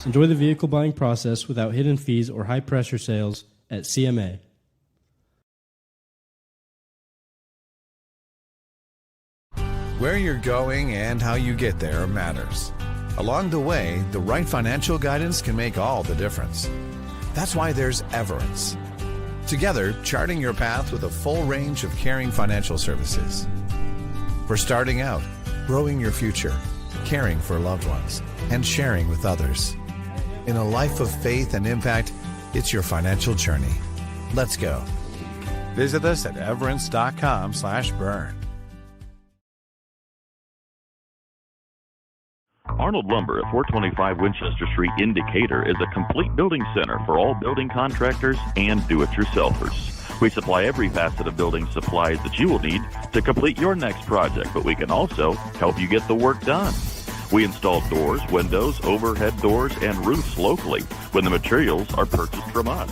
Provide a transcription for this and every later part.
Enjoy the vehicle buying process without hidden fees or high-pressure sales at CMA. Where you're going and how you get there matters. Along the way, the right financial guidance can make all the difference. That's why there's Everence. Together, charting your path with a full range of caring financial services. For starting out, growing your future, caring for loved ones, and sharing with others. In a life of faith and impact, it's your financial journey. Let's go. Visit us at everence.com/burn. Arnold Lumber at 425 Winchester Street in Decatur is a complete building center for all building contractors and do-it-yourselfers. We supply every facet of building supplies that you will need to complete your next project, but we can also help you get the work done. We install doors, windows, overhead doors, and roofs locally when the materials are purchased from us.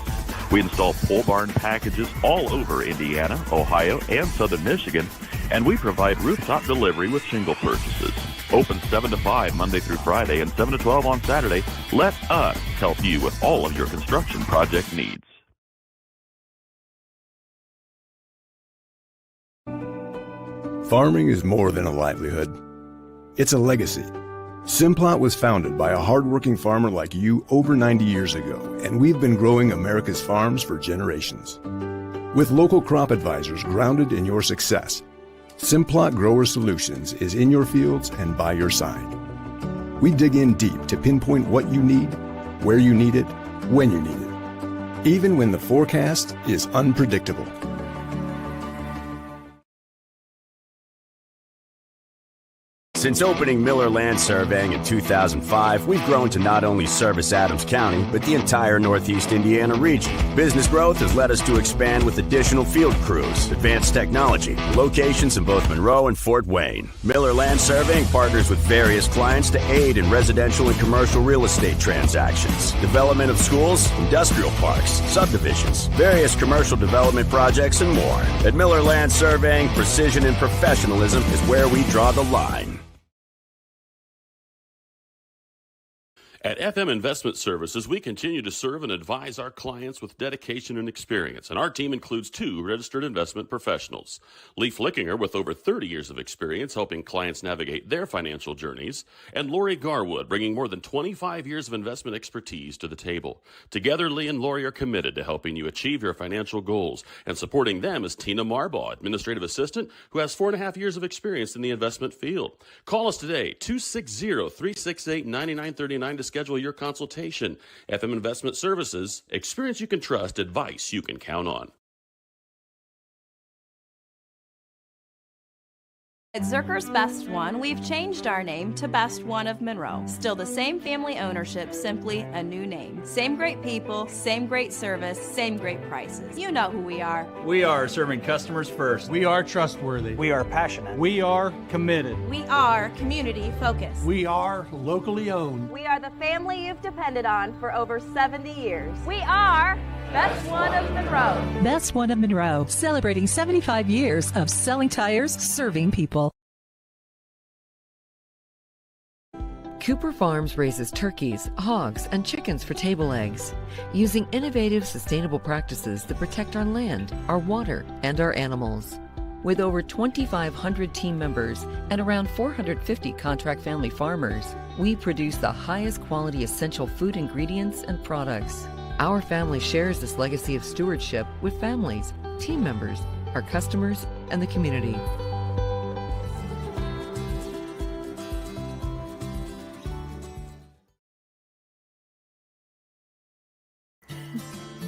We install pole barn packages all over Indiana, Ohio, and southern Michigan, and we provide rooftop delivery with shingle purchases. Open 7 to 5 Monday through Friday and 7 to 12 on Saturday. Let us help you with all of your construction project needs. Farming is more than a livelihood. It's a legacy. Simplot was founded by a hardworking farmer like you over 90 years ago, and we've been growing America's farms for generations. With local crop advisors grounded in your success, Simplot Grower Solutions is in your fields and by your side. We dig in deep to pinpoint what you need, where you need it, when you need it, even when the forecast is unpredictable. Since opening Miller Land Surveying in 2005, we've grown to not only service Adams County, but the entire Northeast Indiana region. Business growth has led us to expand with additional field crews, advanced technology, locations in both Monroe and Fort Wayne. Miller Land Surveying partners with various clients to aid in residential and commercial real estate transactions, development of schools, industrial parks, subdivisions, various commercial development projects, and more. At Miller Land Surveying, precision and professionalism is where we draw the line. At FM Investment Services, we continue to serve and advise our clients with dedication and experience, and our team includes 2 registered investment professionals. Lee Flickinger, with over 30 years of experience helping clients navigate their financial journeys, and Lori Garwood, bringing more than 25 years of investment expertise to the table. Together, Lee and Lori are committed to helping you achieve your financial goals, and supporting them is Tina Marbaugh, Administrative Assistant, who has 4.5 years of experience in the investment field. Call us today, 260-368-9939 to schedule your consultation. FM Investment Services, experience you can trust, advice you can count on. At Zerker's Best One, we've changed our name to Best One of Monroe. Still the same family ownership, simply a new name. Same great people, same great service, same great prices. You know who we are. We are serving customers first. We are trustworthy. We are passionate. We are committed. We are community focused. We are locally owned. We are the family you've depended on for over 70 years. We are Best One of Monroe. Best One of Monroe, celebrating 75 years of selling tires, serving people. Cooper Farms raises turkeys, hogs, and chickens for table eggs, using innovative, sustainable practices that protect our land, our water, and our animals. With over 2,500 team members and around 450 contract family farmers, we produce the highest quality essential food ingredients and products. Our family shares this legacy of stewardship with families, team members, our customers, and the community.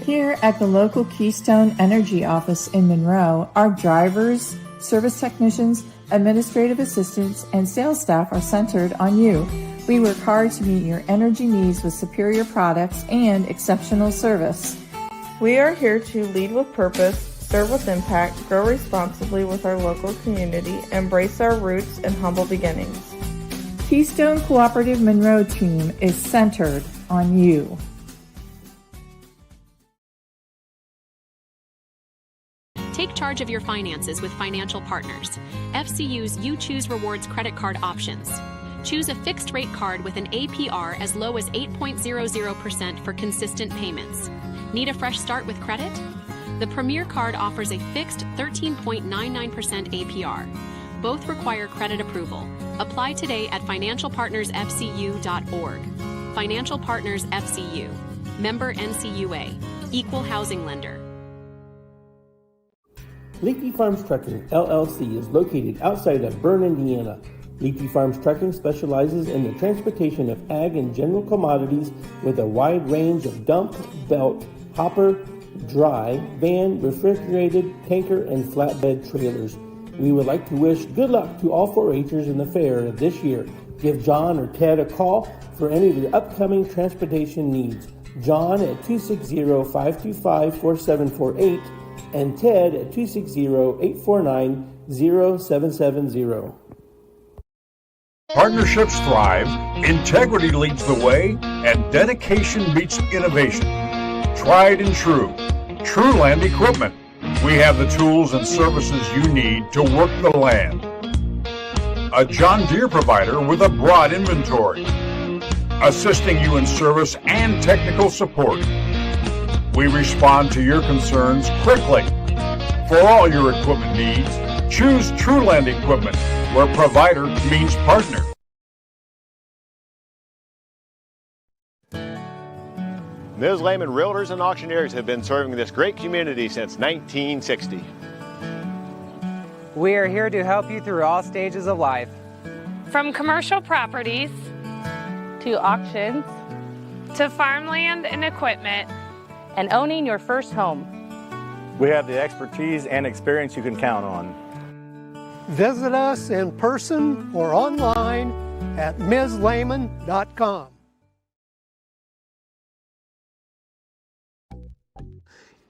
Here at the local Keystone Energy office in Monroe, our drivers, service technicians, administrative assistants, and sales staff are centered on you. We work hard to meet your energy needs with superior products and exceptional service. We are here to lead with purpose, serve with impact, grow responsibly with our local community, embrace our roots and humble beginnings. Keystone Cooperative Monroe team is centered on you. Take charge of your finances with financial partners. FCU's You Choose Rewards credit card options. Choose a fixed rate card with an APR as low as 8.00% for consistent payments. Need a fresh start with credit? The Premier card offers a fixed 13.99% APR. Both require credit approval. Apply today at financialpartnersfcu.org. Financial Partners FCU. Member NCUA. Equal housing lender. Leafy Farms Trucking, LLC is located outside of Berne, Indiana. Leafy Farms Trucking specializes in the transportation of ag and general commodities with a wide range of dump, belt, hopper, dry, van, refrigerated, tanker, and flatbed trailers. We would like to wish good luck to all 4-H'ers in the fair this year. Give John or Ted a call for any of your upcoming transportation needs. John at 260-525-4748 and Ted at 260-849-0770. Partnerships thrive, integrity leads the way, and dedication meets innovation. Tried and true. Trueland Equipment. We have the tools and services you need to work the land. A John Deere provider with a broad inventory, assisting you in service and technical support. We respond to your concerns quickly. For all your equipment needs, choose Trueland Equipment, where provider means partner. Ms. Lehman Realtors and Auctioneers have been serving this great community since 1960. We are here to help you through all stages of life. From commercial properties to auctions to farmland and equipment and owning your first home. We have the expertise and experience you can count on. Visit us in person or online at mslehman.com.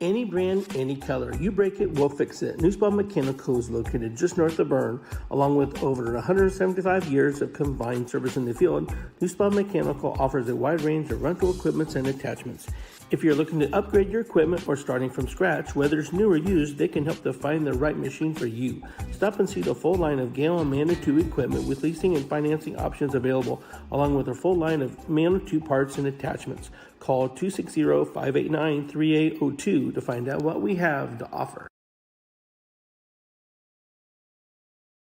Any brand, any color. You break it, we'll fix it. Newspawn Mechanical is located just north of Berne, along with over 175 years of combined service in the field. Newspawn Mechanical offers a wide range of rental equipment and attachments. If you're looking to upgrade your equipment or starting from scratch, whether it's new or used, they can help to find the right machine for you. Stop and see the full line of Gale and Manitou equipment with leasing and financing options available, along with a full line of Manitou parts and attachments. Call 260-589-3802 to find out what we have to offer.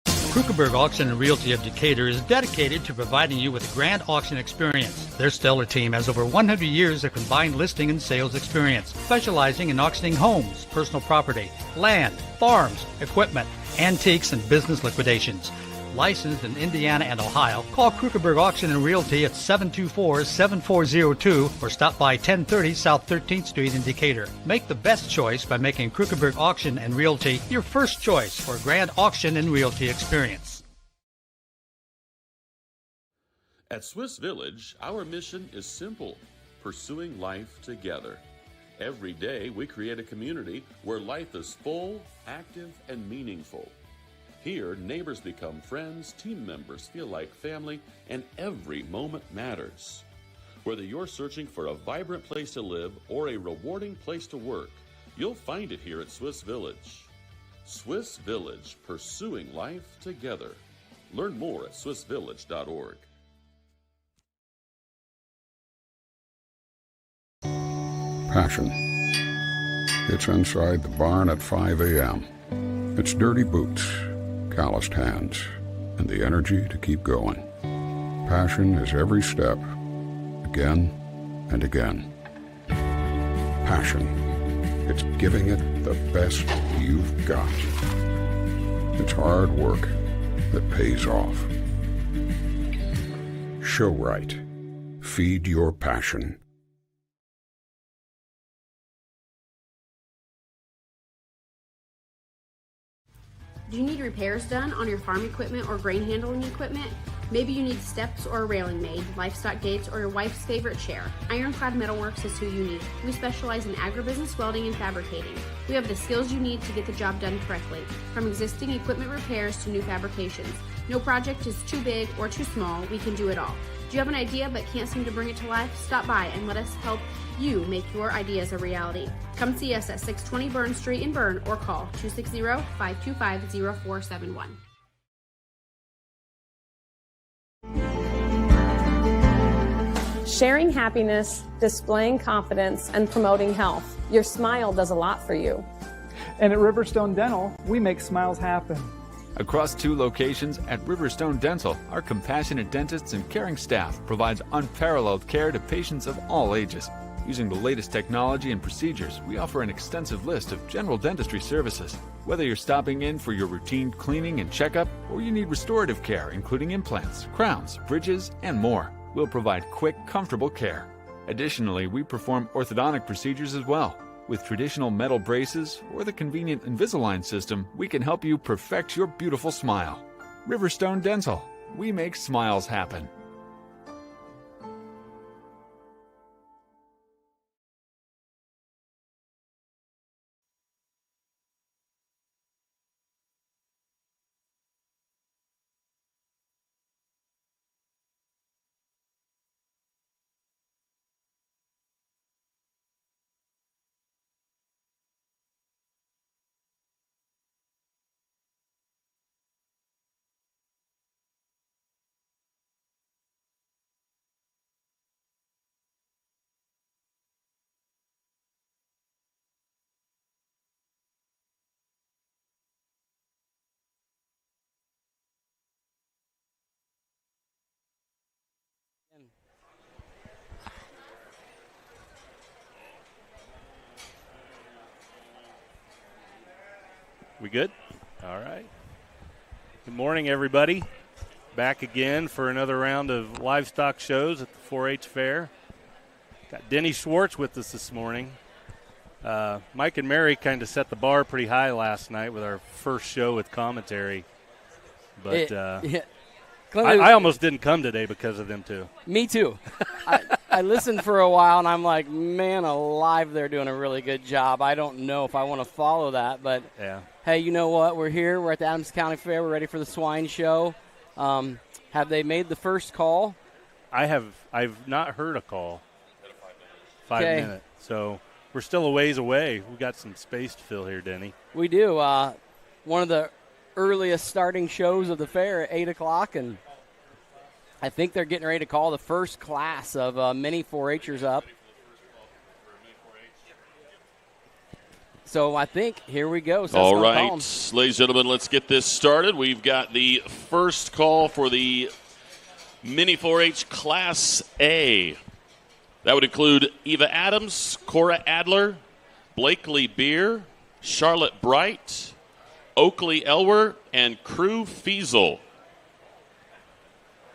Krukeberg Auction and Realty of Decatur is dedicated to providing you with a grand auction experience. Their stellar team has over 100 years of combined listing and sales experience, specializing in auctioning homes, personal property, land, farms, equipment, antiques, and business liquidations. Licensed in Indiana and Ohio, call Krukeberg Auction and Realty at 724-7402 or stop by 1030 South 13th Street in Decatur. Make the best choice by making Krukeberg Auction and Realty your first choice for a grand auction and realty experience. At Swiss Village, our mission is simple: pursuing life together. Every day, we create a community where life is full, active, and meaningful. Here, neighbors become friends, team members feel like family, and every moment matters. Whether you're searching for a vibrant place to live or a rewarding place to work, you'll find it here at Swiss Village. Swiss Village, pursuing life together. Learn more at swissvillage.org. Passion. It's inside the barn at 5 a.m. It's dirty boots, calloused hands, and the energy to keep going. Passion is every step, again and again. Passion. It's giving it the best you've got. It's hard work that pays off. Show right. Feed your passion. Do you need repairs done on your farm equipment or grain handling equipment? Maybe you need steps or a railing made, livestock gates, or your wife's favorite chair. Ironclad Metalworks is who you need. We specialize in agribusiness welding and fabricating. We have the skills you need to get the job done correctly, from existing equipment repairs to new fabrications. No project is too big or too small. We can do it all. Do you have an idea but can't seem to bring it to life? Stop by and let us help you make your ideas a reality. Come see us at 620 Berne Street in Berne or call 260-525-0471. Sharing happiness, displaying confidence, and promoting health. Your smile does a lot for you. And at Riverstone Dental, we make smiles happen. Across 2 locations at Riverstone Dental, our compassionate dentists and caring staff provides unparalleled care to patients of all ages. Using the latest technology and procedures, we offer an extensive list of general dentistry services. Whether you're stopping in for your routine cleaning and checkup, or you need restorative care, including implants, crowns, bridges, and more, we'll provide quick, comfortable care. Additionally, we perform orthodontic procedures as well. With traditional metal braces or the convenient Invisalign system, we can help you perfect your beautiful smile. Riverstone Dental. We make smiles happen. We good? All right. Good morning, everybody. Back again for another round of livestock shows at the 4-H Fair. Got Denny Schwartz with us this morning. Mike and Mary kind of set the bar pretty high last night with our first show with commentary. But I almost didn't come today because of them two. Me too. I listened for a while, and I'm like, man alive, they're doing a really good job. I don't know if I want to follow that, but yeah. Hey, you know what? We're here. We're at the Adams County Fair. We're ready for the Swine Show. Have they made the first call? I've not heard a call. 5 minutes. So we're still a ways away. We've got some space to fill here, Denny. We do. One of the earliest starting shows of the fair at 8 o'clock, and I think they're getting ready to call the first class of mini 4-H'ers up. So I think, here we go. So all right, ladies and gentlemen, let's get this started. We've got the first call for the Mini 4-H Class A. That would include Eva Adams, Cora Adler, Blakely Beer, Charlotte Bright, Oakley Elwer, and Crew Fiesel.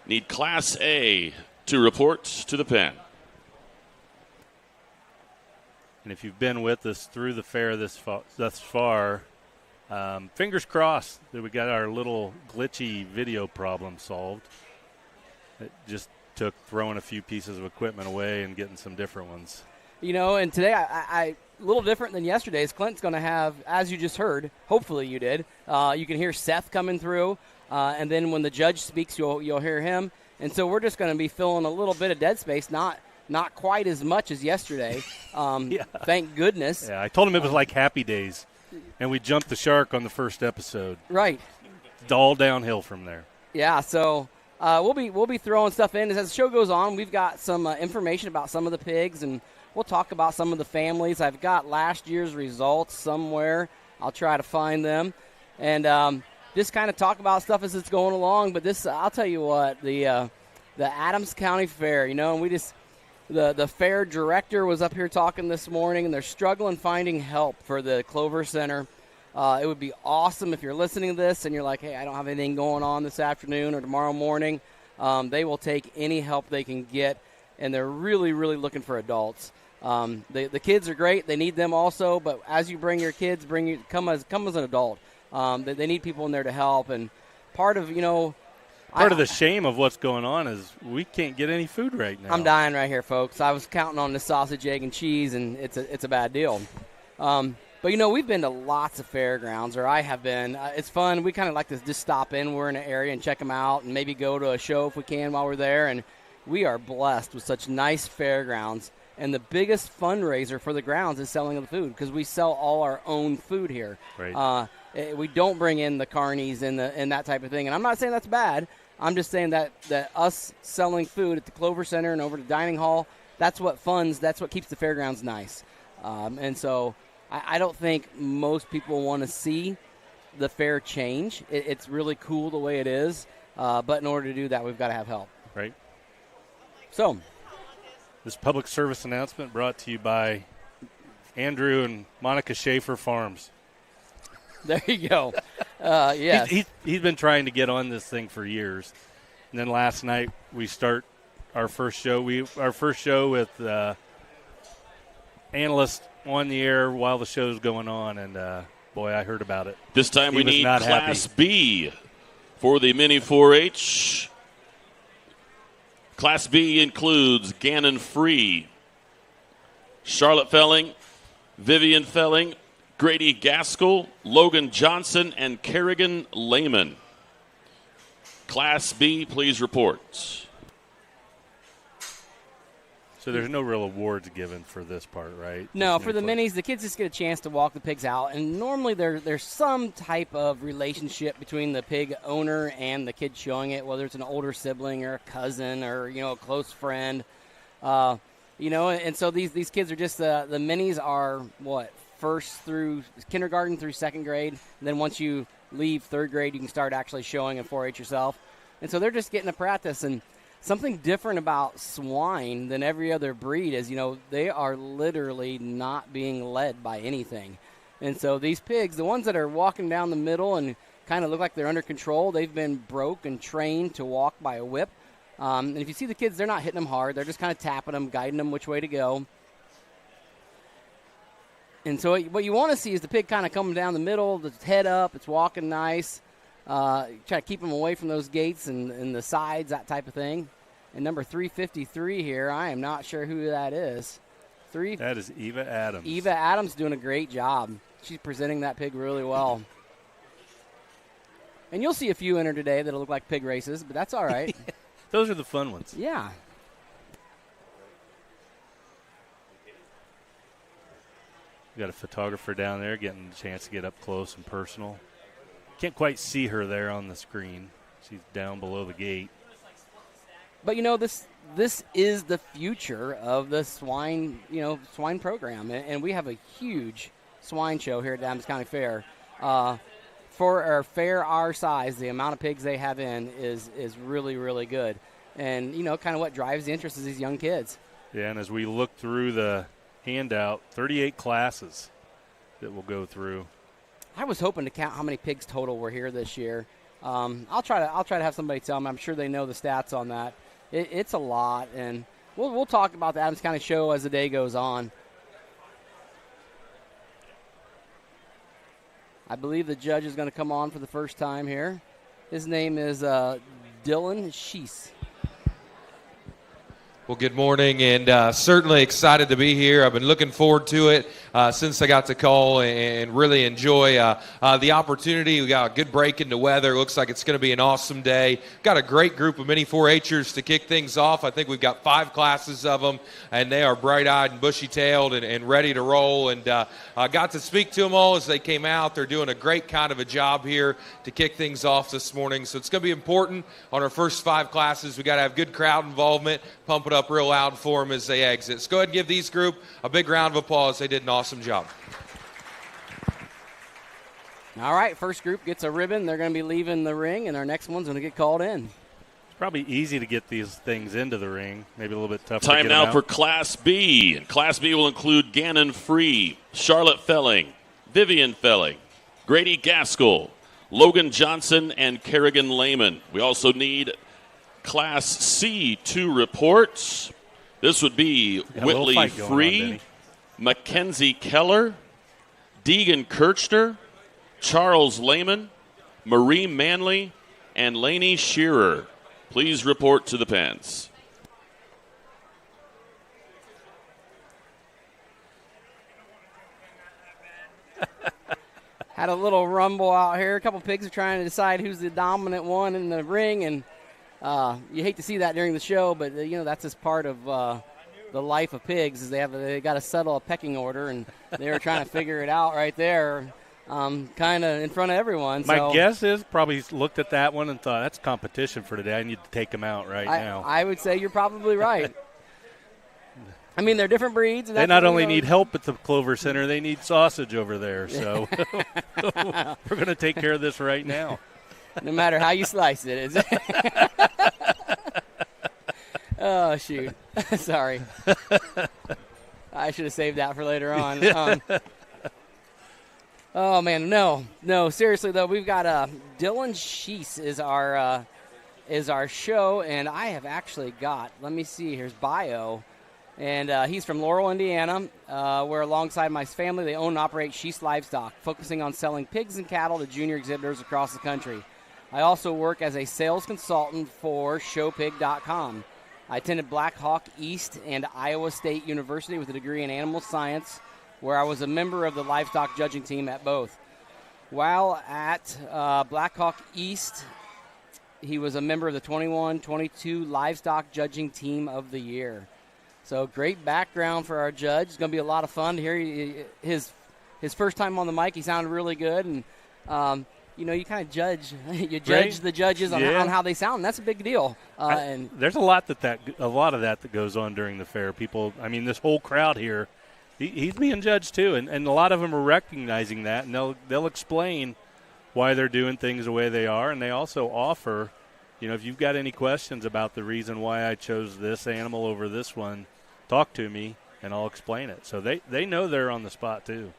Need Class A to report to the pen. And if you've been with us through the fair thus far, fingers crossed that we got our little glitchy video problem solved. It just took throwing a few pieces of equipment away and getting some different ones. You know, and today I a little different than yesterday's. Clint's going to have, as you just heard, hopefully you did, you can hear Seth coming through, and then when the judge speaks, you'll hear him. And so we're just going to be filling a little bit of dead space, not quite as much as yesterday. Yeah. Thank goodness. Yeah, I told him it was like Happy Days, and we jumped the shark on the first episode. Right. It's all downhill from there. Yeah, so we'll be throwing stuff in. As the show goes on, we've got some information about some of the pigs, and we'll talk about some of the families. I've got last year's results somewhere. I'll try to find them. And just kind of talk about stuff as it's going along. But this, I'll tell you what, the Adams County Fair, you know, and we just – The fair director was up here talking this morning, and they're struggling finding help for the Clover Center. It would be awesome if you're listening to this and you're like, hey, I don't have anything going on this afternoon or tomorrow morning. They will take any help they can get, and they're really, really looking for adults. The kids are great. They need them also, but as you bring your kids, come as an adult. They need people in there to help, and part of, you know, Part of the shame of what's going on is we can't get any food right now. I'm dying right here, folks. I was counting on the sausage, egg, and cheese, and it's a bad deal. But, you know, we've been to lots of fairgrounds, or I have been. It's fun. We kind of like to just stop in. We're in an area and check them out and maybe go to a show if we can while we're there. And we are blessed with such nice fairgrounds. And the biggest fundraiser for the grounds is selling the food because we sell all our own food here. Right. We don't bring in the carnies and that type of thing. And I'm not saying that's bad. I'm just saying that us selling food at the Clover Center and over to Dining Hall, that's what keeps the fairgrounds nice. And so I don't think most people want to see the fair change. It's really cool the way it is, but in order to do that, we've got to have help. Right. So, this public service announcement brought to you by Andrew and Monica Schaefer Farms. There you go. Yes. He's been trying to get on this thing for years. And then last night we start our first show. Our first show with analysts on the air while the show's going on, and boy, I heard about it. This time we need Class happy. B for the Mini 4-H. Class B includes Gannon Free, Charlotte Felling, Vivian Felling, Grady Gaskell, Logan Johnson, and Kerrigan Lehman. Class B, please report. So there's no real awards given for this part, right? No, for the minis, the kids just get a chance to walk the pigs out, and normally there's some type of relationship between the pig owner and the kid showing it, whether it's an older sibling or a cousin or a close friend, and so these kids are just the minis are first through kindergarten through second grade, and then once you leave third grade, you can start actually showing in 4-H yourself, and so they're just getting to practice. And something different about swine than every other breed is, they are literally not being led by anything. And so these pigs, the ones that are walking down the middle and kind of look like they're under control, they've been broke and trained to walk by a whip. And if you see the kids, they're not hitting them hard. They're just kind of tapping them, guiding them which way to go. And so what you want to see is the pig kind of coming down the middle, the head up, it's walking nice. Try to keep them away from those gates and the sides, that type of thing. And number 353 here, I am not sure who that is. That is Eva Adams. Eva Adams doing a great job. She's presenting that pig really well. And you'll see a few in her today that'll look like pig races, but that's all right. Those are the fun ones. Yeah. We got a photographer down there getting a chance to get up close and personal. Can't quite see her there on the screen. She's down below the gate. But this is the future of the swine program, and we have a huge swine show here at Adams County Fair. For our fair our size, the amount of pigs they have in is really, really good. And kind of what drives the interest is these young kids. Yeah, and as we look through the handout, 38 classes that we'll go through. I was hoping to count how many pigs total were here this year. I'll try to have somebody tell me. I'm sure they know the stats on that. It's a lot, and we'll talk about the Adams County show as the day goes on. I believe the judge is going to come on for the first time here. His name is Dylan Sheese. Well, good morning, and certainly excited to be here. I've been looking forward to it since I got the call, and really enjoy the opportunity. We got a good break in the weather. Looks like it's going to be an awesome day. Got a great group of mini 4-H'ers to kick things off. I think we've got 5 classes of them, and they are bright-eyed and bushy-tailed and ready to roll. And I got to speak to them all as they came out. They're doing a great kind of a job here to kick things off this morning. So it's going to be important on our first 5 classes. We got to have good crowd involvement, pump it up real loud for them as they exit. So go ahead and give these group a big round of applause. They did an awesome job. All right, first group gets a ribbon. They're going to be leaving the ring, and our next one's going to get called in. It's probably easy to get these things into the ring. Maybe a little bit tougher. Time now for Class B. And Class B will include Gannon Free, Charlotte Felling, Vivian Felling, Grady Gaskell, Logan Johnson, and Kerrigan Lehman. We also need Class C 2 reports. This would be Whitley Free, Mackenzie Keller, Deegan Kirchner, Charles Lehman, Marie Manley, and Laney Shearer. Please report to the pens. Had a little rumble out here. A couple pigs are trying to decide who's the dominant one in the ring, and you hate to see that during the show, but that's just part of the life of pigs. Is they got to settle a pecking order, and they were trying to figure it out right there. kind of in front of everyone. My guess is probably looked at that one and thought, that's competition for today. I need to take him out now. I would say you're probably right. I mean, they're different breeds. And they not only need help at the Clover Center, they need sausage over there. So we're going to take care of this right now. No matter how you slice it. Oh, shoot. Sorry. I should have saved that for later on. Oh, man, no. Seriously, though, we've got Dylan Sheese is our show, and I have actually got, let me see, here's bio. And he's from Laurel, Indiana, where alongside my family, they own and operate Sheese Livestock, focusing on selling pigs and cattle to junior exhibitors across the country. I also work as a sales consultant for showpig.com. I attended Black Hawk East and Iowa State University with a degree in animal science, where I was a member of the livestock judging team at both. While at Black Hawk East, he was a member of the 21-22 livestock judging team of the year. So great background for our judge. It's going to be a lot of fun to hear his first time on the mic. He sounded really good, and you kind of judge. You judge the judges on how they sound. And that's a big deal. And there's a lot of that goes on during the fair. People, I mean, this whole crowd here, he's being judged too, and a lot of them are recognizing that, and they'll explain why they're doing things the way they are, and they also offer. If you've got any questions about the reason why I chose this animal over this one, talk to me, and I'll explain it. So they know they're on the spot, too.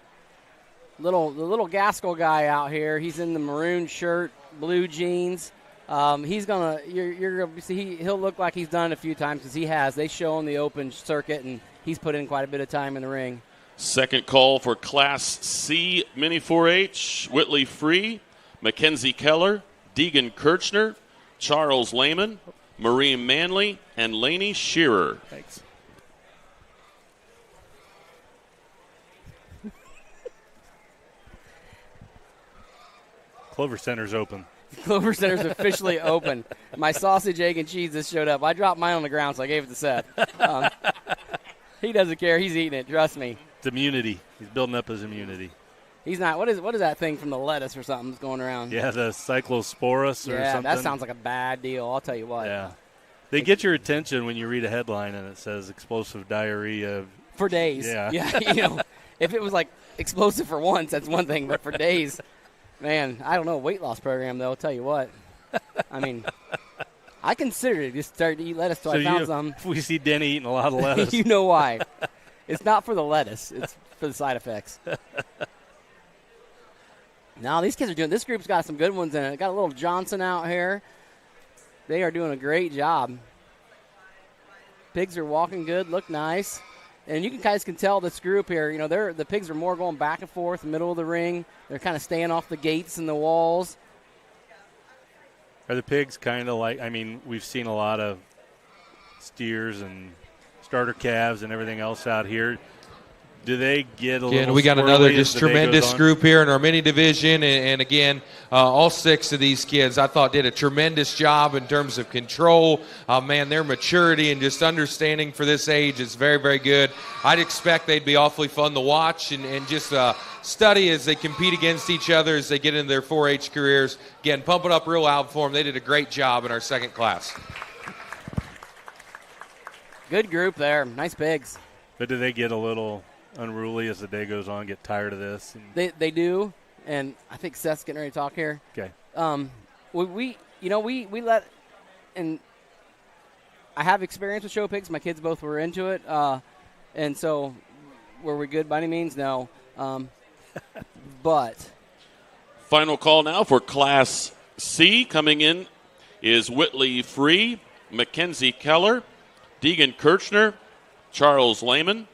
The little Gaskell guy out here, he's in the maroon shirt, blue jeans. He's going to – you're going to see he'll look like he's done it a few times because he has. They show on the open circuit, and he's put in quite a bit of time in the ring. Second call for Class C Mini 4-H, Whitley Free, Mackenzie Keller, Deegan Kirchner, Charles Lehman, Marie Manley, and Laney Shearer. Thanks. Clover Center's open. Clover Center's officially open. My sausage, egg, and cheese just showed up. I dropped mine on the ground, so I gave it to Seth. He doesn't care. He's eating it. Trust me. It's immunity. He's building up his immunity. He's not. What is that thing from the lettuce or something that's going around? Yeah, the Cyclosporus or something. Yeah, that sounds like a bad deal. I'll tell you what. Yeah. They get your attention when you read a headline and it says explosive diarrhea. For days. Yeah. Yeah, if it was like explosive for once, that's one thing. But for days, man, I don't know. Weight loss program, though, I'll tell you what. I mean, I considered it. Just started to eat lettuce till I found some. If we see Denny eating a lot of lettuce. You know why. It's not for the lettuce. It's for the side effects. Now, these kids are doing – this group's got some good ones in it. Got a little Johnson out here. They are doing a great job. Pigs are walking good, look nice. And you guys can tell this group here, the pigs are more going back and forth, middle of the ring. They're kind of staying off the gates and the walls. Are the pigs kind of like – we've seen a lot of steers and starter calves and everything else out here. Do they get a little we got another just as the day tremendous goes on? group here in our mini division. And again, all 6 of these kids I thought did a tremendous job in terms of control. Their maturity and just understanding for this age is very, very good. I'd expect they'd be awfully fun to watch and just study as they compete against each other as they get into their 4-H careers. Again, pump it up real loud for them. They did a great job in our second class. Good group there. Nice pigs. But do they get a little unruly as the day goes on, get tired of this? They do, and I think Seth's getting ready to talk here. Okay. We let, and I have experience with show pigs. My kids both were into it, and so were we good by any means? No. But. Final call now for Class C. Coming in is Whitley Free, Mackenzie Keller, Deegan Kirchner, Charles Lehman,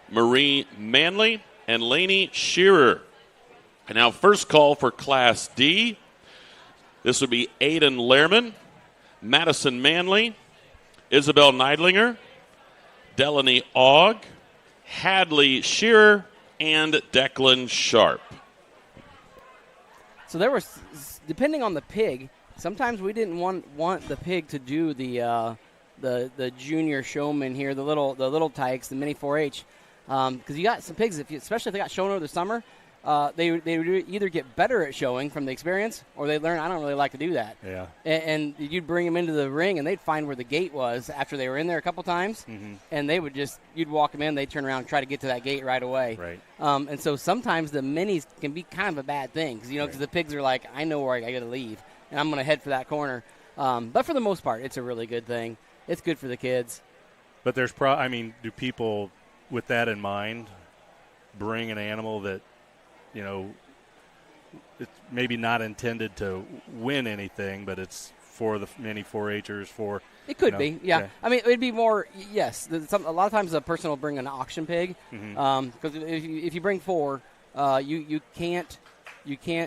Marie Manley, and Laney Shearer. And now first call for Class D. This would be Aiden Lehrman, Madison Manley, Isabel Neidlinger, Delaney Ogg, Hadley Shearer, and Declan Sharp. So there was, depending on the pig, sometimes we didn't want the pig to do the junior showman here, the little tykes, the mini 4-H. Because you got some pigs, especially if they got shown over the summer, they would either get better at showing from the experience, or they learn I don't really like to do that. Yeah. And you'd bring them into the ring, and they'd find where the gate was after they were in there a couple times, and they would you'd walk them in, they'd turn around and try to get to that gate right away. Right. And so sometimes the minis can be kind of a bad thing because the pigs are like, I know where I got to leave, and I'm going to head for that corner. But for the most part, it's a really good thing. It's good for the kids. But there's do people with that in mind bring an animal that, it's maybe not intended to win anything, but it's for the many 4-H'ers for. It could be, yeah. Okay. I mean, it'd be more, yes. A lot of times a person will bring an auction pig because if you bring 4, you can't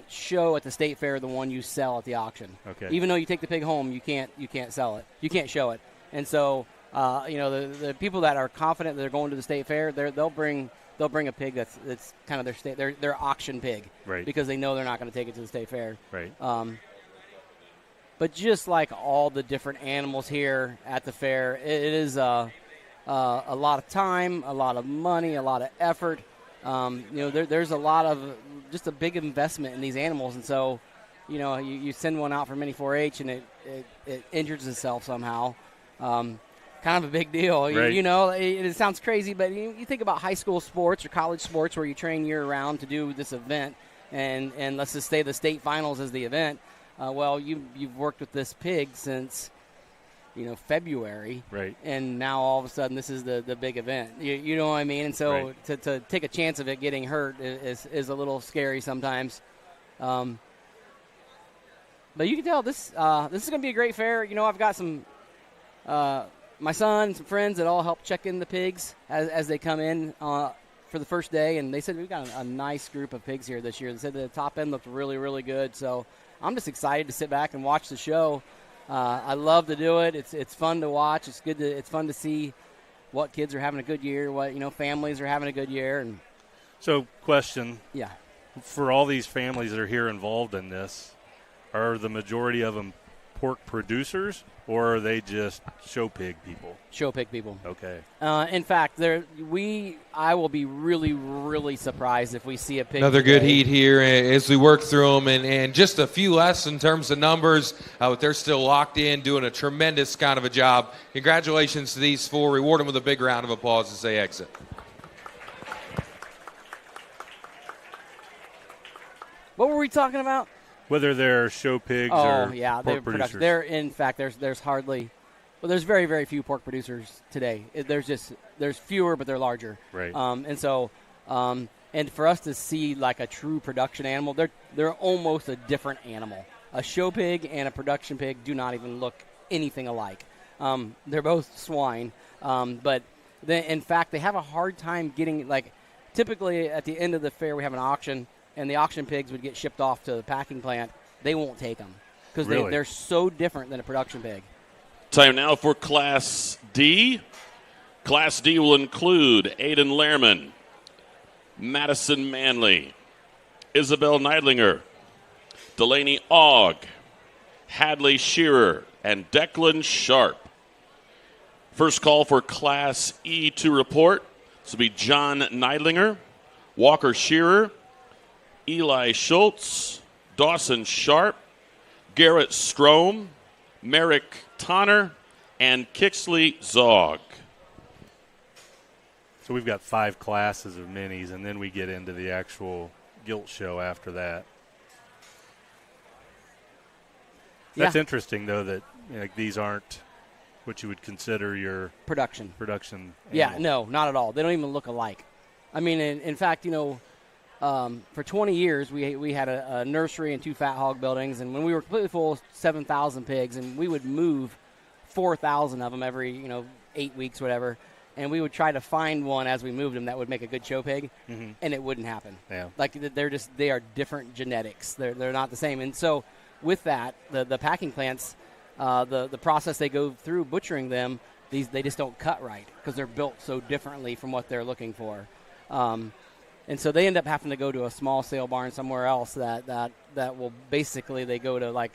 show at the state fair the one you sell at the auction. Okay. Even though you take the pig home, you can't sell it. You can't show it. And so, the people that are confident that they're going to the state fair, they'll bring a pig that's kind of their auction pig, right? Because they know they're not going to take it to the state fair, right? But just like all the different animals here at the fair, it is a lot of time, a lot of money, a lot of effort. There's a lot of just a big investment in these animals, and so you send one out for mini 4-H and it injures itself somehow. Kind of a big deal. Right. It sounds crazy, but you think about high school sports or college sports where you train year-round to do this event, and let's just say the state finals is the event. You've worked with this pig since, February. Right. And now all of a sudden this is the big event. You know what I mean? And so right. to take a chance of it getting hurt is a little scary sometimes. But you can tell this is going to be a great fair. I've got some my son and some friends that all help check in the pigs as they come in for the first day, and they said we've got a nice group of pigs here this year. They said the top end looked really, really good, so I'm just excited to sit back and watch the show. I love to do it. It's fun to watch. It's fun to see what kids are having a good year, what families are having a good year. And so, question. Yeah. For all these families that are here involved in this, are the majority of them pork producers, or are they just show pig people? Show pig people. Okay. In fact, I will be really, really surprised if we see a pig. Another today. good heat here as we work through them, and just a few less in terms of numbers, but they're still locked in, doing a tremendous kind of a job. Congratulations to these 4. Reward them with a big round of applause as they exit. What were we talking about? Whether they're show pigs or pork producers. In fact, there's hardly, there's very, very few pork producers today. There's fewer, but they're larger. Right. And for us to see like a true production animal, they're almost a different animal. A show pig and a production pig do not even look anything alike. They're both swine, but in fact, they have a hard time getting typically at the end of the fair we have an auction. And the auction pigs would get shipped off to the packing plant. They won't take them because they're so different than a production pig. Time now for Class D. Class D will include Aiden Lehrman, Madison Manley, Isabel Neidlinger, Delaney Ogg, Hadley Shearer, and Declan Sharp. First call for Class E to report. This will be John Neidlinger, Walker Shearer, Eli Schultz, Dawson Sharp, Garrett Strom, Merrick Tonner, and Kixley Zog. So we've got 5 classes of minis, and then we get into the actual gilt show after that. That's interesting, though, that these aren't what you would consider your production. Yeah, no, not at all. They don't even look alike. I mean, in fact, for 20 years, we had a nursery and 2 fat hog buildings, and when we were completely full, 7,000 pigs, and we would move 4,000 of them every 8 weeks, whatever, and we would try to find one as we moved them that would make a good show pig, and it wouldn't happen. Yeah. They are different genetics. They're not the same, and so with that, the packing plants, the process they go through butchering them, they just don't cut right because they're built so differently from what they're looking for. And so they end up having to go to a small sale barn somewhere else that will basically they go to like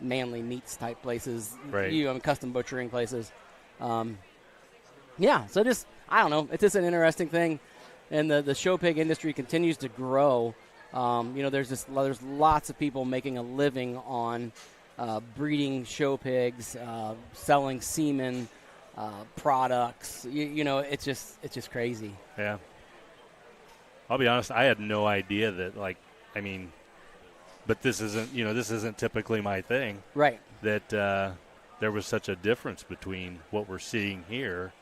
Manly Meats type places, right. Custom butchering places. So just, I don't know. It's just an interesting thing. And the show pig industry continues to grow. There's lots of people making a living on breeding show pigs, selling semen products. It's just crazy. Yeah. I'll be honest, I had no idea that, but this isn't typically my thing. Right. That there was such a difference between what we're seeing here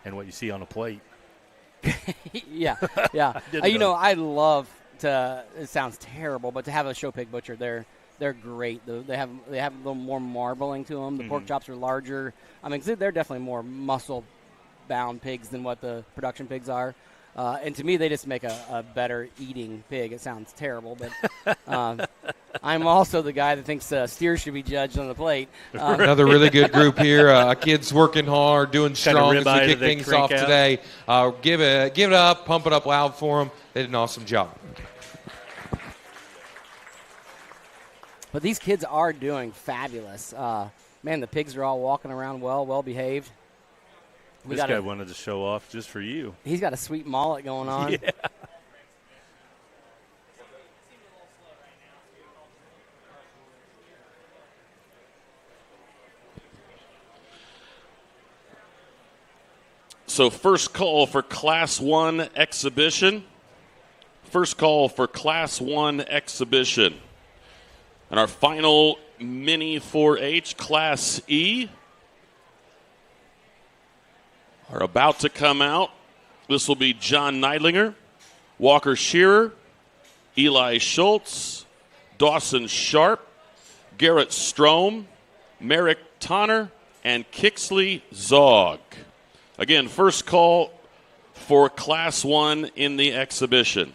and what you see on a plate. yeah. I love to. It sounds terrible, but to have a show pig butcher, they're great. They have a little more marbling to them. The pork chops are larger. They're definitely more muscle-bound pigs than what the production pigs are. And to me, they just make a better eating pig. It sounds terrible, but I'm also the guy that thinks steers should be judged on the plate. Another really good group here. Kids working hard, doing strong as we kick things off today. Give it up, pump it up loud for them. They did an awesome job. But these kids are doing fabulous. Man, the pigs are all walking around well behaved. This guy wanted to show off just for you. He's got a sweet mullet going on. Yeah. So first call for Class 1 exhibition. And our final mini 4-H Class E are about to come out. This will be John Neidlinger, Walker Shearer, Eli Schultz, Dawson Sharp, Garrett Strom, Merrick Tonner, and Kixley Zog. Again, first call for Class 1 in the exhibition.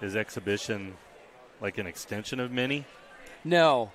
Is exhibition like an extension of mini? No.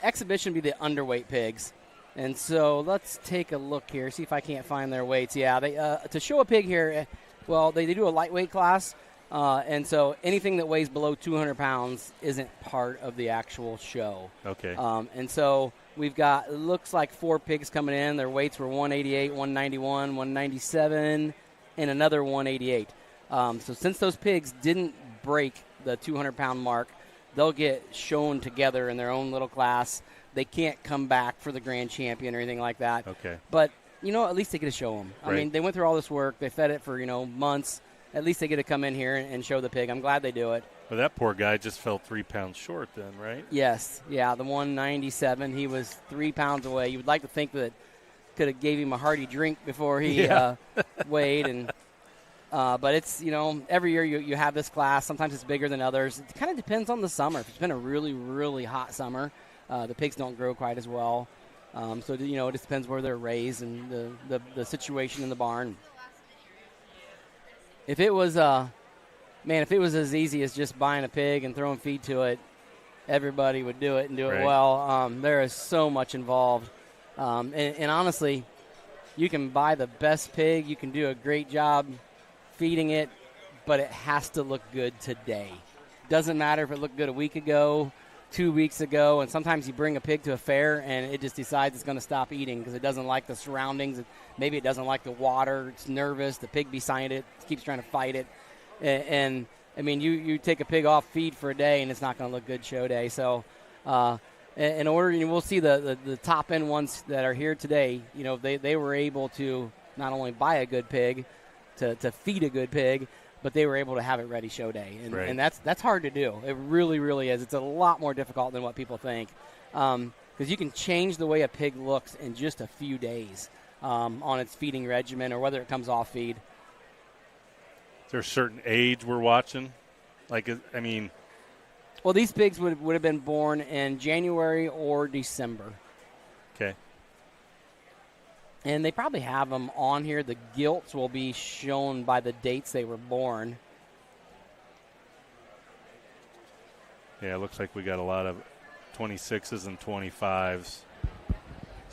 Exhibition would be the underweight pigs. And so let's take a look here, see if I can't find their weights. Yeah, they to show a pig here, they do a lightweight class. And so anything that weighs below 200 pounds isn't part of the actual show. Okay. And so we've got, it looks like 4 pigs coming in. Their weights were 188, 191, 197, and another 188. So since those pigs didn't break the 200-pound mark, they'll get shown together in their own little class. They can't come back for the grand champion or anything like that. Okay. But, at least they get to show them. Right. I mean, they went through all this work. They fed it for, months. At least they get to come in here and show the pig. I'm glad they do it. Well, that poor guy just fell 3 pounds short then, right? Yes. Yeah, the 197, he was 3 pounds away. You would like to think that could have gave him a hearty drink before he weighed. And but it's, every year you have this class. Sometimes it's bigger than others. It kind of depends on the summer. If it's been a really, really hot summer, the pigs don't grow quite as well. So, it just depends where they're raised and the situation in the barn. If it was as easy as just buying a pig and throwing feed to it, everybody would do it and do it well. There is so much involved. And honestly, you can buy the best pig. You can do a great job feeding it, but it has to look good today. Doesn't matter if it looked good a week ago, 2 weeks ago, and sometimes you bring a pig to a fair and it just decides it's going to stop eating because it doesn't like the surroundings. Maybe it doesn't like the water. It's nervous. The pig beside it keeps trying to fight it. And I mean, you take a pig off feed for a day and it's not going to look good show day. So in order, we'll see the top end ones that are here today, they were able to not only buy a good pig to feed a good pig, but they were able to have it ready show day. And that's hard to do. It really, really is. It's a lot more difficult than what people think. Because you can change the way a pig looks in just a few days on its feeding regimen or whether it comes off feed. Is there a certain age we're watching? Well, these pigs would have been born in January or December. Okay. And they probably have them on here. The gilts will be shown by the dates they were born. Yeah, it looks like we got a lot of 26s and 25s.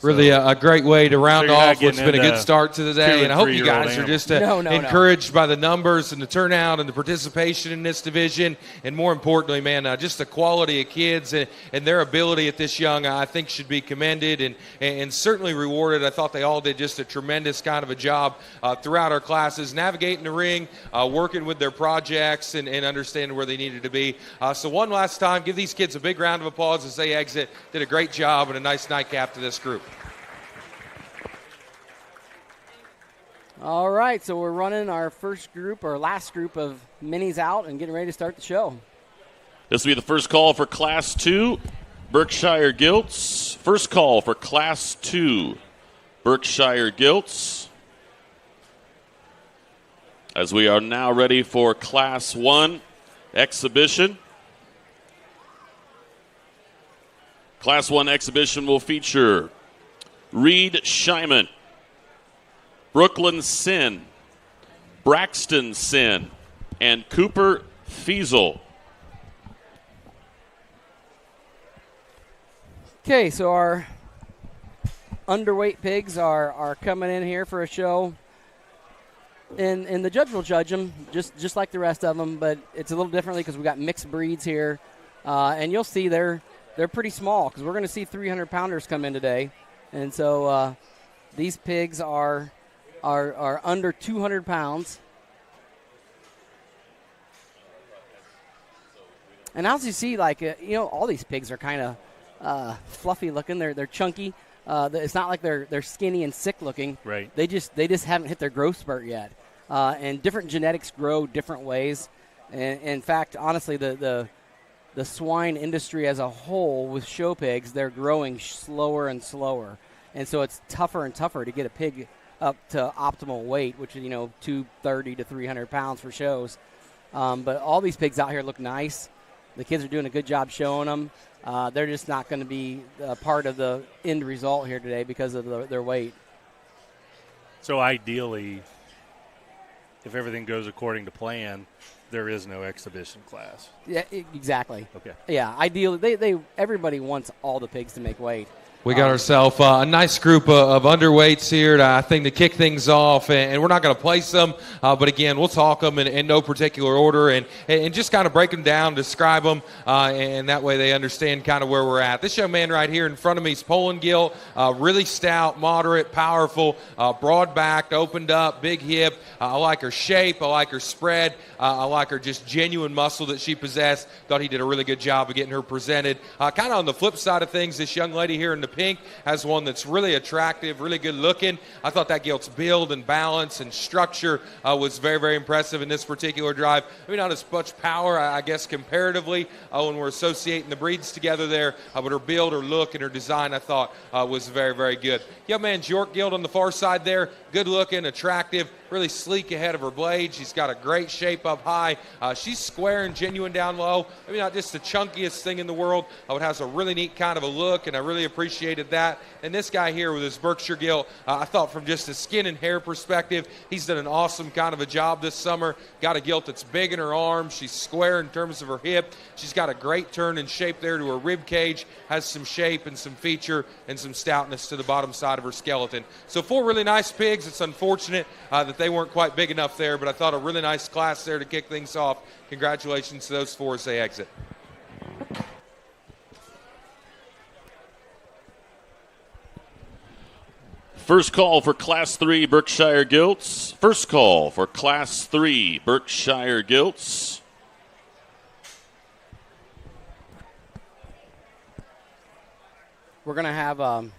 Really a great way to round off what's been a good into start to the day. And I hope you 2 and 3-year-old guys are animals. just encouraged by the numbers and the turnout and the participation in this division. And more importantly, man, just the quality of kids and their ability at this young, I think, should be commended and certainly rewarded. I thought they all did just a tremendous kind of a job throughout our classes, navigating the ring, working with their projects and understanding where they needed to be. So one last time, give these kids a big round of applause as they exit. Did a great job and a nice nightcap to this group. All right, so we're running our last group of minis out and getting ready to start the show. This will be the first call for Class 2, Berkshire Gilts. First call for Class 2, Berkshire Gilts. As we are now ready for Class 1 exhibition. Class 1 exhibition will feature Reed Scheiman, Brooklyn Sin, Braxton Sin, and Cooper Fiesel. Okay, so our underweight pigs are coming in here for a show. And the judge will judge them just like the rest of them, but it's a little differently because we've got mixed breeds here. And you'll see they're pretty small because we're going to see 300-pounders come in today. And so these pigs are under 200 pounds. And as you see, all these pigs are kind of fluffy looking. They're chunky. It's not like they're skinny and sick looking. Right. They just haven't hit their growth spurt yet. And different genetics grow different ways. And in fact, honestly, the swine industry as a whole with show pigs, they're growing slower and slower. And so it's tougher and tougher to get a pig up to optimal weight, which is, 230 to 300 pounds for shows. But all these pigs out here look nice. The kids are doing a good job showing them. They're just not going to be part of the end result here today because of their weight. So ideally, if everything goes according to plan, there is no exhibition class. Yeah, exactly. Okay. Yeah, ideally, everybody wants all the pigs to make weight. We got ourselves a nice group of underweights here, I think, to kick things off. And we're not going to place them, but again, we'll talk them in no particular order and just kind of break them down, describe them, and that way they understand kind of where we're at. This young man right here in front of me is Poland Gilt, really stout, moderate, powerful, broad-backed, opened up, big hip. I like her shape. I like her spread. I like her just genuine muscle that she possessed. Thought he did a really good job of getting her presented. Kind of on the flip side of things, this young lady here in the pink has one that's really attractive, really good looking. I thought that gilt's build and balance and structure was very, very impressive in this particular drive. Maybe not as much power, I guess, comparatively when we're associating the breeds together there, but her build, her look, and her design, I thought was very, very good. Young man's York Gilt on the far side there, good looking, attractive, really sleek ahead of her blade. She's got a great shape up high. She's square and genuine down low. Maybe not just the chunkiest thing in the world, but has a really neat kind of a look, and I really appreciated that. And this guy here with his Berkshire Gilt, I thought from just a skin and hair perspective, he's done an awesome kind of a job this summer. Got a gilt that's big in her arm. She's square in terms of her hip. She's got a great turn and shape there to her rib cage, has some shape and some feature and some stoutness to the bottom side of her skeleton. So 4 really nice pigs. It's unfortunate that they weren't quite big enough there, but I thought a really nice class there to kick things off. Congratulations to those 4 as they exit. First call for Class 3 Berkshire Gilts. First call for Class 3 Berkshire Gilts. We're going to have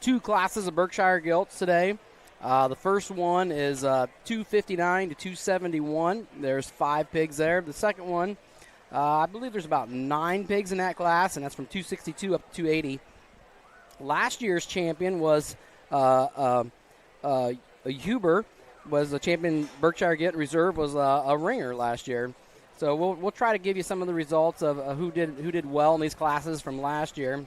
2 classes of Berkshire Gilts today. The first one is 259 to 271. There's 5 pigs there. The second one, I believe there's about 9 pigs in that class, and that's from 262 up to 280. Last year's champion was Huber, was the champion. Berkshire Gilt Reserve was a ringer last year. So we'll try to give you some of the results of who did well in these classes from last year.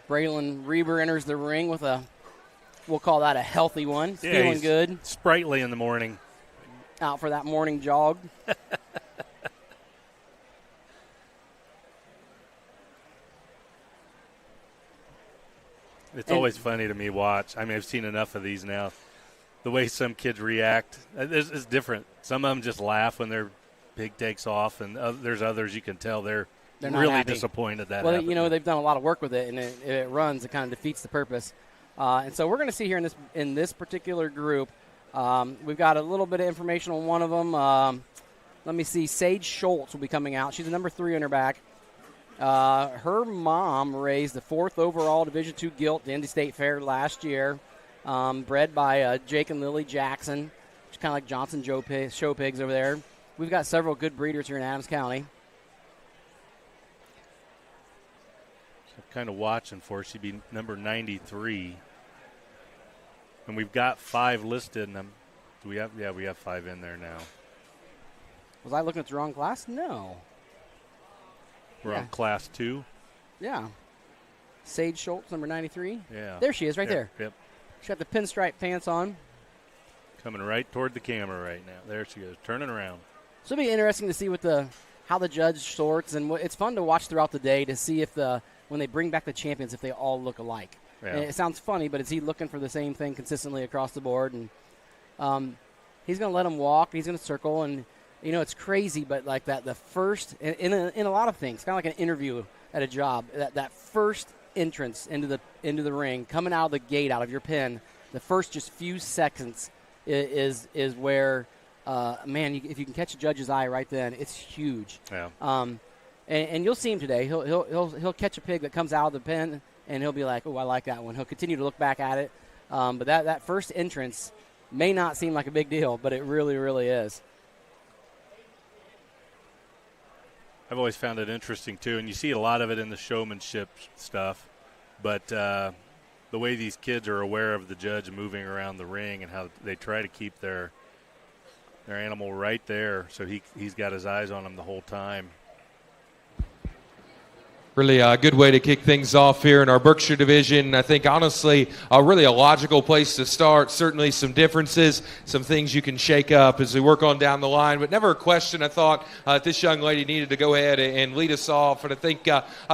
Braylon Reber enters the ring with we'll call that a healthy one. He's feeling good. Sprightly in the morning. Out for that morning jog. It's always funny to me watch. I mean, I've seen enough of these now. The way some kids react is different. Some of them just laugh when their pig takes off, and there's others you can tell they're not really happy. disappointed that Well, happened. they've done a lot of work with it, and if it runs, it kind of defeats the purpose. And so we're going to see here in this particular group, we've got a little bit of information on one of them. Let me see. Sage Schultz will be coming out. She's a number 3 on her back. Her mom raised the 4th overall Division II gilt at the Indy State Fair last year, bred by Jake and Lily Jackson. It's kind of like Johnson Show Pigs over there. We've got several good breeders here in Adams County. So kind of watching for her. She'd be number 93. And we've got 5 listed in them. Do we have? Yeah, we have 5 in there now. Was I looking at the wrong class? No. We're on class 2. Yeah. Sage Schultz, number 93. Yeah. There she is, right there. Yep. She's got the pinstripe pants on. Coming right toward the camera right now. There she goes, turning around. So it'll be interesting to see how the judge sorts, and it's fun to watch throughout the day to see if when they bring back the champions, if they all look alike. Yeah. And it sounds funny, but is he looking for the same thing consistently across the board? And he's going to let them walk. He's going to circle, and it's crazy, but like that, the first in a lot of things, kind of like an interview at a job. That first entrance into the ring, coming out of the gate, out of your pen, the first just few seconds is where, if you can catch a judge's eye right then, it's huge. Yeah. And you'll see him today. He'll catch a pig that comes out of the pen, and he'll be like, "Oh, I like that one." He'll continue to look back at it, but that first entrance may not seem like a big deal, but it really, really is. I've always found it interesting, too, and you see a lot of it in the showmanship stuff, but the way these kids are aware of the judge moving around the ring and how they try to keep their animal right there so he's got his eyes on them the whole time. Really a good way to kick things off here in our Berkshire division. I think, honestly, really a logical place to start. Certainly some differences, some things you can shake up as we work on down the line. But never a question, I thought, this young lady needed to go ahead and lead us off. And I think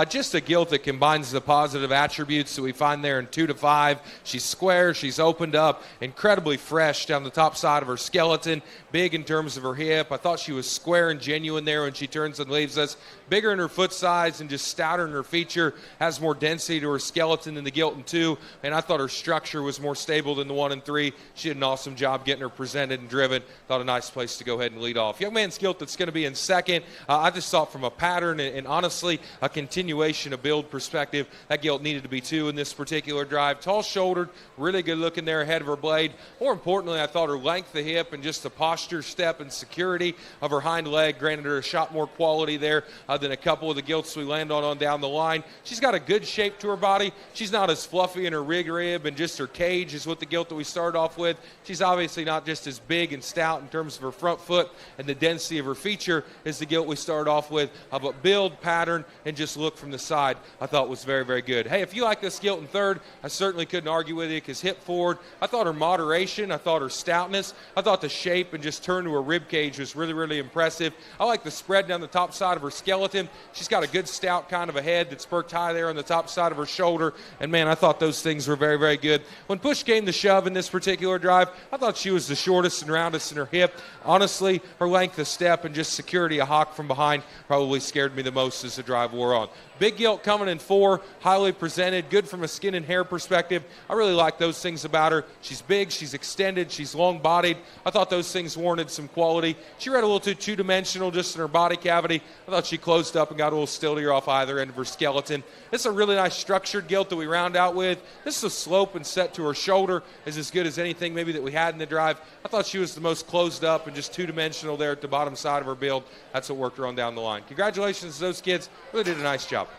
just a gilt that combines the positive attributes that we find there in 2 to 5. She's square. She's opened up. Incredibly fresh down the top side of her skeleton. Big in terms of her hip. I thought she was square and genuine there when she turns and leaves us. Bigger in her foot size and just stouter in her feature. Has more density to her skeleton than the gilt in 2. And I thought her structure was more stable than the 1 and 3. She did an awesome job getting her presented and driven. Thought a nice place to go ahead and lead off. Young man's gilt that's going to be in 2nd. I just thought from a pattern and honestly a continuation of build perspective, that gilt needed to be 2 in this particular drive. Tall-shouldered, really good looking there ahead of her blade. More importantly, I thought her length of hip and just the posture, step, and security of her hind leg granted her a shot more quality there than a couple of the gilts we land on down the line. She's got a good shape to her body. She's not as fluffy in her rig rib and just her cage is what the gilt that we started off with. She's obviously not just as big and stout in terms of her front foot and the density of her feature as the gilt we started off with. But build, pattern, and just look from the side I thought was very, very good. Hey, if you like this gilt in 3rd, I certainly couldn't argue with you because hip forward, I thought her moderation, I thought her stoutness, I thought the shape and just turn to her rib cage was really, really impressive. I like the spread down the top side of her skeleton. She's got a good stout kind of a head that's perked high there on the top side of her shoulder. And, man, I thought those things were very, very good. When push came to shove in this particular drive, I thought she was the shortest and roundest in her hip. Honestly, her length of step and just security of hawk from behind probably scared me the most as the drive wore on. Big gilt coming in 4, highly presented, good from a skin and hair perspective. I really like those things about her. She's big, she's extended, she's long-bodied. I thought those things warranted some quality. She read a little too two-dimensional just in her body cavity. I thought she closed up and got a little stiltier off either end of her skeleton. This is a really nice structured gilt that we round out with. This is a slope and set to her shoulder is as good as anything maybe that we had in the drive. I thought she was the most closed up and just two-dimensional there at the bottom side of her build. That's what worked her on down the line. Congratulations to those kids. Really did a nice job.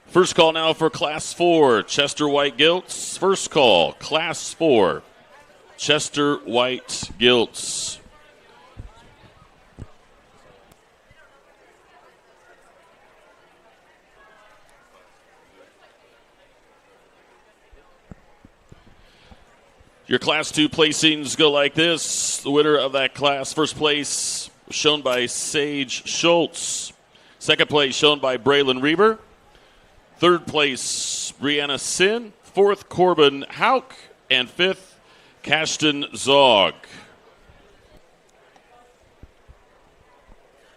First call now for Class 4, Chester White Gilts. First call, Class 4, Chester White Gilts. Your Class 2 placings go like this. The winner of that class, first place, shown by Sage Schultz. Second place, shown by Braylon Reber. Third place, Brianna Sin. Fourth, Corbin Hauk. And fifth, Cashton Zog.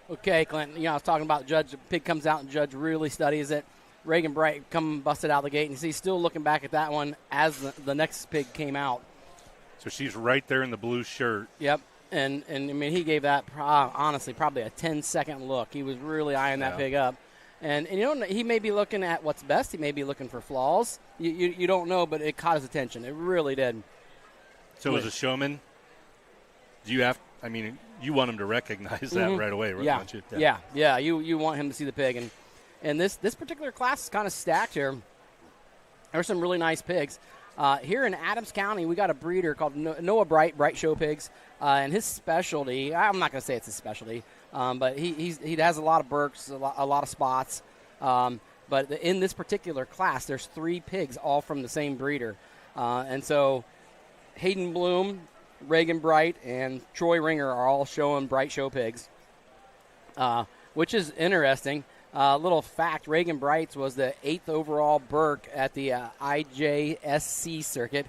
Okay, Clinton, I was talking about Judge. The pig comes out and Judge really studies it. Reagan Bright come busted out of the gate, and he's still looking back at that one as the next pig came out. So she's right there in the blue shirt. Yep. And I mean, he gave that, honestly, probably a 10-second look. He was really eyeing that pig up. And he may be looking at what's best. He may be looking for flaws. You don't know, but it caught his attention. It really did. So as a showman, you want him to recognize that right away, right? Yeah. Don't you? Yeah. You want him to see the pig. And this particular class is kind of stacked here. There's some really nice pigs. Here in Adams County, we got a breeder called Noah Bright Show Pigs. And his specialty, I'm not going to say it's his specialty, but he has a lot of Berks, a lot of spots. But in this particular class, there's 3 pigs, all from the same breeder. And so Hayden Bloom, Reagan Bright, and Troy Ringer are all showing Bright Show Pigs, which is interesting. Little fact, Reagan Bright's was the 8th overall Berk at the IJSC circuit,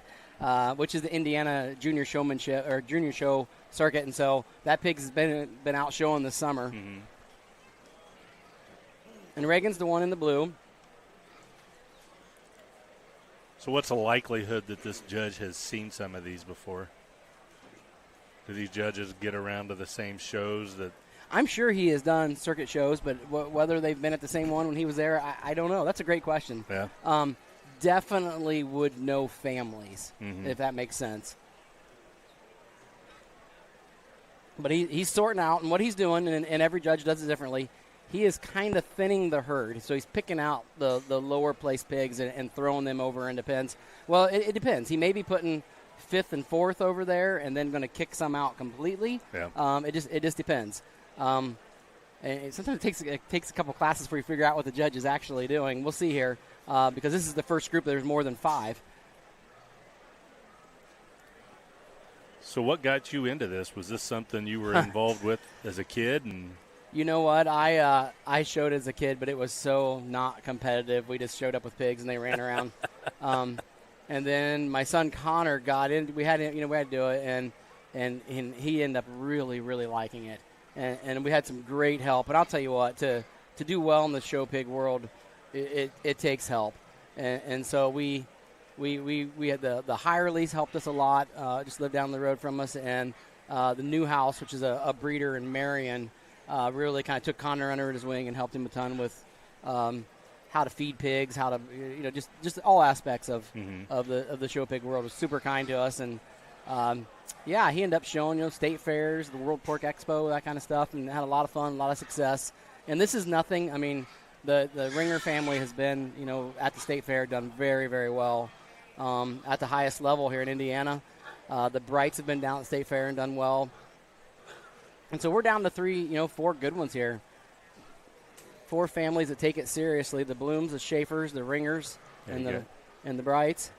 which is the Indiana Junior Showmanship or Junior Show circuit, and so that pig's been out showing this summer. Mm-hmm. And Reagan's the one in the blue. So what's the likelihood that this judge has seen some of these before? Do these judges get around to the same shows that? I'm sure he has done circuit shows, but whether they've been at the same one when he was there, I don't know. That's a great question. Yeah. Definitely would know families, if that makes sense. But he's sorting out, and what he's doing, and every judge does it differently, he is kind of thinning the herd. So he's picking out the lower place pigs and throwing them over into pens. Well, it depends. He may be putting 5th and 4th over there and then going to kick some out completely. Yeah. It just depends. And sometimes it takes a couple classes before you figure out what the judge is actually doing. We'll see here, because this is the first group. There's more than 5. So what got you into this? Was this something you were involved with as a kid? And you know what? I showed as a kid, but it was so not competitive. We just showed up with pigs and they ran around. And then my son Connor got in. We had to do it, and he ended up really, really liking it. And we had some great help. And I'll tell you what, to do well in the show pig world, it takes help. And so we had the higher lease helped us a lot. Just lived down the road from us, and the new house, which is a breeder in Marion, really kind of took Connor under his wing and helped him a ton with how to feed pigs, how to just all aspects of the show pig world. Was super kind to us, and he ended up showing state fairs, the World Pork Expo, that kind of stuff, and had a lot of fun, a lot of success. And this is nothing. I mean, the Ringer family has been at the state fair, done very, very well at the highest level here in Indiana. The Brights have been down at the state fair and done well. And so we're down to 4 good ones here. 4 families that take it seriously: the Blooms, the Schaefers, the Ringers, and the Brights.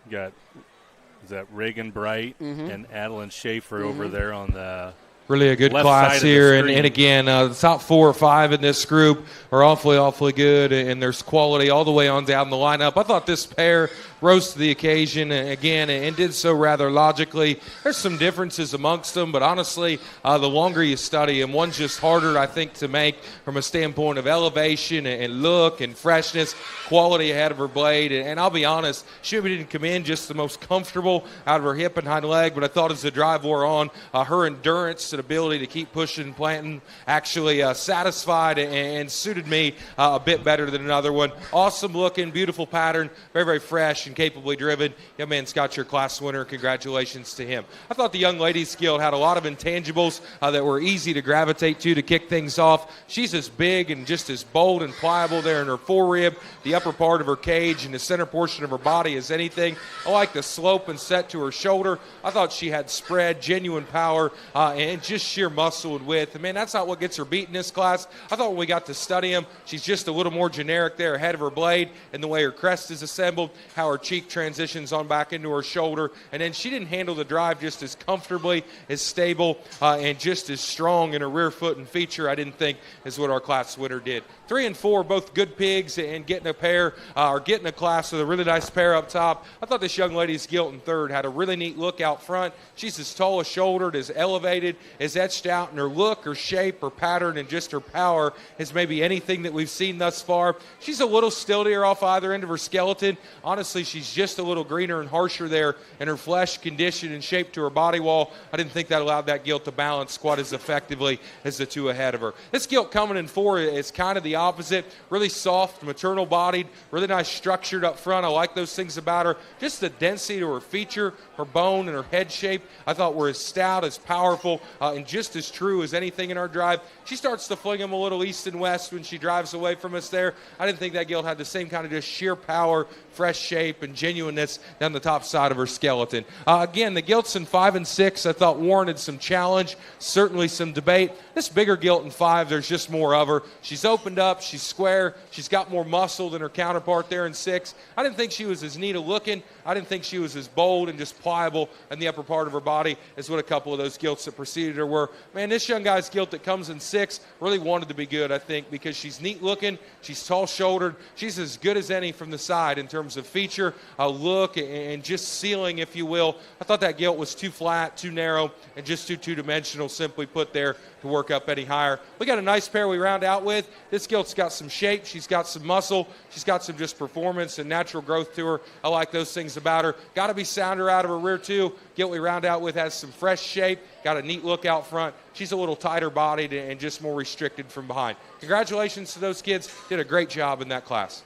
Is that Reagan Bright and Adeline Schaefer over there on the really a good left class side here, of the and again, the top 4 or 5 in this group are awfully good, and there's quality all the way on down the lineup. I thought this pair rose to the occasion again and did so rather logically. There's some differences amongst them, but honestly, the longer you study them, one's just harder, I think, to make from a standpoint of elevation and look and freshness, quality ahead of her blade. And I'll be honest, she didn't come in just the most comfortable out of her hip and hind leg, but I thought as the drive wore on, her endurance and ability to keep pushing and planting actually satisfied and suited me a bit better than another one. Awesome looking, beautiful pattern, very, very fresh and capably driven. Young man Scott's your class winner. Congratulations to him. I thought the young ladies Guild had a lot of intangibles that were easy to gravitate to kick things off. She's as big and just as bold and pliable there in her forerib, the upper part of her cage, and the center portion of her body as anything. I like the slope and set to her shoulder. I thought she had spread, genuine power, and just sheer muscle and width. And man, that's not what gets her beat in this class. I thought when we got to study him, she's just a little more generic there ahead of her blade and the way her crest is assembled, how her cheek transitions on back into her shoulder. And then she didn't handle the drive just as comfortably, as stable, and just as strong in her rear foot and feature, I didn't think, is what our class winner did. 3 and 4, both good pigs, and getting a pair, or getting a class with a really nice pair up top. I thought this young lady's gilt in third had a really neat look out front. She's as tall as shouldered, as elevated, as etched out in her look, her shape, her pattern, and just her power as maybe anything that we've seen thus far. She's a little stiltier off either end of her skeleton. Honestly, she's just a little greener and harsher there in her flesh, condition, and shape to her body wall. I didn't think that allowed that gilt to balance quite as effectively as the two ahead of her. This gilt coming in 4 is kind of the opposite. Really soft, maternal bodied, really nice structured up front. I like those things about her. Just the density to her feature, her bone, and her head shape, I thought were as stout, as powerful, and just as true as anything in our drive. She starts to fling them a little east and west when she drives away from us there. I didn't think that gilt had the same kind of just sheer power, fresh shape, and genuineness down the top side of her skeleton. Again, the gilts in 5 and 6 I thought warranted some challenge, certainly some debate. This bigger gilt in 5, there's just more of her. She's opened up, she's square, she's got more muscle than her counterpart there in 6. I didn't think she was as neat looking. I didn't think she was as bold and just pliable in the upper part of her body as what a couple of those gilts that preceded her were. Man, this young guy's gilt that comes in 6 really wanted to be good, I think, because she's neat looking, she's tall shouldered, she's as good as any from the side in terms of feature, look, and just ceiling, if you will. I thought that gilt was too flat, too narrow, and just too two-dimensional, simply put there, to work up any higher. We got a nice pair we round out with. This gilt's got some shape, she's got some muscle, she's got some just performance and natural growth to her. I like those things about her. Got to be sounder out of her rear too. Gilt we round out with has some fresh shape, got a neat look out front. She's a little tighter bodied and just more restricted from behind. Congratulations to those kids. Did a great job in that class.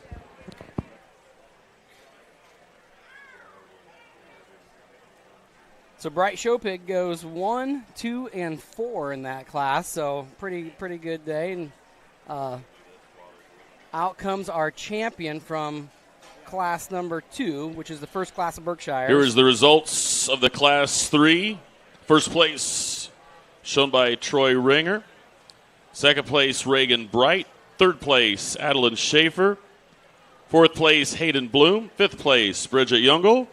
So Bright Show Pig goes 1, 2, and 4 in that class. So pretty good day. And out comes our champion from class number 2, which is the first class of Berkshire. Here is the results of the class 3. First place shown by Troy Ringer. Second place, Reagan Bright. Third place, Adeline Schaefer. Fourth place, Hayden Bloom. Fifth place, Bridget Youngel.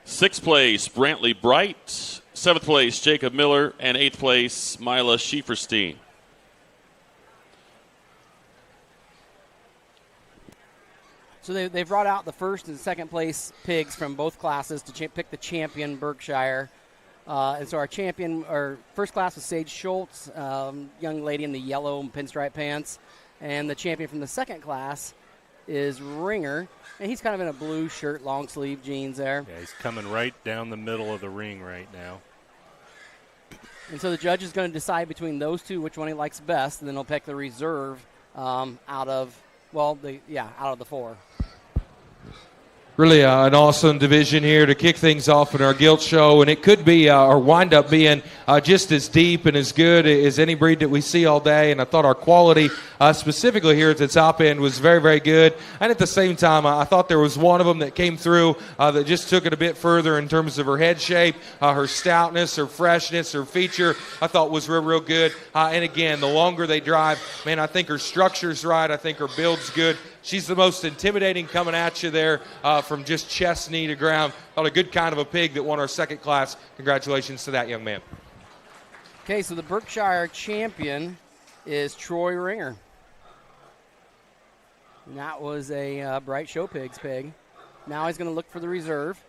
Sixth place, Brantley Bright. Seventh place, Jacob Miller. And eighth place, Mila Schieferstein. So they brought out the first and second place pigs from both classes to pick the champion Berkshire. And so our first class was Sage Schultz, young lady in the yellow pinstripe pants. And the champion from the second class is Ringer. And he's kind of in a blue shirt, long sleeve jeans there. Yeah, he's coming right down the middle of the ring right now. And so the judge is going to decide between those two which one he likes best, and then he'll pick the reserve out of the 4. Really an awesome division here to kick things off in our gilt show, and it could be or wind up being just as deep and as good as any breed that we see all day. And I thought our quality, specifically here at the top end, was very, very good. And at the same time, I thought there was one of them that came through that just took it a bit further in terms of her head shape, her stoutness, her freshness, her feature. I thought was real, real good. And again, the longer they drive, man, I think her structure's right. I think her build's good. She's the most intimidating coming at you there from just chest, knee to ground. Thought a good kind of a pig that won our second class. Congratulations to that young man. Okay, so the Berkshire champion is Troy Ringer. And that was a Bright Show Pigs pig. Now he's going to look for the reserve.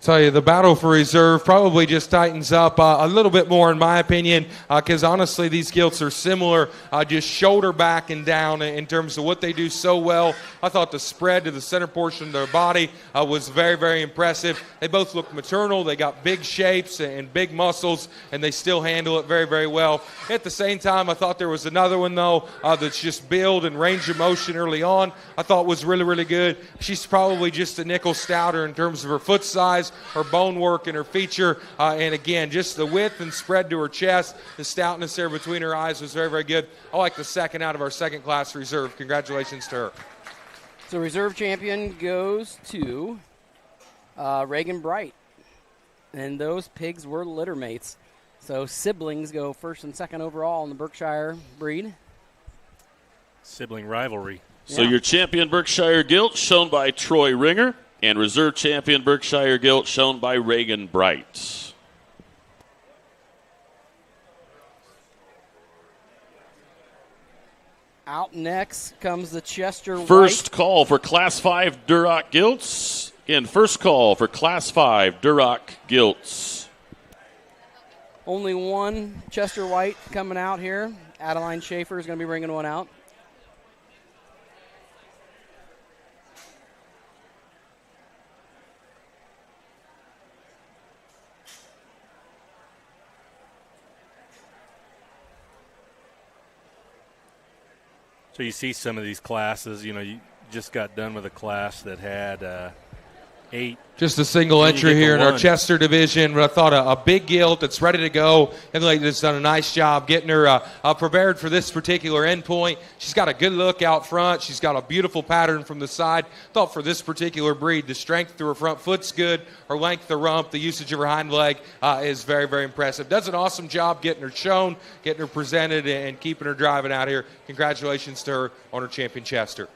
Tell you, the battle for reserve probably just tightens up a little bit more, in my opinion, because honestly, these gilts are similar, just shoulder back and down in terms of what they do so well. I thought the spread to the center portion of their body was very, very impressive. They both look maternal. They got big shapes and big muscles, and they still handle it very, very well. At the same time, I thought there was another one, though, that's just build and range of motion early on. I thought was really, really good. She's probably just a nickel stouter in terms of her foot size, her bone work, and her feature, and again, just the width and spread to her chest, the stoutness there between her eyes was very, very good. I like the second out of our second class reserve. Congratulations to her. So reserve champion goes to Reagan Bright, and those pigs were litter mates. So siblings go first and second overall in the Berkshire breed. Sibling rivalry. So your champion Berkshire Gilt shown by Troy Ringer, and reserve champion Berkshire Gilt shown by Reagan Bright. Out next comes the Chester First White. call for Class 5 Duroc Gilts. And first call for Class 5 Duroc Gilts. Only one Chester White coming out here. Adeline Schaefer is going to be bringing one out. So you see some of these classes, you just got done with a class that had 8. Just a single entry here in our Chester division. But I thought a big gilt that's ready to go. And like has done a nice job getting her prepared for this particular endpoint. She's got a good look out front. She's got a beautiful pattern from the side. Thought for this particular breed, the strength through her front foot's good. Her length, the rump, the usage of her hind leg is very, very impressive. Does an awesome job getting her shown, getting her presented, and keeping her driving out here. Congratulations to her on her champion Chester.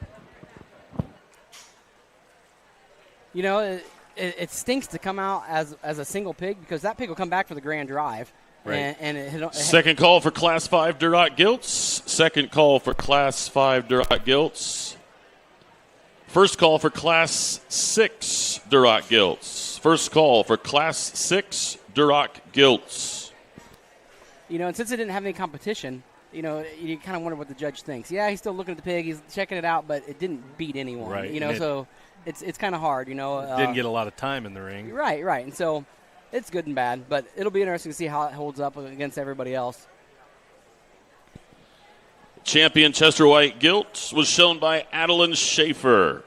It stinks to come out as a single pig because that pig will come back for the grand drive. Right. And Second call for Class 5 Duroc Gilts. Second call for Class 5 Duroc Gilts. First call for Class 6 Duroc Gilts. First call for Class 6 Duroc Gilts. And since it didn't have any competition, you kind of wonder what the judge thinks. Yeah, he's still looking at the pig. He's checking it out, but it didn't beat anyone. Right. So it's kind of hard, didn't get a lot of time in the ring. Right. And so it's good and bad, but it'll be interesting to see how it holds up against everybody else. Champion Chester White Gilt was shown by Adeline Schaefer.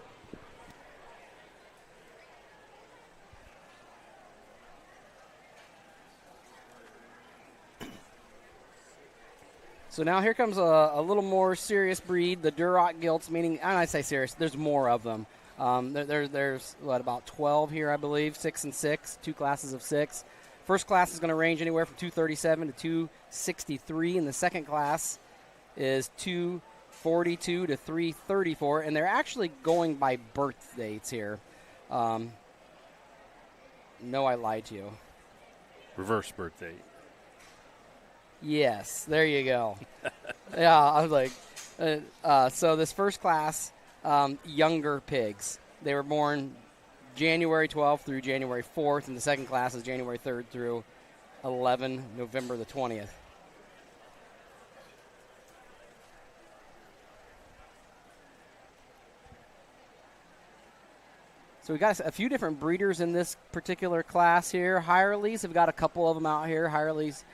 So now here comes a little more serious breed, the Duroc Gilts, meaning, and I say serious, there's more of them. There's about 12 here, I believe, 6 and 6, 2 classes of 6. First class is going to range anywhere from 237 to 263, and the second class is 242 to 334, and they're actually going by birth dates here. No, I lied to you. Reverse birth date. Yes, there you go. Yeah, I was like, so this first class, younger pigs. They were born January 12th through January 4th, and the second class is January 3rd through 11, November the 20th. So we got a few different breeders in this particular class here. Hireleys have got a couple of them out here. Hireleys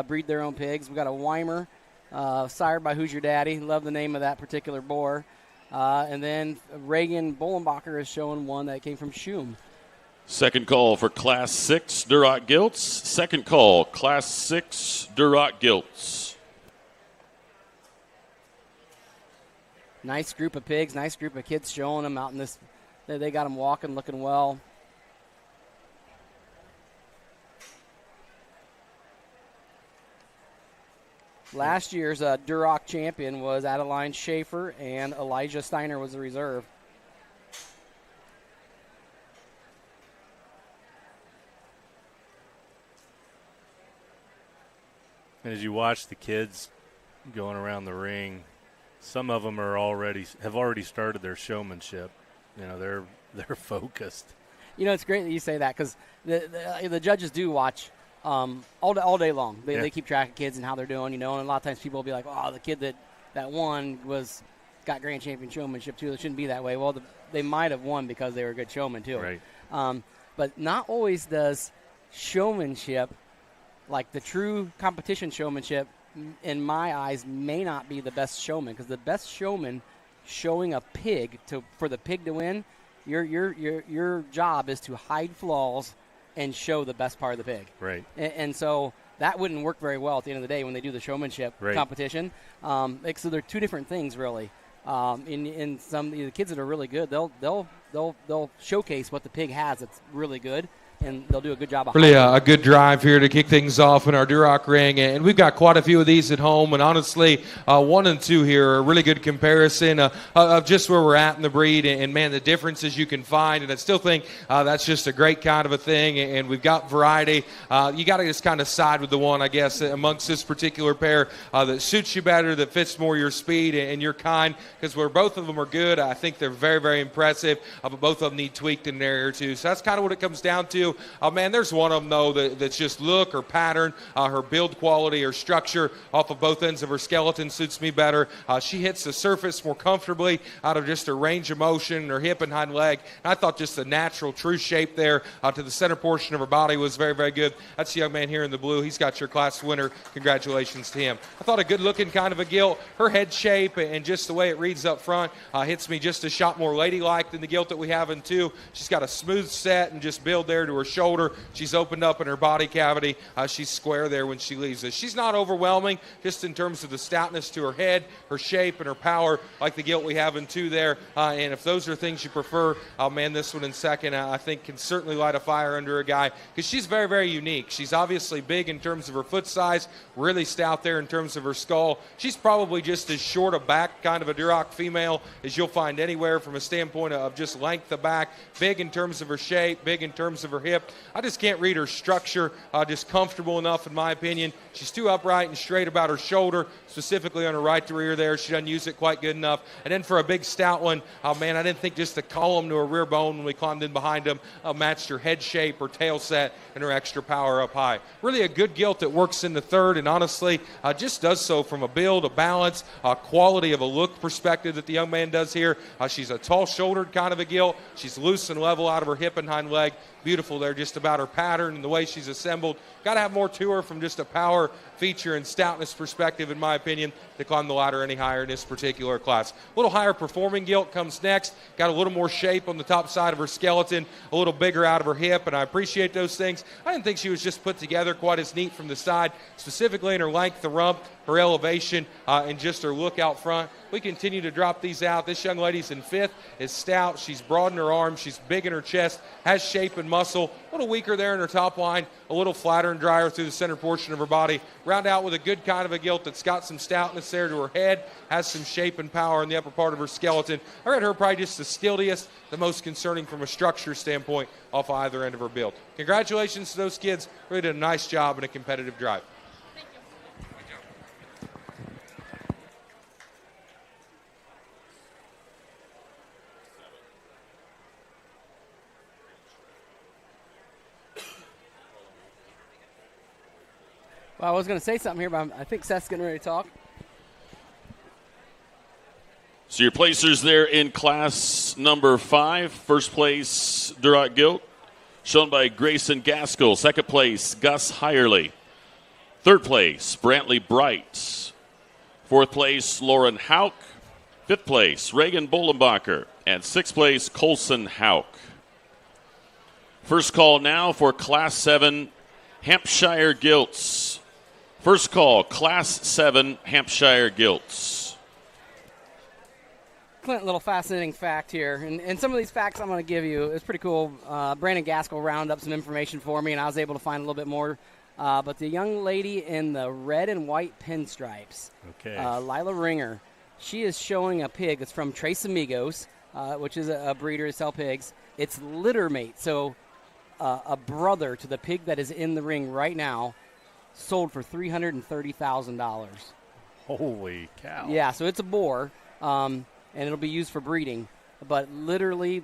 breed their own pigs. We've got a Weimer, sired by Who's Your Daddy. Love the name of that particular boar. And then Reagan Bullenbacher is showing one that came from Schum. Second call for Class 6 Duroc Gilts. Second call, Class 6 Duroc Gilts. Nice group of pigs, nice group of kids showing them out in this. They got them walking, looking well. Last year's Duroc champion was Adeline Schaefer, and Elijah Steiner was the reserve. And as you watch the kids going around the ring, some of them have already started their showmanship. They're focused. It's great that you say that because the judges do watch all day long. They keep track of kids and how they're doing, and a lot of times people will be like, oh, the kid that won got grand champion showmanship too. It shouldn't be that way. Well, they might have won because they were a good showman too. Right. But not always does showmanship, like the true competition showmanship, in my eyes, may not be the best showman, because the best showman showing a pig for the pig to win, your job is to hide flaws and show the best part of the pig. Right. And so that wouldn't work very well at the end of the day when they do the showmanship competition. So they're two different things, really. In some the kids that are really good, they'll showcase what the pig has that's really good. and they'll do a good job of Really a good drive here to kick things off in our Duroc ring, and we've got quite a few of these at home, and honestly, 1 and 2 here are a really good comparison of just where we're at in the breed, and man, the differences you can find, and I still think that's just a great kind of a thing, and we've got variety. You got to just kind of side with the one, I guess, amongst this particular pair that suits you better, that fits more your speed and your kind, because where both of them are good, I think they're very, very impressive, but both of them need tweaked in an area or two, so that's kind of what it comes down to. Man, there's one of them, though, that's just look or pattern, her build quality or structure off of both ends of her skeleton suits me better. She hits the surface more comfortably out of just her range of motion, her hip and hind leg. And I thought just the natural, true shape there to the center portion of her body was very, very good. That's the young man here in the blue. He's got your class winner. Congratulations to him. I thought a good-looking kind of a gilt. Her head shape and just the way it reads up front hits me just a shot more ladylike than the gilt that we have in 2. She's got a smooth set and just build there to her shoulder. She's opened up in her body cavity. She's square there when she leaves us. She's not overwhelming just in terms of the stoutness to her head, her shape, and her power like the gilt we have in 2 there. And if those are things you prefer, I'll man this one in second. I think can certainly light a fire under a guy because she's very, very unique. She's obviously big in terms of her foot size, really stout there in terms of her skull. She's probably just as short a back kind of a Duroc female as you'll find anywhere from a standpoint of just length of back, big in terms of her shape, big in terms of her hip. I just can't read her structure, just comfortable enough in my opinion. She's too upright and straight about her shoulder, specifically on her right rear there. She doesn't use it quite good enough. And then for a big stout one, man, I didn't think just the column to her rear bone when we climbed in behind him matched her head shape, her tail set, and her extra power up high. Really a good gilt that works in the 3rd, and honestly, just does so from a build, a balance, a quality of a look perspective that the young man does here. She's a tall-shouldered kind of a gilt. She's loose and level out of her hip and hind leg. Beautiful there just about her pattern and the way she's assembled. Got to have more to her from just a power, feature, and stoutness perspective, in my opinion, to climb the ladder any higher in this particular class. A little higher performing gilt comes next. Got a little more shape on the top side of her skeleton, a little bigger out of her hip, and I appreciate those things. I didn't think she was just put together quite as neat from the side, specifically in her length, the rump, her elevation, and just her look out front. We continue to drop these out. This young lady's in 5th, is stout. She's broad in her arms. She's big in her chest, has shape and muscle. A little weaker there in her top line, a little flatter and drier through the center portion of her body. Round out with a good kind of a gilt that's got some stoutness there to her head, has some shape and power in the upper part of her skeleton. I read her probably just the stiltiest, the most concerning from a structure standpoint off either end of her build. Congratulations to those kids. Really did a nice job in a competitive drive. Well, I was going to say something here, but I think Seth's getting ready to talk. So your placers there in class number 5. First place, Duroc Gilt, shown by Grayson Gaskell. Second place, Gus Hirely. Third place, Brantley Bright. Fourth place, Lauren Hauk. Fifth place, Reagan Bolenbacher. And sixth place, Colson Hauk. First call now for class 7 Hampshire Gilts. First call, Class 7 Hampshire Gilts. Clint, little fascinating fact here. And some of these facts I'm going to give you, it's pretty cool. Brandon Gaskell rounded up some information for me, and I was able to find a little bit more. But the young lady in the red and white pinstripes, Lila Ringer, she is showing a pig that's from Tres Amigos, which is a breeder to sell pigs. It's litter mate, so a brother to the pig that is in the ring right now, sold for $330,000. Holy cow. Yeah, so it's a boar, and it'll be used for breeding. But literally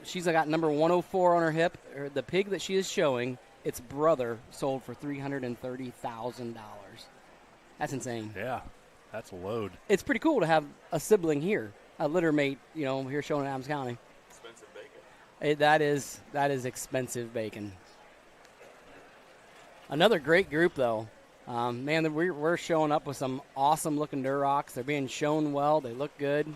she's got number 104 on her hip. The pig that she is showing, its brother sold for $330,000. That's insane. Yeah, that's a load. It's pretty cool to have a sibling here, a litter mate, here showing in Adams County. Expensive bacon. That is expensive bacon. Another great group, though. Man, we're showing up with some awesome-looking Durocs. They're being shown well. They look good.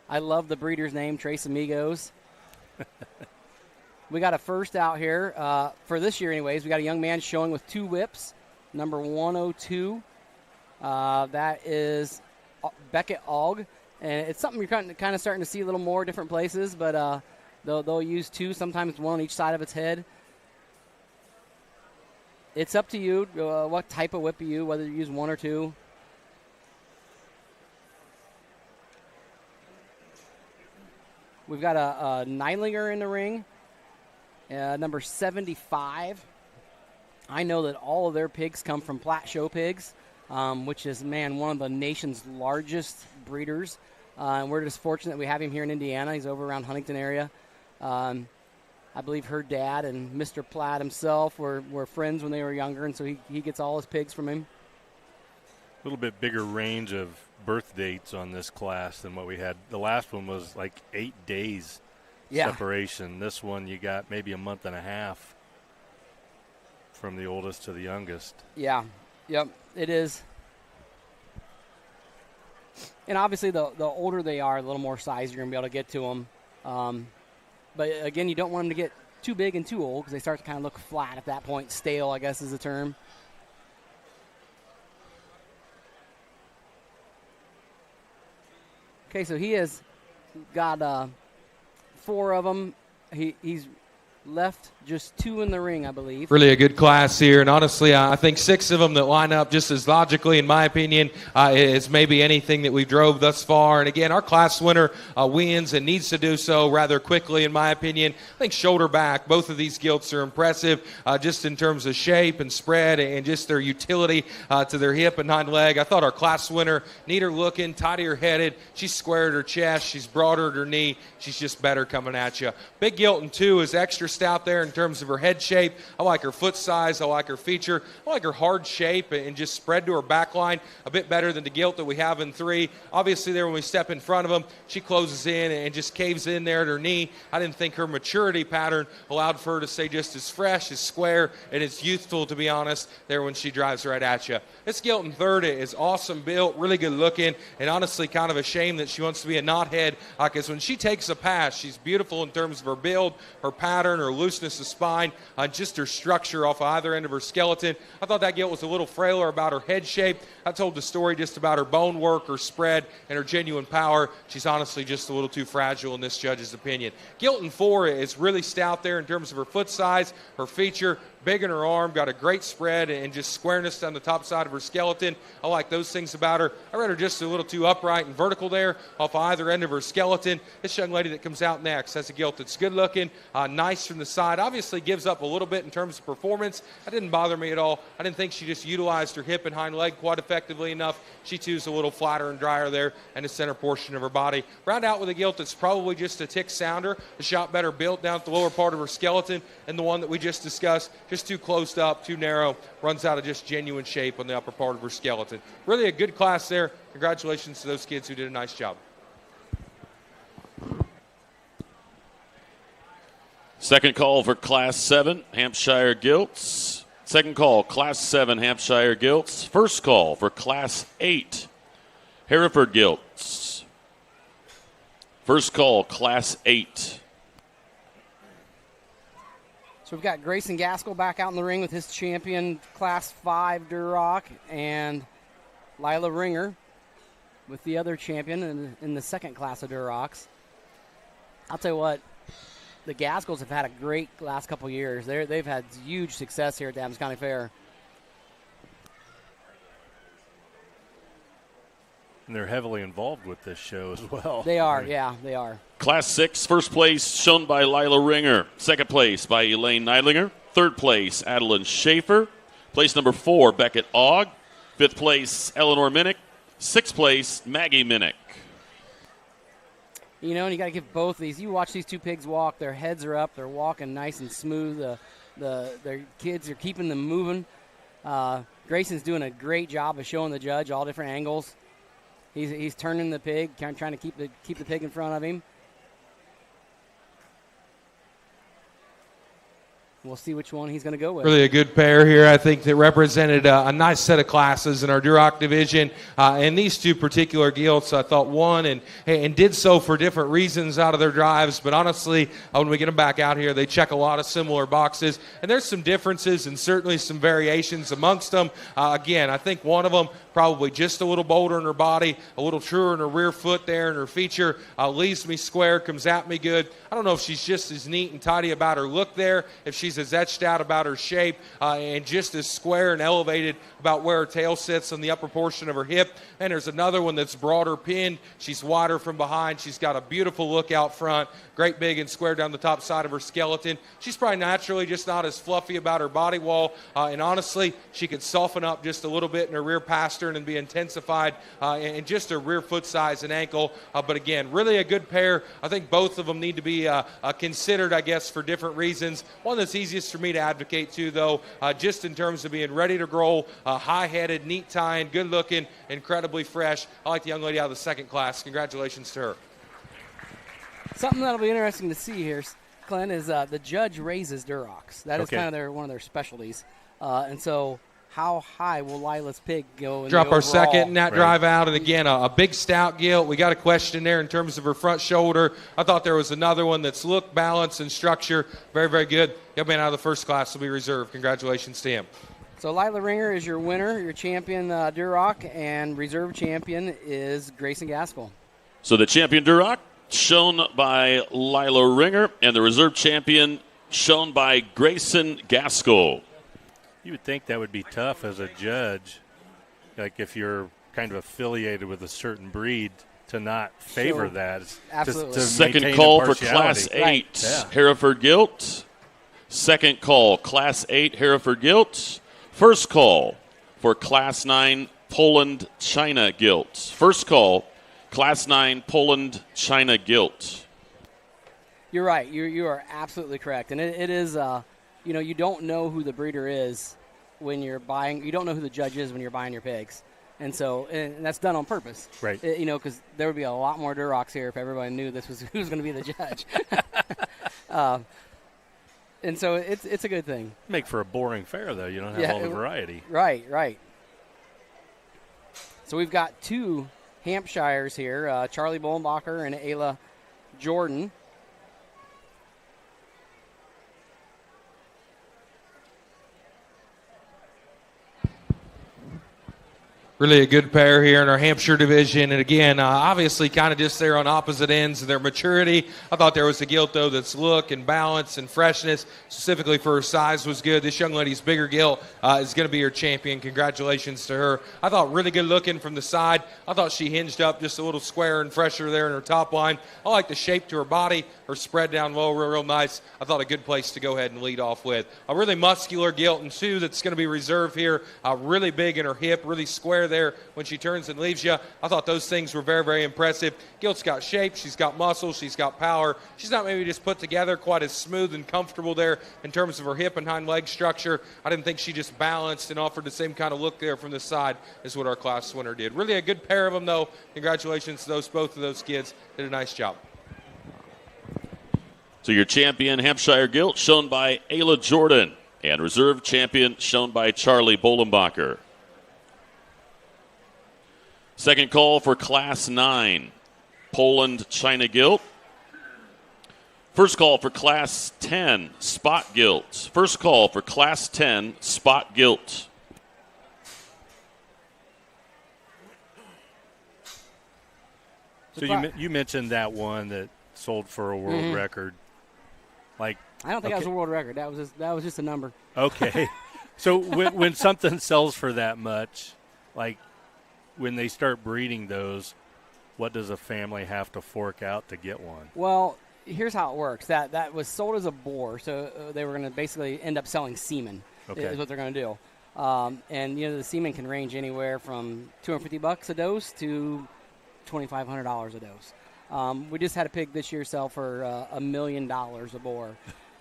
I love the breeder's name, Tres Amigos. We got a first out here. For this year, anyways, we got a young man showing with 2 whips. Number 102. That is Beckett Aug. And it's something you're kind of starting to see a little more different places, but they'll use 2, sometimes 1 on each side of its head. It's up to you what type of whip you use, whether you use 1 or 2. We've got a Neidlinger in the ring, number 75. I know that all of their pigs come from Platt Show Pigs, which is, one of the nation's largest breeders. And we're just fortunate that we have him here in Indiana. He's over around Huntington area. I believe her dad and Mr. Platt himself were friends when they were younger, and so he gets all his pigs from him. A little bit bigger range of birth dates on this class than what we had. The last one was like 8 days separation. This one you got maybe a month and a half from the oldest to the youngest. Yeah, yep, it is. And obviously the older they are, a little more size you're going to be able to get to them. But again, you don't want them to get too big and too old because they start to kind of look flat at that point. Stale, I guess, is the term. Okay, so he has got 4 of them. He's left just 2 in the ring, I believe. Really a good class here, and honestly, I think 6 of them that line up just as logically, in my opinion, as maybe anything that we've drove thus far. And again, our class winner wins and needs to do so rather quickly, in my opinion. I think shoulder back, both of these gilts are impressive, just in terms of shape and spread and just their utility to their hip and hind leg. I thought our class winner, neater looking, tidier headed. She's squared her chest, she's broader at her knee. She's just better coming at you. Big Gilton, too, is extra out there in terms of her head shape. I like her foot size. I like her feature. I like her hard shape and just spread to her back line a bit better than the gilt that we have in 3. Obviously, there when we step in front of them, she closes in and just caves in there at her knee. I didn't think her maturity pattern allowed for her to stay just as fresh, as square, and as youthful, to be honest, there when she drives right at you. This gilt in 3rd is awesome built, really good looking, and honestly kind of a shame that she wants to be a knothead because when she takes a pass, she's beautiful in terms of her build, her pattern, her looseness of spine, just her structure off either end of her skeleton. I thought that gilt was a little frailer about her head shape. I told the story just about her bone work, her spread, and her genuine power. She's honestly just a little too fragile in this judge's opinion. Gilt in 4 is really stout there in terms of her foot size, her feature, big in her arm, got a great spread and just squareness down the top side of her skeleton. I like those things about her. I read her just a little too upright and vertical there off either end of her skeleton. This young lady that comes out next has a gilt that's good looking, nice from the side, obviously gives up a little bit in terms of performance. That didn't bother me at all. I didn't think she just utilized her hip and hind leg quite effectively enough. She too is a little flatter and drier there in the center portion of her body. Round out with a gilt that's probably just a tick sounder, a shot better built down at the lower part of her skeleton, and the one that we just discussed, just too closed up, too narrow, runs out of just genuine shape on the upper part of her skeleton. Really a good class there. Congratulations to those kids who did a nice job. Second call for Class 7, Hampshire Gilts. Second call, Class 7, Hampshire Gilts. First call for Class 8, Hereford Gilts. First call, Class 8. So we've got Grayson Gaskell back out in the ring with his champion, Class 5 Duroc, and Lila Ringer with the other champion in the second class of Durocs. I'll tell you what, the Gaskells have had a great last couple years. They've had huge success here at the Adams County Fair. And they're heavily involved with this show as well. They are, yeah, they are. Class 6, first place shown by Lila Ringer. Second place by Elaine Neidlinger. Third place, Adeline Schaefer. Place number 4, Beckett Ogg. Fifth place, Eleanor Minnick. Sixth place, Maggie Minnick. You know, and you got to give both of these. You watch these two pigs walk. Their heads are up. They're walking nice and smooth. Their kids are keeping them moving. Grayson's doing a great job of showing the judge all different angles. He's turning the pig, trying to keep the pig in front of him. We'll see which one he's going to go with. Really a good pair here, I think, that represented a nice set of classes in our Duroc division. And these two particular gilts, I thought, won and did so for different reasons out of their drives. But honestly, when we get them back out here, they check a lot of similar boxes. And there's some differences and certainly some variations amongst them. Again, I think one of them probably just a little bolder in her body, a little truer in her rear foot there, and her feature leaves me square, comes at me good. I don't know if she's just as neat and tidy about her look there, if she's as etched out about her shape, and just as square and elevated about where her tail sits on the upper portion of her hip. And there's another one that's broader pinned. She's wider from behind. She's got a beautiful look out front, great big and square down the top side of her skeleton. She's probably naturally just not as fluffy about her body wall, and honestly, she could soften up just a little bit in her rear pastern and be intensified in just her rear foot size and ankle. But again, really a good pair. I think both of them need to be considered, I guess, for different reasons. One that's easiest for me to advocate to, though, just in terms of being ready to grow, high-headed, neat tying, good-looking, incredibly fresh. I like the young lady out of the second class. Congratulations to her. Something that'll be interesting to see here, Glenn, is the judge raises Durocs. That is kind of one of their specialties. And so how high will Lila's pig go in Drop the our overall? second in that drive out. And again, a big stout gilt. We got a question there in terms of her front shoulder. I thought there was another one that's look, balance, and structure. Very, very good. Young man out of the first class will be reserved. Congratulations to him. So Lila Ringer is your winner, your champion Duroc, and reserve champion is Grayson Gaskell. So the champion Duroc shown by Lila Ringer, and the reserve champion shown by Grayson Gaskell. You would think that would be tough as a judge, like if you're kind of affiliated with a certain breed, to not favor that. Absolutely. To Second call for Class 8 Right. Hereford Gilt. Second call, Class 8 Hereford Gilt. First call for Class 9 Poland China Gilt. First call, Class 9 Poland China Gilt. You're right. You are absolutely correct. And it is, you don't know who the breeder is when you're buying. You don't know who the judge is when you're buying your pigs. And so and that's done on purpose. Right. Because there would be a lot more Durocs here if everybody knew this was who's going to be the judge. And so it's a good thing. Make for a boring fair, though. You don't have all the variety. Right. So we've got two Hampshires here, Charlie Bollenbacher and Ayla Jordan. Really a good pair here in our Hampshire division. And again, obviously kind of just there on opposite ends of their maturity. I thought there was a gilt, though, that's look and balance and freshness, specifically for her size, was good. This young lady's bigger gilt is going to be her champion. Congratulations to her. I thought really good looking from the side. I thought she hinged up just a little square and fresher there in her top line. I like the shape to her body, her spread down low, real nice. I thought a good place to go ahead and lead off with. A really muscular gilt, and two that's going to be reserved here, really big in her hip, really square there when she turns and leaves you. I thought those things were very, very impressive. Gilt's got shape, she's got muscle, she's got power. She's not maybe just put together quite as smooth and comfortable there in terms of her hip and hind leg structure. I didn't think she just balanced and offered the same kind of look there from the side as what our class winner did. Really a good pair of them, though. Congratulations to both of those kids. Did a nice job. So your champion Hampshire Gilt shown by Ayla Jordan, and reserve champion shown by Charlie Bollenbacher. Second call for Class 9, Poland China Gilt. First call for Class 10, Spot Gilt. First call for Class 10, Spot Gilt. So you mentioned that one that sold for a world record. Like, I don't think that was a world record. That was just a number. Okay. So when something sells for that much, like when they start breeding those, what does a family have to fork out to get one? Well, here's how it works. That was sold as a boar, so they were going to basically end up selling semen. Okay. Is what they're going to do. And the semen can range anywhere from $250 a dose to $2,500 a dose. We just had a pig this year sell for $1 million a boar,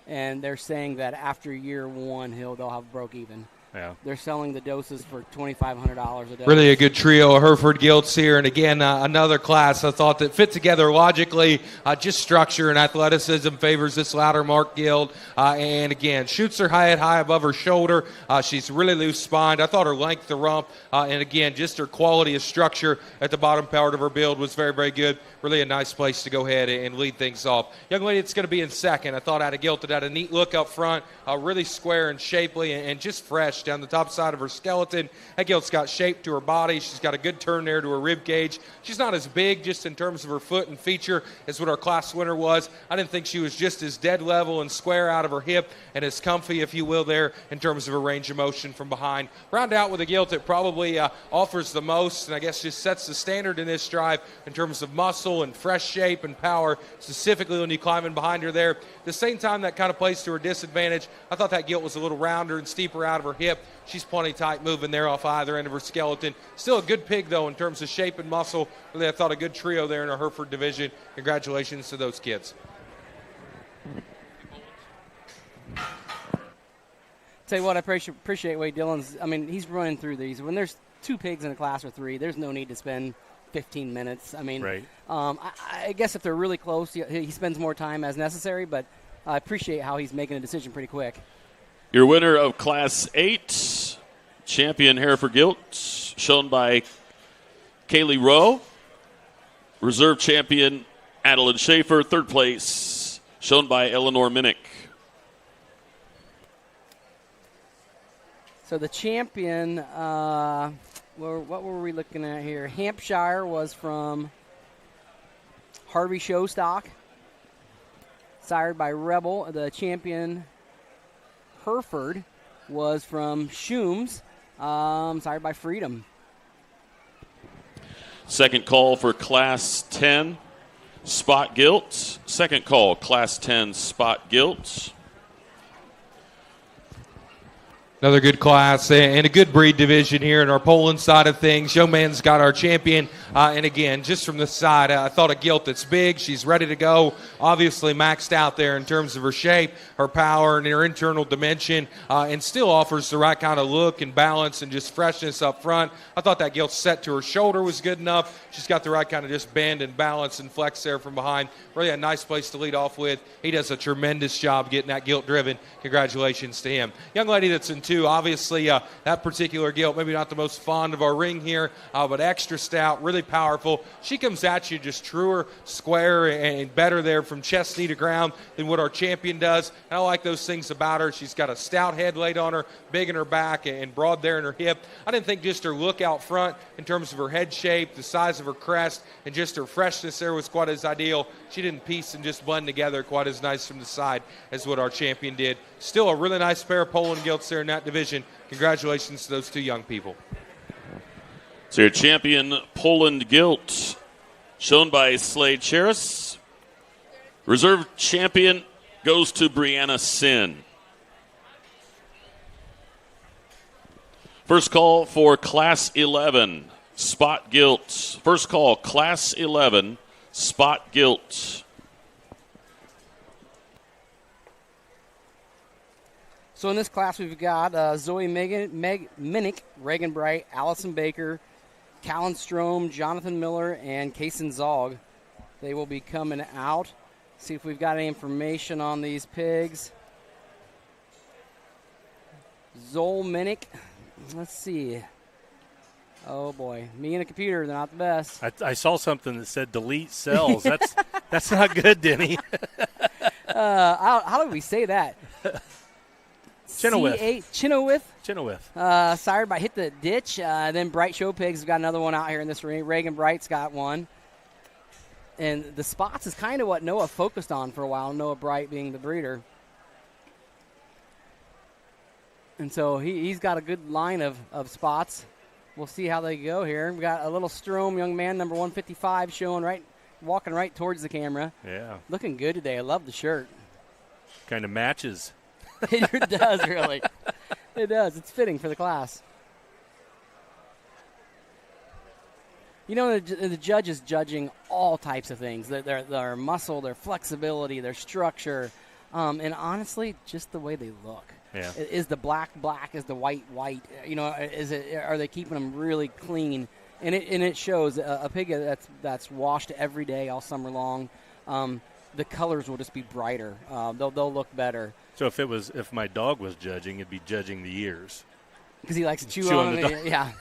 and they're saying that after year one they'll have broke even. Yeah. They're selling the doses for $2,500 a dose. Really a good trio of Hereford Gilts here. And again, another class I thought that fit together logically. Just structure and athleticism favors this ladder mark gilt. And again, shoots her head high above her shoulder. She's really loose spined. I thought her length, the rump, and again, just her quality of structure at the bottom part of her build was very, very good. Really a nice place to go ahead and lead things off. Young lady that's going to be in second, I thought had a gilt that had a neat look up front, really square and shapely and just fresh. fresh down the top side of her skeleton. That gilt's got shape to her body. She's got a good turn there to her rib cage. She's not as big just in terms of her foot and feature as what our class winner was. I didn't think she was just as dead level and square out of her hip and as comfy, if you will, there in terms of her range of motion from behind. Round out with a gilt that probably offers the most and I guess just sets the standard in this drive in terms of muscle and fresh shape and power, specifically when you climb in behind her there. At the same time, that kind of plays to her disadvantage. I thought that gilt was a little rounder and steeper out of her hip. She's plenty tight moving there off either end of her skeleton. Still a good pig, though, in terms of shape and muscle. Really, I thought a good trio there in our Hereford division. Congratulations to those kids. Tell you what, I appreciate Wade Dillon's. I mean, he's running through these. When there's 2 pigs in a class or 3, there's no need to spend 15 minutes. I mean, right. I guess if they're really close, he spends more time as necessary, but I appreciate how he's making a decision pretty quick. Your winner of Class 8, champion Hereford Gilt, shown by Kaylee Rowe. Reserve champion Adeline Schaefer. Third place, shown by Eleanor Minnick. So the champion, what were we looking at here? Hampshire was from Harvey Showstock, sired by Rebel. The champion, Hereford, was from Shooms, sired by Freedom. Second call for Class 10, Spot Gilt. Second call, Class 10, Spot Gilt. Another good class and a good breed division here in our Poland side of things. Young man's got our champion. And again, just from the side, I thought a gilt that's big. She's ready to go. Obviously maxed out there in terms of her shape, her power, and her internal dimension, and still offers the right kind of look and balance and just freshness up front. I thought that gilt set to her shoulder was good enough. She's got the right kind of just bend and balance and flex there from behind. Really a nice place to lead off with. He does a tremendous job getting that gilt driven. Congratulations to him. Young lady that's in 2, obviously that particular gilt, maybe not the most fond of our ring here, but extra stout, really powerful. She comes at you just truer, square, and better there from chest knee to ground than what our champion does. And I like those things about her. She's got a stout head laid on her, big in her back, and broad there in her hip. I didn't think just her look out front in terms of her head shape, the size of her crest, and just her freshness there was quite as ideal. She didn't piece and just blend together quite as nice from the side as what our champion did. Still a really nice pair of Poland gilts there in that division. Congratulations to those 2 young people. So your champion Poland Gilt, shown by Slade Cheris. Reserve champion goes to Brianna Sin. First call for Class 11, Spot Gilt. First call, Class 11, Spot Gilt. So in this class, we've got Zoe Minnick, Reagan Bright, Allison Baker, Callan Strom, Jonathan Miller, and Kason Zog. They will be coming out. See if we've got any information on these pigs. Zoe Minnick. Let's see. Oh, boy. Me and a computer, they're not the best. I saw something that said delete cells. That's not good, Denny. How do we say that? Chenoweth. Chenoweth. Sired by Hit the Ditch. Then Bright Show Pigs have got another one out here in this ring. Reagan Bright's got one. And the spots is kind of what Noah focused on for a while, Noah Bright being the breeder. And so he's got a good line of spots. We'll see how they go here. We got a little Strom young man, number 155, walking right towards the camera. Yeah. Looking good today. I love the shirt. Kind of matches. It does, really. It does. It's fitting for the class. You know, the judge is judging all types of things. Their muscle, their flexibility, their structure, and honestly, just the way they look. Yeah. Is the black? Is the white? You know, are they keeping them really clean? And it shows a pig that's washed every day all summer long. The colors will just be brighter. They'll look better. So if my dog was judging, it'd be judging the ears. Because he likes to chew on them.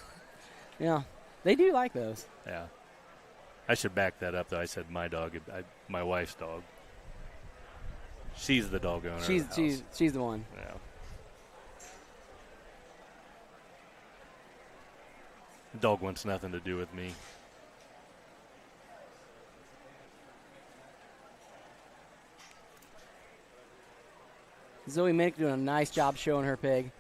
Yeah. They do like those. Yeah. I should back that up, though. I said my dog, my wife's dog. She's the dog owner. She's the one. Yeah. Dog wants nothing to do with me. Zoe Minnick doing a nice job showing her pig.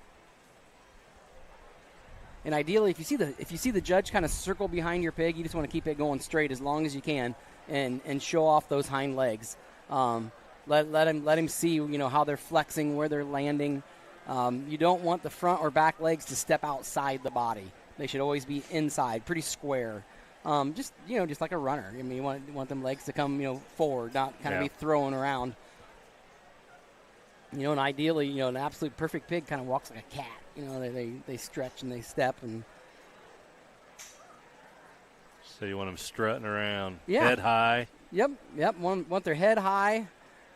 And ideally, if you see the judge kind of circle behind your pig, you just want to keep it going straight as long as you can, and show off those hind legs. Let him see how they're flexing, where they're landing. You don't want the front or back legs to step outside the body. They should always be inside, pretty square. Just like a runner. I mean, you want them legs to come forward, not kind of be thrown around. And ideally, an absolute perfect pig kind of walks like a cat. They stretch and they step. And so you want them strutting around, yeah. Head high. Yep. Want their head high,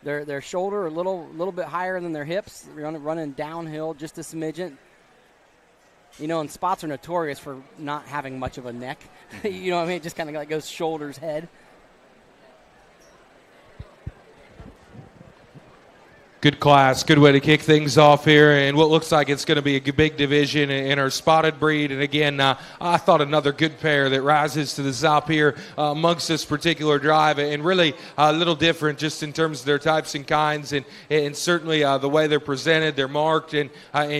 their shoulder a little bit higher than their hips. Running downhill just a smidgen. And spots are notorious for not having much of a neck. Mm-hmm. It just kind of like goes shoulders, head. Good class, good way to kick things off here, and what looks like it's going to be a big division in our spotted breed. And again, I thought another good pair that rises to the top here amongst this particular drive, and really a little different just in terms of their types and kinds, and certainly the way they're presented, they're marked, and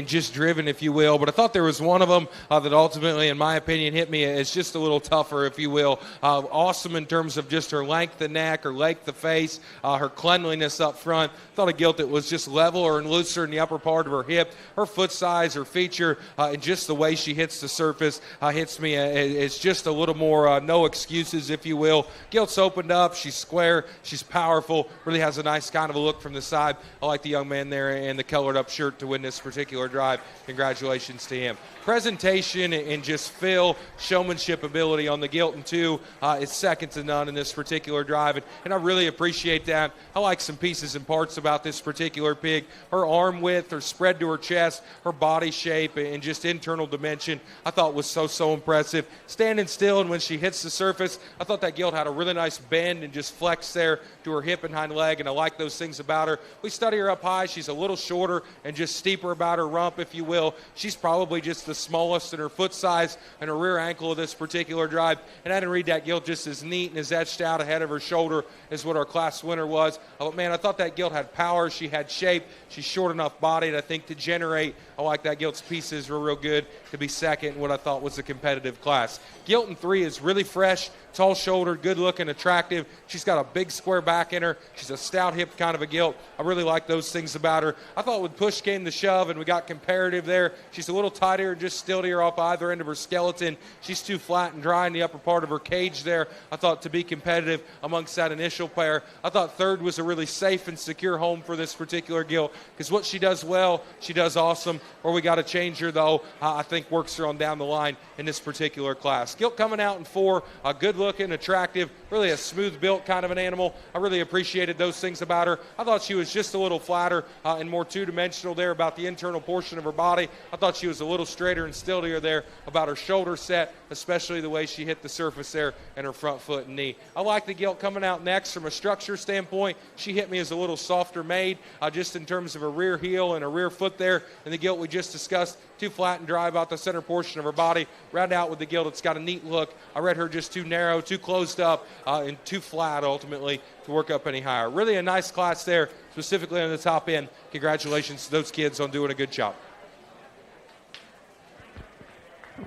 just driven, if you will. But I thought there was one of them that ultimately, in my opinion, hit me as just a little tougher, if you will. Awesome in terms of just her length of neck, her length of face, her cleanliness up front. Thought a gilt that was just leveler and looser in the upper part of her hip. Her foot size, her feature, and just the way she hits the surface hits me. It's just a little more no excuses, if you will. Gilt's opened up. She's square. She's powerful. Really has a nice kind of a look from the side. I like the young man there in the colored up shirt to win this particular drive. Congratulations to him. Presentation and just feel, showmanship ability on the Gilton 2 is second to none in this particular drive, and I really appreciate that. I like some pieces and parts about this particular pig. Her arm width, her spread to her chest, her body shape, and just internal dimension I thought was so impressive. Standing still, and when she hits the surface, I thought that gilt had a really nice bend and just flex there to her hip and hind leg, and I like those things about her. We study her up high. She's a little shorter and just steeper about her rump, if you will. She's probably just the smallest in her foot size and her rear ankle of this particular drive, and I didn't read that gilt just as neat and as etched out ahead of her shoulder as what our class winner was. Man, I thought that gilt had power. She had shape. She's short enough bodied, I think, to generate. I like that gilt's pieces were real good to be second in what I thought was a competitive class. Gilton 3 is really fresh, tall-shouldered, good-looking, attractive. She's got a big square back in her. She's a stout-hip kind of a gilt. I really like those things about her. I thought when push came to shove and we got comparative there, she's a little tighter and just stiltier off either end of her skeleton. She's too flat and dry in the upper part of her cage there. I thought to be competitive amongst that initial pair. I thought third was a really safe and secure home for this particular gilt, because what she does well, she does awesome. Where we got to change her, though, I think works her on down the line in this particular class. Gilt coming out in 4, good-looking, attractive, really a smooth-built kind of an animal. I really appreciated those things about her. I thought she was just a little flatter and more two-dimensional there about the internal portion of her body. I thought she was a little straighter and stiltier there about her shoulder set, especially the way she hit the surface there and her front foot and knee. I like the gilt coming out next from a structure standpoint. She hit me as a little softer made, just in terms of her rear heel and her rear foot there. And the gilt we just discussed, too flat and dry about the center portion of her body. Round out with the gilt, it's got a neat look. I read her just too narrow, too closed up, and too flat ultimately to work up any higher. Really a nice class there, specifically on the top end. Congratulations to those kids on doing a good job.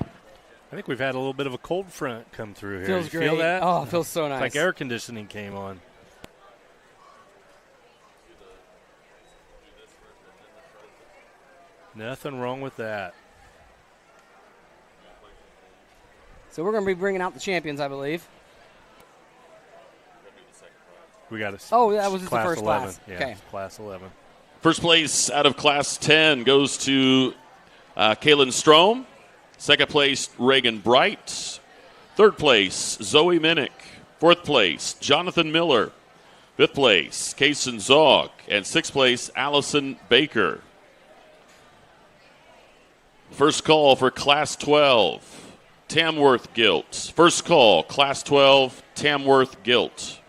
I think we've had a little bit of a cold front come through here. Feels you great. Feel that? Oh, it feels so nice. It's like air conditioning came on. Nothing wrong with that. So we're going to be bringing out the champions, I believe. We got that was just the first 11. class. Yeah, Okay. class 11. First place out of Class 10 goes to Kaylin Strom. Second place, Reagan Bright. Third place, Zoe Minnick. Fourth place, Jonathan Miller. Fifth place, Kaysen Zog. And sixth place, Allison Baker. First call for Class 12, Tamworth Gilt. First call, Class 12, Tamworth Gilt.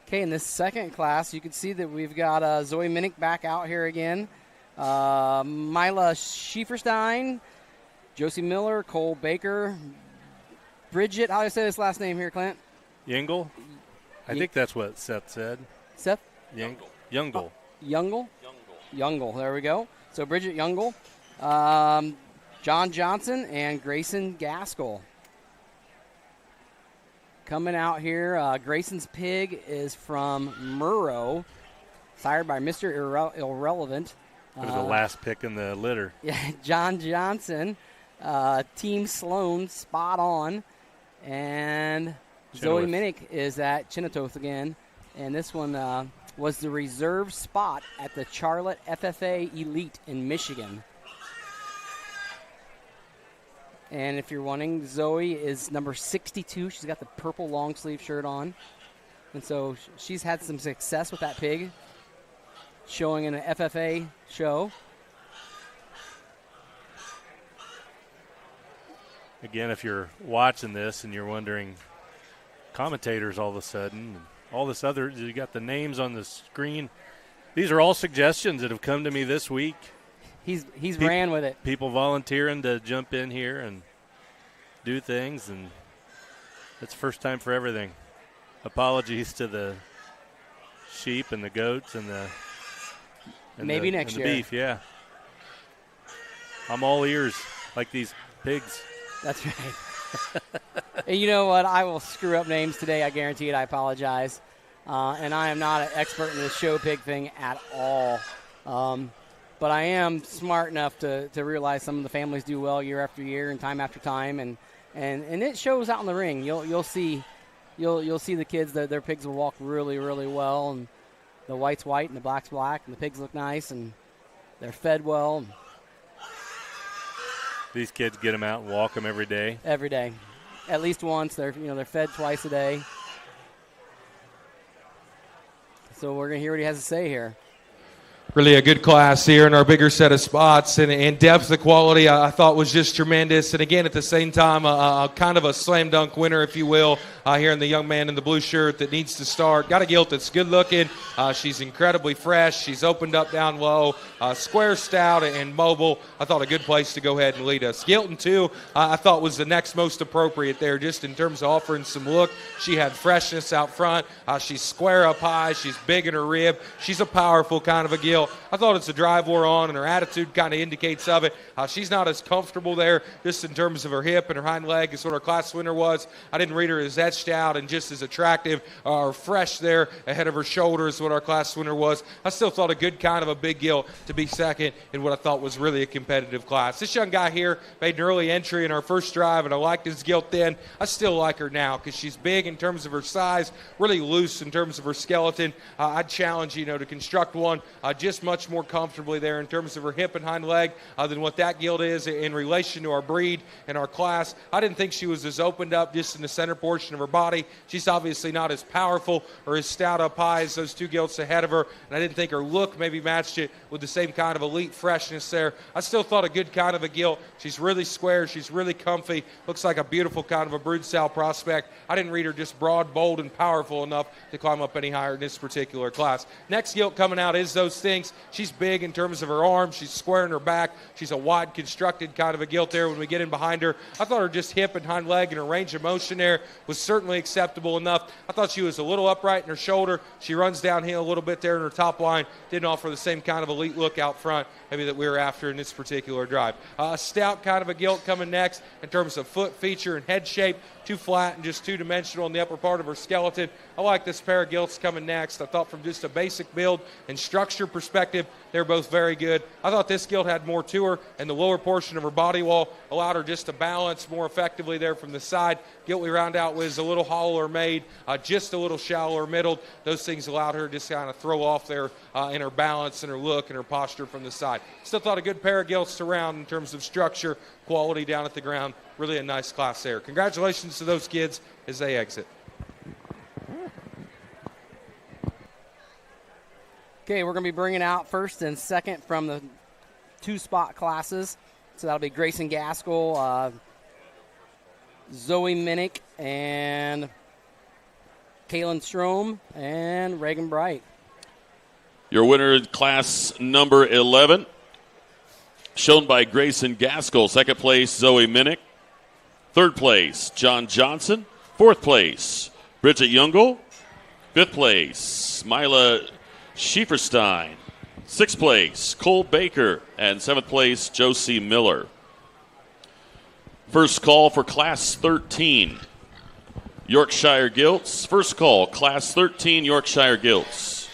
Okay, in this second class, you can see that we've got Zoe Minnick back out here again. Mila Schieferstein, Josie Miller, Cole Baker, Bridget. How do I say this last name here, Clint? Yingle? I think that's what Seth said. Seth? Youngle. Youngle. There we go. So Bridget Youngle, John Johnson, and Grayson Gaskell. Coming out here, Grayson's pig is from Murrow, sired by Mr. Irrelevant. It was the last pick in the litter. Yeah, John Johnson, Team Sloan, spot on. And Zoe Minnick is at Chinatoth again. And this one was the reserve spot at the Charlotte FFA Elite in Michigan. And if you're wondering, Zoe is number 62. She's got the purple long sleeve shirt on. And so she's had some success with that pig, showing in an FFA show. Again, if you're watching this and you're wondering, commentators all of a sudden, and all this other, you got the names on the screen. These are all suggestions that have come to me this week. He's ran with it. People volunteering to jump in here and do things, and it's first time for everything. Apologies to the sheep and the goats and the maybe next year. Beef, yeah. I'm all ears like these pigs. That's right. And you know what? I will screw up names today. I guarantee it. I apologize. And I am not an expert in this show pig thing at all. But I am smart enough to realize some of the families do well year after year and time after time, and it shows out in the ring. You'll see the kids that their pigs will walk really, really well, and the white's white and the black's black, and the pigs look nice and they're fed well. These kids get them out and walk them every day. Every day, at least once. They're fed twice a day. So we're gonna hear what he has to say here. Really a good class here in our bigger set of spots, and depth of quality I thought was just tremendous. And again, at the same time, kind of a slam dunk winner, if you will, here in the young man in the blue shirt that needs to start. Got a gilt that's good looking. She's incredibly fresh. She's opened up down low, square, stout, and mobile. I thought a good place to go ahead and lead us. Gilton, too, I thought was the next most appropriate there, just in terms of offering some look. She had freshness out front. She's square up high. She's big in her rib. She's a powerful kind of a gilt. I thought it's a drive we're on, and her attitude kind of indicates of it. She's not as comfortable there just in terms of her hip and her hind leg as what our class winner was. I didn't read her as etched out and just as attractive or fresh there ahead of her shoulder as what our class winner was. I still thought a good kind of a big gilt to be second in what I thought was really a competitive class. This young guy here made an early entry in our first drive, and I liked his gilt then. I still like her now because she's big in terms of her size, really loose in terms of her skeleton. I'd challenge to construct one just much more comfortably there in terms of her hip and hind leg than what that gilt is in relation to our breed and our class. I didn't think she was as opened up just in the center portion of her body. She's obviously not as powerful or as stout up high as those two gilts ahead of her, and I didn't think her look maybe matched it with the same kind of elite freshness there. I still thought a good kind of a gilt. She's really square. She's really comfy. Looks like a beautiful kind of a brood sow prospect. I didn't read her just broad, bold, and powerful enough to climb up any higher in this particular class. Next gilt coming out is those things. She's big in terms of her arms. She's square in her back. She's a wide constructed kind of a gilt there when we get in behind her. I thought her just hip and hind leg and her range of motion there was certainly acceptable enough. I thought she was a little upright in her shoulder. She runs downhill a little bit there in her top line. Didn't offer the same kind of elite look out front maybe that we were after in this particular drive. Stout kind of a gilt coming next in terms of foot feature and head shape. Too flat and just two-dimensional in the upper part of her skeleton. I like this pair of gilts coming next. I thought from just a basic build and structure perspective, they're both very good. I thought this gilt had more to her, and the lower portion of her body wall allowed her just to balance more effectively there from the side. Gilt we round out with is a little hollower made, just a little shallower middled. Those things allowed her to just kind of throw off there in her balance and her look and her posture from the side. Still thought a good pair of gilts to round in terms of structure, quality down at the ground. Really a nice class there. Congratulations to those kids as they exit. Okay, we're going to be bringing out first and second from the two-spot classes. So that'll be Grayson Gaskell, Zoe Minnick, and Kaylin Strom, and Reagan Bright. Your winner in class number 11 shown by Grayson Gaskell. Second place, Zoe Minnick. Third place, John Johnson. Fourth place, Bridget Youngel. Fifth place, Mila Schieferstein. Sixth place, Cole Baker. And seventh place, Josie Miller. First call for Class 13, Yorkshire Gilts. First call, Class 13, Yorkshire Gilts.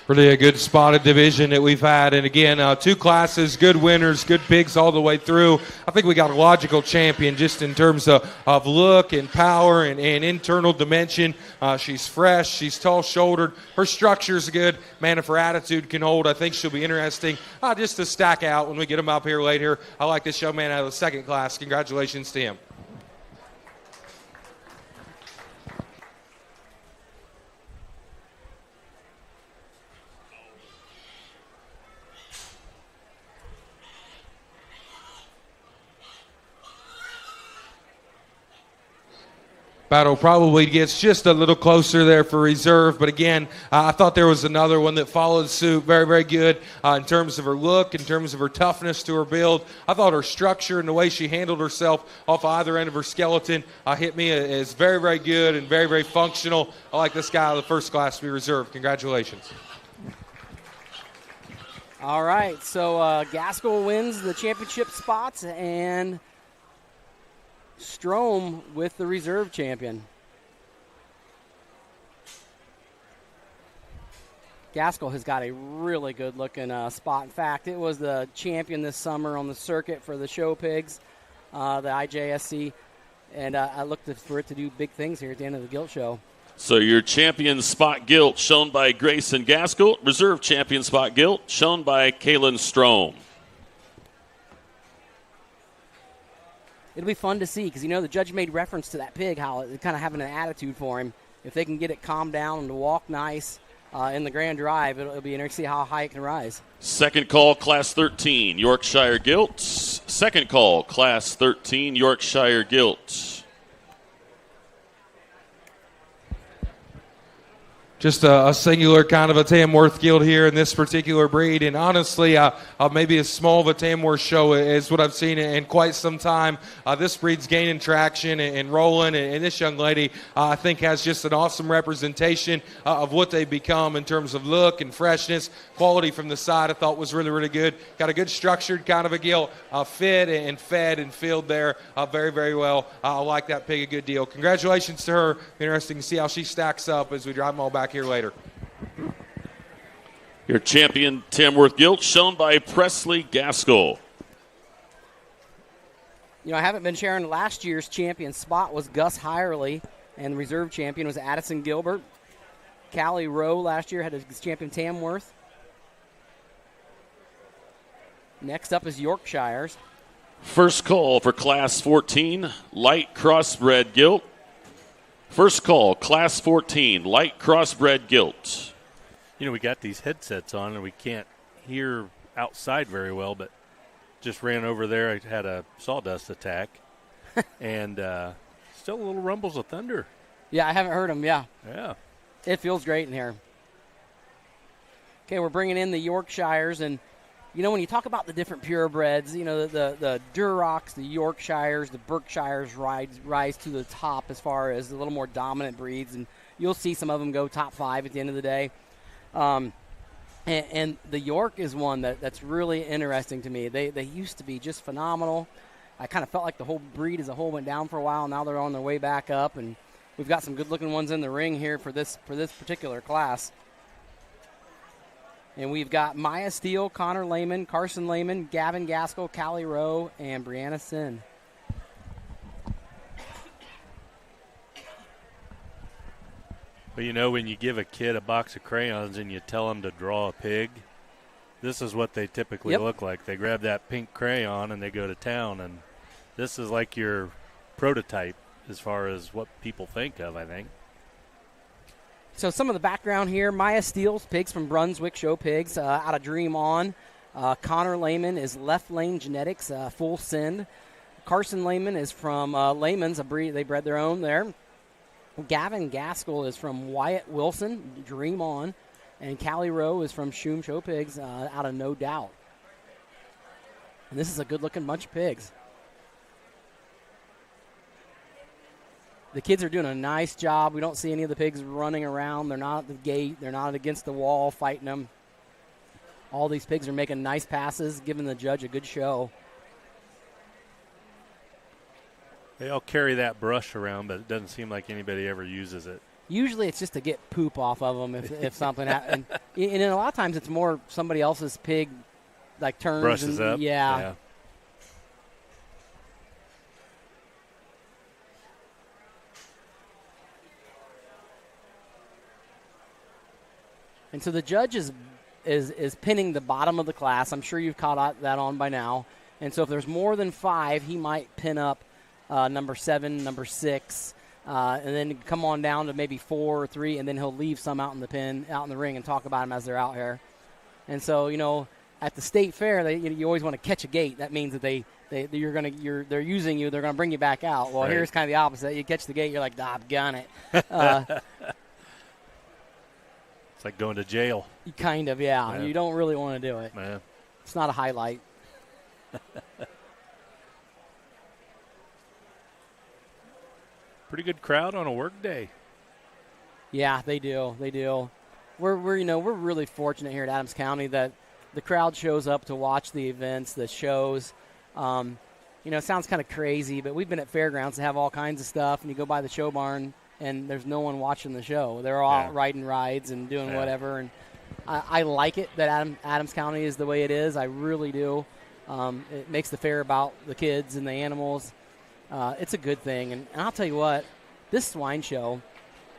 Really a good spotted division that we've had. And again, two classes, good winners, good pigs all the way through. I think we got a logical champion just in terms of look and power and internal dimension. She's fresh. She's tall-shouldered. Her structure's good. Man, if her attitude can hold, I think she'll be interesting just to stack out when we get them up here later. I like this young man out of the second class. Congratulations to him. Battle probably gets just a little closer there for reserve, but again, I thought there was another one that followed suit. Very, very good in terms of her look, in terms of her toughness to her build. I thought her structure and the way she handled herself off either end of her skeleton hit me as very, very good and very, very functional. I like this guy out of the first class to be reserved. Congratulations. All right, so Gaskell wins the championship spots, and Strom with the reserve champion. Gaskell has got a really good looking spot. In fact, it was the champion this summer on the circuit for the show pigs, the IJSC, and I looked for it to do big things here at the end of the Gilt Show. So your champion spot gilt shown by Grayson Gaskell. Reserve champion spot gilt shown by Kaylin Strom. It'll be fun to see because, the judge made reference to that pig, how it's kind of having an attitude for him. If they can get it calmed down and to walk nice in the grand drive, it'll be interesting to see how high it can rise. Second call, Class 13, Yorkshire Gilts. Second call, Class 13, Yorkshire Gilts. Just a singular kind of a Tamworth Guild here in this particular breed. And honestly, maybe as small of a Tamworth show as what I've seen in quite some time. This breed's gaining traction and rolling. And this young lady, I think, has just an awesome representation of what they become in terms of look and freshness. Quality from the side I thought was really, really good. Got a good structured kind of a gilt. Fit and fed and filled there very, very well. I like that pig a good deal. Congratulations to her. Interesting to see how she stacks up as we drive them all back here later. Your champion Tamworth Gilt shown by Presley Gaskell. I haven't been sharing last year's champion spot was Gus Hirely, and the reserve champion was Addison Gilbert. Callie Rowe last year had his champion Tamworth. Next up is Yorkshires. First call for Class 14, light crossbred gilt. First call, Class 14, light crossbred gilt. We got these headsets on and we can't hear outside very well, but just ran over there. I had a sawdust attack and still a little rumbles of thunder. Yeah, I haven't heard them, yeah. Yeah. It feels great in here. Okay, we're bringing in the Yorkshires, and when you talk about the different purebreds, the Durocs, the Yorkshires, the Berkshires rise to the top as far as the little more dominant breeds, and you'll see some of them go top 5 at the end of the day. And the York is one that's really interesting to me. They used to be just phenomenal. I kind of felt like the whole breed as a whole went down for a while. Now they're on their way back up, and we've got some good-looking ones in the ring here for this particular class. And we've got Maya Steele, Connor Lehman, Carson Lehman, Gavin Gaskell, Callie Rowe, and Brianna Sin. Well, when you give a kid a box of crayons and you tell them to draw a pig, this is what they typically look like. They grab that pink crayon and they go to town, and this is like your prototype as far as what people think of, I think. So some of the background here, Maya Steele's pigs from Brunswick Show Pigs out of Dream On. Connor Lehman is Left Lane Genetics, Full Send. Carson Lehman is from Lehman's, a breed they bred their own there. Gavin Gaskell is from Wyatt Wilson, Dream On. And Callie Rowe is from Shoom Show Pigs out of No Doubt. And this is a good-looking bunch of pigs. The kids are doing a nice job. We don't see any of the pigs running around. They're not at the gate. They're not against the wall fighting them. All these pigs are making nice passes, giving the judge a good show. They all carry that brush around, but it doesn't seem like anybody ever uses it. Usually it's just to get poop off of them if something happens. And a lot of times it's more somebody else's pig, like turns. Brushes up. Yeah. And so the judge is pinning the bottom of the class. I'm sure you've caught that on by now. And so if there's more than 5, he might pin up number 7, number 6, and then come on down to maybe 4 or 3, and then he'll leave some out in the ring and talk about them as they're out here. And so, at the state fair, you always want to catch a gate. That means that they're using you. They're going to bring you back out. Well, Here's kind of the opposite. You catch the gate, you're like, I've got it. It's like going to jail. Kind of, yeah. You don't really want to do it. Man. It's not a highlight. Pretty good crowd on a work day. Yeah, they do. We're really fortunate here at Adams County that the crowd shows up to watch the events, the shows. It sounds kind of crazy, but we've been at fairgrounds that have all kinds of stuff, and you go by the show barn, and there's no one watching the show. They're all out riding rides and doing whatever, and I like it that Adams County is the way it is. I really do. It makes the fair about the kids and the animals. It's a good thing, and I'll tell you what, this swine show,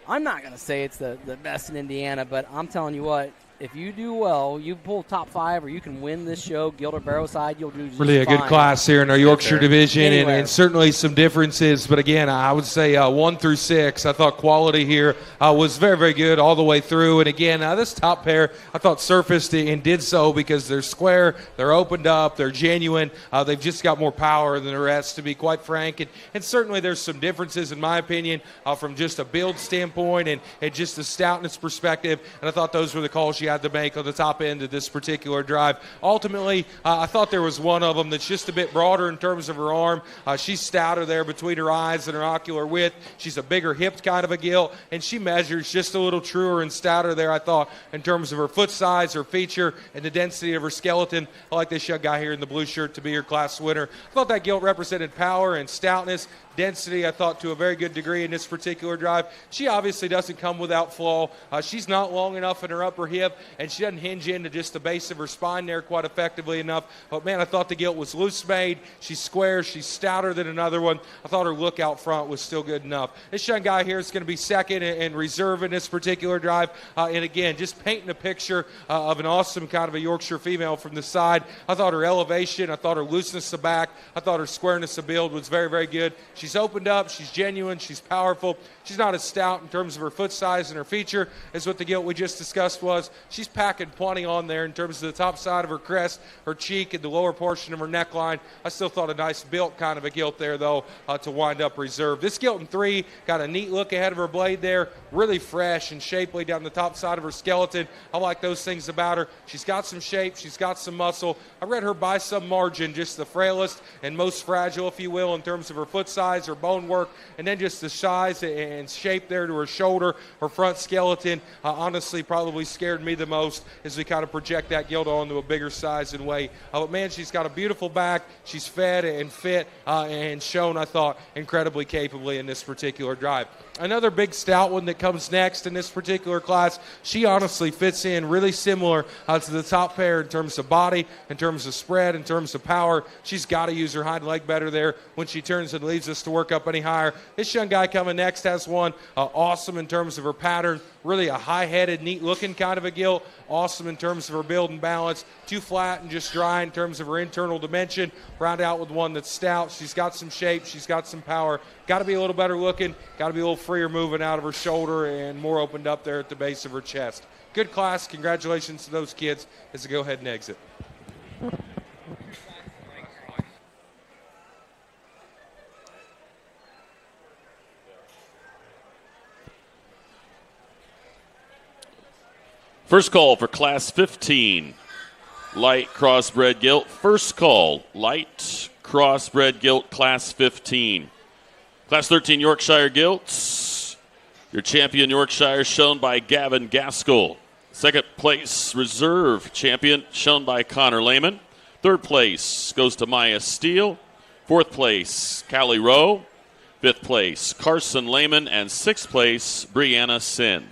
I'm not going to say it's the best in Indiana, but I'm telling you what, if you do well, you pull top 5 or you can win this show, Guild or Barrowside, you'll do just really a fine. good class here in our Yorkshire division, and certainly some differences. But again, I would say 1 through 6, I thought quality here was very, very good all the way through. And again, this top pair, I thought surfaced and did so because they're square, they're opened up, they're genuine. They've just got more power than the rest, to be quite frank. And certainly there's some differences, in my opinion, from just a build standpoint and just a stoutness perspective. And I thought those were the calls you had to make on the top end of this particular drive. Ultimately, I thought there was one of them that's just a bit broader in terms of her arm. She's stouter there between her eyes and her ocular width. She's a bigger hipped kind of a gilt, and she measures just a little truer and stouter there, I thought, in terms of her foot size, her feature, and the density of her skeleton. I like this young guy here in the blue shirt to be her class winner. I thought that gilt represented power and stoutness. Density, I thought, to a very good degree in this particular drive. She obviously doesn't come without flaw. She's not long enough in her upper hip, and she doesn't hinge into just the base of her spine there quite effectively enough. But, man, I thought the gilt was loose-made. She's square. She's stouter than another one. I thought her look out front was still good enough. This young guy here is going to be second and reserve in this particular drive. And, again, just painting a picture of an awesome kind of a Yorkshire female from the side. I thought her elevation, I thought her looseness of back, I thought her squareness of build was very, very good. She's opened up, she's genuine, she's powerful. She's not as stout in terms of her foot size and her feature as what the gilt we just discussed was. She's packing plenty on there in terms of the top side of her crest, her cheek, and the lower portion of her neckline. I still thought a nice built kind of a gilt there, though, to wind up reserve. This gilt in 3 got a neat look ahead of her blade there, really fresh and shapely down the top side of her skeleton. I like those things about her. She's got some shape, she's got some muscle. I read her by some margin, just the frailest and most fragile, if you will, in terms of her foot size, her bone work, and then just the size and shape there to her shoulder, her front skeleton. Honestly, probably scared me the most as we kind of project that gilt onto a bigger size and weight. But man, she's got a beautiful back. She's fed and fit and shown, I thought, incredibly capably in this particular drive. Another big stout one that comes next in this particular class, she honestly fits in really similar to the top pair in terms of body, in terms of spread, in terms of power. She's got to use her hind leg better there when she turns and leaves us to work up any higher. This young guy coming next has one awesome in terms of her pattern, really a high-headed, neat-looking kind of a gilt, awesome in terms of her build and balance, too flat and just dry in terms of her internal dimension, round out with one that's stout. She's got some shape, she's got some power, got to be a little better looking, got to be a little freer moving out of her shoulder and more opened up there at the base of her chest. Good class. Congratulations to those kids as they go ahead and exit. First call for Class 15. light crossbred gilt. First call, light crossbred gilt, class 15. Class 13 Yorkshire gilts. Your champion Yorkshire shown by Gavin Gaskell. Second place reserve champion shown by Connor Lehman. Third place goes to Maya Steele. Fourth place, Callie Rowe. Fifth place, Carson Lehman. And sixth place, Brianna Sin.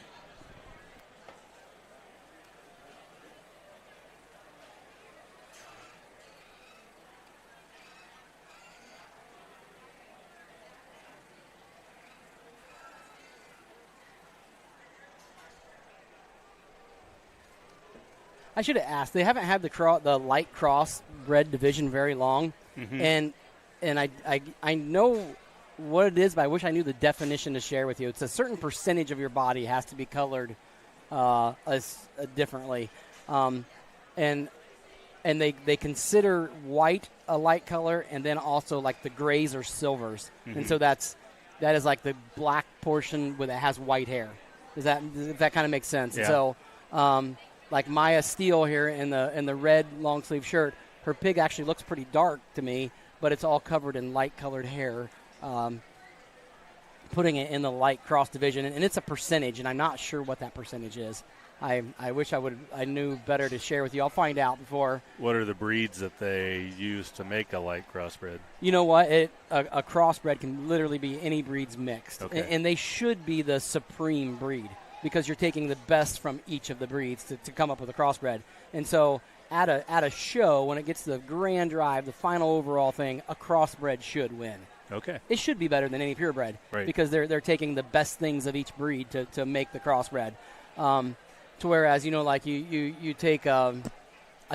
I should have asked. They haven't had the light crossbred division very long, and I know what it is, but I wish I knew the definition to share with you. It's a certain percentage of your body has to be colored differently, and they consider white a light color, and then also like the grays or silvers, and so that is like the black portion that has white hair. Does that kind of make sense? Yeah. So. Like Maya Steele here in the red long sleeve shirt, her pig actually looks pretty dark to me, but it's all covered in light colored hair, putting it in the light cross division, and it's a percentage, and I'm not sure what that percentage is. I wish I knew better to share with you. I'll find out before. What are the breeds that they use to make a light crossbred? You know what? A crossbred can literally be any breeds mixed, Okay. and they should be the supreme breed, because you're taking the best from each of the breeds to come up with a crossbred. And so at a show, when it gets to the grand drive, the final overall thing, a crossbred should win. Okay. It should be better than any purebred, Right. because they're taking the best things of each breed to make the crossbred. To whereas, like you take a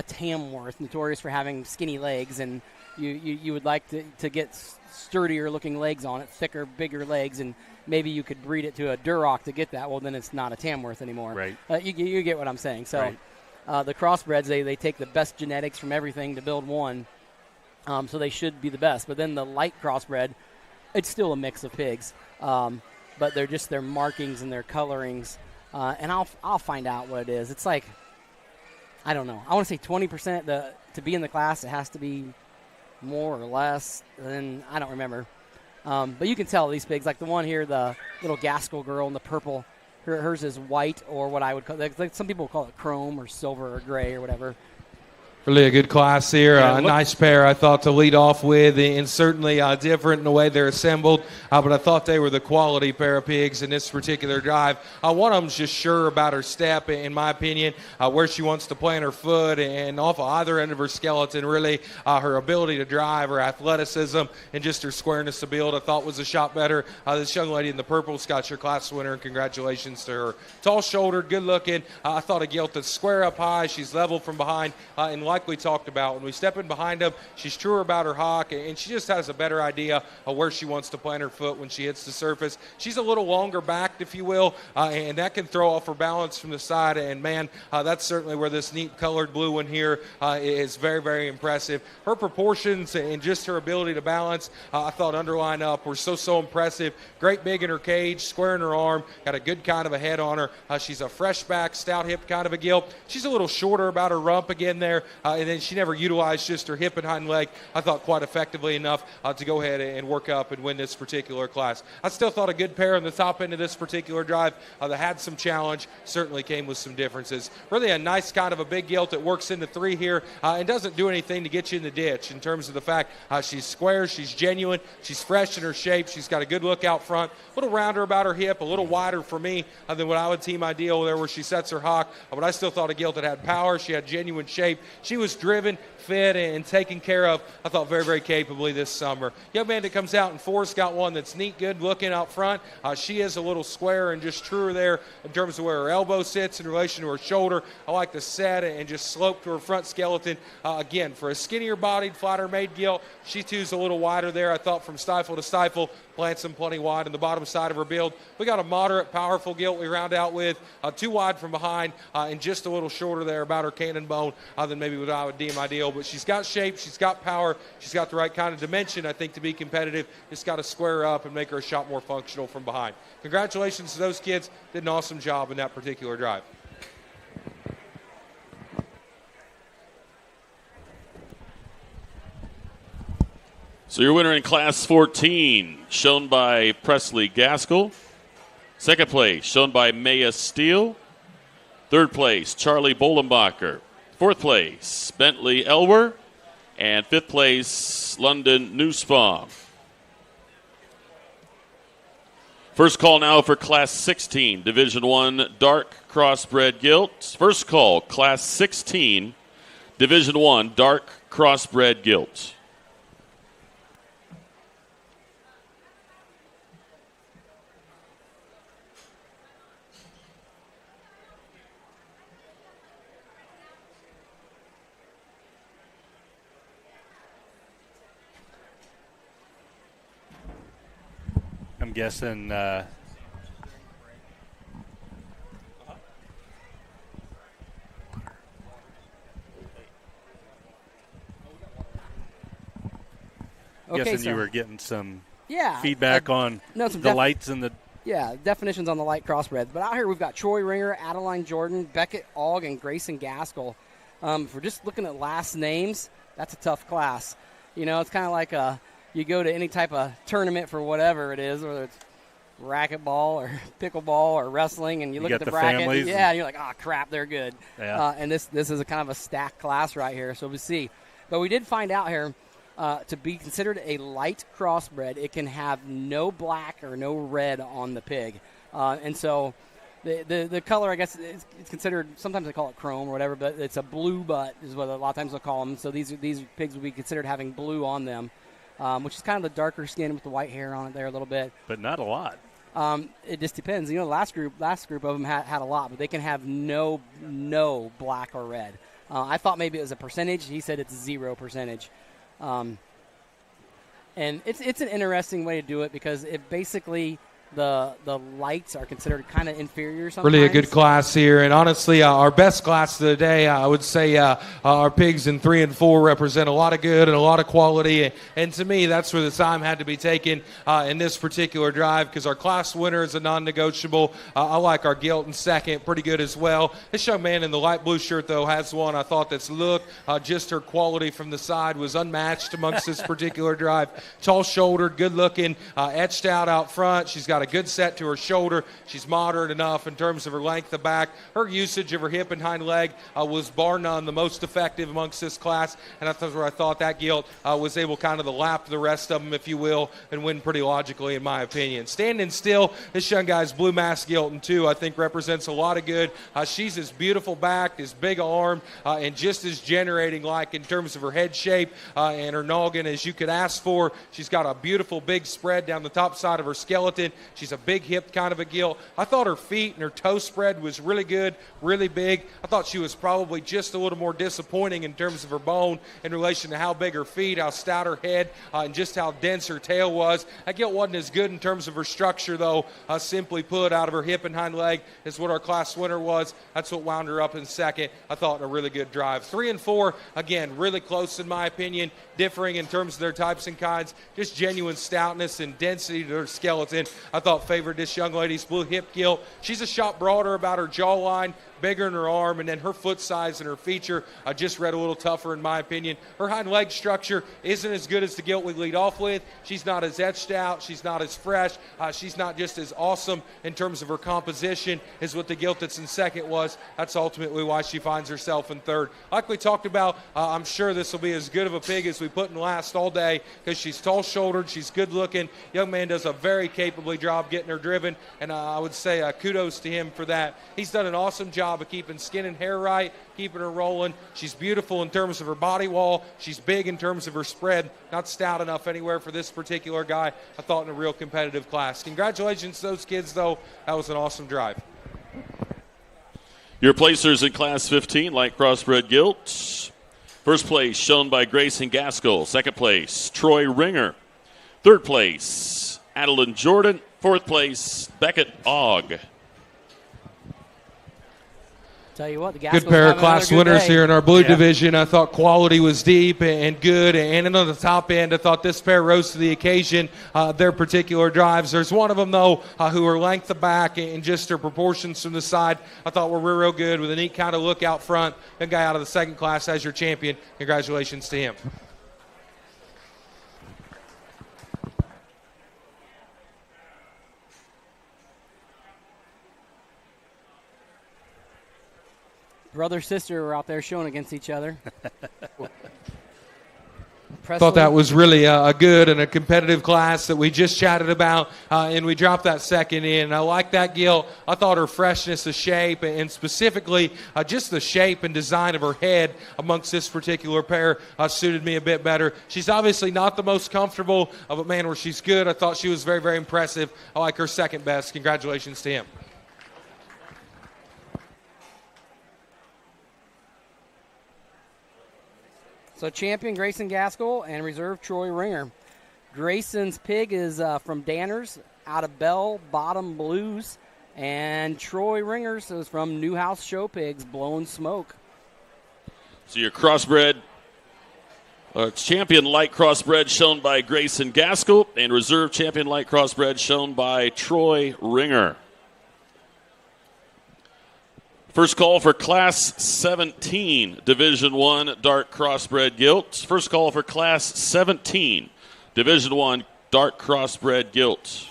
Tamworth, notorious for having skinny legs, and you would like to get sturdier looking legs on it, thicker, bigger legs, and maybe you could breed it to a Duroc to get that. Well, then it's not a Tamworth anymore. Right. You get what I'm saying. So Right. the crossbreds, they take the best genetics from everything to build one, so they should be the best. But then the light crossbred, it's still a mix of pigs, but they're just their markings and their colorings, and I'll find out what it is. It's like, I don't know. I want to say 20%. To be in the class, it has to be more or less. Then I don't remember. But you can tell these pigs, like the one here, the little Gaskell girl in the purple, hers is white, or what I would call, like some people call it chrome or silver or gray or whatever. Really a good class here. Yeah, A nice pair, I thought, to lead off with, and certainly different in the way they're assembled. But I thought they were the quality pair of pigs in this particular drive. One of them's just sure about her step, in my opinion, where she wants to plant her foot, and off of either end of her skeleton, really, her ability to drive, her athleticism, and just her squareness of build, I thought was a shot better. This young lady in the purple's got your class winner, and congratulations to her. Tall-shouldered, good-looking. I thought a gilt that's square up high. She's level from behind, and like we talked about, when we step in behind them, she's truer about her hock, and she just has a better idea of where she wants to plant her foot when she hits the surface. She's a little longer backed, if you will, and that can throw off her balance from the side, and man, that's certainly where this neat colored blue one here is very, very impressive. Her proportions and just her ability to balance, I thought underline up were so impressive. Great big in her cage, square in her arm, got a good kind of a head on her. She's a fresh back, stout hip kind of a gilt. She's a little shorter about her rump again there, and then she never utilized just her hip and hind leg, I thought, quite effectively enough to go ahead and work up and win this particular class. I still thought a good pair on the top end of this particular drive that had some challenge, certainly came with some differences. Really a nice kind of a big gilt that works into three here and doesn't do anything to get you in the ditch in terms of the fact she's square, she's genuine, she's fresh in her shape, she's got a good look out front, a little rounder about her hip, a little wider for me than what I would team ideal there where she sets her hock, but I still thought a gilt that had power, she had genuine shape, she was driven, fit, and taken care of, I thought, very, very capably this summer. Young man that comes out in fourth got one that's neat, good looking out front. She is a little square and just truer there in terms of where her elbow sits in relation to her shoulder. I like the set and just slope to her front skeleton. Again, for a skinnier bodied, flatter made gilt, she too's a little wider there. I thought from stifle to stifle, plants them plenty wide on the bottom side of her build. We got a moderate, powerful gilt we round out with, too wide from behind and just a little shorter there about her cannon bone than maybe what I would deem ideal. But she's got shape, she's got power, she's got the right kind of dimension, I think, to be competitive. Just got to square up and make her a shot more functional from behind. Congratulations to those kids. Did an awesome job in that particular drive. So your winner in Class 14, shown by Presley Gaskell. Second place, shown by Maya Steele. Third place, Charlie Bolenbacher. Fourth place, Bentley Elwer. And fifth place, London Nussbaum. First call now for Class 16, Division I Dark Crossbred Gilt. First call, Class 16, Division I Dark Crossbred Gilt. I'm guessing guessing you were getting some feedback on the lights and the definitions on the light crossbreds. But out here we've got Troy Ringer, Adeline Jordan, Beckett Ogg, and Grayson Gaskell. If we're just looking at last names, that's a tough class. You know, it's kind of like you go to any type of tournament for whatever it is, whether it's racquetball or pickleball or wrestling, and you look at the bracket, and you're like, oh crap, they're good. Yeah. And this is a kind of a stacked class right here, so we'll see. But we did find out here to be considered a light crossbred, it can have no black or no red on the pig, and so the color, I guess, it's considered. Sometimes they call it chrome or whatever, but it's a blue butt is what a lot of times they'll call them. So these pigs will be considered having blue on them. Which is kind of the darker skin with the white hair on it there a little bit. But not a lot. It just depends. You know, the last group of them had a lot, but they can have no black or red. I thought maybe it was a percentage. He said it's 0%. And it's an interesting way to do it because it basically the lights are considered kind of inferior sometimes. Really a good class here, and honestly, our best class of the day, I would say our pigs in 3 and 4 represent a lot of good and a lot of quality, and to me, that's where the time had to be taken in this particular drive because our class winner is a non-negotiable. I like our gilt in second, pretty good as well. This young man in the light blue shirt, though, has one I thought that's just her quality from the side was unmatched amongst this particular drive. Tall-shouldered, good-looking, etched out front. She's got a good set to her shoulder. She's moderate enough in terms of her length of back. Her usage of her hip and hind leg was bar none the most effective amongst this class, and that's where I thought that gilt was able kind of to lap the rest of them, if you will, and win pretty logically, in my opinion. Standing still, this young guy's blue mask gilt in 2, I think represents a lot of good. She's as beautiful backed, as big armed, and just as generating like in terms of her head shape and her noggin as you could ask for. She's got a beautiful big spread down the top side of her skeleton. She's a big hip kind of a gilt. I thought her feet and her toe spread was really good, really big. I thought she was probably just a little more disappointing in terms of her bone in relation to how big her feet, how stout her head, and just how dense her tail was. That gilt wasn't as good in terms of her structure, though, simply put, out of her hip and hind leg is what our class winner was. That's what wound her up in second. I thought a really good drive. 3 and 4, again, really close in my opinion, differing in terms of their types and kinds, just genuine stoutness and density to their skeleton. I thought favored this young lady's blue hip gilt. She's a shot broader about her jawline, bigger in her arm, and then her foot size and her feature just read a little tougher in my opinion. Her hind leg structure isn't as good as the gilt we lead off with. She's not as etched out. She's not as fresh. She's not just as awesome in terms of her composition as what the gilt that's in second was. That's ultimately why she finds herself in third. Like we talked about, I'm sure this will be as good of a pig as we put in last all day because she's tall-shouldered, she's good-looking. Young man does a very capably job getting her driven, and I would say kudos to him for that. He's done an awesome job of keeping skin and hair right, keeping her rolling. She's beautiful in terms of her body wall. She's big in terms of her spread. Not stout enough anywhere for this particular guy. I thought in a real competitive class. Congratulations to those kids, though. That was an awesome drive. Your placers in Class 15, light crossbred gilt. First place shown by Grayson Gaskell. Second place, Troy Ringer. Third place, Adeline Jordan. Fourth place, Beckett Ogg. Tell you what, the good pair of class winners here in our blue division. I thought quality was deep and good, and on the top end, I thought this pair rose to the occasion. Their particular drives. There's one of them though who are length of back and just their proportions from the side. I thought were real good with a neat kind of look out front. That guy out of the second class as your champion. Congratulations to him. brother sister were out there showing against each other. Thought that was really a good and a competitive class that we just chatted about, and we dropped that second in. I like that, Gil. I thought her freshness of shape and specifically just the shape and design of her head amongst this particular pair suited me a bit better. She's obviously not the most comfortable, but man, where she's good. I thought she was very, very impressive. I like her second best. Congratulations to him. So champion Grayson Gaskell and reserve Troy Ringer. Grayson's pig is from Danners out of Bell Bottom Blues. And Troy Ringers is from Newhouse Show Pigs, Blowing Smoke. So your crossbred, champion light crossbred shown by Grayson Gaskell and reserve champion light crossbred shown by Troy Ringer. First call for Class 17, Division I Dark Crossbred Gilts. First call for Class 17, Division I Dark Crossbred Gilts.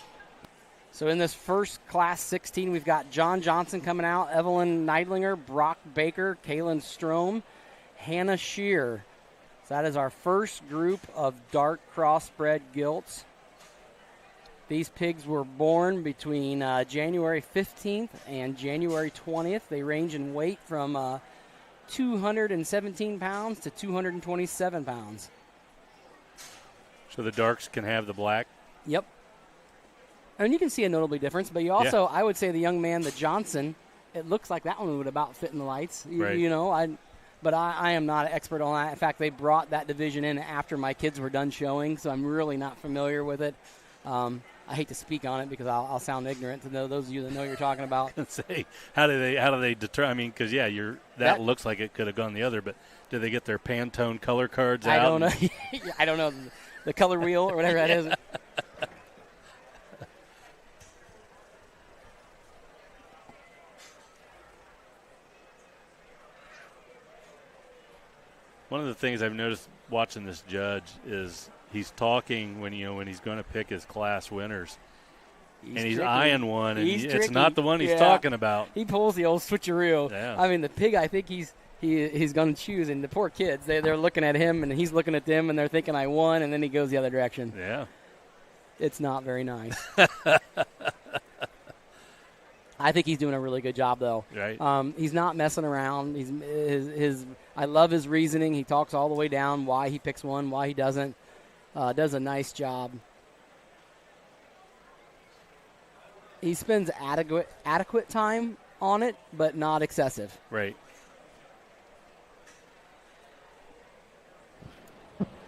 So in this first Class 16, we've got John Johnson coming out, Evelyn Neidlinger, Brock Baker, Kaylin Strom, Hannah Shear. So that is our first group of dark crossbred gilts. These pigs were born between January 15th and January 20th. They range in weight from 217 pounds to 227 pounds. So the darks can have the black? Yep. And you can see a notable difference, but you also, I would say the young man, the Johnson, it looks like that one would about fit in the lights. Right. You know, but I am not an expert on that. In fact, they brought that division in after my kids were done showing, so I'm really not familiar with it. I hate to speak on it because I'll sound ignorant to know those of you that know what you're talking about. Say, how do they determine? I mean, because that looks like it could have gone the other, but do they get their Pantone color cards out? I don't know. I don't know the color wheel or whatever that is. One of the things I've noticed watching this judge is he's talking when he's going to pick his class winners, he's tricky. Eyeing one, and He's it's tricky. not the one he's talking about. He pulls the old switcheroo. Yeah. I mean, the pig I think he's going to choose, and the poor kids they're looking at him, and he's looking at them, and they're thinking I won, and then he goes the other direction. Yeah, it's not very nice. I think he's doing a really good job, though. Right. He's not messing around. I love his reasoning. He talks all the way down why he picks one, why he doesn't. Does a nice job. He spends adequate time on it, but not excessive. Right.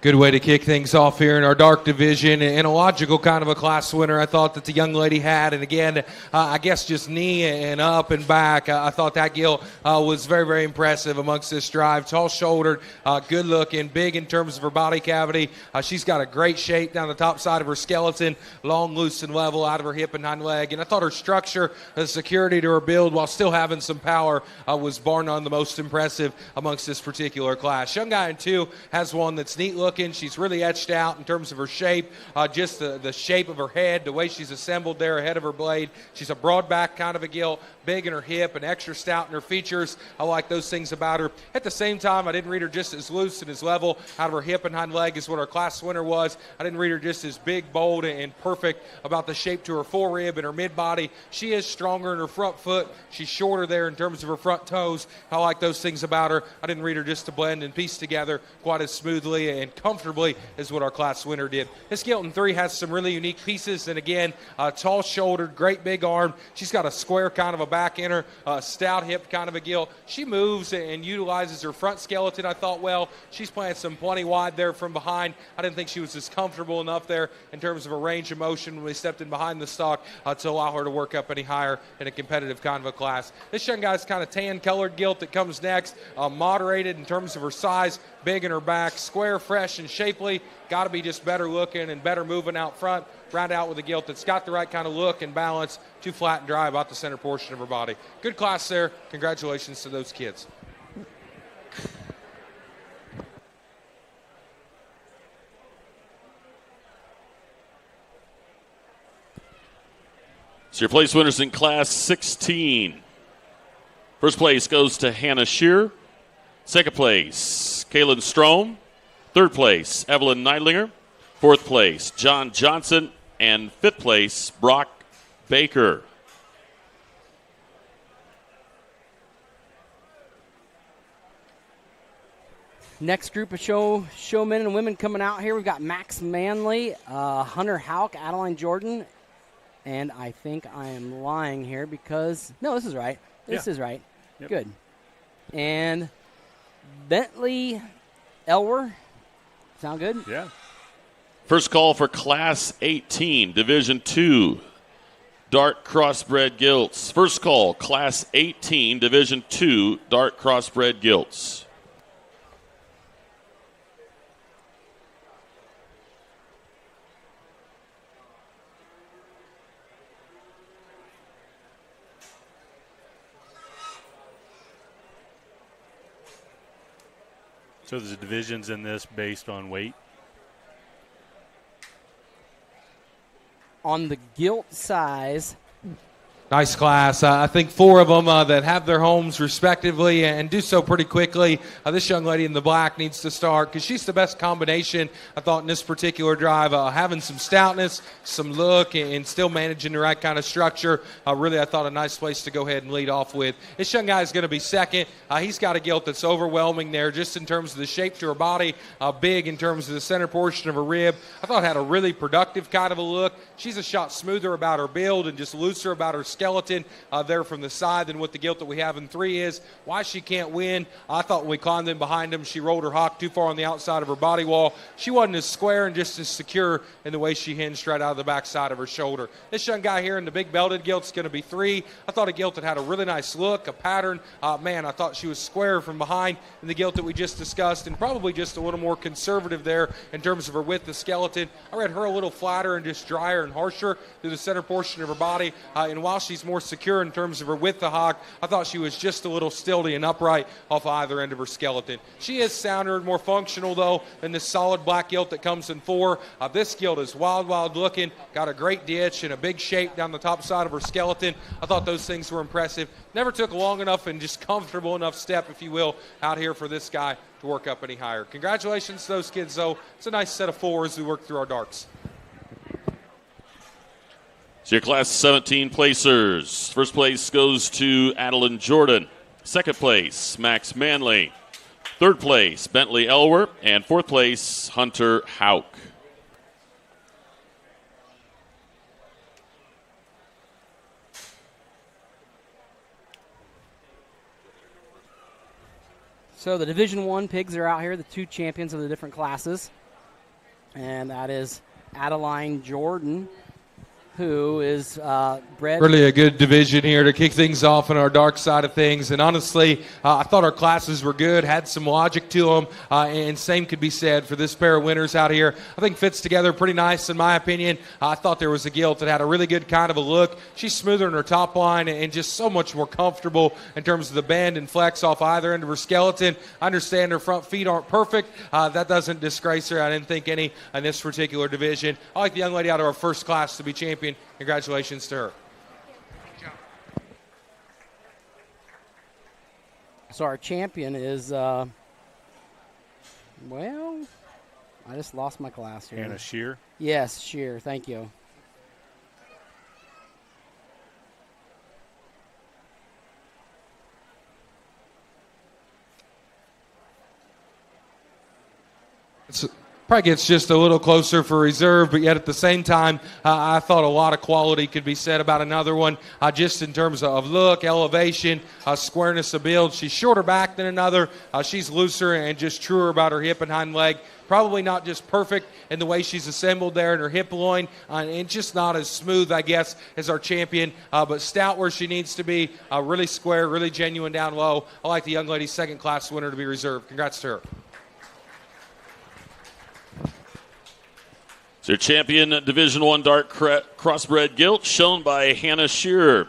Good way to kick things off here in our dark division, and a logical kind of a class winner I thought that the young lady had. And again, I guess just knee and up and back. I thought that Gil was very, very impressive amongst this drive. Tall-shouldered, good looking, big in terms of her body cavity. She's got a great shape down the top side of her skeleton, long, loose, and level out of her hip and hind leg. And I thought her structure, the security to her build while still having some power was bar none the most impressive amongst this particular class. Young guy in 2 has one that's neat looking. She's really etched out in terms of her shape, just the shape of her head, the way she's assembled there ahead of her blade. She's a broad back kind of a gilt, big in her hip and extra stout in her features. I like those things about her. At the same time, I didn't read her just as loose and as level out of her hip and hind leg as what our class winner was. I didn't read her just as big, bold, and perfect about the shape to her forerib and her mid-body. She is stronger in her front foot. She's shorter there in terms of her front toes. I like those things about her. I didn't read her just to blend and piece together quite as smoothly and comfortably as what our class winner did. This gilt in 3 has some really unique pieces, and again, tall-shouldered, great big arm. She's got a square kind of a back in her, stout hip kind of a gilt. She moves and utilizes her front skeleton. I thought, well, she's playing some plenty wide there from behind. I didn't think she was as comfortable enough there in terms of a range of motion when we stepped in behind the stock to allow her to work up any higher in a competitive kind of a class. This young guy's kind of tan-colored gilt that comes next, moderated in terms of her size, big in her back, square, fresh, and shapely. Got to be just better looking and better moving out front. Round out with a gilt that's got the right kind of look and balance, too flat and dry about the center portion of her body. Good class there. Congratulations to those kids. So your place winners in Class 16. First place goes to Hannah Shear. Second place, Kaylin Strom. Third place, Evelyn Neidlinger. Fourth place, John Johnson. And fifth place, Brock Baker. Next group of showmen and women coming out here, we've got Max Manley, Hunter Hauk, Adeline Jordan, and I think I am lying here because, no, this is right. This is right. Yep. Good. And Bentley Elwer. Sound good? Yeah. First call for Class 18, Division 2, Dark Crossbred Gilts. First call, Class 18, Division 2, Dark Crossbred Gilts. So there's divisions in this based on weight? On the gilt size. Nice class. I think 4 of them that have their homes respectively and do so pretty quickly. This young lady in the black needs to start because she's the best combination, I thought, in this particular drive. Having some stoutness, some look, and still managing the right kind of structure. Really, I thought a nice place to go ahead and lead off with. This young guy is going to be second. He's got a gilt that's overwhelming there just in terms of the shape to her body, big in terms of the center portion of her rib. I thought had a really productive kind of a look. She's a shot smoother about her build and just looser about her skeleton there from the side than what the gilt that we have in 3 is. Why she can't win, I thought when we climbed in behind him, she rolled her hock too far on the outside of her body wall. She wasn't as square and just as secure in the way she hinged right out of the backside of her shoulder. This young guy here in the big belted gilt is going to be 3. I thought a gilt that had a really nice look, a pattern. Man, I thought she was square from behind in the gilt that we just discussed and probably just a little more conservative there in terms of her width of skeleton. I read her a little flatter and just drier and harsher through the center portion of her body. And while she's more secure in terms of her width of hock, I thought she was just a little stilty and upright off either end of her skeleton. She is sounder and more functional, though, than this solid black gilt that comes in 4. This gilt is wild looking, got a great ditch and a big shape down the top side of her skeleton. I thought those things were impressive. Never took a long enough and just comfortable enough step, if you will, out here for this guy to work up any higher. Congratulations to those kids, though. It's a nice set of 4 as we work through our darts. So your Class 17 placers. First place goes to Adeline Jordan. Second place, Max Manley. Third place, Bentley Elwer. And fourth place, Hunter Hauk. So the Division 1 pigs are out here, the 2 champions of the different classes. And that is Adeline Jordan, who is bred. Really a good division here to kick things off on our dark side of things. And honestly, I thought our classes were good, had some logic to them, and same could be said for this pair of winners out here. I think fits together pretty nice in my opinion. I thought there was a gilt that had a really good kind of a look. She's smoother in her top line and just so much more comfortable in terms of the bend and flex off either end of her skeleton. I understand her front feet aren't perfect. That doesn't disgrace her. I didn't think any in this particular division. I like the young lady out of our first class to be champion. Congratulations to her. So our champion is, well, I just lost my class here. Hannah Shear? Yes, Shear. Thank you. Probably gets just a little closer for reserve, but yet at the same time, I thought a lot of quality could be said about another one, just in terms of look, elevation, squareness of build. She's shorter back than another. She's looser and just truer about her hip and hind leg. Probably not just perfect in the way she's assembled there in her hip loin, and just not as smooth, I guess, as our champion, but stout where she needs to be, really square, really genuine down low. I like the young lady's second class winner to be reserved. Congrats to her. So your champion, Division 1 Dark Crossbred Gilt, shown by Hannah Shearer.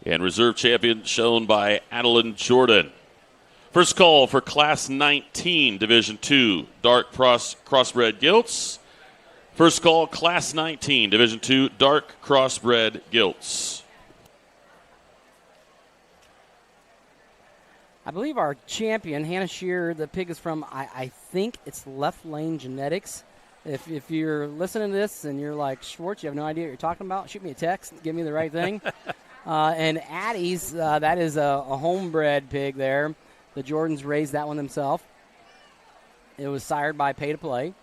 And reserve champion shown by Adeline Jordan. First call for Class 19, Division 2 Dark Crossbred Gilts. First call, Class 19, Division 2 Dark Crossbred Gilts. I believe our champion, Hannah Shearer, the pig is from, I think it's Left Lane Genetics. If you're listening to this and you're like, Schwartz, you have no idea what you're talking about, shoot me a text, give me the right thing. And Addie's, that is a homebred pig there. The Jordans raised that one themselves. It was sired by Pay to Play.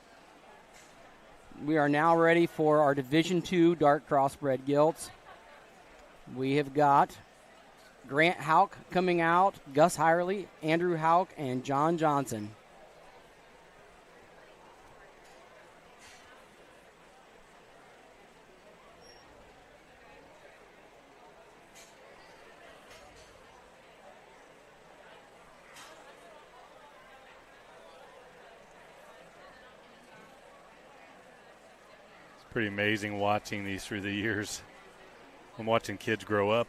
We are now ready for our Division II dark crossbred gilts. We have got Grant Houck coming out, Gus Hirely, Andrew Houck, and John Johnson. It's pretty amazing watching these through the years. I'm watching kids grow up.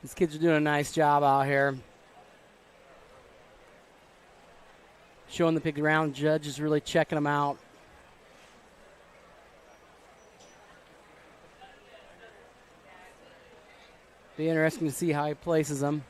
These kids are doing a nice job out here. Showing the pigs around. Judge is really checking them out. Be interesting to see how he places them.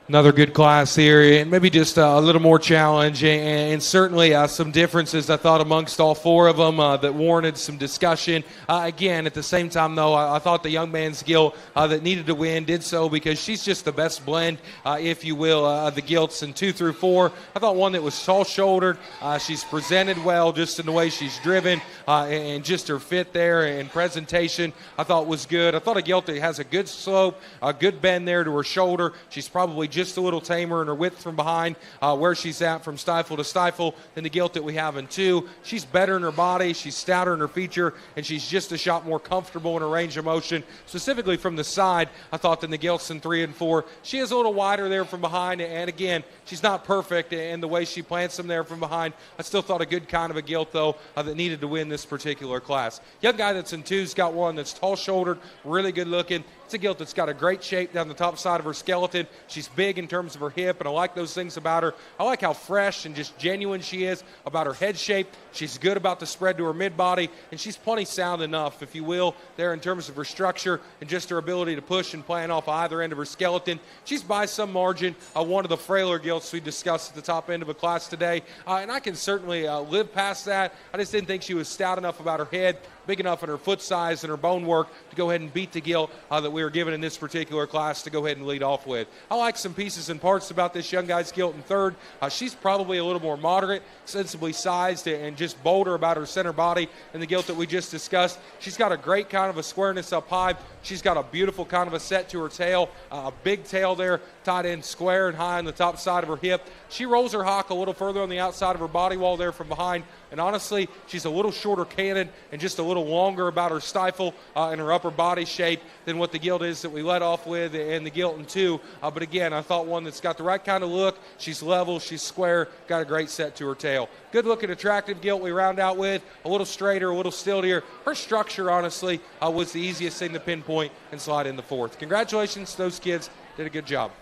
Another good class here, and maybe just a little more challenge, and certainly some differences, I thought, amongst all four of them that warranted some discussion. Again, at the same time, though, I thought the young man's gilt that needed to win did so because she's just the best blend, if you will, of the gilts in 2 through 4. I thought one that was tall-shouldered. She's presented well just in the way she's driven, and just her fit there and presentation I thought was good. I thought a gilt that has a good slope, a good bend there to her shoulder. She's probably just a little tamer in her width from behind where she's at from stifle to stifle than the gilt that we have in 2. She's better in her body, she's stouter in her feature, and she's just a shot more comfortable in her range of motion, specifically from the side, I thought, than the gilts in 3 and 4. She is a little wider there from behind, and again, she's not perfect in the way she plants them there from behind. I still thought a good kind of a gilt, though, that needed to win this particular class. Young guy that's in 2's got one that's tall-shouldered, really good looking. It's a gilt that's got a great shape down the top side of her skeleton. She's big in terms of her hip, and I like those things about her. I like how fresh and just genuine she is about her head shape. She's good about the spread to her mid-body, and she's plenty sound enough, if you will, there in terms of her structure and just her ability to push and plant off either end of her skeleton. She's by some margin one of the frailer gilts we discussed at the top end of a class today, and I can certainly live past that. I just didn't think she was stout enough about her head, big enough in her foot size and her bone work to go ahead and beat the gilt that we were given in this particular class to go ahead and lead off with. I like some pieces and parts about this young guy's gilt in 3rd. She's probably a little more moderate, sensibly sized, and just bolder about her center body than the gilt that we just discussed. She's got a great kind of a squareness up high. She's got a beautiful kind of a set to her tail, a big tail there, tied in square and high on the top side of her hip. She rolls her hock a little further on the outside of her body wall there from behind, and honestly, she's a little shorter cannon and just a little longer about her stifle and her upper body shape than what the gilt is that we let off with and the gilt in 2. But again, I thought one that's got the right kind of look. She's level, she's square, got a great set to her tail. Good looking, attractive gilt we round out with, a little straighter, a little stiltier. Her structure, honestly, was the easiest thing to pinpoint and slide in the 4th. Congratulations to those kids, did a good job.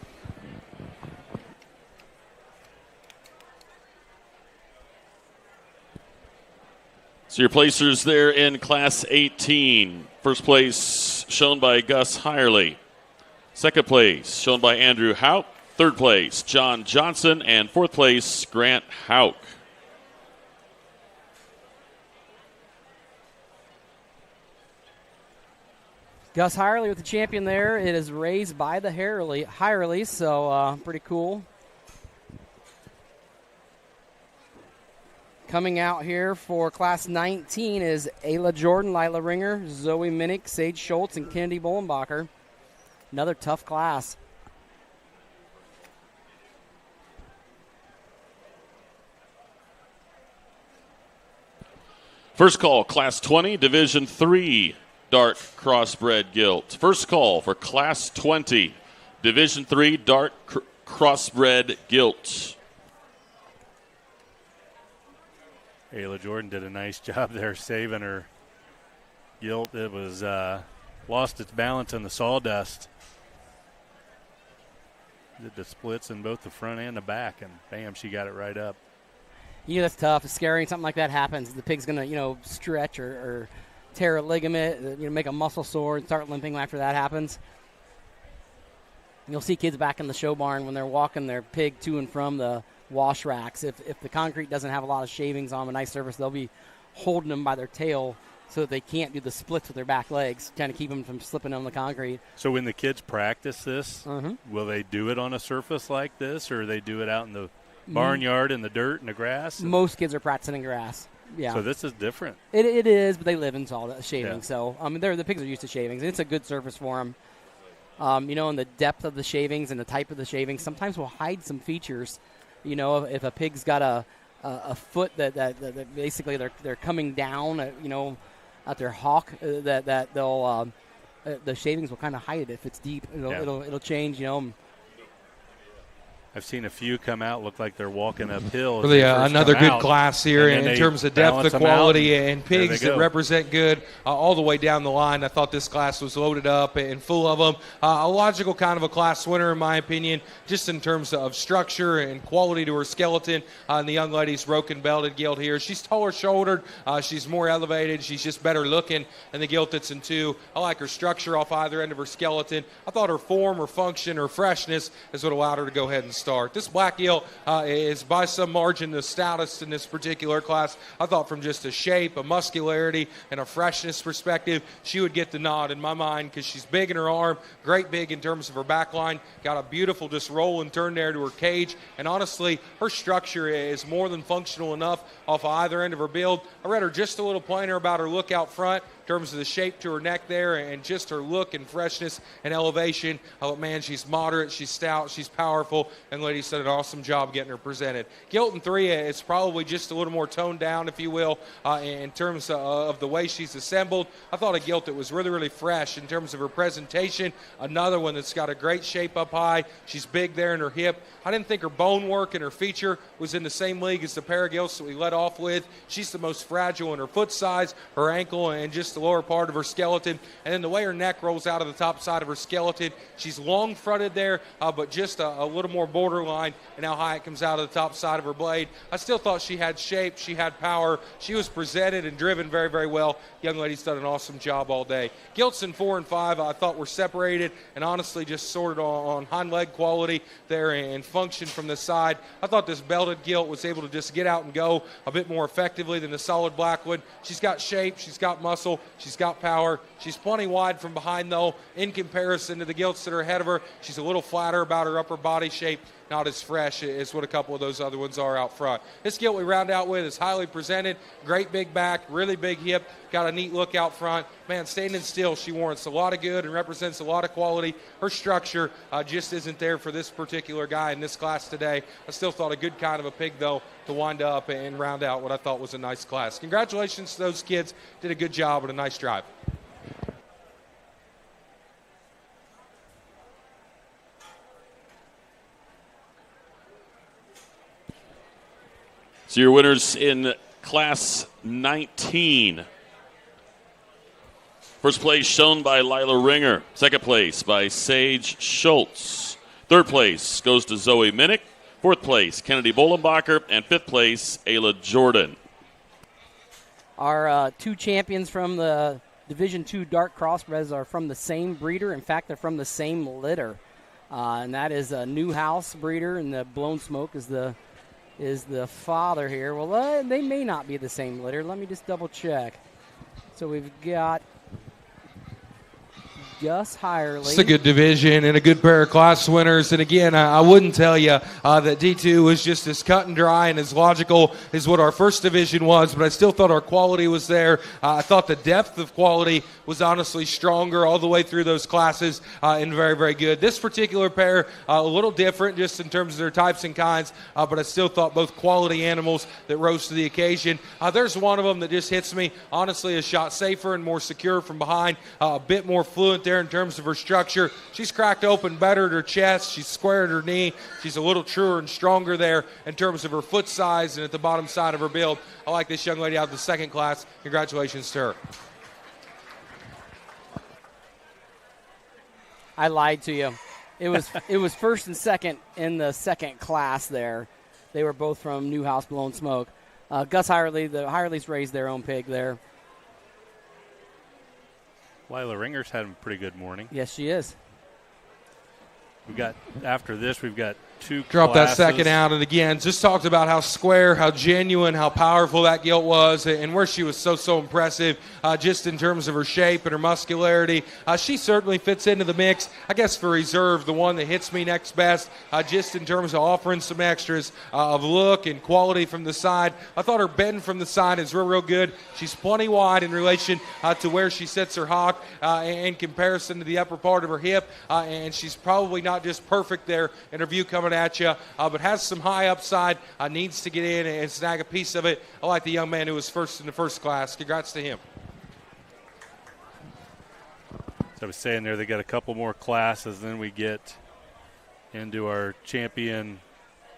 So your placers there in Class 18. First place shown by Gus Hirely. Second place shown by Andrew Houck. Third place, John Johnson. And fourth place, Grant Houck. Gus Hirely with the champion there. It is raised by the Hirely, so pretty cool. Coming out here for Class 19 is Ayla Jordan, Lila Ringer, Zoe Minnick, Sage Schultz, and Kennedy Bollenbacher. Another tough class. First call, Class 20, Division 3, dark crossbred gilt. First call for Class 20, Division 3, dark crossbred gilt. Ayla Jordan did a nice job there saving her gilt. It was lost its balance in the sawdust. Did the splits in both the front and the back, and bam, she got it right up. That's tough. It's scary. Something like that happens. The pig's going to, stretch or tear a ligament, make a muscle sore and start limping after that happens. You'll see kids back in the show barn when they're walking their pig to and from the wash racks. If the concrete doesn't have a lot of shavings on a nice surface, they'll be holding them by their tail so that they can't do the splits with their back legs, trying to keep them from slipping on the concrete. So when the kids practice this, will they do it on a surface like this, or they do it out in the barnyard in the dirt and the grass? Most kids are practicing in grass. Yeah. So this is different. It is, but they live in shavings. Yeah. So the pigs are used to shavings, and it's a good surface for them. And the depth of the shavings and the type of the shavings sometimes will hide some features. If a pig's got a foot that basically they're coming down, at their hock, that they'll the shavings will kind of hide it. If it's deep, it'll change. I've seen a few come out look like they're walking uphill. Really, another good class here in terms of depth of quality and pigs that represent good all the way down the line. I thought this class was loaded up and full of them. A logical kind of a class winner, in my opinion, just in terms of structure and quality to her skeleton. And the young lady's broken belted gilt here. She's taller shouldered. She's more elevated. She's just better looking. And the gilt that's in 2. I like her structure off either end of her skeleton. I thought her form, her function, her freshness is what allowed her to go ahead and start. This black gilt is by some margin the stoutest in this particular class. I thought from just a shape, a muscularity, and a freshness perspective, she would get the nod in my mind because she's big in her arm, great big in terms of her back line, got a beautiful just roll and turn there to her cage, and honestly, her structure is more than functional enough off of either end of her build. I read her just a little plainer about her look out front in terms of the shape to her neck there and just her look and freshness and elevation. Man, she's moderate, she's stout, she's powerful, and ladies did an awesome job getting her presented. Gilt in 3 is probably just a little more toned down, if you will, in terms of the way she's assembled. I thought a gilt that was really, really fresh in terms of her presentation. Another one that's got a great shape up high. She's big there in her hip. I didn't think her bone work and her feature was in the same league as the pair of gilts that we led off with. She's the most fragile in her foot size, her ankle, and just the lower part of her skeleton. And then the way her neck rolls out of the top side of her skeleton, she's long fronted there, but just a little more borderline and how high it comes out of the top side of her blade. I still thought she had shape, she had power, she was presented and driven very, very well. Young lady's done an awesome job all day. Gilts in 4 and 5 I thought were separated and honestly just sorted on hind leg quality there and function from the side. I thought this belted gilt was able to just get out and go a bit more effectively than the solid black one. She's got shape, she's got muscle, she's got power. She's plenty wide from behind though in comparison to the gilts that are ahead of her. She's a little flatter about her upper body shape, not as fresh as what a couple of those other ones are out front. This gilt we round out with is highly presented, great big back, really big hip, got a neat look out front. Man, standing still, she warrants a lot of good and represents a lot of quality. Her structure just isn't there for this particular guy in this class today. I still thought a good kind of a pig, though, to wind up and round out what I thought was a nice class. Congratulations to those kids. Did a good job and a nice drive. So your winners in Class 19. First place shown by Lila Ringer. Second place by Sage Schultz. Third place goes to Zoe Minnick. Fourth place, Kennedy Bollenbacher. And fifth place, Ayla Jordan. Our 2 champions from the Division II Dark Crossbreds are from the same breeder. In fact, they're from the same litter. And that is a Newhouse breeder, and the Blown Smoke is the father here. Well, they may not be the same litter. Let me just double check. So we've got Gus Hirely. It's a good division and a good pair of class winners. And again, I wouldn't tell you that D2 was just as cut and dry and as logical as what our first division was, but I still thought our quality was there. I thought the depth of quality was honestly stronger all the way through those classes and very, very good. This particular pair, a little different just in terms of their types and kinds, but I still thought both quality animals that rose to the occasion. There's one of them that just hits me, honestly, a shot safer and more secure from behind, a bit more fluent there in terms of her structure. She's cracked open better at her chest. She's squared her knee. She's a little truer and stronger there in terms of her foot size and at the bottom side of her build. I like this young lady out of the second class. Congratulations to her. I lied to you. It was first and second in the second class there. They were both from Newhouse Blown Smoke. Gus Hirely, the Hireleys raised their own pig there. Lila Ringer's had a pretty good morning. Yes, she is. After this, we've got two Drop classes. that second out, and again, just talked about how square, how genuine, how powerful that gilt was, and where she was so impressive just in terms of her shape and her muscularity. She certainly fits into the mix. I guess for reserve, the one that hits me next best, just in terms of offering some extras of look and quality from the side. I thought her bend from the side is real good. She's plenty wide in relation to where she sits her hock in comparison to the upper part of her hip, and she's probably not just perfect there in her view coming at you, but has some high upside, needs to get in and snag a piece of it. I like the young man who was first in the first class. Congrats to him. So I was saying there, they got a couple more classes, then we get into our champion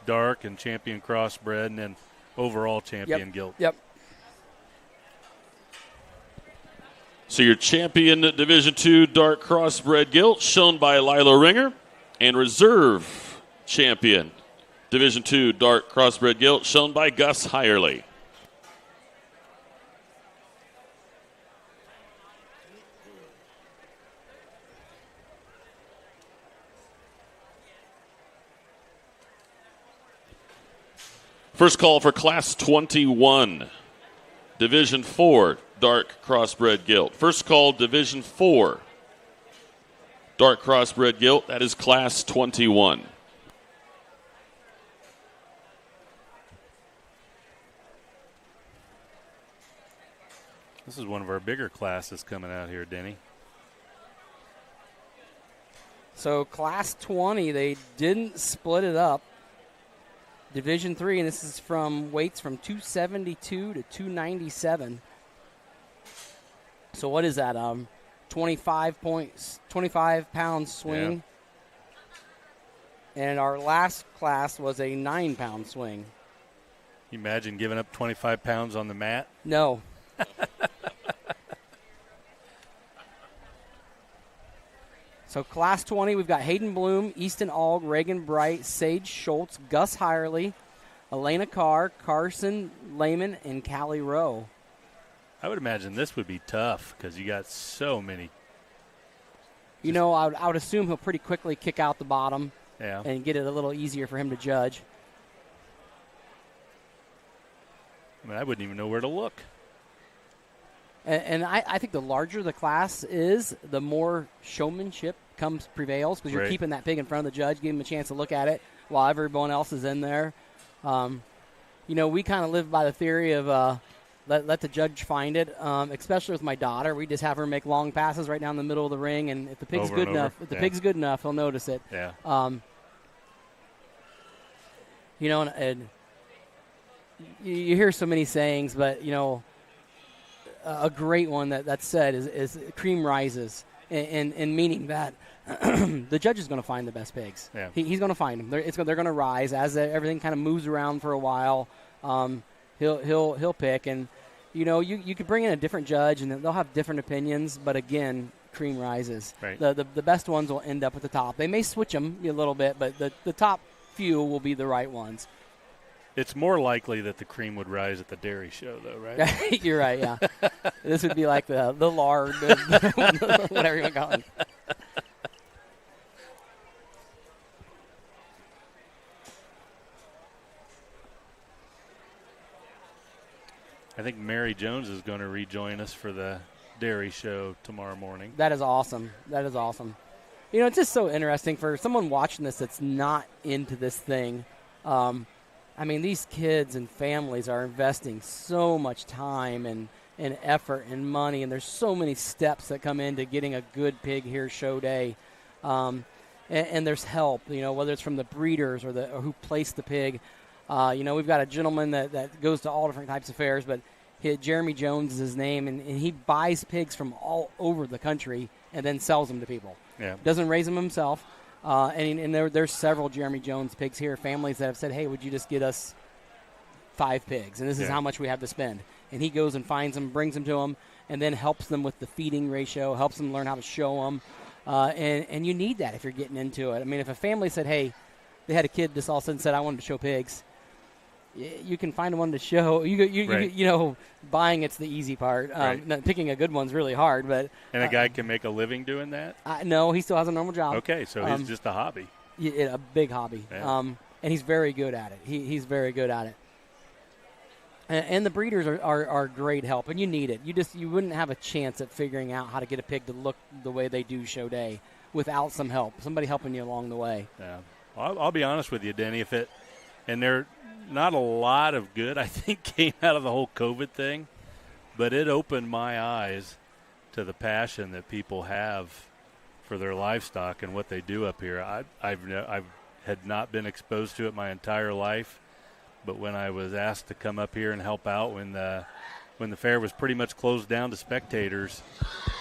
dark and champion crossbred, and then overall champion gilt. Yep. So your champion Division II dark crossbred gilt shown by Lila Ringer, and reserve champion Division II dark crossbred gilt shown by Gus Hirely. First call for Class 21, Division 4 dark crossbred gilt. First call, Division 4 dark crossbred gilt. That is Class 21. This is one of our bigger classes coming out here, Denny. So Class 20, they didn't split it up. Division 3, and this is from weights from 272 to 297. So what is that? 25 pound swing. Yeah. And our last class was a 9-pound swing. You imagine giving up 25 pounds on the mat? No. So Class 20, we've got Hayden Bloom, Easton Aug, Reagan Bright, Sage Schultz, Gus Hirely, Elena Carr, Carson Lehman, and Callie Rowe. I would imagine this would be tough because you got so many. You know, I would assume he'll pretty quickly kick out the bottom Yeah. and get it a little easier for him to judge. I mean, I wouldn't even know where to look. And I think the larger the class is, the more showmanship prevails because you're Right. keeping that pig in front of the judge, giving him a chance to look at it while everyone else is in there. You know, we kind of live by the theory of let the judge find it, especially with my daughter. We just have her make long passes right down the middle of the ring, and if the pig's good enough, pig's good enough, he'll notice it. Yeah. You know, and you hear so many sayings, but, you know, a great one that's said is cream rises, in meaning that the judge is going to find the best pigs. Yeah. He's going to find them. They're going to rise as everything kind of moves around for a while. He'll pick, and you know you could bring in a different judge and they'll have different opinions. But again, cream rises. Right. The best ones will end up at the top. They may switch them a little bit, but the top few will be the right ones. It's more likely that the cream would rise at the dairy show, though, right? You're right, yeah. This would be like the lard, whatever you want to call it. I think Mary Jones is going to rejoin us for the dairy show tomorrow morning. That is awesome. You know, it's just so interesting for someone watching this that's not into this thing. I mean, these kids and families are investing so much time and effort and money, and there's so many steps that come into getting a good pig here show day. And there's help, you know, whether it's from the breeders or who placed the pig. You know, we've got a gentleman that goes to all different types of fairs, but Jeremy Jones is his name, and he buys pigs from all over the country and then sells them to people. Yeah. Doesn't raise them himself. And there's several Jeremy Jones pigs here, families that have said, hey, would you just get us 5 pigs? And this is how much we have to spend. And he goes and finds them, brings them to them, and then helps them with the feeding ratio, helps them learn how to show them. And you need that if you're getting into it. I mean, if a family said, hey, they had a kid this all of a sudden said, I wanted to show pigs, you can find one to show. You know, buying it's the easy part. Picking a good one's really hard. But and a guy can make a living doing that? No, he still has a normal job. Okay, so he's just a hobby. A big hobby. Yeah. And he's very good at it. He's very good at it. And the breeders are great help, and you need it. You wouldn't have a chance at figuring out how to get a pig to look the way they do show day without some help, somebody helping you along the way. Yeah, I'll be honest with you, Denny. There not a lot of good, I think, came out of the whole COVID thing, but it opened my eyes to the passion that people have for their livestock and what they do up here. I've had not been exposed to it my entire life. But when I was asked to come up here and help out when the fair was pretty much closed down to spectators,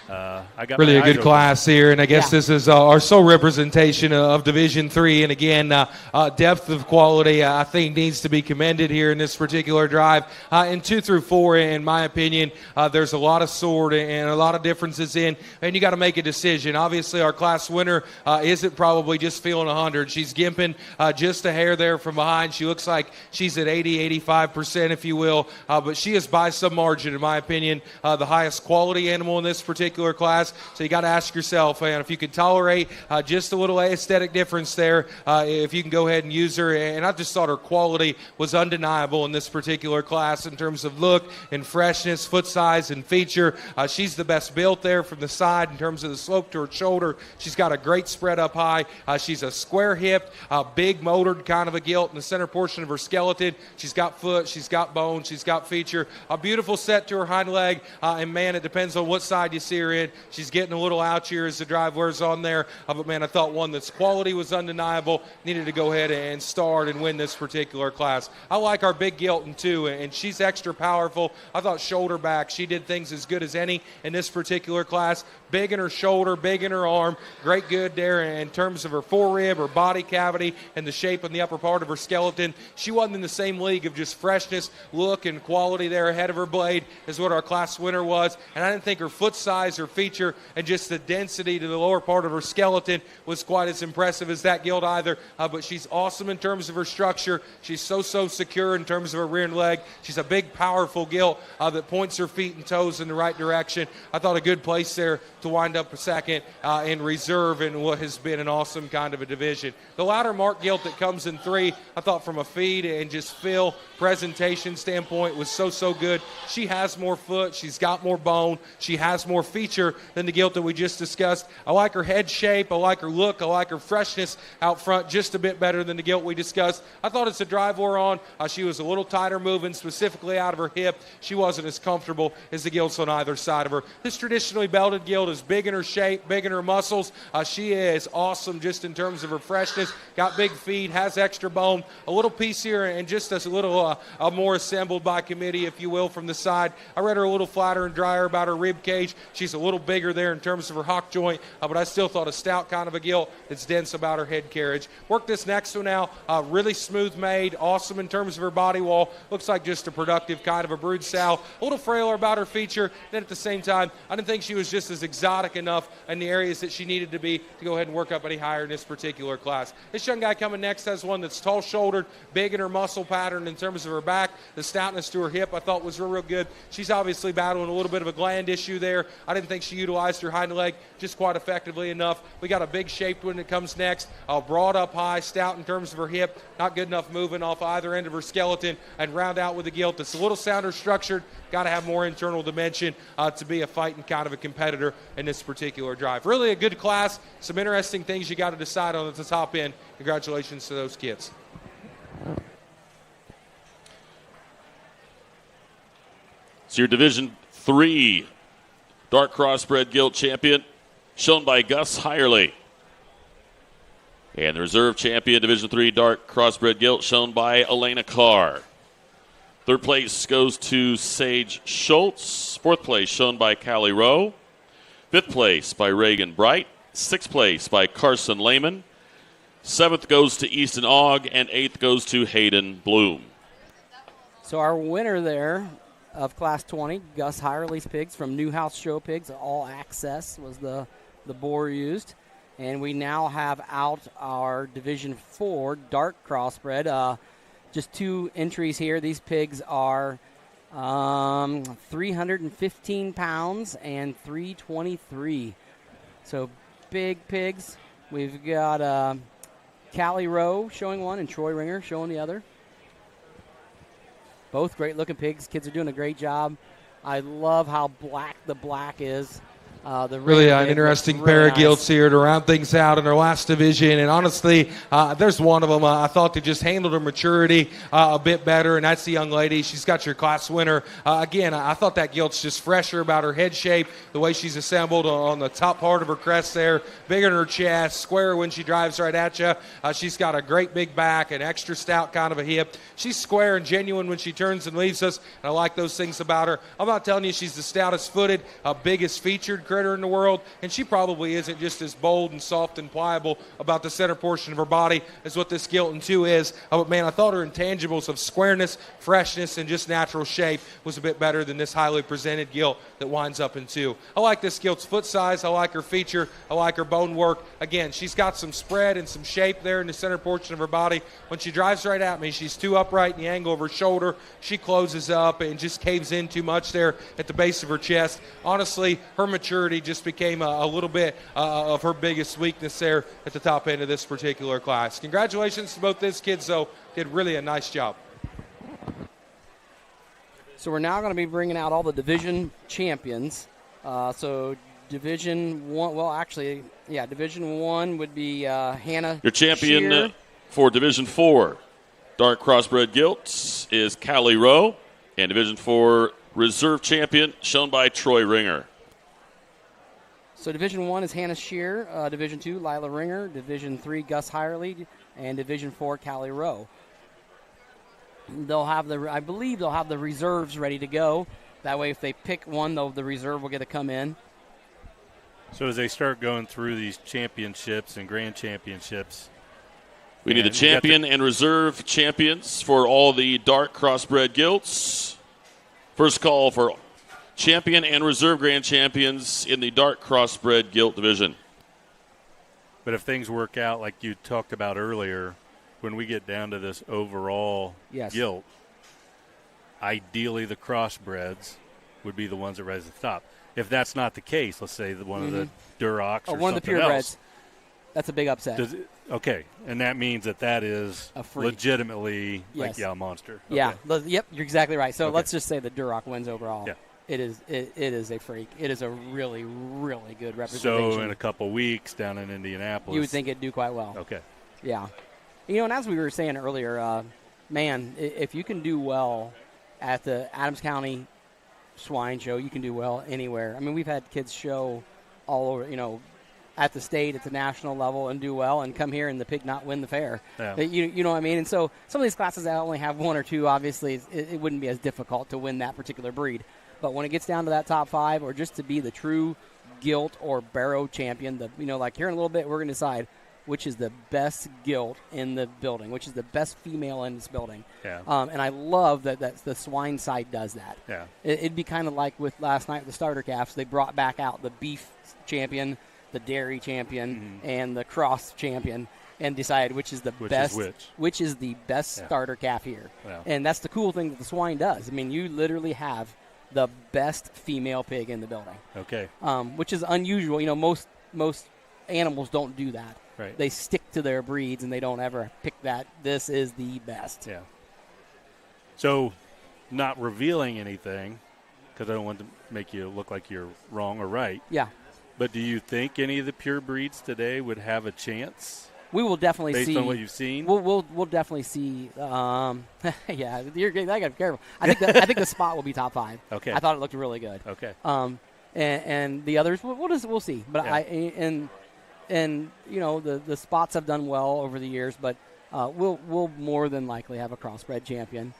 I got really my a good eyes class open. here, and I guess this is our sole representation of Division III. And again, depth of quality I think needs to be commended here in this particular drive. In 2 through 4, in my opinion, there's a lot of sort and a lot of differences in, and you got to make a decision. Obviously, our class winner isn't probably just feeling 100. She's gimping just a hair there from behind. She looks like she's at 80, 85%, if you will, but she is by some margin, in my opinion, the highest quality animal in this particular class. So you got to ask yourself, man, if you could tolerate just a little aesthetic difference there, if you can go ahead and use her. And I just thought her quality was undeniable in this particular class in terms of look and freshness, foot size, and feature. She's the best built there from the side in terms of the slope to her shoulder. She's got a great spread up high. She's a square hipped, big motored kind of a gilt in the center portion of her skeleton. She's got foot, she's got bone, she's got feature. A beautiful set to her hind leg, and man, it depends on what side you see her in. She's getting a little ouchier as the drive wears on there, but man, I thought one that's quality was undeniable, needed to go ahead and start and win this particular class. I like our big Gilton too, and she's extra powerful. I thought shoulder back, she did things as good as any in this particular class. Big in her shoulder, big in her arm, great good there in terms of her forerib, her body cavity, and the shape in the upper part of her skeleton. She wasn't in the same league of just freshness, look, and quality there ahead of her blade as what our class winner was, and I didn't think her foot size, her feature, and just the density to the lower part of her skeleton was quite as impressive as that gilt either, but she's awesome in terms of her structure. She's so secure in terms of her rear leg. She's a big, powerful gilt that points her feet and toes in the right direction. I thought a good place there to wind up a second in reserve in what has been an awesome kind of a division. The ladder mark gilt that comes in 3, I thought from a feed and just feel presentation standpoint was so good. She has more foot, she's got more bone, she has more feature than the gilt that we just discussed. I like her head shape, I like her look, I like her freshness out front just a bit better than the gilt we discussed. I thought it's a drive we're on. She was a little tighter moving, specifically out of her hip. She wasn't as comfortable as the gilts on either side of her. This traditionally belted gilt is big in her shape, big in her muscles. She is awesome just in terms of her freshness. Got big feet, has extra bone, a little piecier, and just a little more assembled by committee, if you will, from the side. I read her a little flatter and drier about her rib cage. She's a little bigger there in terms of her hock joint, but I still thought a stout kind of a gilt that's dense about her head carriage. Work this next one now. Really smooth made, awesome in terms of her body wall. Looks like just a productive kind of a brood sow. A little frailer about her feature. Then at the same time, I didn't think she was just as exotic enough in the areas that she needed to be to go ahead and work up any higher in this particular class. This young guy coming next has one that's tall-shouldered, big in her muscle pattern in terms of her back. The stoutness to her hip I thought was real good. She's obviously battling a little bit of a gland issue there. I didn't think she utilized her hind leg just quite effectively enough. We got a big shaped one that comes next, broad up high, stout in terms of her hip, not good enough moving off either end of her skeleton, and round out with a gilt that's a little sounder structured. Got to have more internal dimension to be a fighting kind of a competitor in this particular drive. Really a good class. Some interesting things you got to decide on at the top end. Congratulations to those kids. So your Division 3 Dark Crossbred Gilt Champion, shown by Gus Hirely. And the Reserve Champion, Division 3 Dark Crossbred Gilt, shown by Elena Carr. Third place goes to Sage Schultz. Fourth place shown by Callie Rowe. Fifth place by Reagan Bright. Sixth place by Carson Lehman. Seventh goes to Easton Ogg. And eighth goes to Hayden Bloom. So our winner there of Class 20, Gus Hirely's pigs from Newhouse Show Pigs. All Access was the boar used. And we now have out our Division 4 Dark Crossbred. Just two entries here. These pigs are 315 pounds and 323. So big pigs. We've got Callie Rowe showing one and Troy Ringer showing the other. Both great-looking pigs. Kids are doing a great job. I love how black the black is. Really an interesting pair of gilts here to round things out in our last division. And honestly, there's one of them I thought they just handled her maturity a bit better, and that's the young lady. She's got your class winner. Again, I thought that gilt's just fresher about her head shape, the way she's assembled on the top part of her crest there, bigger in her chest, square when she drives right at you. She's got a great big back, an extra stout kind of a hip. She's square and genuine when she turns and leaves us, and I like those things about her. I'm not telling you she's the stoutest footed, biggest featured critter in the world, and she probably isn't just as bold and soft and pliable about the center portion of her body as what this gilt in 2 is. But man, I thought her intangibles of squareness, freshness, and just natural shape was a bit better than this highly presented gilt that winds up in 2. I like this gilt's foot size. I like her feature. I like her bone work. Again, she's got some spread and some shape there in the center portion of her body. When she drives right at me, she's too upright in the angle of her shoulder. She closes up and just caves in too much there at the base of her chest. Honestly, her maturity just became a little bit of her biggest weakness there at the top end of this particular class. Congratulations to both these kids, though. Did really a nice job. So we're now going to be bringing out all the division champions. So Division 1, well, actually, yeah, Division 1 would be Hannah Your champion Shear. For Division 4 Dark Crossbred Gilts is Callie Rowe. And Division 4 Reserve Champion shown by Troy Ringer. So Division 1 is Hannah Shear, Division 2 Lila Ringer, Division 3 Gus Hirely, and Division 4 Callie Rowe. I believe they'll have the reserves ready to go. That way, if they pick one, the reserve will get to come in. So as they start going through these championships and grand championships, we need the champion and reserve champions for all the Dark Crossbred Gilts. First call for champion and reserve grand champions in the Dark Crossbred Gilt division. But if things work out like you talked about earlier, when we get down to this overall gilt, ideally the crossbreds would be the ones that rise to the top. If that's not the case, let's say one of the Durocs or one of the something else. purebreds. That's a big upset. Okay, and that means that is legitimately like a monster. Okay. Yeah, yep, you're exactly right. So let's just say the Duroc wins overall. Yeah. It is a freak. It is a really, really good representation. So in a couple weeks down in Indianapolis, you would think it'd do quite well. Okay. Yeah. And as we were saying earlier, man, if you can do well at the Adams County Swine Show, you can do well anywhere. I mean, we've had kids show all over, at the state, at the national level, and do well, and come here and the pig not win the fair. Yeah. You know what I mean? And so some of these classes that only have one or two, obviously, it wouldn't be as difficult to win that particular breed. But when it gets down to that top 5, or just to be the true gilt or barrow champion, like here in a little bit, we're going to decide which is the best gilt in the building, which is the best female in this building. Yeah. And I love that the swine side does that. Yeah. It'd be kind of like with last night with the starter calves. They brought back out the beef champion, the dairy champion, and the cross champion, and decided which is the best. Which is the best starter calf here. Yeah. And that's the cool thing that the swine does. I mean, you literally have the best female pig in the building. Okay. Which is unusual. You know, most animals don't do that. Right. They stick to their breeds, and they don't ever pick that. This is the best. Yeah. So, not revealing anything, because I don't want to make you look like you're wrong or right. Yeah. But do you think any of the pure breeds today would have a chance? We will definitely based see. on what you've seen. We'll definitely see. Yeah, I got to be careful. I think the spot will be top 5. Okay. I thought it looked really good. Okay. And the others, we'll see. But Yeah. And you know the spots have done well over the years, but we'll more than likely have a crossbred champion.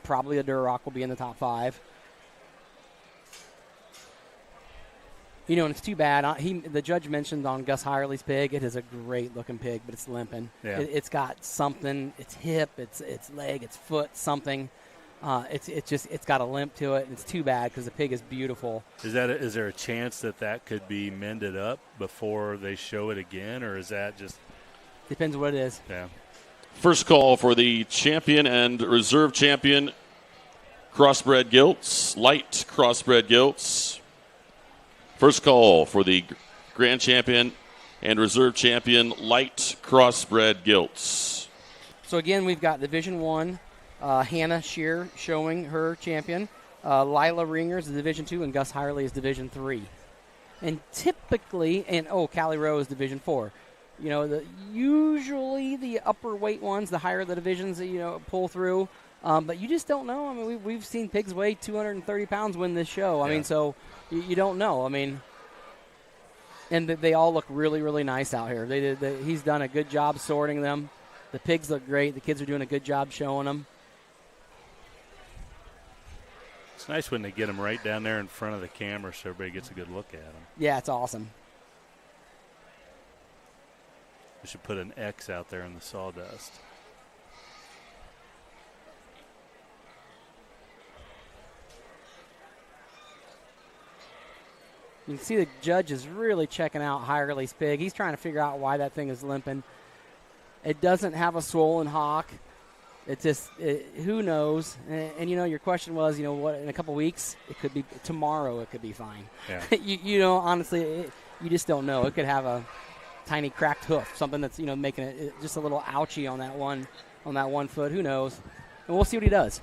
Probably a Duroc will be in the top 5. You know, and it's too bad. The judge mentioned on Gus Hirely's pig, it is a great-looking pig, but it's limping. Yeah. It's got something. It's hip, it's leg, it's foot, something. It's got a limp to it. And it's too bad because the pig is beautiful. Is there a chance that could be mended up before they show it again, or is that just depends what it is? Yeah. First call for the champion and reserve champion crossbred gilts, light crossbred gilts. First call for the grand champion and reserve champion light crossbred gilts. So again, we've got Division 1, Hannah Shear showing her champion. Lila Ringers is Division 2, and Gus Hirely is Division 3. And typically, Callie Rowe is Division 4. You know, usually the upper weight ones, the higher the divisions, pull through. But you just don't know. I mean, we've seen pigs weigh 230 pounds win this show. I mean, so you don't know. I mean, and they all look really, really nice out here. He's done a good job sorting them. The pigs look great. The kids are doing a good job showing them. It's nice when they get them right down there in front of the camera so everybody gets a good look at them. Yeah, it's awesome. We should put an X out there in the sawdust. You can see the judge is really checking out Hirely's pig. He's trying to figure out why that thing is limping. It doesn't have a swollen hock. It's just, who knows? And your question was, what, in a couple weeks? It could be tomorrow. It could be fine. Yeah. Honestly, you just don't know. It could have a tiny cracked hoof, something that's, making it just a little ouchy on that one foot. Who knows? And we'll see what he does.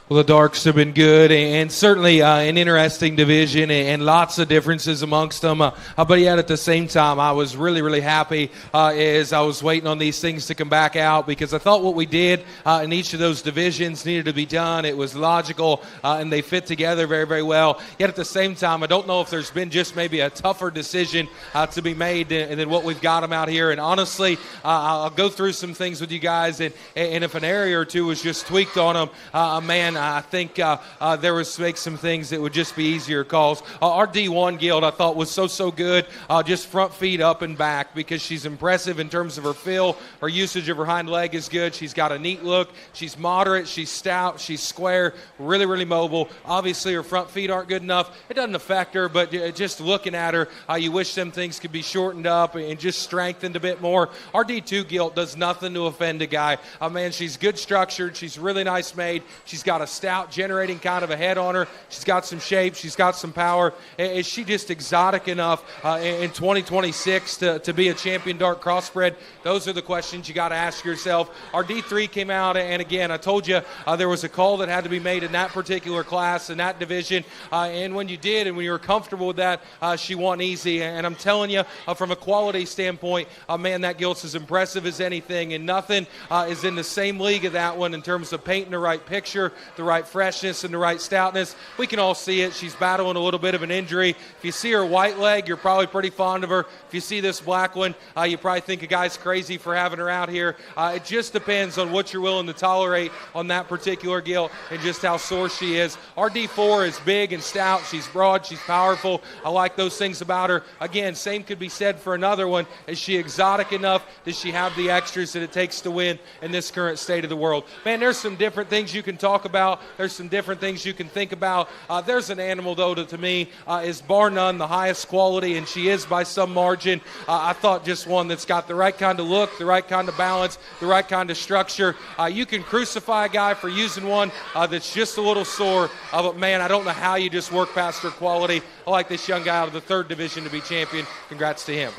Well, the darks have been good and certainly an interesting division and lots of differences amongst them. But yet at the same time, I was really, really happy as I was waiting on these things to come back out because I thought what we did in each of those divisions needed to be done. It was logical and they fit together very, very well. Yet at the same time, I don't know if there's been just maybe a tougher decision to be made than what we've got them out here. And honestly, I'll go through some things with you guys. And if an area or two was just tweaked on them, man, I think there was some things that would just be easier calls. Our D1 Guild I thought was so good, just front feet up and back because she's impressive in terms of her feel. Her usage of her hind leg is good. She's got a neat look. She's moderate. She's stout. She's square. Really, really mobile. Obviously, her front feet aren't good enough. It doesn't affect her, but just looking at her, you wish some things could be shortened up and just strengthened a bit more. Our D2 Guild does nothing to offend a guy. Man, she's good structured. She's really nice made. She's got a stout generating kind of a head on her. She's got some shape. She's got some power. Is she just exotic enough in 2026 to be a champion dark crossbred? Those are the questions you got to ask yourself. Our D3 came out, and again, I told you there was a call that had to be made in that particular class, in that division, and when you did and when you were comfortable with that, she won easy. And I'm telling you, from a quality standpoint, man, that gilt's as impressive as anything, and nothing is in the same league of that one in terms of painting the right picture, the the right freshness and the right stoutness. We can all see it. She's battling a little bit of an injury. If you see her white leg, you're probably pretty fond of her. If you see this black one, you probably think a guy's crazy for having her out here. It just depends on what you're willing to tolerate on that particular gilt and just how sore she is. Our D4 is big and stout. She's broad. She's powerful. I like those things about her. Again, same could be said for another one. Is she exotic enough? Does she have the extras that it takes to win in this current state of the world? Man, there's some different things you can talk about. There's some different things you can think about. There's an animal, though, that to me is bar none the highest quality, and she is by some margin. I thought just one that's got the right kind of look, the right kind of balance, the right kind of structure. You can crucify a guy for using one that's just a little sore, but man, I don't know how you just work past her quality. I like this young guy out of the 3rd division to be champion. Congrats to him.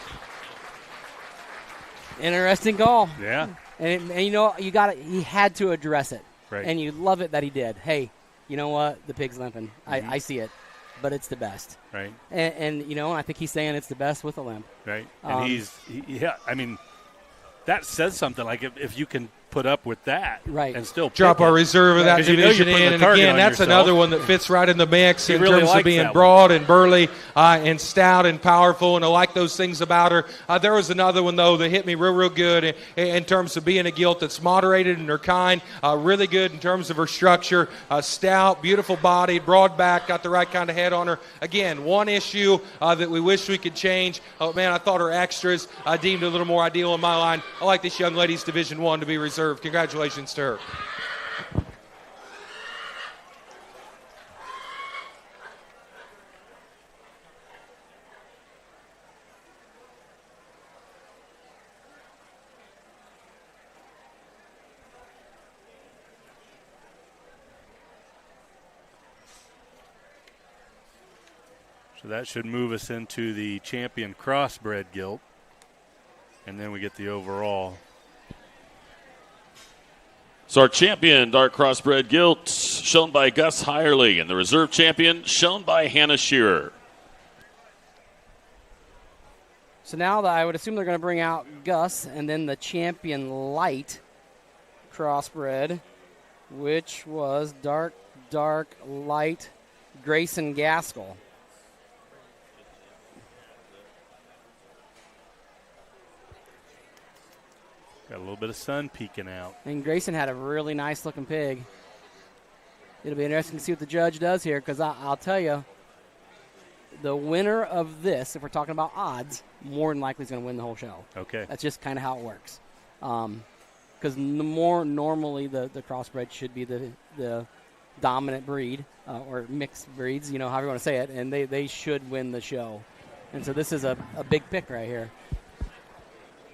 Interesting call. Yeah. And you know, he had to address it. Right. And you love it that he did. Hey, you know what? The pig's limping. I see it, but it's the best. Right. And you know, I think he's saying it's the best with a limp. Right. And I mean, that says something. Like if you can put up with that, right, and still drop our reserve of that division in, and again, that's another one that fits right in the mix in terms of being broad and burly and stout and powerful, and I like those things about her. There was another one, though, that hit me real good in terms of being a gilt that's moderated in her kind, really good in terms of her structure, stout, beautiful body, broad back, got the right kind of head on her. Again, one issue that we wish we could change. Oh, man, I thought her extras deemed a little more ideal in my line. I like this young lady's Division I to be reserved. Congratulations to her. So that should move us into the champion crossbred gilt, and then we get the overall. So our champion dark crossbred gilt shown by Gus Hirely, and the reserve champion shown by Hannah Shearer. So now I would assume they're going to bring out Gus and then the champion light crossbred, which was dark light Grayson Gaskell. Got a little bit of sun peeking out. And Grayson had a really nice looking pig. It'll be interesting to see what the judge does here, because I'll tell you, the winner of this, if we're talking about odds, more than likely is going to win the whole show. Okay. That's just kind of how it works. Because more normally the crossbred should be the dominant breed, or mixed breeds, however you want to say it, and they should win the show. And so this is a big pick right here.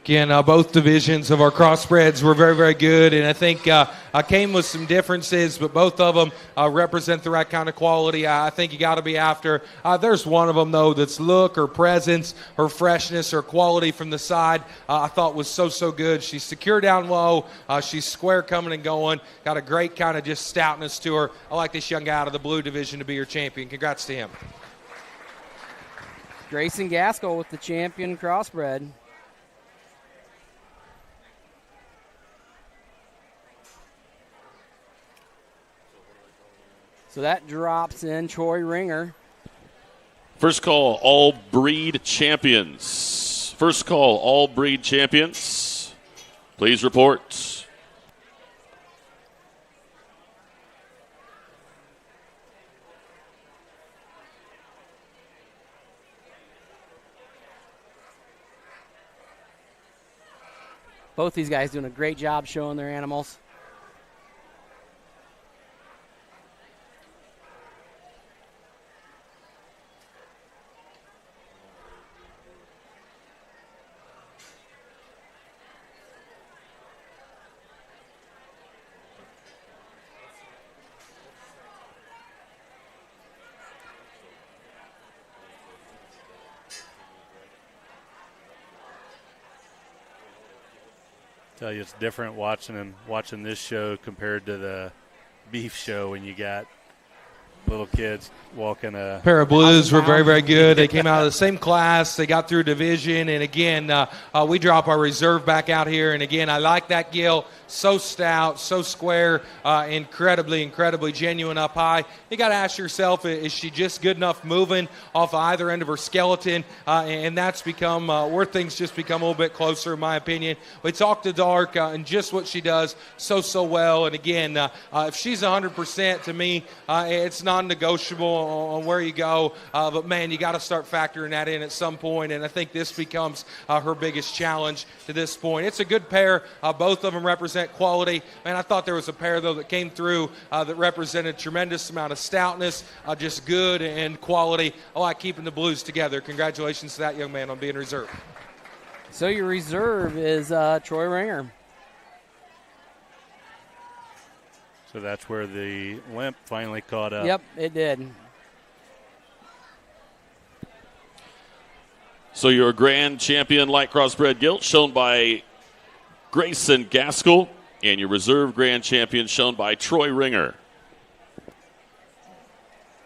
Again, both divisions of our crossbreds were very, very good, and I think I came with some differences, but both of them represent the right kind of quality. I think you got to be after. There's one of them, though, that's look or presence or freshness or quality from the side I thought was so good. She's secure down low. She's square coming and going. Got a great kind of just stoutness to her. I like this young guy out of the blue division to be your champion. Congrats to him. Grayson Gaskell with the champion crossbred. So that drops in Troy Ringer. First call, all breed champions. First call, all breed champions. Please report. Both these guys doing a great job showing their animals. Tell you, it's different watching this show compared to the beef show when you got little kids walking a Pair of Blues were very, very good. They came out of the same class. They got through division. And, again, we drop our reserve back out here. And, again, I like that Gil. So stout, so square, incredibly, incredibly genuine up high. You got to ask yourself, is she just good enough moving off either end of her skeleton? And that's become where things just become a little bit closer, in my opinion. We talk to Dark and just what she does so well. And, again, if she's 100% to me, it's non-negotiable on where you go. But, man, you got to start factoring that in at some point. And I think this becomes her biggest challenge to this point. It's a good pair. Both of them represent quality. Man, I thought there was a pair, though, that came through that represented a tremendous amount of stoutness, just good and quality. I like keeping the Blues together. Congratulations to that young man on being reserve. So your reserve is Troy Ringer. So that's where the limp finally caught up. Yep, it did. So your grand champion light crossbred gilt shown by Grayson Gaskell, and your reserve grand champion shown by Troy Ringer.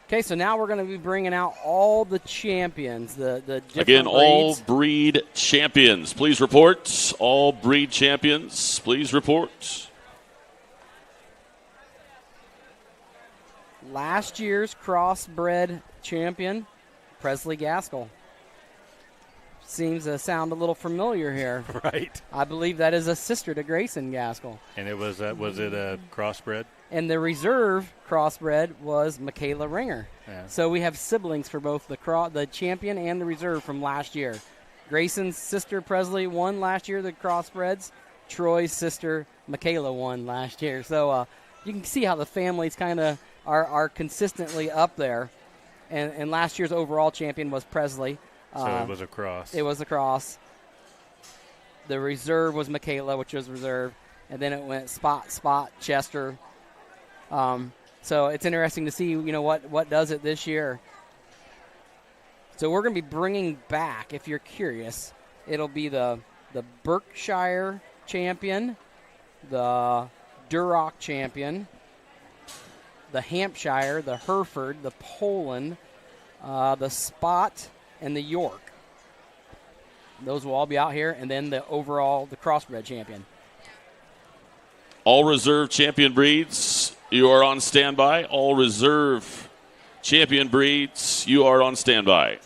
Okay, so now we're going to be bringing out all the champions, the different Again, all breeds. breed champions. Please report. All breed champions, please report. Last year's crossbred champion, Presley Gaskell. Seems to sound a little familiar here. Right. I believe that is a sister to Grayson Gaskell. And it was it a crossbred? And the reserve crossbred was Michaela Ringer. Yeah. So we have siblings for both the champion and the reserve from last year. Grayson's sister Presley won last year, the crossbreds. Troy's sister Michaela won last year. So you can see how the families kind of are consistently up there. And last year's overall champion was Presley. So it was a cross. It was a cross. The reserve was Michaela, which was reserve. And then it went Spot, Chester. So it's interesting to see, what does it this year. So we're going to be bringing back, if you're curious, it'll be the Berkshire champion, the Duroc champion, the Hampshire, the Hereford, the Poland, the Spot, and the York. Those will all be out here, and then the crossbred champion. All reserve champion breeds, you are on standby. All reserve champion breeds, you are on standby.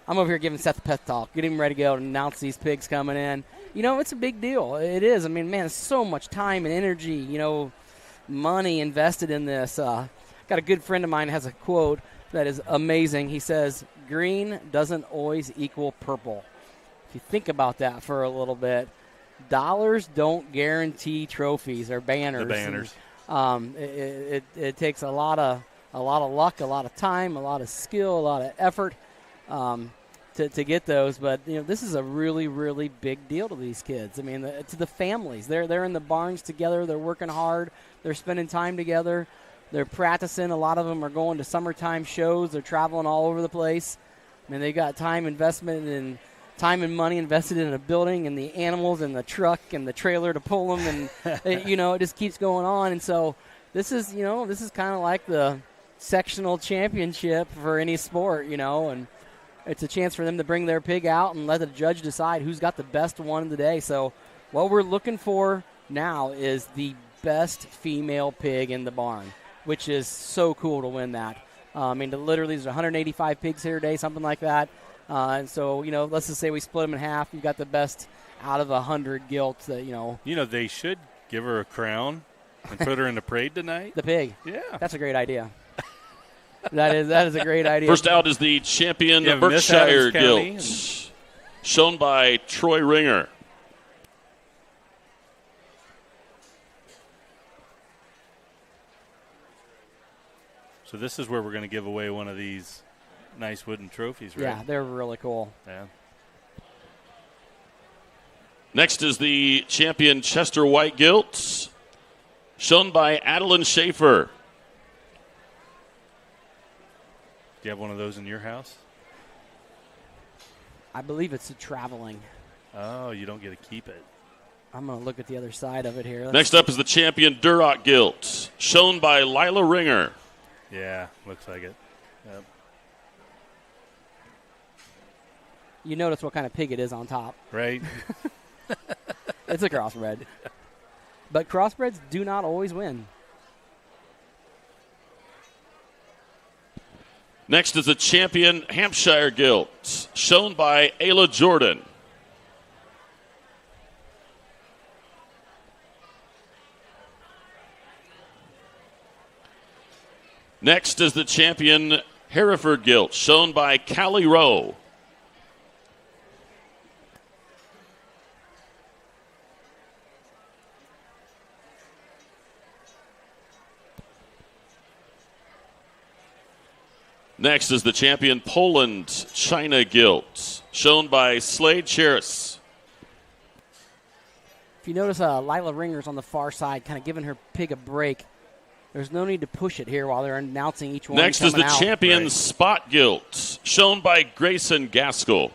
I'm over here giving Seth the pep talk, getting him ready to go and announce these pigs coming in. It's a big deal. It is. I mean, man, so much time and energy, money invested in this. Got a good friend of mine has a quote that is amazing. He says, green doesn't always equal purple. If you think about that for a little bit, dollars don't guarantee trophies or banners. The banners. And, it takes a lot of luck, a lot of time, a lot of skill, a lot of effort to get those. But this is a really, really big deal to these kids. I mean, to the families. They're in the barns together. They're working hard. They're spending time together. They're practicing. A lot of them are going to summertime shows. They're traveling all over the place. I mean, they got time and money invested in a building and the animals and the truck and the trailer to pull them, and it just keeps going on. And so this is kind of like the sectional championship for any sport, and it's a chance for them to bring their pig out and let the judge decide who's got the best one of the day. So what we're looking for now is the best female pig in the barn, which is so cool to win that. Literally there's 185 pigs here today, something like that. And so, let's just say we split them in half. You've got the best out of 100 gilts that, they should give her a crown and put her in the parade tonight. The pig. Yeah. That's a great idea. That is a great idea. First out is the champion Berkshire gilt, shown by Troy Ringer. So this is where we're going to give away one of these nice wooden trophies, right? Yeah, they're really cool. Yeah. Next is the champion Chester White gilt, shown by Adeline Schaefer. Do you have one of those in your house? I believe it's traveling. Oh, you don't get to keep it. I'm going to look at the other side of it here. Next up is the champion Duroc Gilt, shown by Lila Ringer. Yeah, looks like it. Yep. You notice what kind of pig it is on top. Right. It's a crossbred. But crossbreds do not always win. Next is the champion Hampshire Gilt, shown by Ayla Jordan. Next is the champion Hereford Gilt, shown by Callie Rowe. Next is the champion Poland China Gilt, shown by Slade Cheris. If you notice Lila Ringer's on the far side, kind of giving her pig a break. There's no need to push it here while they're announcing each one. Next is the out. champion Spot Gilt, shown by Grayson Gaskell.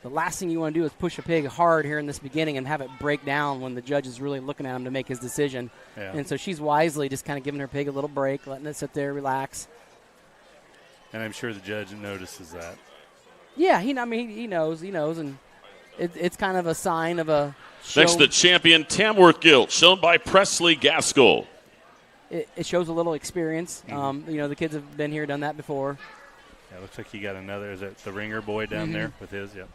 The last thing you want to do is push a pig hard here in this beginning and have it break down when the judge is really looking at him to make his decision. Yeah. And so she's wisely just kind of giving her pig a little break, letting it sit there, relax. And I'm sure the judge notices that. Yeah, he knows, and it's kind of a sign of a show. Next, the champion Tamworth Gilt, shown by Presley Gaskell. It shows a little experience. The kids have been here, done that before. Yeah, looks like he got another. Is it the Ringer boy down there with his? Yep.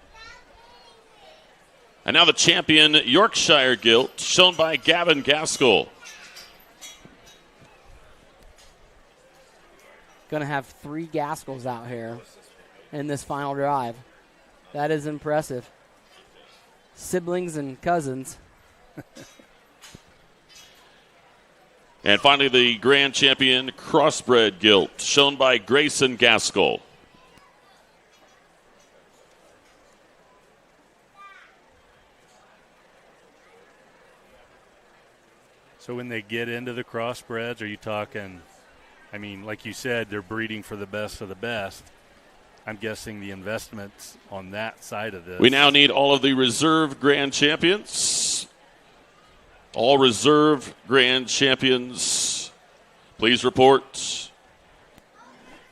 And now the champion Yorkshire Gilt, shown by Gavin Gaskell. Going to have 3 Gaskells out here in this final drive. That is impressive. Siblings and cousins. And finally, the grand champion Crossbred Gilt, shown by Grayson Gaskell. So when they get into the crossbreds, are you talking, like you said, they're breeding for the best of the best. I'm guessing the investments on that side of this. We now need all of the reserve grand champions. All reserve grand champions, please report.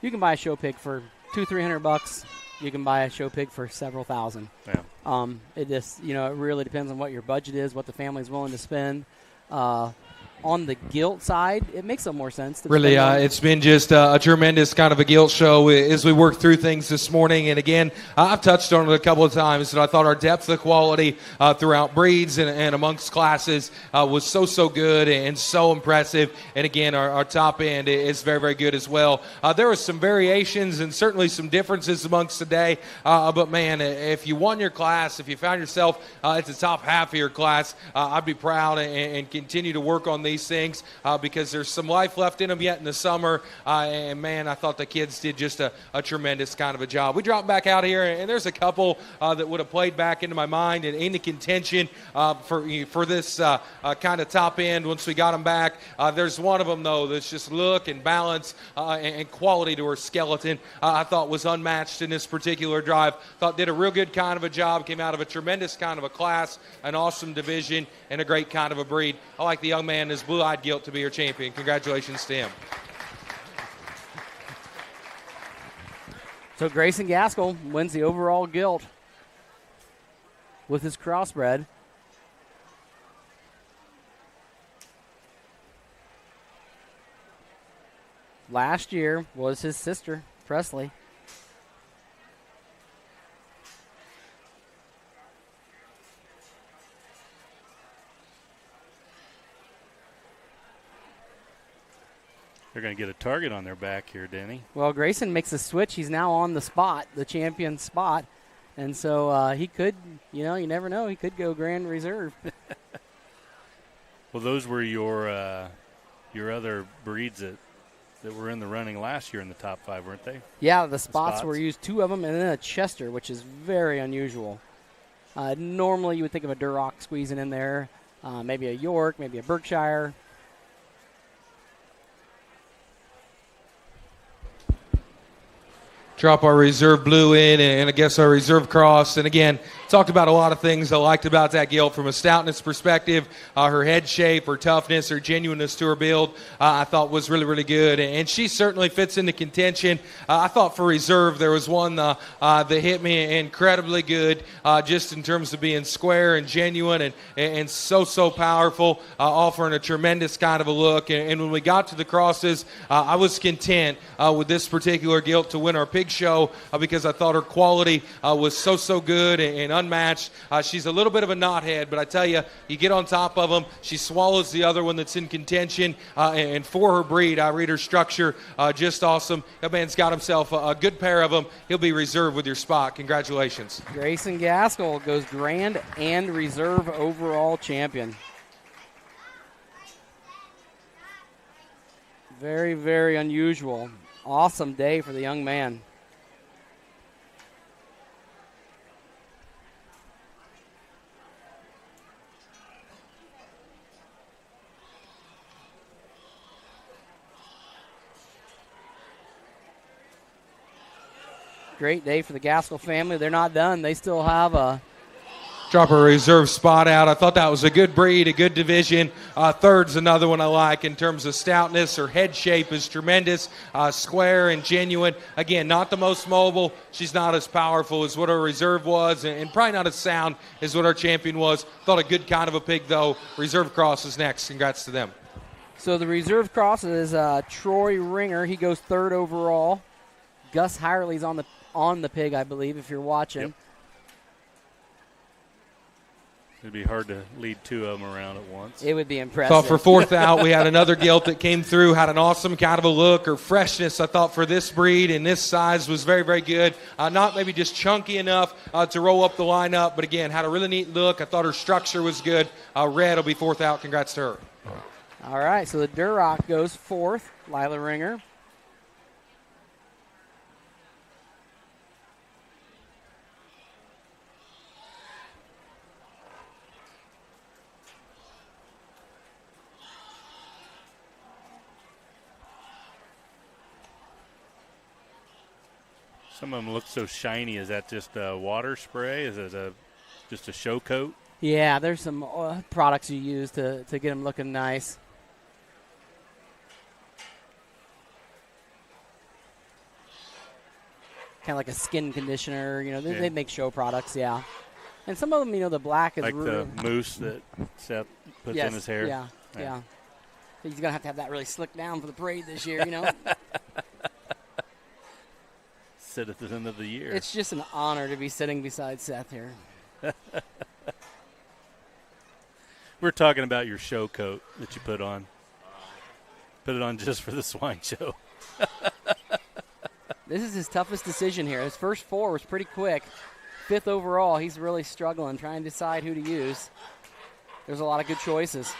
You can buy a show pig for $200-300. You can buy a show pig for several thousand. Yeah. It just, it really depends on what your budget is, what the family's willing to spend. On the gilt side, it makes some more sense. Really, it's been just a tremendous kind of a gilt show as we work through things this morning. And again, I've touched on it a couple of times, and I thought our depth of quality throughout breeds and amongst classes was so good and so impressive. And again, our top end is very, very good as well. There was some variations and certainly some differences amongst today. But man, if you won your class, if you found yourself at the top half of your class, I'd be proud and continue to work on these things because there's some life left in them yet in the summer. And man, I thought the kids did just a tremendous kind of a job. We dropped back out here, and there's a couple that would have played back into my mind and into contention for this kind of top end once we got them back. There's one of them, though, that's just look and balance and quality to her skeleton I thought was unmatched in this particular drive. Thought did a real good kind of a job, came out of a tremendous kind of a class, an awesome division, and a great kind of a breed. I like the young man, his blue-eyed gilt, to be your champion. Congratulations to him. So Grayson Gaskell wins the overall gilt with his crossbred. Last year was his sister, Presley. They're going to get a target on their back here, Denny. Well, Grayson makes a switch. He's now on the spot, the champion spot. And so he could, you never know. He could go Grand Reserve. Well, those were your other breeds that were in the running last year in the top 5, weren't they? Yeah, the spots were used, 2 of them, and then a Chester, which is very unusual. Normally you would think of a Duroc squeezing in there, maybe a York, maybe a Berkshire. drop our reserve blue in and I guess our reserve cross. And again, talked about a lot of things I liked about that gilt from a stoutness perspective. Her head shape, her toughness, her genuineness to her build, I thought was really, really good. And she certainly fits into contention. I thought for reserve there was one that hit me incredibly good, just in terms of being square and genuine and so powerful, offering a tremendous kind of a look. And when we got to the crosses, I was content with this particular gilt to win our pig show because I thought her quality was so good and unmatched. She's a little bit of a knothead, but I tell you, you get on top of them, she swallows the other one that's in contention. And for her breed, I read her structure, just awesome. That man's got himself a good pair of them. He'll be reserved with your spot. Congratulations. Grayson Gaskell goes grand and reserve overall champion. Very, very unusual. Awesome day for the young man. Great day for the Gaskell family. They're not done. They still have a drop a reserve spot out. I thought that was a good breed, a good division. Third's another one I like in terms of stoutness. Her head shape is tremendous, square and genuine. Again, not the most mobile. She's not as powerful as what her reserve was, and probably not as sound as what our champion was. Thought a good kind of a pig, though. Reserve cross is next. Congrats to them. So the reserve cross is Troy Ringer. He goes third overall. Gus Hirely's on the pig, I believe, if you're watching. Yep. It'd be hard to lead two of them around at once. It would be impressive. Thought for fourth out, we had another gilt that came through, had an awesome kind of a look. Her freshness, I thought, for this breed and this size was very, very good. Not maybe just chunky enough to roll up the lineup, but again, had a really neat look. I thought her structure was good. Red will be fourth out. Congrats to her. All right, so the Duroc goes fourth. Lila Ringer. Some of them look so shiny. Is that just a water spray? Is it just a show coat? Yeah, there's some products you use to get them looking nice. Kind of like a skin conditioner. You know, they make show products, yeah. And some of them, you know, the black is like really the mousse that Seth puts in his hair. Yeah. He's going to have that really slicked down for the parade this year, you know. Sit at the end of the year. It's just an honor to be sitting beside Seth here. We're talking about your show coat that you put on. Put it on just for the swine show. This is his toughest decision here. His first four was pretty quick. Fifth overall, he's really struggling, trying to decide who to use. There's a lot of good choices.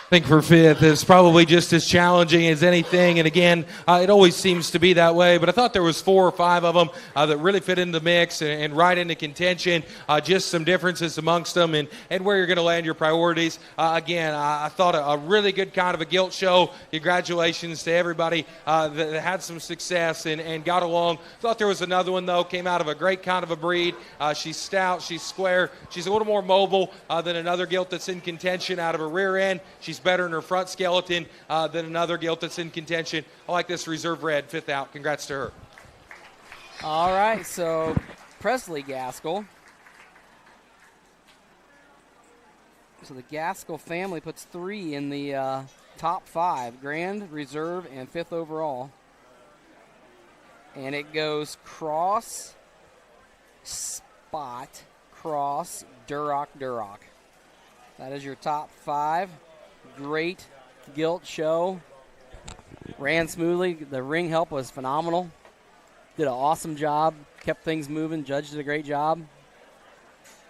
I think for fifth is probably just as challenging as anything. And again, it always seems to be that way. But I thought there was 4 or 5 of them that really fit in the mix and right into contention. Just some differences amongst them and where you're going to land your priorities. Again, I thought a really good kind of a gilt show. Congratulations to everybody that had some success and got along. Thought there was another one, though, came out of a great kind of a breed. She's stout. She's square. She's a little more mobile than another gilt that's in contention out of her rear end. She's better in her front skeleton than another gilt that's in contention. I like this reserve red, fifth out. Congrats to her. All right, so Presley Gaskell. So the Gaskell family puts 3 in the top 5, grand, reserve, and 5th overall. And it goes cross, spot, cross, Duroc. That is your top 5. Great gilt show. Ran smoothly. The ring help was phenomenal. Did an awesome job. Kept things moving. Judge did a great job.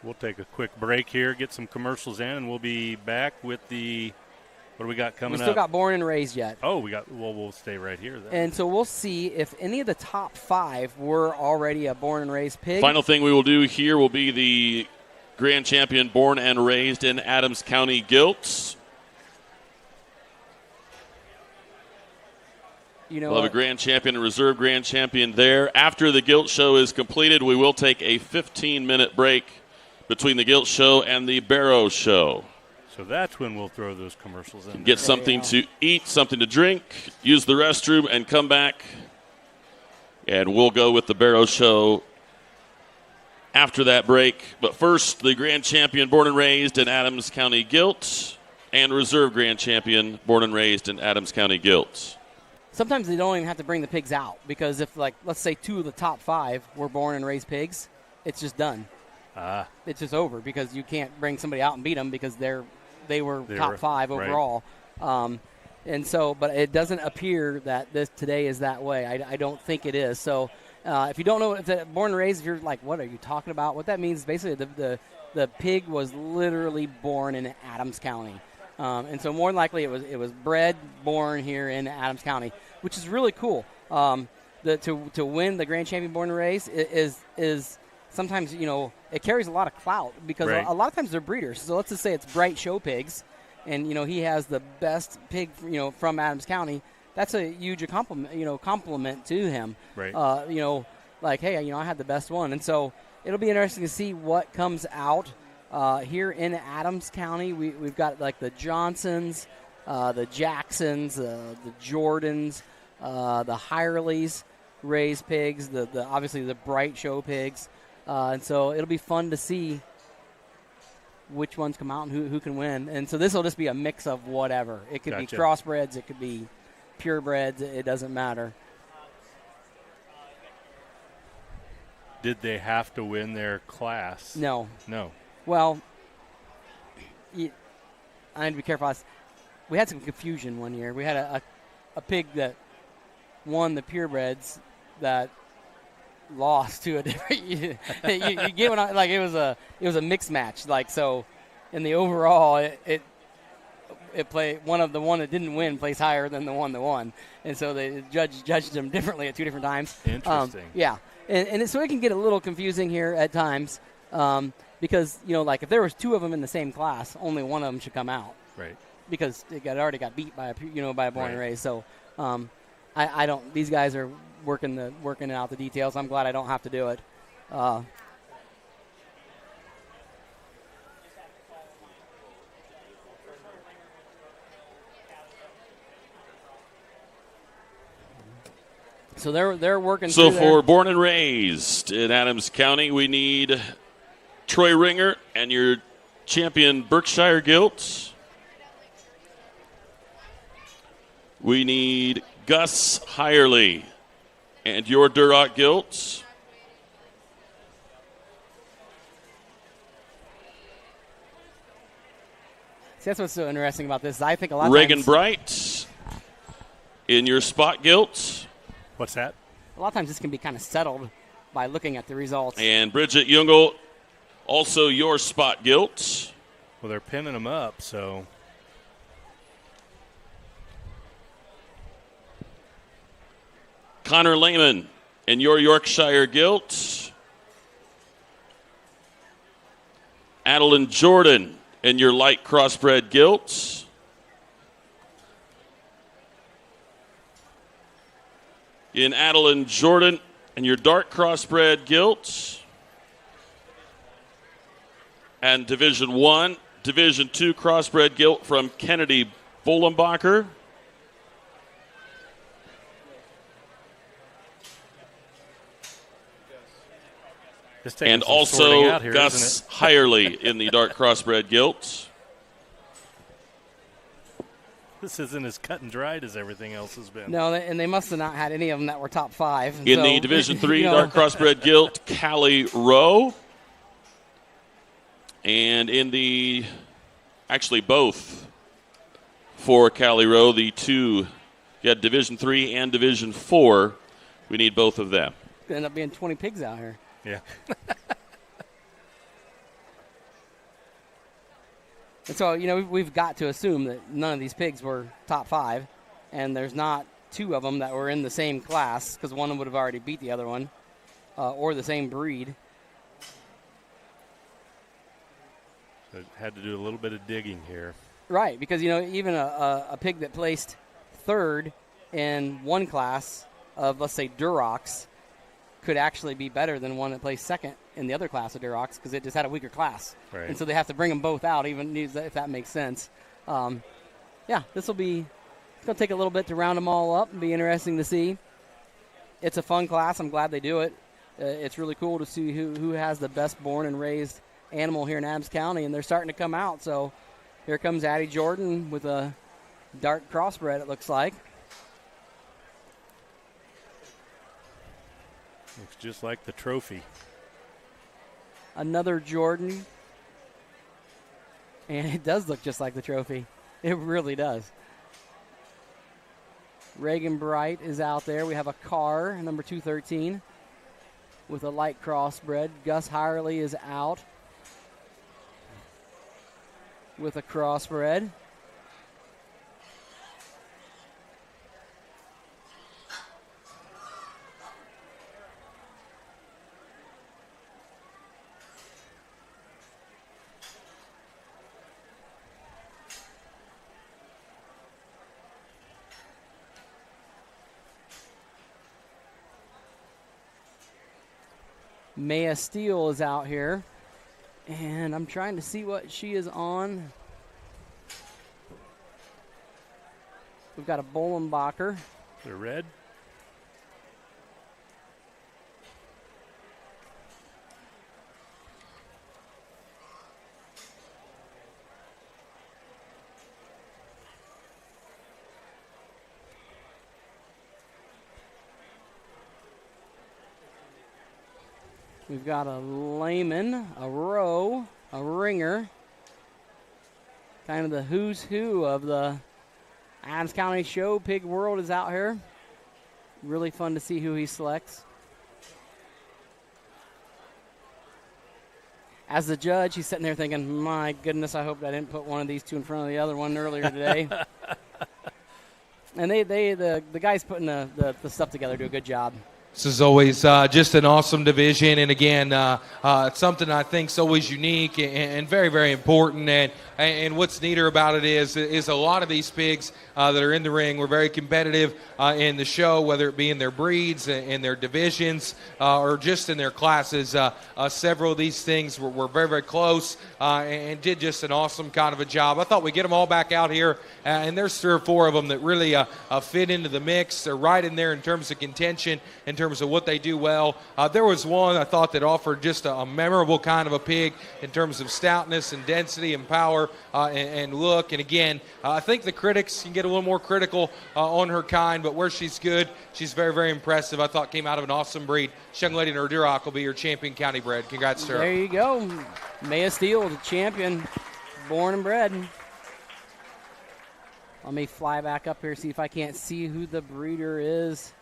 We'll take a quick break here, get some commercials in, and we'll be back with the – what do we got coming up? We still got born and raised yet. Oh, we'll stay right here then. And so we'll see if any of the top 5 were already a born and raised pig. Final thing we will do here will be the grand champion born and raised in Adams County Gilts. know, we'll have a grand champion and reserve grand champion there. After the gilt show is completed, we will take a 15-minute break between the gilt show and the barrow show. So that's when we'll throw those commercials in. Get something to eat, something to drink, use the restroom, and come back. And we'll go with the barrow show after that break. But first, the grand champion born and raised in Adams County gilt and reserve grand champion born and raised in Adams County gilt. Sometimes they don't even have to bring the pigs out because if, like, let's say 2 of the top 5 were born and raised pigs, it's just done. It's just over because you can't bring somebody out and beat them because they were top 5 overall. Right. And so, but it doesn't appear that this today is that way. I don't think it is. So if you don't know if it's born and raised, if you're like, what are you talking about? What that means is basically the pig was literally born in Adams County. And so more than likely it was bred, born here in Adams County, which is really cool. To win the grand champion born and raised is sometimes, you know, it carries a lot of clout because a lot of times they're breeders. So let's just say it's Bright Show Pigs, and, you know, he has the best pig, you know, from Adams County. That's a huge compliment to him. Right. You know, like, hey, you know, I had the best one. And so it'll be interesting to see what comes out here in Adams County. We've got, like, the Johnsons, the Jacksons, the Jordans, the Hireleys raise pigs, the obviously the Bright Show Pigs. And so it'll be fun to see which ones come out and who can win. And so this will just be a mix of whatever. It could be crossbreds. It could be purebreds. It doesn't matter. Did they have to win their class? No. Well, I need to be careful. We had some confusion one year. We had a pig that won the purebreds that lost to a different. you get what I like. It was a mixed match. Like, so, in the overall, it played one that didn't win plays higher than the one that won, and so they judged them differently at 2 different times. Interesting. Yeah, and so it can get a little confusing here at times because, you know, like if there was 2 of them in the same class, only one of them should come out. Right. Because it already got beat by a born and raised. So I don't. These guys are working out the details. I'm glad I don't have to do it. So they're working. So for born and raised in Adams County, we need Troy Ringer and your champion Berkshire gilt. We need Gus Hireley and your Duroc gilt. See, that's what's so interesting about this. I think a lot of Reagan times, Bright in your spot gilt. What's that? A lot of times this can be kind of settled by looking at the results. And Bridget Jungel, also your spot gilt. Well, they're pinning them up, so. Connor Lehman in your Yorkshire gilt. Adeline Jordan in your light crossbred gilt. In Adeline Jordan and your dark crossbred gilt. And Division 1, Division 2 crossbred gilt from Kennedy Bolenbacher. And also here, Gus Hireley in the dark crossbred gilt. This isn't as cut and dried as everything else has been. No, and they must have not had any of them that were top 5. In the Division 3 dark crossbred gilt, Callie Rowe. And in the, actually both for Callie Rowe, the 2, you had Division 3 and Division 4. We need both of them. Could end up being 20 pigs out here. Yeah. And so, you know, we've got to assume that none of these pigs were top 5, and there's not 2 of them that were in the same class because one of them would have already beat the other one or the same breed. So had to do a little bit of digging here. Right, because, you know, even a pig that placed 3rd in one class of, let's say, Durox could actually be better than one that plays second in the other class of Durox because it just had a weaker class. Right. And so they have to bring them both out, even if that makes sense. This will be – it's going to take a little bit to round them all up and be interesting to see. It's a fun class. I'm glad they do it. It's really cool to see who has the best born and raised animal here in Adams County, and they're starting to come out. So here comes Addie Jordan with a dark crossbred, it looks like. Looks just like the trophy. Another Jordan. And it does look just like the trophy. It really does. Reagan Bright is out there. We have a Carr, number 213, with a light crossbred. Gus Hirely is out with a crossbred. Maya Steele is out here, and I'm trying to see what she is on. We've got a Bolenbacher. The red. We've got a Lehman, a Rowe, a Ringer. Kind of the who's who of the Adams County Show. Pig World is out here. Really fun to see who he selects. As the judge, he's sitting there thinking, my goodness, I hope I didn't put one of these two in front of the other one earlier today. And the guys putting the stuff together do a good job. This is always just an awesome division, and again, it's something I think is always unique and very, very important. And what's neater about it is a lot of these pigs that are in the ring were very competitive in the show, whether it be in their breeds, in their divisions, or just in their classes. Several of these things were very, very close and did just an awesome kind of a job. I thought we'd get them all back out here, and there's 3 or 4 of them that really fit into the mix. They're right in there in terms of contention, in terms of what they do well. There was one I thought that offered just a memorable kind of a pig in terms of stoutness and density and power and look. And again, I think the critics can get a little more critical on her kind, but where she's good, she's very, very impressive. I thought came out of an awesome breed. This young lady in her Duroc will be your champion county bred. Congrats to her. There you go. Maya Steele, the champion, born and bred. Let me fly back up here, see if I can't see who the breeder is.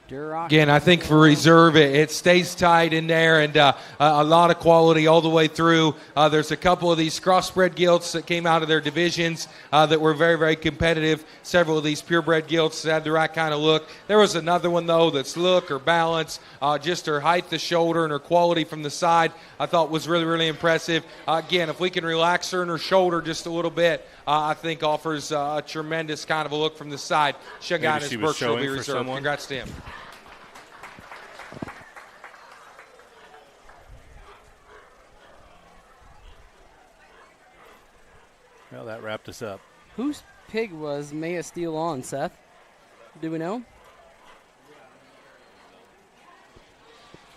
Duroc. Again, I think for reserve, it stays tight in there, and a lot of quality all the way through. There's a couple of these crossbred gilts that came out of their divisions that were very, very competitive. Several of these purebred gilts had the right kind of look. There was another one, though, that's look or balance, just her height, the shoulder, and her quality from the side, I thought was really, really impressive. Again, if we can relax her in her shoulder just a little bit, I think offers a tremendous kind of a look from the side. Shaganis Berkshire will be reserved. Congrats to him. Well, that wrapped us up. Whose pig was Maya Steele on, Seth? Do we know?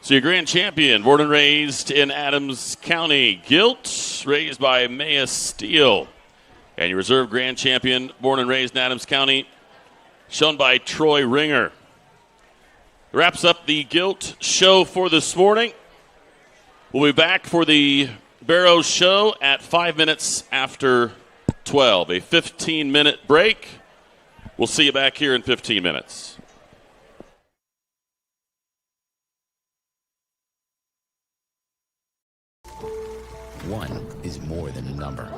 So your grand champion, born and raised in Adams County, Gilt, raised by Maya Steele. And your reserve grand champion, born and raised in Adams County, shown by Troy Ringer. Wraps up the Gilt show for this morning. We'll be back for the Barrows show at 5 minutes after 12. A 15-minute break. We'll see you back here in 15 minutes. One is more than a number.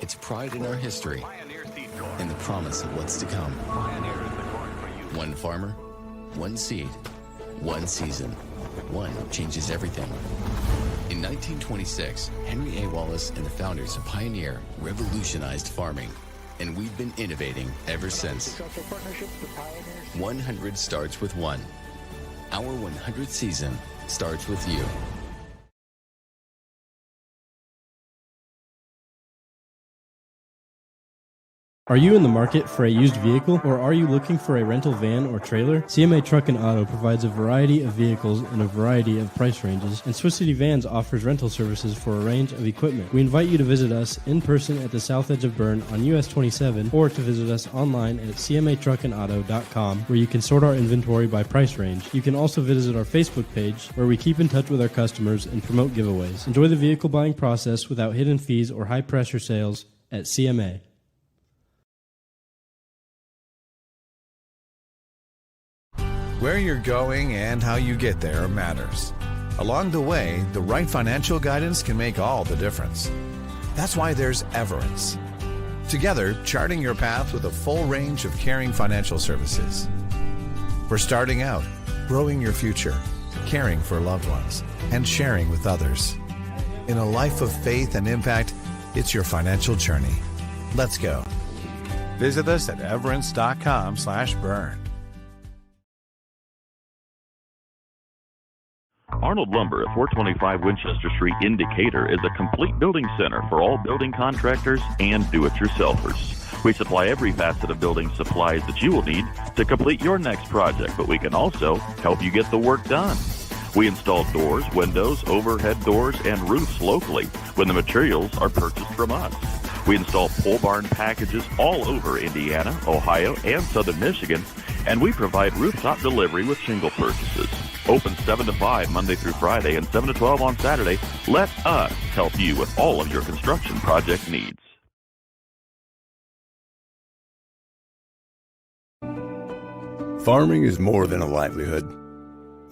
It's pride in our history and the promise of what's to come. One farmer, one seed, one season. One changes everything. In 1926, Henry A. Wallace and the founders of Pioneer revolutionized farming, and we've been innovating ever since. 100 starts with one. Our 100th season starts with you. Are you in the market for a used vehicle, or are you looking for a rental van or trailer? CMA Truck and Auto provides a variety of vehicles in a variety of price ranges, and Swiss City Vans offers rental services for a range of equipment. We invite you to visit us in person at the south edge of Berne on US 27, or to visit us online at cmatruckandauto.com, where you can sort our inventory by price range. You can also visit our Facebook page, where we keep in touch with our customers and promote giveaways. Enjoy the vehicle buying process without hidden fees or high-pressure sales at CMA. Where you're going and how you get there matters. Along the way, the right financial guidance can make all the difference. That's why there's Everence. Together, charting your path with a full range of caring financial services. We're starting out, growing your future, caring for loved ones, and sharing with others. In a life of faith and impact, it's your financial journey. Let's go. Visit us at everence.com/burn. Arnold Lumber at 425 Winchester Street in Decatur is a complete building center for all building contractors and do-it-yourselfers. We supply every facet of building supplies that you will need to complete your next project, but we can also help you get the work done. We install doors, windows, overhead doors, and roofs locally when the materials are purchased from us. We install pole barn packages all over Indiana, Ohio, and southern Michigan, and we provide rooftop delivery with shingle purchases. Open 7 to 5 Monday through Friday and 7 to 12 on Saturday. Let us help you with all of your construction project needs. Farming is more than a livelihood.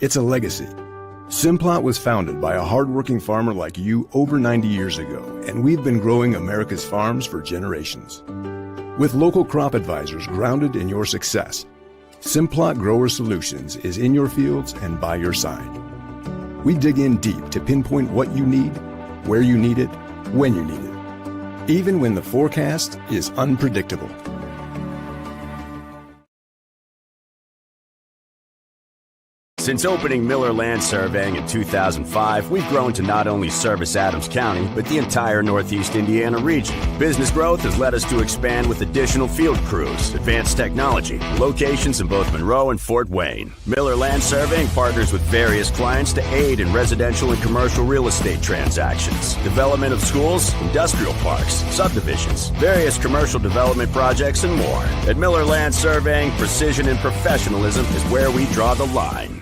It's a legacy. Simplot was founded by a hardworking farmer like you over 90 years ago, and we've been growing America's farms for generations. With local crop advisors grounded in your success, Simplot Grower Solutions is in your fields and by your side. We dig in deep to pinpoint what you need, where you need it, when you need it, even when the forecast is unpredictable. Since opening Miller Land Surveying in 2005, we've grown to not only service Adams County, but the entire Northeast Indiana region. Business growth has led us to expand with additional field crews, advanced technology, locations in both Monroe and Fort Wayne. Miller Land Surveying partners with various clients to aid in residential and commercial real estate transactions, development of schools, industrial parks, subdivisions, various commercial development projects, and more. At Miller Land Surveying, precision and professionalism is where we draw the line.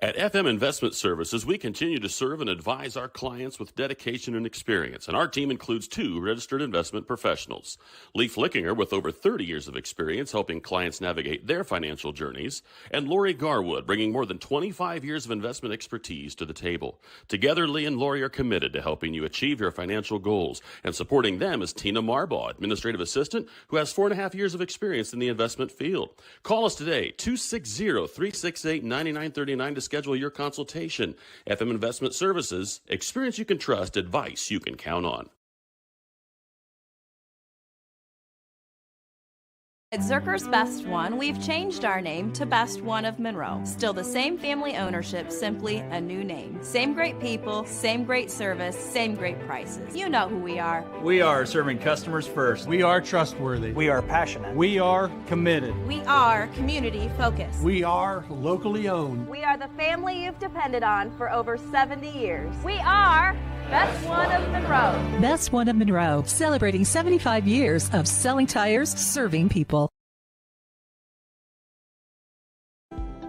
At FM Investment Services, we continue to serve and advise our clients with dedication and experience, and our team includes 2 registered investment professionals. Lee Flickinger, with over 30 years of experience helping clients navigate their financial journeys, and Lori Garwood, bringing more than 25 years of investment expertise to the table. Together, Lee and Lori are committed to helping you achieve your financial goals, and supporting them is Tina Marbaugh, administrative assistant, who has 4.5 years of experience in the investment field. Call us today, 260-368-9939 to schedule your consultation. FM Investment Services, experience you can trust, advice you can count on. At Zerker's Best One, we've changed our name to Best One of Monroe. Still the same family ownership, simply a new name. Same great people, same great service, same great prices. You know who we are. We are serving customers first. We are trustworthy. We are passionate. We are committed. We are community focused. We are locally owned. We are the family you've depended on for over 70 years. We are Best One of Monroe. Best One of Monroe, celebrating 75 years of selling tires, serving people.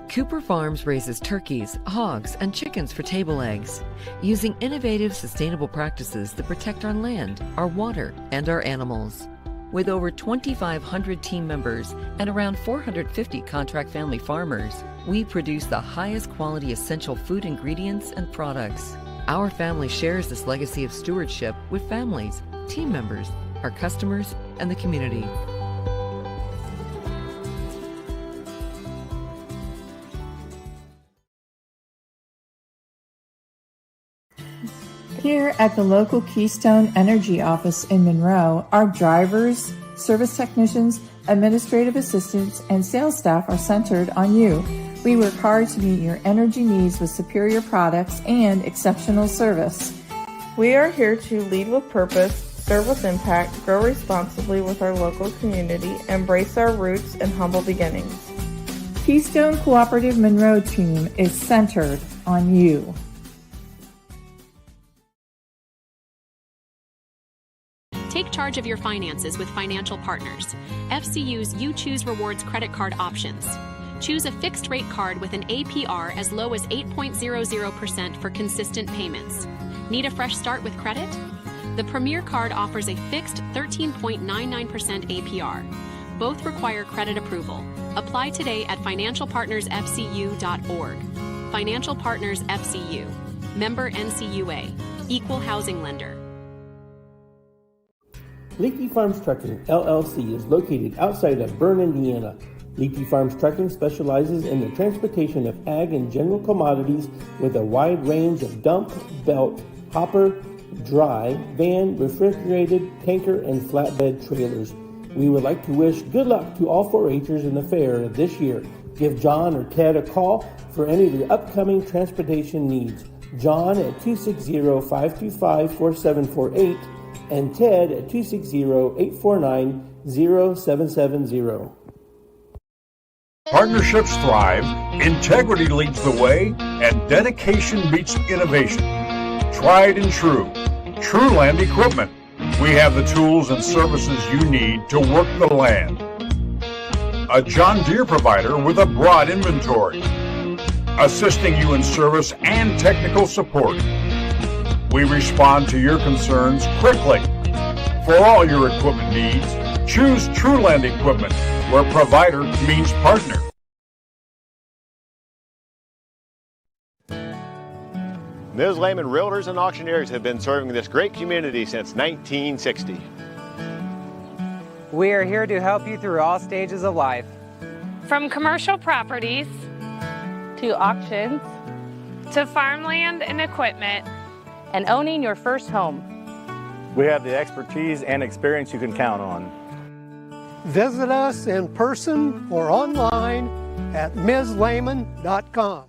Cooper Farms raises turkeys, hogs, and chickens for table eggs, using innovative, sustainable practices that protect our land, our water, and our animals. With over 2,500 team members and around 450 contract family farmers, we produce the highest quality essential food ingredients and products. Our family shares this legacy of stewardship with families, team members, our customers, and the community. Here at the local Keystone Energy office in Monroe, our drivers, service technicians, administrative assistants, and sales staff are centered on you. We work hard to meet your energy needs with superior products and exceptional service. We are here to lead with purpose, serve with impact, grow responsibly with our local community, embrace our roots and humble beginnings. Keystone Cooperative Monroe team is centered on you. Take charge of your finances with Financial Partners. FCU's You Choose Rewards credit card options. Choose a fixed rate card with an APR as low as 8.00% for consistent payments. Need a fresh start with credit? The Premier Card offers a fixed 13.99% APR. Both require credit approval. Apply today at financialpartnersfcu.org. Financial Partners FCU. Member NCUA. Equal housing lender. Leaky Farms Trucking, LLC is located outside of Berne, Indiana. Leaky Farms Trucking specializes in the transportation of ag and general commodities with a wide range of dump, belt, hopper, dry, van, refrigerated, tanker, and flatbed trailers. We would like to wish good luck to all 4-H'ers in the fair this year. Give John or Ted a call for any of your upcoming transportation needs. John at 260-525-4748 and Ted at 260-849-0770. Partnerships thrive, integrity leads the way, and dedication meets innovation. Tried and true. Trueland Equipment. We have the tools and services you need to work the land. A John Deere provider with a broad inventory, assisting you in service and technical support. We respond to your concerns quickly. For all your equipment needs, choose Trueland Equipment, where provider means partner. Ms. Lehman Realtors and Auctioneers have been serving this great community since 1960. We are here to help you through all stages of life. From commercial properties to auctions to farmland and equipment and owning your first home. We have the expertise and experience you can count on. Visit us in person or online at MsLehman.com.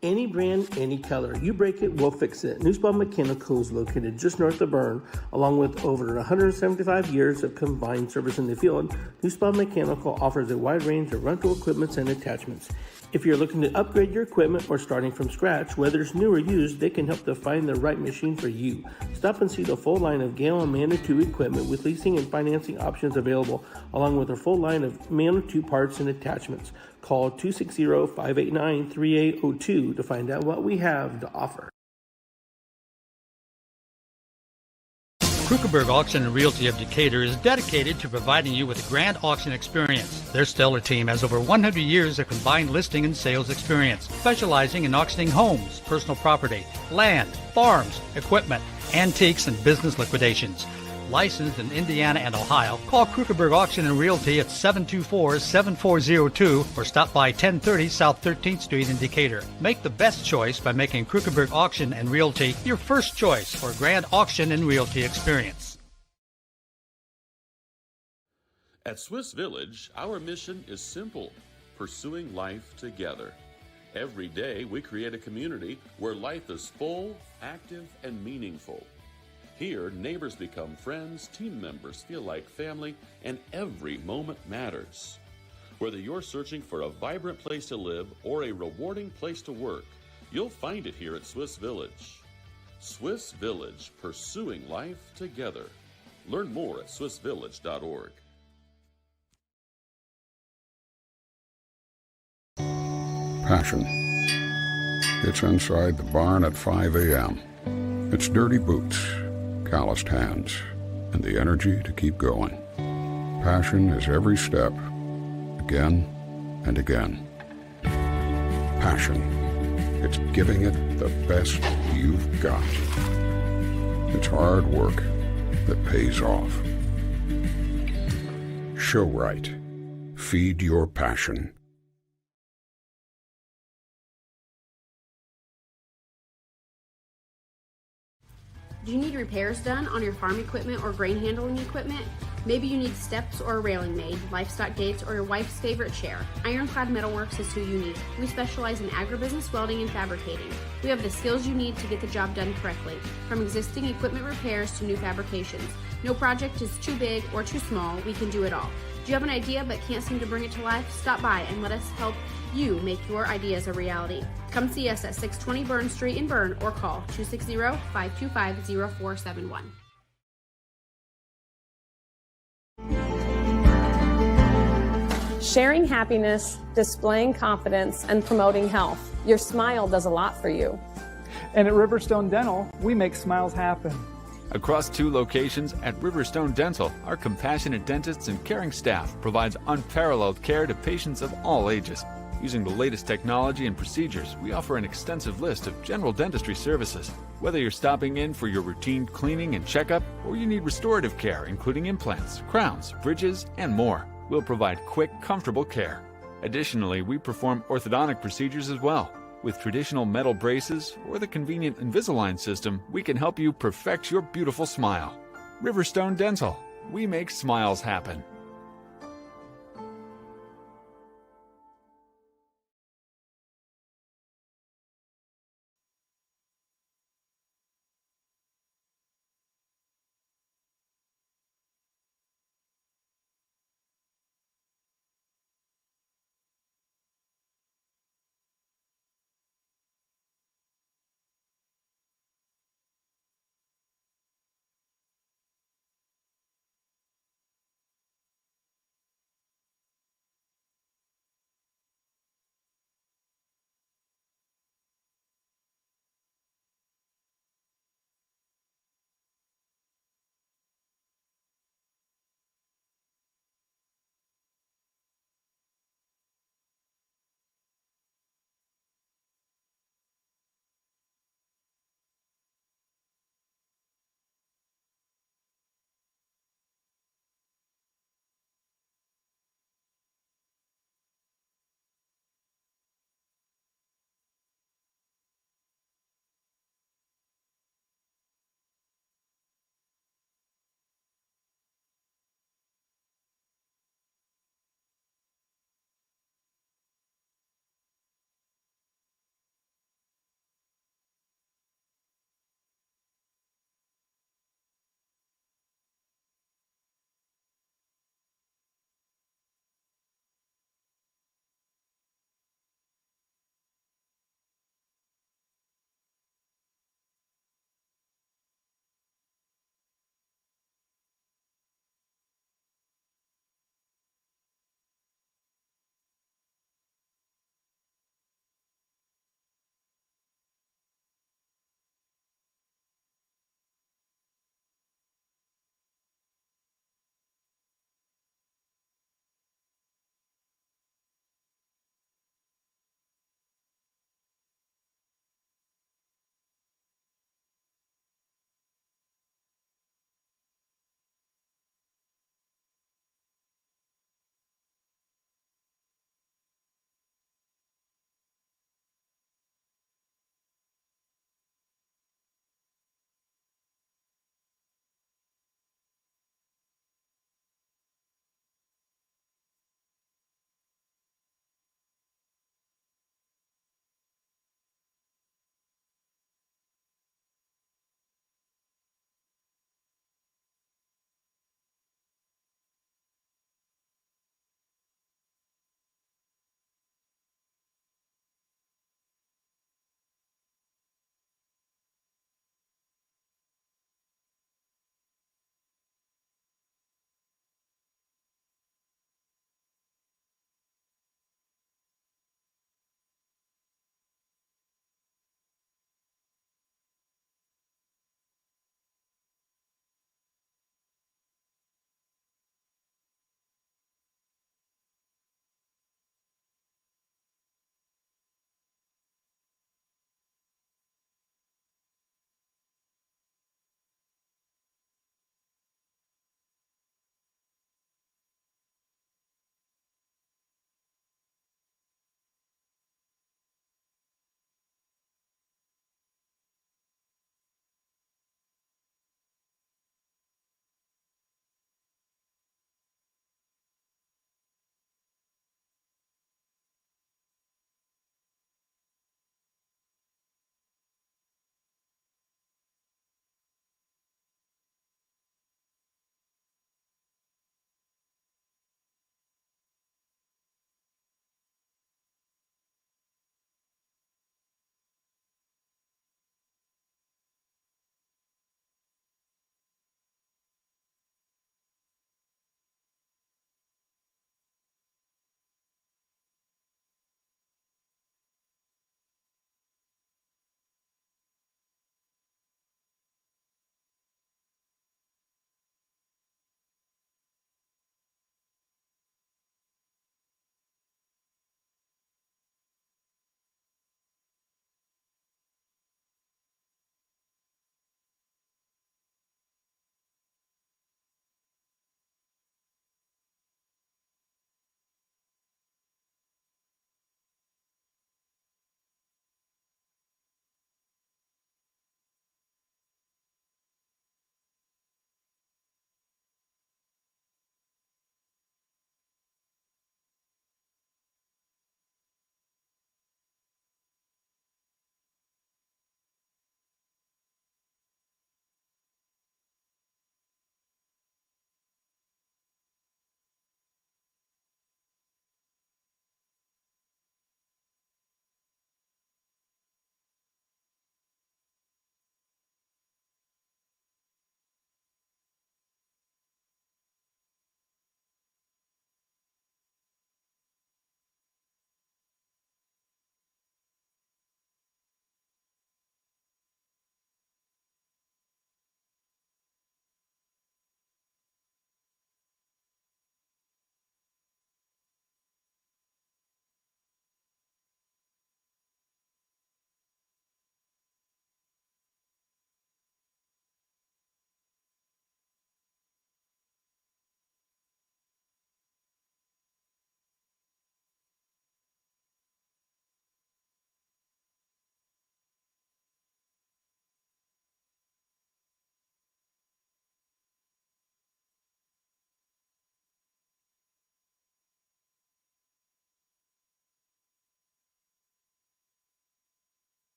Any brand, any color. You break it, we'll fix it. Nussbaum Mechanical is located just north of Berne. Along with over 175 years of combined service in the field, Nussbaum Mechanical offers a wide range of rental equipment and attachments. If you're looking to upgrade your equipment or starting from scratch, whether it's new or used, they can help to find the right machine for you. Stop and see the full line of Gale and Manitou equipment with leasing and financing options available, along with a full line of Manitou parts and attachments. Call 260-589-3802 to find out what we have to offer. Krukenberg Auction and Realty of Decatur is dedicated to providing you with a grand auction experience. Their stellar team has over 100 years of combined listing and sales experience, specializing in auctioning homes, personal property, land, farms, equipment, antiques, and business liquidations. Licensed in Indiana and Ohio, call Krukenberg Auction and Realty at 724-7402 or stop by 1030 South 13th Street in Decatur. Make the best choice by making Krukenberg Auction and Realty your first choice for a grand auction and realty experience. At Swiss Village, our mission is simple: pursuing life together. Every day, we create a community where life is full, active, and meaningful. Here, neighbors become friends, team members feel like family, and every moment matters. Whether you're searching for a vibrant place to live or a rewarding place to work, you'll find it here at Swiss Village. Swiss Village, pursuing life together. Learn more at swissvillage.org. Passion. It's inside the barn at 5 a.m. It's dirty boots, calloused hands, and the energy to keep going. Passion is every step, again and again. Passion. It's giving it the best you've got. It's hard work that pays off. Show right. Feed your passion. Do you need repairs done on your farm equipment or grain handling equipment? Maybe you need steps or a railing made, livestock gates, or your wife's favorite chair. Ironclad Metalworks is who you need. We specialize in agribusiness welding and fabricating. We have the skills you need to get the job done correctly, from existing equipment repairs to new fabrications. No project is too big or too small. We can do it all. Do you have an idea but can't seem to bring it to life? Stop by and let us help you make your ideas a reality. Come see us at 620 Berne Street in Berne or call 260-525-0471. Sharing happiness, displaying confidence, and promoting health. Your smile does a lot for you. And at Riverstone Dental, we make smiles happen. Across 2 locations at Riverstone Dental, our compassionate dentists and caring staff provides unparalleled care to patients of all ages. Using the latest technology and procedures, we offer an extensive list of general dentistry services. Whether you're stopping in for your routine cleaning and checkup, or you need restorative care, including implants, crowns, bridges, and more, we'll provide quick, comfortable care. Additionally, we perform orthodontic procedures as well. With traditional metal braces or the convenient Invisalign system, we can help you perfect your beautiful smile. Riverstone Dental. We make smiles happen.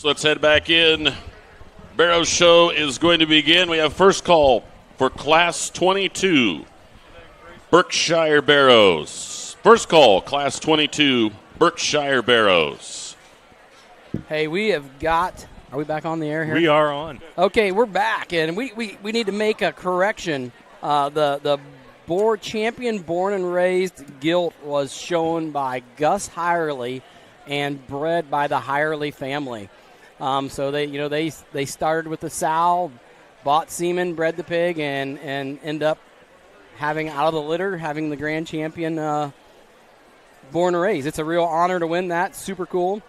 let's head back in. Barrow Show is going to begin. We have first call for Class 22, Berkshire Barrows. First call, Class 22, Berkshire Barrows. Hey, we have got – are we back on the air here? We are on. Okay, we're back, and we need to make a correction. The champion born and raised gilt was shown by Gus Hirely and bred by the Hirely family. So they started with the sow, bought semen, bred the pig, and end up having out of the litter, having the grand champion born and raised. It's a real honor to win that. Super cool.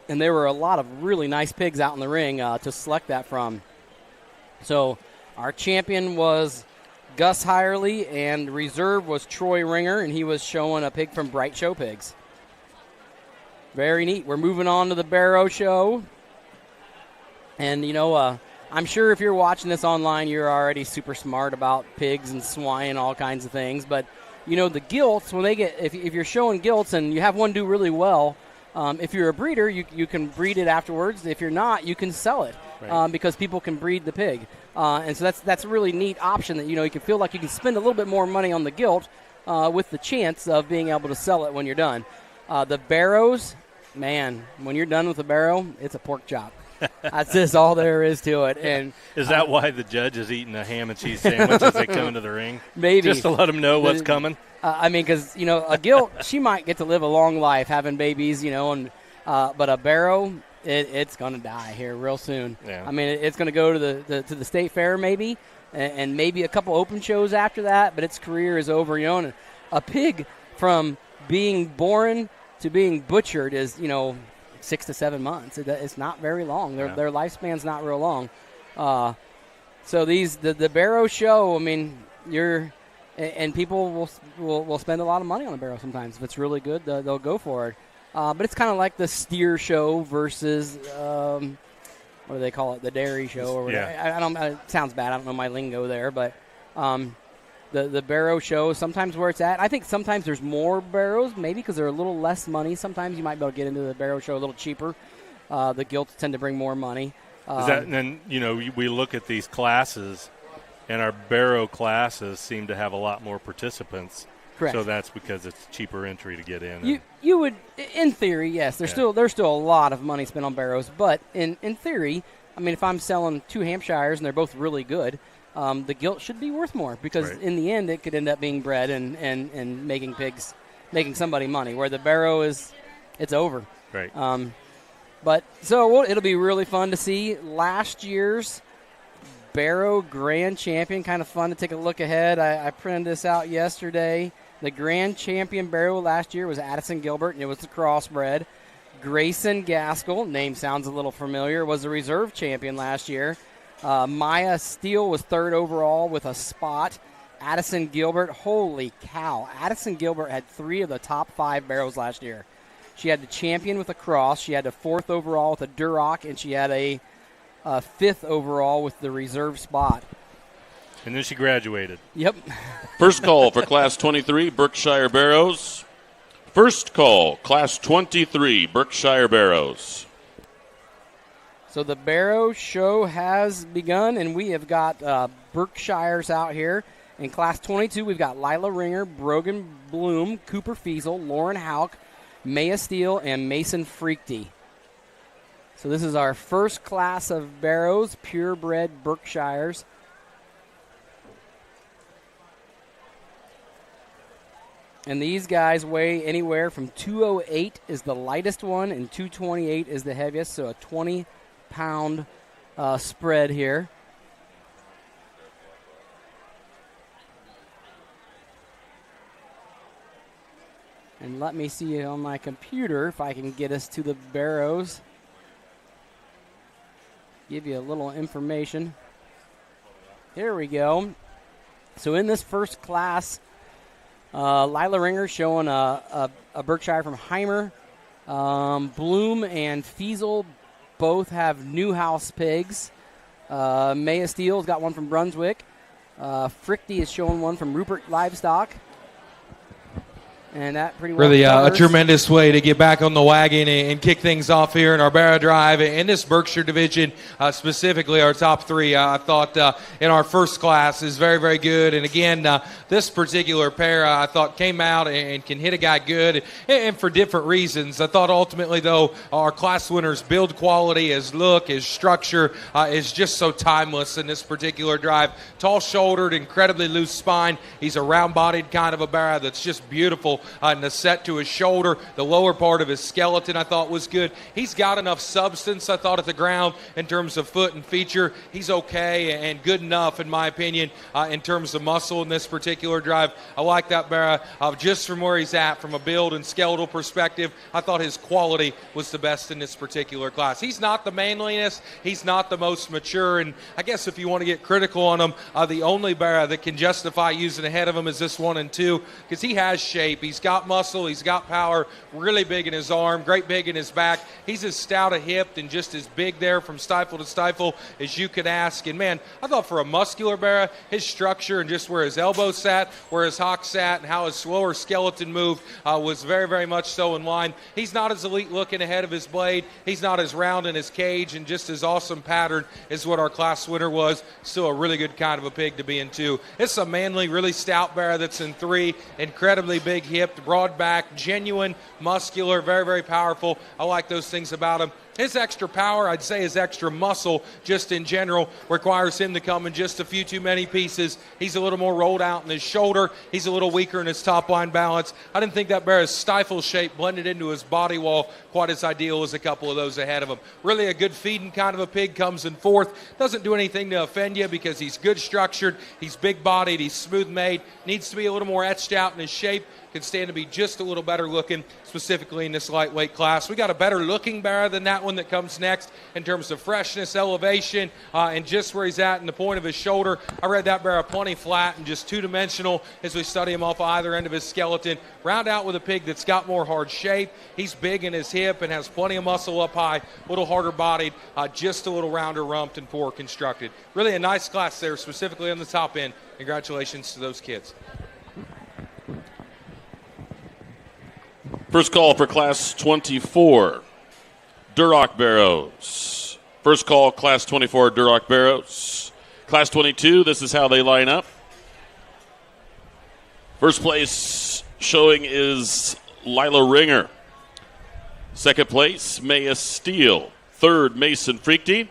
And there were a lot of really nice pigs out in the ring to select that from. So our champion was Gus Hirely, and reserve was Troy Ringer, and he was showing a pig from Bright Show Pigs. Very neat. We're moving on to the Barrow Show. And, I'm sure if you're watching this online, you're already super smart about pigs and swine and all kinds of things. But, the gilts, when they get, if you're showing gilts and you have one do really well, if you're a breeder, you can breed it afterwards. If you're not, you can sell it because people can breed the pig. And so that's a really neat option that, you can feel like you can spend a little bit more money on the gilt with the chance of being able to sell it when you're done. The Barrows, man, when you're done with the Barrow, it's a pork chop. That's just all there is to it. And is that why the judge is eating a ham and cheese sandwich as they come into the ring? Maybe. Just to let them know what's coming? Because, a gilt, she might get to live a long life having babies, but a Barrow, it's going to die here real soon. Yeah. It's going to go to the state fair maybe, and maybe a couple open shows after that, but its career is over. And a pig from being born to being butchered is, 6 to 7 months. It's not very long. Their lifespan's not real long. So the Barrow Show, and people will spend a lot of money on a Barrow sometimes. If it's really good, they'll go for it. But it's kind of like the steer show versus what do they call it? The dairy show or whatever. Yeah. I don't. It sounds bad. I don't know my lingo there, but the Barrow Show sometimes where it's at. I think sometimes there's more Barrows, maybe because they're a little less money. Sometimes you might be able to get into the Barrow Show a little cheaper. The gilts tend to bring more money. And then we look at these classes, and our Barrow classes seem to have a lot more participants. Correct. So that's because it's cheaper entry to get in. You would, in theory, yes. There's still a lot of money spent on Barrows, but in theory, if I'm selling 2 Hampshires and they're both really good, the gilt should be worth more because in the end it could end up being bred and making pigs, making somebody money. Where the Barrow it's over. Right. But so it'll be really fun to see last year's Barrow Grand Champion. Kind of fun to take a look ahead. I printed this out yesterday. The Grand Champion Barrow last year was Addison Gilbert, and it was the crossbred. Grayson Gaskell, name sounds a little familiar, was the reserve champion last year. Maya Steele was 3rd overall with a spot. Addison Gilbert, holy cow. Addison Gilbert had 3 of the top 5 Barrows last year. She had the champion with a cross. She had a 4th overall with a Duroc, and she had a 5th overall with the reserve spot. And then she graduated. Yep. First call for Class 23, Berkshire Barrows. First call, Class 23, Berkshire Barrows. So the Barrow Show has begun, and we have got Berkshires out here. In Class 22, we've got Lila Ringer, Brogan Bloom, Cooper Fiesel, Lauren Hauk, Maya Steele, and Mason Freakty. So this is our first class of Barrows, purebred Berkshires. And these guys weigh anywhere from 208 is the lightest one, and 228 is the heaviest, so a 20-pound spread here. And let me see on my computer if I can get us to the Barrows. Give you a little information. Here we go. So in this first class, Lila Ringer showing a Berkshire from Heimer. Bloom and Fiesel both have Newhouse pigs. Maya Steele's got one from Brunswick. Frichty is showing one from Rupert Livestock. And that pretty well Really a covers. tremendous way to get back on the wagon and kick things off here in our Barra Drive. In this Berkshire division, specifically our top three, I thought in our first class is very, very good. And again, this particular pair I thought came out and can hit a guy good, and for different reasons. I thought ultimately, though, our class winners' build quality, his look, his structure is just so timeless in this particular drive. Tall-shouldered, incredibly loose spine. He's a round-bodied kind of a Barra that's just beautiful. And the set to his shoulder, the lower part of his skeleton I thought was good. He's got enough substance, I thought, at the ground in terms of foot and feature. He's okay and good enough, in my opinion, in terms of muscle in this particular drive. I like that Barra just from where he's at, from a build and skeletal perspective. I thought his quality was the best in this particular class. He's not the manliest. He's not the most mature. And I guess if you want to get critical on him, the only Barra that can justify using ahead of him is this 1 and 2, because he has shape. He's got muscle. He's got power, really big in his arm, great big in his back. He's as stout a hipped and just as big there from stifle to stifle as you could ask. And, man, I thought for a muscular Barra, his structure and just where his elbow sat, where his hock sat, and how his slower skeleton moved was very, very much so in line. He's not as elite looking ahead of his blade. He's not as round in his cage, and just as awesome pattern as what our class winner was. Still a really good kind of a pig to be in 2. It's a manly, really stout Barra that's in 3, incredibly big hipped, broad back, genuine, muscular, very, very powerful. I like those things about him. His extra power, I'd say his extra muscle, just in general, requires him to come in just a few too many pieces. He's a little more rolled out in his shoulder. He's a little weaker in his top line balance. I didn't think that Barra's stifle shape blended into his body wall quite as ideal as a couple of those ahead of him. Really a good feeding kind of a pig, comes in 4th. Doesn't do anything to offend you because he's good structured, he's big-bodied, he's smooth-made, needs to be a little more etched out in his shape, can stand to be just a little better looking, specifically in this lightweight class. We got a better looking Barra than that one that comes next in terms of freshness, elevation, and just where he's at in the point of his shoulder. I read that Barra plenty flat and just two-dimensional as we study him off either end of his skeleton. Round out with a pig that's got more hard shape. He's big in his hip and has plenty of muscle up high, a little harder bodied, just a little rounder rumped and poor constructed. Really a nice class there, specifically on the top end. Congratulations to those kids. First call for Class 24, Duroc Barrows. First call, Class 24, Duroc Barrows. Class 22, this is how they line up. First place showing is Lila Ringer. Second place, Maya Steele. Third, Mason Freakty.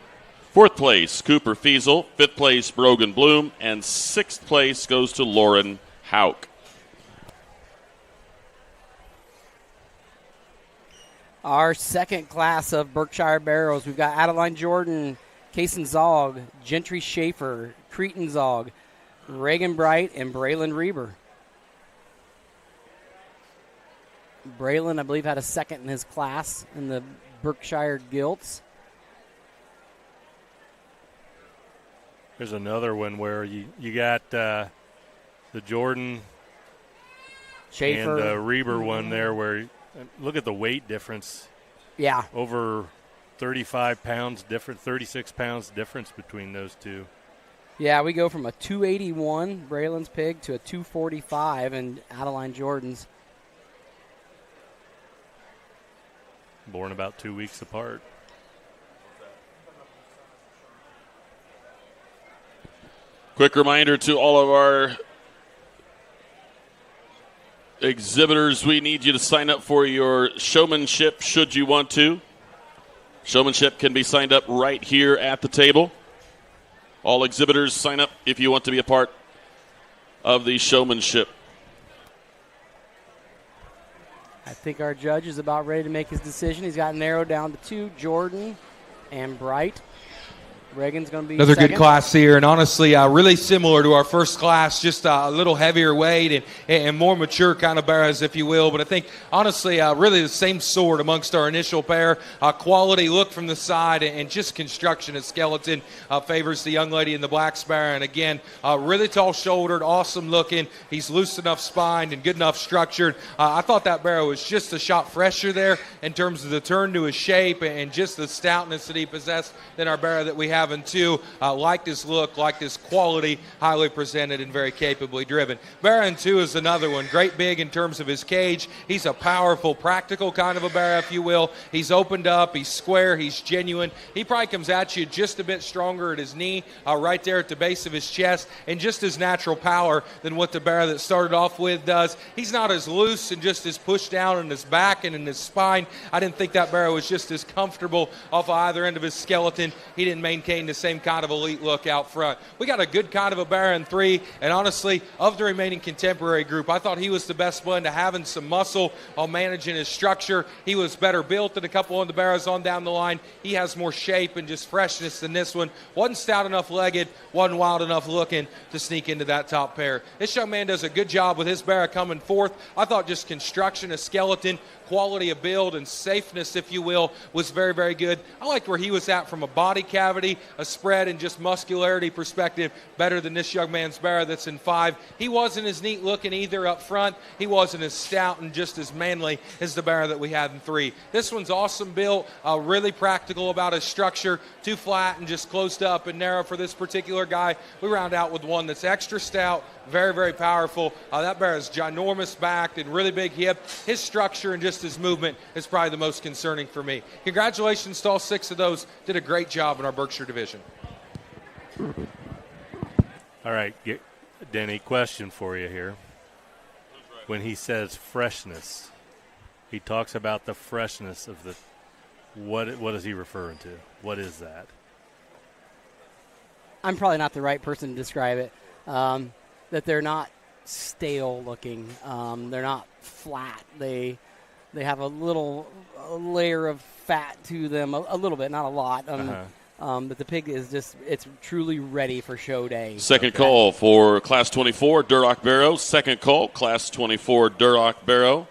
Fourth place, Cooper Fiesel. Fifth place, Brogan Bloom. And sixth place goes to Lauren Hauk. Our second class of Berkshire Barrows, we've got Adeline Jordan, Kason Zog, Gentry Schaefer, Cretan Zog, Reagan Bright, and Braylon Reber. Braylon, I believe, had a second in his class in the Berkshire Gilts. There's another one where you got the Jordan Schaefer and the Reber one there where look at the weight difference. Yeah. Over 35 pounds different, 36 pounds difference between those two. Yeah, we go from a 281, Braylon's pig, to a 245 in Adeline Jordan's. Born about 2 weeks apart. Quick reminder to all of our exhibitors, we need you to sign up for your showmanship should you want to. Showmanship can be signed up right here at the table. All exhibitors, sign up if you want to be a part of the showmanship. I think our judge is about ready to make his decision. He's got narrowed down to 2, Jordan and Bright. Reagan's going to be another second. good class here, and honestly, really similar to our first class, just a little heavier weight and more mature kind of Barras, if you will. But I think, honestly, really the same sort amongst our initial pair. Quality look from the side and just construction of skeleton favors the young lady in the black Barra. And again, really tall-shouldered, awesome looking. He's loose enough spined and good enough structured. I thought that Barra was just a shot fresher there in terms of the turn to his shape and just the stoutness that he possessed than our Barra that we had having two. Liked his look, liked his quality, highly presented and very capably driven. Berne 2 is another one. Great big in terms of his cage. He's a powerful, practical kind of a bear, if you will. He's opened up. He's square. He's genuine. He probably comes at you just a bit stronger at his knee, right there at the base of his chest, and just as natural power than what the bear that started off with does. He's not as loose and just as pushed down in his back and in his spine. I didn't think that bear was just as comfortable off either end of his skeleton. He didn't maintain the same kind of elite look out front. We got a good kind of a bear in 3, and honestly, of the remaining contemporary group, I thought he was the best blend of having some muscle while managing his structure. He was better built than a couple of the bears on down the line. He has more shape and just freshness than this one. Wasn't stout enough legged, wasn't wild enough looking to sneak into that top pair. This young man does a good job with his bear coming forth. I thought just construction of skeleton, quality of build, and safeness, if you will, was very, very good. I liked where he was at from a body cavity, a spread, and just muscularity perspective, better than this young man's bear that's in 5. He wasn't as neat looking either up front. He wasn't as stout and just as manly as the bear that we had in 3. This one's awesome built, really practical about his structure, too flat and just closed up and narrow for this particular guy. We round out with one that's extra stout, very, very powerful. That bear is ginormous backed and really big hip. His structure and just his movement is probably the most concerning for me. Congratulations to all 6 of those. Did a great job in our Berkshire division. All right, Denny, question for you here. When he says freshness, he talks about the freshness of the what is he referring to? What is that? I'm probably not the right person to describe it. That they're not stale looking. They're not flat. They have a little layer of fat to them, a little bit, not a lot. But the pig is it's truly ready for show day. Second call for Class 24, Duroc Barrow. Second call, Class 24, Duroc Barrow.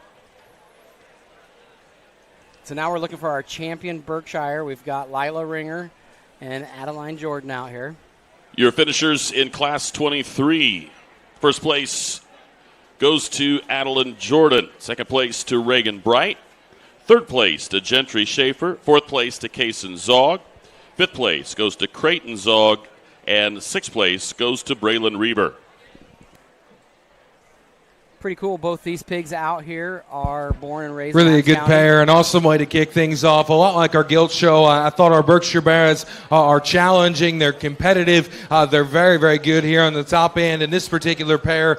So now we're looking for our champion Berkshire. We've got Lila Ringer and Adeline Jordan out here. Your finishers in Class 23. First place goes to Adeline Jordan. Second place to Reagan Bright. Third place to Gentry Schaefer. Fourth place to Kaysen Zog. Fifth place goes to Creighton Zog. And sixth place goes to Braylon Reber. Pretty cool. Both these pigs out here are born and raised really in a good County. pair, and awesome way to kick things off. A lot like our Guild Show. I thought our Berkshire Bears are challenging. They're competitive. They're very, very good here on the top end. And this particular pair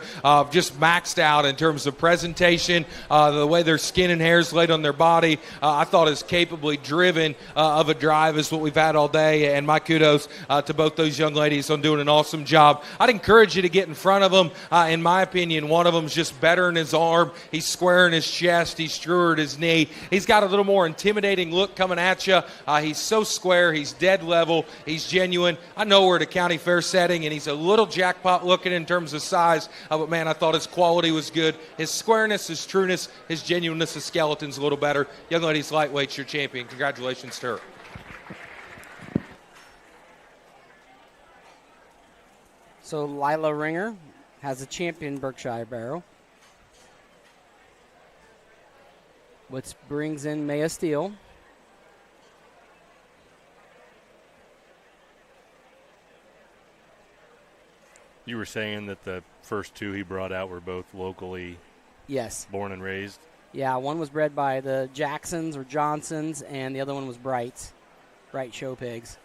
just maxed out in terms of presentation, the way their skin and hair is laid on their body. I thought as capably driven of a drive as what we've had all day. And my kudos to both those young ladies on doing an awesome job. I'd encourage you to get in front of them. In my opinion, one of them's just better in his arm. He's square in his chest. He's truer at his knee. He's got a little more intimidating look coming at you. He's so square. He's dead level. He's genuine. I know we're at a county fair setting, and he's a little jackpot looking in terms of size. But, man, I thought his quality was good. His squareness, his trueness, his genuineness, his skeleton's a little better. Young ladies lightweight's your champion. Congratulations to her. So Lila Ringer has a champion Berkshire Barrow, which brings in Maya Steele. You were saying that the first 2 he brought out were both locally born and raised? Yeah, one was bred by the Jacksons or Johnsons, and the other one was Bright Show Pigs.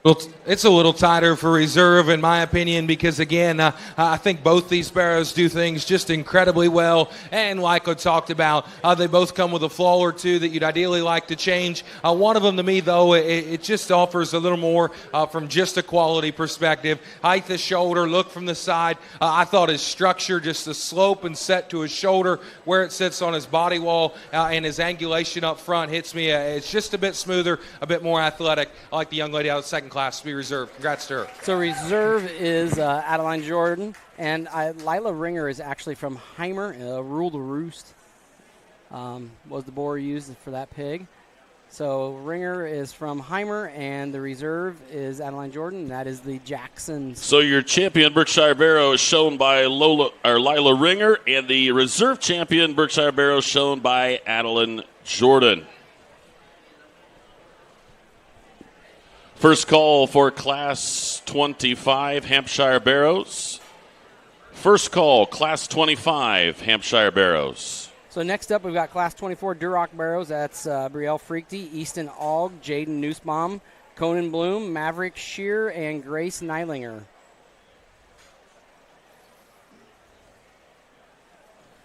Well, it's a little tighter for reserve, in my opinion, because, again, I think both these barrows do things just incredibly well. And like I talked about, they both come with a flaw or two that you'd ideally like to change. One of them, to me, though, it just offers a little more from just a quality perspective. Height of shoulder, look from the side. I thought his structure, just the slope and set to his shoulder, where it sits on his body wall, and his angulation up front hits me. It's just a bit smoother, a bit more athletic. I like the young lady out of the second class to be reserved. Congrats to her. So reserve is Adeline Jordan, and Lila Ringer is actually from Heimer. Rule to Roost was the boar used for that pig. So Ringer is from Heimer, and the reserve is Adeline Jordan. That is the Jacksons. So your champion Berkshire Barrow is shown by Lila Ringer, and the reserve champion Berkshire Barrow is shown by Adeline Jordan. First call for Class 25 Hampshire Barrows. First call, Class 25 Hampshire Barrows. So next up, we've got Class 24 Duroc Barrows. That's Brielle Freakty, Easton Aug, Jaden Nussbaum, Conan Bloom, Maverick Shear, and Grace Neilinger.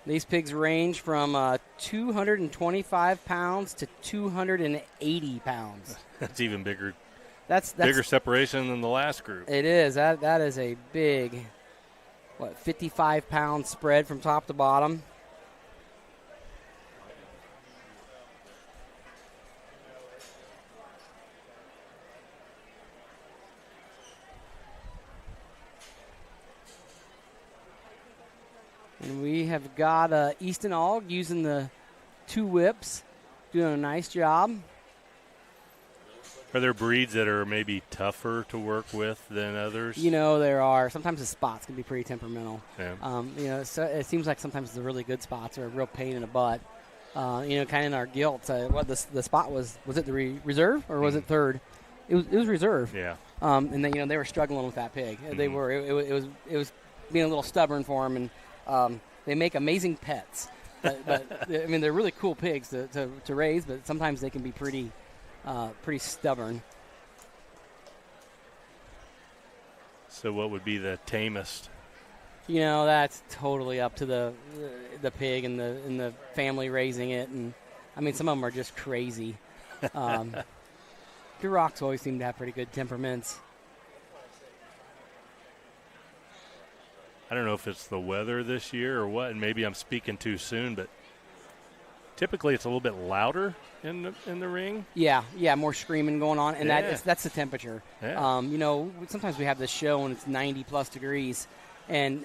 These pigs range from 225 pounds to 280 pounds. That's even bigger. That's bigger separation than the last group. It is. That is a big, 55-pound spread from top to bottom. And we have got Easton Aug using the 2 whips, doing a nice job. Are there breeds that are maybe tougher to work with than others? There are. Sometimes the spots can be pretty temperamental. Yeah. So it seems like sometimes the really good spots are a real pain in the butt. Kind of in our guilt. The spot was it the reserve or was it third? It was reserve. Yeah. And then they were struggling with that pig. They were. It was being a little stubborn for them, and they make amazing pets. But they're really cool pigs to raise, but sometimes they can be pretty stubborn. So what would be the tamest? That's totally up to the pig and the family raising it, and some of them are just crazy. Durocs always seem to have pretty good temperaments. I don't know if it's the weather this year or what, and maybe I'm speaking too soon, but typically it's a little bit louder in the ring. Yeah, more screaming going on, and Yeah. that's the temperature. Yeah. Sometimes we have this show and it's 90+ degrees, and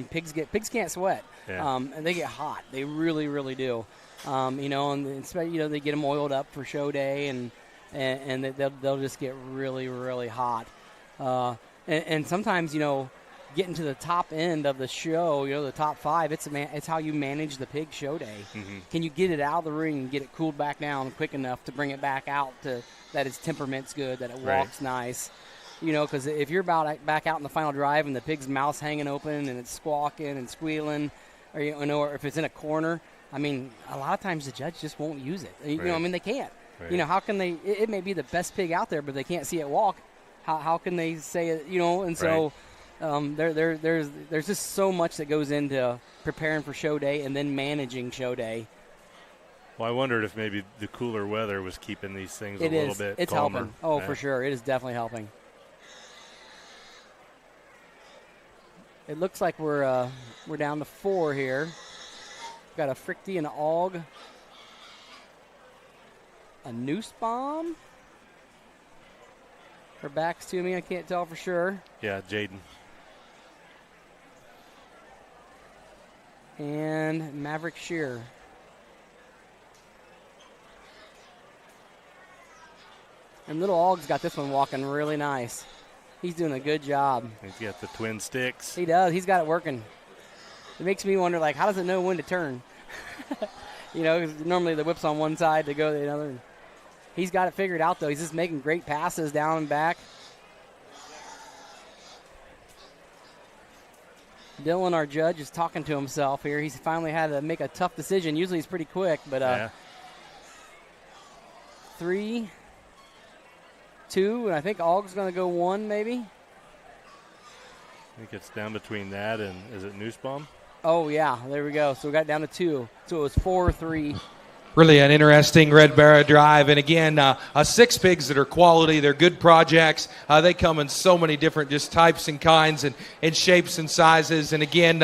pigs can't sweat. Yeah. And they get hot. They really, really do. And they get them oiled up for show day, and they'll just get really, really hot. And sometimes getting to the top end of the show, the top 5, it's how you manage the pig show day. Mm-hmm. Can you get it out of the ring and get it cooled back down quick enough to bring it back out to that its temperament's good, that it walks nice? Because if you're back out in the final drive and the pig's mouth's hanging open and it's squawking and squealing, or if it's in a corner, a lot of times the judge just won't use it. They can't. Right. How can they? It may be the best pig out there, but they can't see it walk. How can they say it? And so. Right. There's just so much that goes into preparing for show day and then managing show day. Well, I wondered if maybe the cooler weather was keeping these things a little bit It's calmer. helping. Oh, Yeah. for sure. It is definitely helping. It looks like we're down to 4 here. Got a Frichty and an Aug. A Nussbaum. Her back's to me. I can't tell for sure. Yeah, Jaden. And Maverick Shear. And little Aug's got this one walking really nice. He's doing a good job. He's got the twin sticks. He does. He's got it working. It makes me wonder, how does it know when to turn? 'Cause normally the whip's on one side to go to the other. He's got it figured out, though. He's just making great passes down and back. Dylan, our judge, is talking to himself here. He's finally had to make a tough decision. Usually he's pretty quick, but 3, 2, and I think Aug's going to go 1 maybe. I think it's down between that and, is it Nussbaum? Oh, yeah, there we go. So we got down to 2. So it was 4-3. Really an interesting Red Barra drive. And again, 6 pigs that are quality. They're good projects. They come in so many different just types and kinds and shapes and sizes. And again,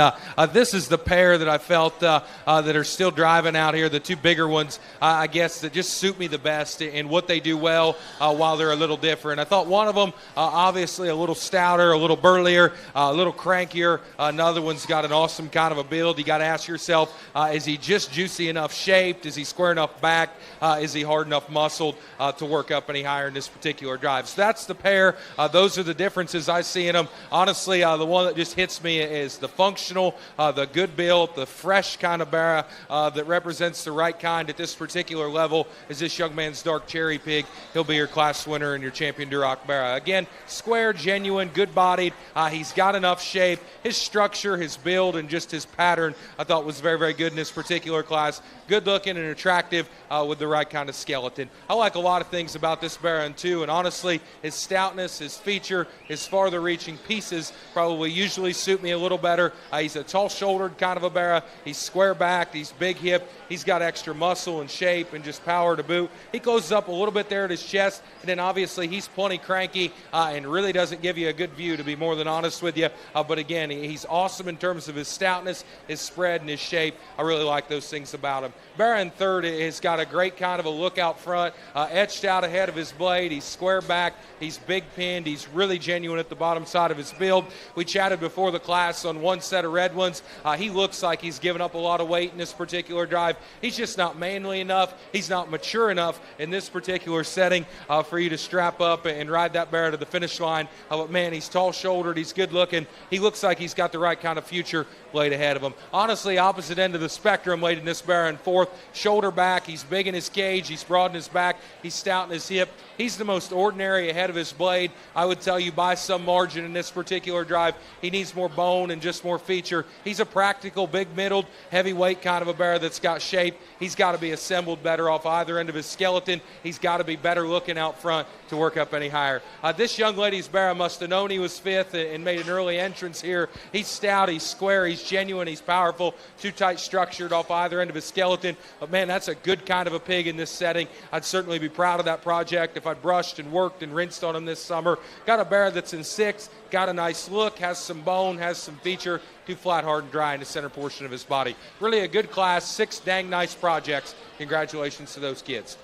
this is the pair that I felt that are still driving out here. The 2 bigger ones, I guess, that just suit me the best in what they do well while they're a little different. I thought one of them, obviously a little stouter, a little burlier, a little crankier. Another one's got an awesome kind of a build. You got to ask yourself, is he just juicy enough shaped? Is he square enough back? Is he hard enough muscled to work up any higher in this particular drive? So that's the pair. Those are the differences I see in them. Honestly, the one that just hits me is the functional, the good build, the fresh kind of barra that represents the right kind at this particular level is this young man's dark cherry pig. He'll be your class winner and your champion Duroc barra. Again, square, genuine, good-bodied. He's got enough shape. His structure, his build, and just his pattern I thought was very, very good in this particular class. Good-looking and attractive with the right kind of skeleton. I like a lot of things about this Baron too, and honestly, his stoutness, his feature, his farther-reaching pieces probably usually suit me a little better. He's a tall-shouldered kind of a Barra. He's square-backed. He's big-hipped. He's got extra muscle and shape and just power to boot. He closes up a little bit there at his chest, and then obviously he's plenty cranky and really doesn't give you a good view, to be more than honest with you. But again, he's awesome in terms of his stoutness, his spread, and his shape. I really like those things about him. Baron third has got a great kind of a look out front, etched out ahead of his blade. He's square back. He's big pinned. He's really genuine at the bottom side of his build. We chatted before the class on one set of red ones. He looks like he's given up a lot of weight in this particular drive. He's just not manly enough. He's not mature enough in this particular setting for you to strap up and ride that Baron to the finish line. But man, he's tall-shouldered. He's good-looking. He looks like he's got the right kind of future laid ahead of him. Honestly, opposite end of the spectrum laid in this Baron fourth. Shoulder back. He's big in his cage. He's broad in his back. He's stout in his hip. He's the most ordinary ahead of his blade. I would tell you by some margin in this particular drive. He needs more bone and just more feature. He's a practical, big-middled, heavyweight kind of a bear that's got shape. He's got to be assembled better off either end of his skeleton. He's got to be better looking out front to work up any higher. This young lady's bear must have known he was fifth and made an early entrance here. He's stout, he's square, he's genuine, he's powerful, too tight structured off either end of his skeleton. But man, that's a good kind of a pig in this setting. I'd certainly be proud of that project if I'd brushed and worked and rinsed on him this summer. Got a bear that's in sixth, got a nice look, has some bone, has some feature, too flat, hard, and dry in the center portion of his body. Really a good class, 6 dang nice projects. Congratulations to those kids.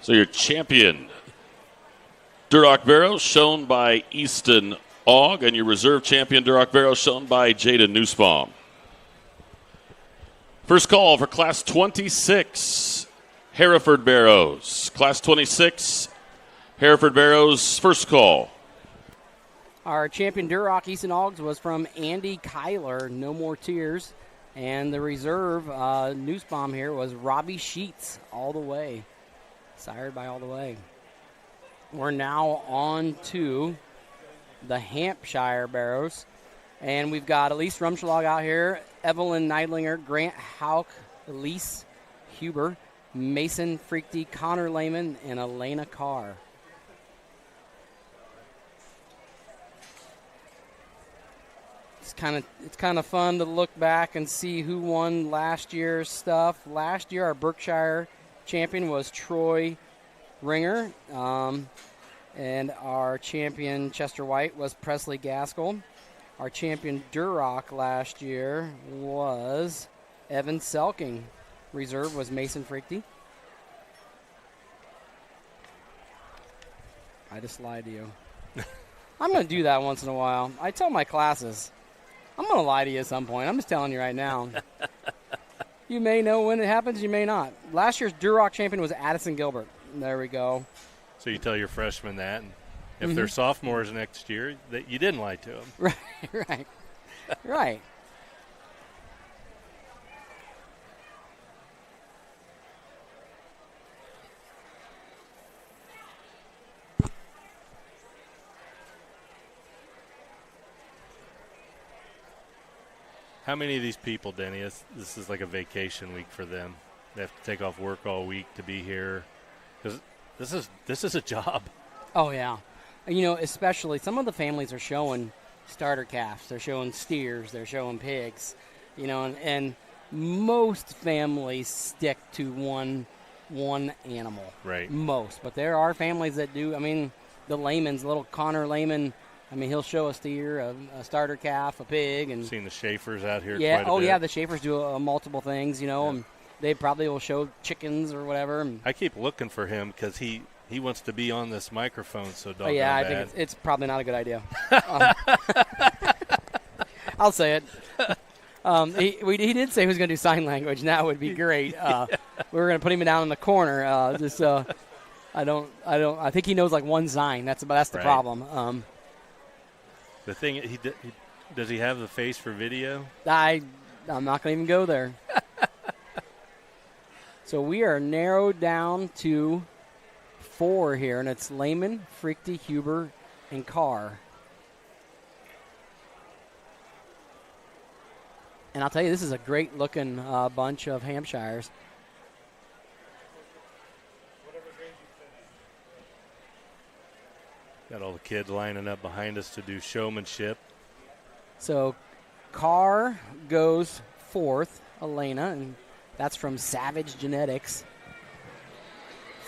So your champion Duroc Barrow shown by Easton Ogg, and your reserve champion Duroc Barrow shown by Jaden Nussbaum. First call for Class 26, Hereford Barrows. Class 26, Hereford Barrows, first call. Our champion Duroc Easton Oggs was from Andy Kyler, No More Tears. And the reserve Nussbaum here was Robbie Sheets, All the Way. Sired by All the Way. We're now on to the Hampshire Barrows. And we've got Elise Rumschlag out here, Evelyn Neidlinger, Grant Hauk, Elise Huber, Mason Freakty, Connor Lehman, and Elena Carr. It's kind of fun to look back and see who won last year's stuff. Last year, our Berkshire champion was Troy Ringer, and our champion Chester White was Presley Gaskell. Our champion Duroc last year was Evan Selking. Reserve was Mason Freakty. I just lied to you. I'm going to do that once in a while. I tell my classes, I'm going to lie to you at some point. I'm just telling you right now. You may know when it happens, you may not. Last year's Duroc champion was Addison Gilbert. There we go. So you tell your freshmen that, and if they're sophomores next year, that you didn't lie to them. Right. Right. How many of these people, Denny, this is like a vacation week for them? They have to take off work all week to be here. Because this is a job. Oh, yeah. You know, especially some of the families are showing starter calves. They're showing steers. They're showing pigs. You know, and most families stick to one animal. Right. Most. But there are families that do. I mean, the Lehmans, little Connor Lehman, I mean, he'll show a steer, a starter calf, a pig. And seen the Schaefers out here yeah, quite a bit. Yeah, the Schaefers do multiple things, you know. Yeah. And they probably will show chickens or whatever. I keep looking for him because he He wants to be on this microphone so doggone yeah, I bad. think it's probably not a good idea. I'll say it. He did say he was going to do sign language, and that would be great. We were going to put him down in the corner. I think he knows like one sign. That's the Right. problem. The thing, does he have the face for video? I'm not going to even go there. So we are narrowed down to 4 here, and it's Lehman, Frichte, Huber, and Carr. And I'll tell you, this is a great-looking bunch of Hampshires. Got all the kids lining up behind us to do showmanship. So Carr goes 4th, Elena, and that's from Savage Genetics.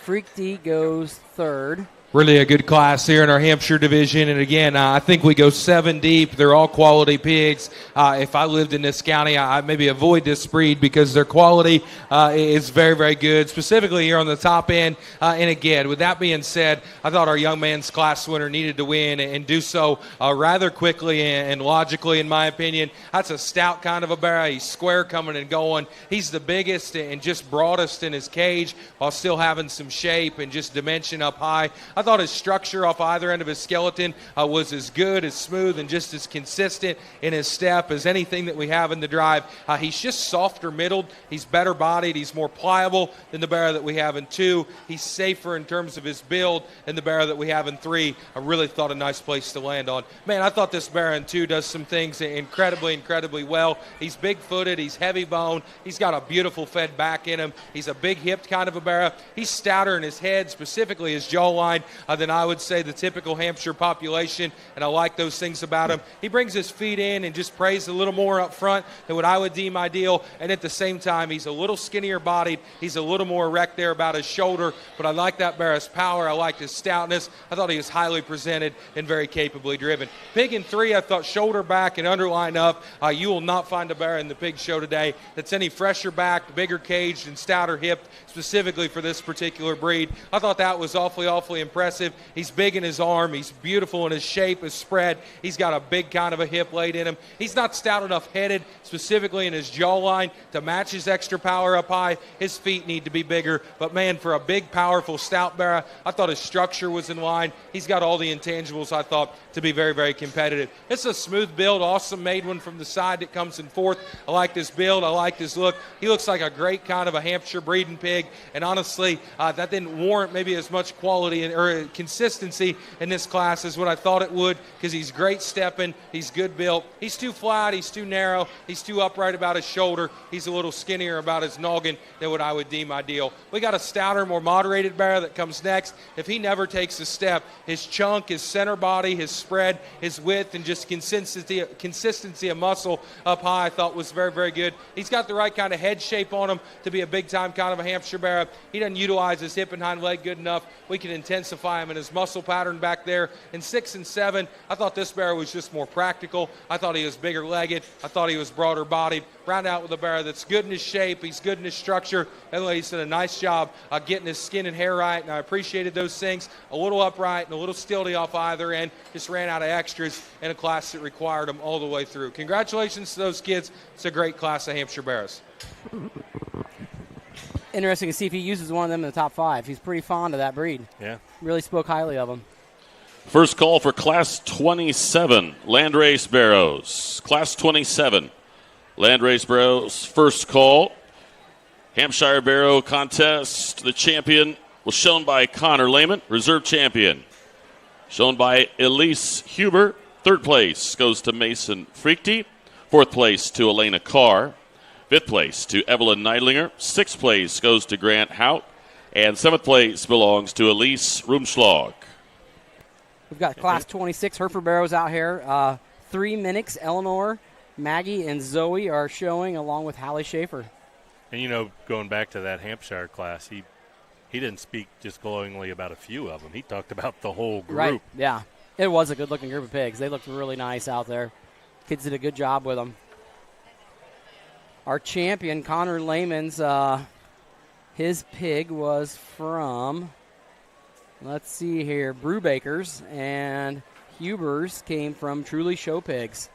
Frichte goes 3rd. Really a good class here in our Hampshire division. And again, I think we go 7 deep. They're all quality pigs. If I lived in this county, I'd maybe avoid this breed because their quality is very, very good, specifically here on the top end. And again, with that being said, I thought our young man's class winner needed to win and do so rather quickly and logically, in my opinion. That's a stout kind of a bear. He's square coming and going. He's the biggest and just broadest in his cage while still having some shape and just dimension up high. I thought his structure off either end of his skeleton was as good, as smooth, and just as consistent in his step as anything that we have in the drive. He's just softer middled. He's better bodied. He's more pliable than the bear that we have in 2. He's safer in terms of his build than the bear that we have in 3. I really thought a nice place to land on. Man, I thought this bear in 2 does some things incredibly, incredibly well. He's big-footed. He's heavy-boned. He's got a beautiful fed back in him. He's a big-hipped kind of a bear. He's stouter in his head, specifically his jawline, than I would say the typical Hampshire population, and I like those things about him. He brings his feet in and just prays a little more up front than what I would deem ideal, and at the same time, he's a little skinnier bodied. He's a little more erect there about his shoulder, but I like that bear's power. I liked his stoutness. I thought he was highly presented and very capably driven. Pig in 3, I thought shoulder back and underline up. You will not find a bear in the pig show today that's any fresher back, bigger caged, and stouter hipped, specifically for this particular breed. I thought that was awfully, awfully impressive. He's big in his arm. He's beautiful in his shape, his spread. He's got a big kind of a hip laid in him. He's not stout enough headed, specifically in his jawline, to match his extra power up high. His feet need to be bigger. But, man, for a big, powerful, stout bear, I thought his structure was in line. He's got all the intangibles, I thought, to be very, very competitive. It's a smooth build, awesome made one from the side that comes in 4th. I like this build. I like his look. He looks like a great kind of a Hampshire breeding pig. And, honestly, that didn't warrant maybe as much quality or consistency in this class as what I thought it would, because he's great stepping, he's good built. He's too flat, he's too narrow, he's too upright about his shoulder, he's a little skinnier about his noggin than what I would deem ideal. We got a stouter, more moderated bear that comes next. If he never takes a step, his chunk, his center body, his spread, his width, and just consistency of muscle up high, I thought was very, very good. He's got the right kind of head shape on him to be a big-time kind of a Hampshire bear. He doesn't utilize his hip and hind leg good enough. We can intensify him in his muscle pattern back there. In 6 and 7, I thought this bear was just more practical. I thought he was bigger legged. I thought he was broader bodied. Round out with a bear that's good in his shape. He's good in his structure. And he's done a nice job getting his skin and hair right, and I appreciated those things. A little upright and a little stilty off either end. Just ran out of extras in a class that required them all the way through. Congratulations to those kids. It's a great class of Hampshire bears. Interesting to see if he uses one of them in the top 5. He's pretty fond of that breed. Yeah. Really spoke highly of him. First call for Class 27, Landrace Barrows. Class 27, Landrace Barrows, first call. Hampshire Barrow contest. The champion was shown by Connor Lehman, reserve champion. Shown by Elise Huber. Third place goes to Mason Frichte. Fourth place to Elena Carr. Fifth place to Evelyn Neidlinger. Sixth place goes to Grant Hout. And seventh place belongs to Elise Rumschlag. We've got Class 26 Hereford Barrows out here. 3 Minix, Eleanor, Maggie, and Zoe are showing along with Hallie Schaefer. And, going back to that Hampshire class, he didn't speak just glowingly about a few of them. He talked about the whole group. Right, yeah. It was a good-looking group of pigs. They looked really nice out there. Kids did a good job with them. Our champion, Connor Lehman's, his pig was from Let's see here. Brewbakers and Hubers came from Truly Show Pigs.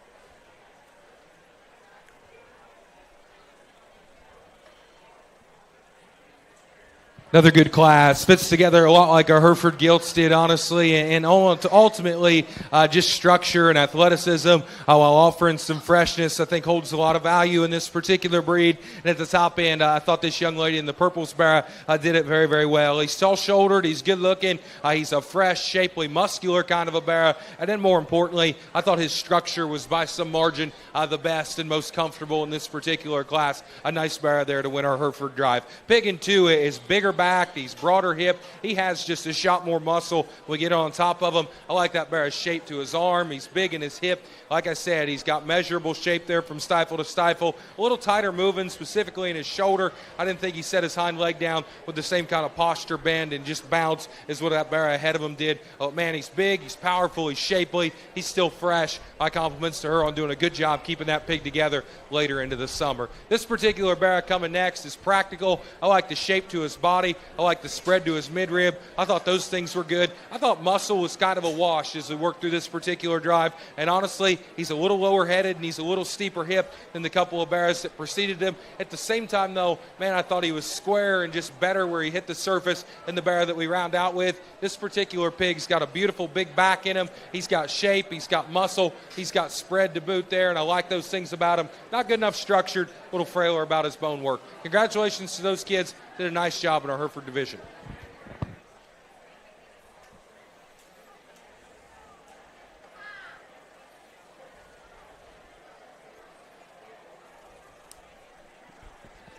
Another good class. Fits together a lot like our Hereford Gilts did, honestly, and ultimately just structure and athleticism while offering some freshness, I think holds a lot of value in this particular breed. And at the top end, I thought this young lady in the purple Sparrow did it very, very well. He's tall-shouldered. He's good-looking. He's a fresh, shapely, muscular kind of a Barrow. And then more importantly, I thought his structure was by some margin the best and most comfortable in this particular class. A nice Barrow there to win our Hereford Drive. Pig in 2 is bigger back. He's broader hip. He has just a shot more muscle. We get on top of him. I like that Barrow's shape to his arm. He's big in his hip. Like I said, he's got measurable shape there from stifle to stifle. A little tighter moving, specifically in his shoulder. I didn't think he set his hind leg down with the same kind of posture bend and just bounce as what that Barrow ahead of him did. Oh, man, he's big. He's powerful. He's shapely. He's still fresh. My compliments to her on doing a good job keeping that pig together later into the summer. This particular Barrow coming next is practical. I like the shape to his body. I like the spread to his midrib. I thought those things were good. I thought muscle was kind of a wash as we worked through this particular drive. And honestly, he's a little lower headed and he's a little steeper hip than the couple of Barrows that preceded him. At the same time, though, man, I thought he was square and just better where he hit the surface than the Barrow that we round out with. This particular pig's got a beautiful big back in him. He's got shape. He's got muscle. He's got spread to boot there, and I like those things about him. Not good enough structured, a little frailer about his bone work. Congratulations to those kids. Did a nice job in our Hereford division.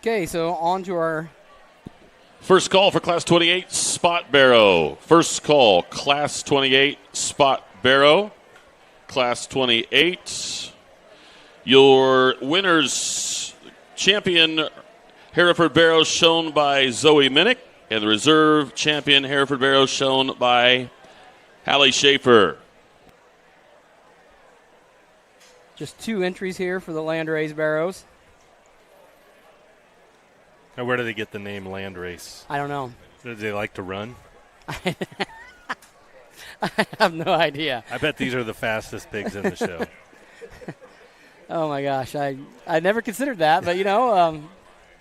Okay, so on to our first call for Class 28 Spot Barrow. First call, Class 28 Spot Barrow. Class 28. Your winners, champion Hereford Barrow shown by Zoe Minnick, and the reserve champion Hereford Barrow shown by Hallie Schaefer. just 2 entries here for the Landrace Barrows. Now, where do they get the name Landrace? I don't know. Do they like to run? I have no idea. I bet these are the fastest pigs in the show. Oh, my gosh. I never considered that, but,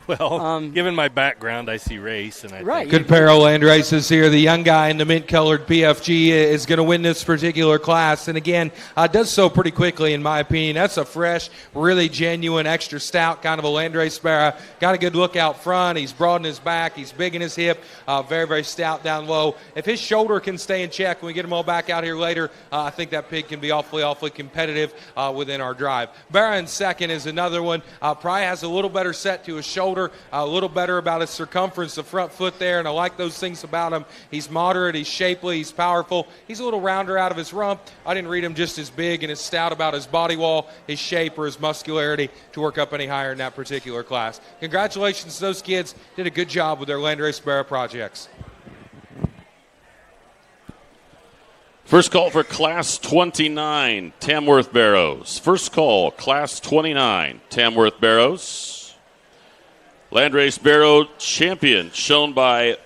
well, given my background, I see race. And I think good pair of land races here. The young guy in the mint-colored PFG is going to win this particular class. And, again, does so pretty quickly, in my opinion. That's a fresh, really genuine, extra stout kind of a landrace Sparrow. Got a good look out front. He's broad in his back. He's big in his hip. Very, very stout down low. If his shoulder can stay in check when we get him all back out here later, I think that pig can be awfully, awfully competitive within our drive. Barron second is another one. Probably has a little better set to his shoulder. A little better about his circumference, the front foot there, and I like those things about him. He's moderate, he's shapely, he's powerful. He's a little rounder out of his rump. I didn't read him just as big and as stout about his body wall, his shape, or his muscularity to work up any higher in that particular class. Congratulations to those kids. Did a good job with their Landrace Barrow projects. First call for Class 29, Tamworth Barrows. First call, Class 29, Tamworth Barrows. Landrace Barrow champion shown by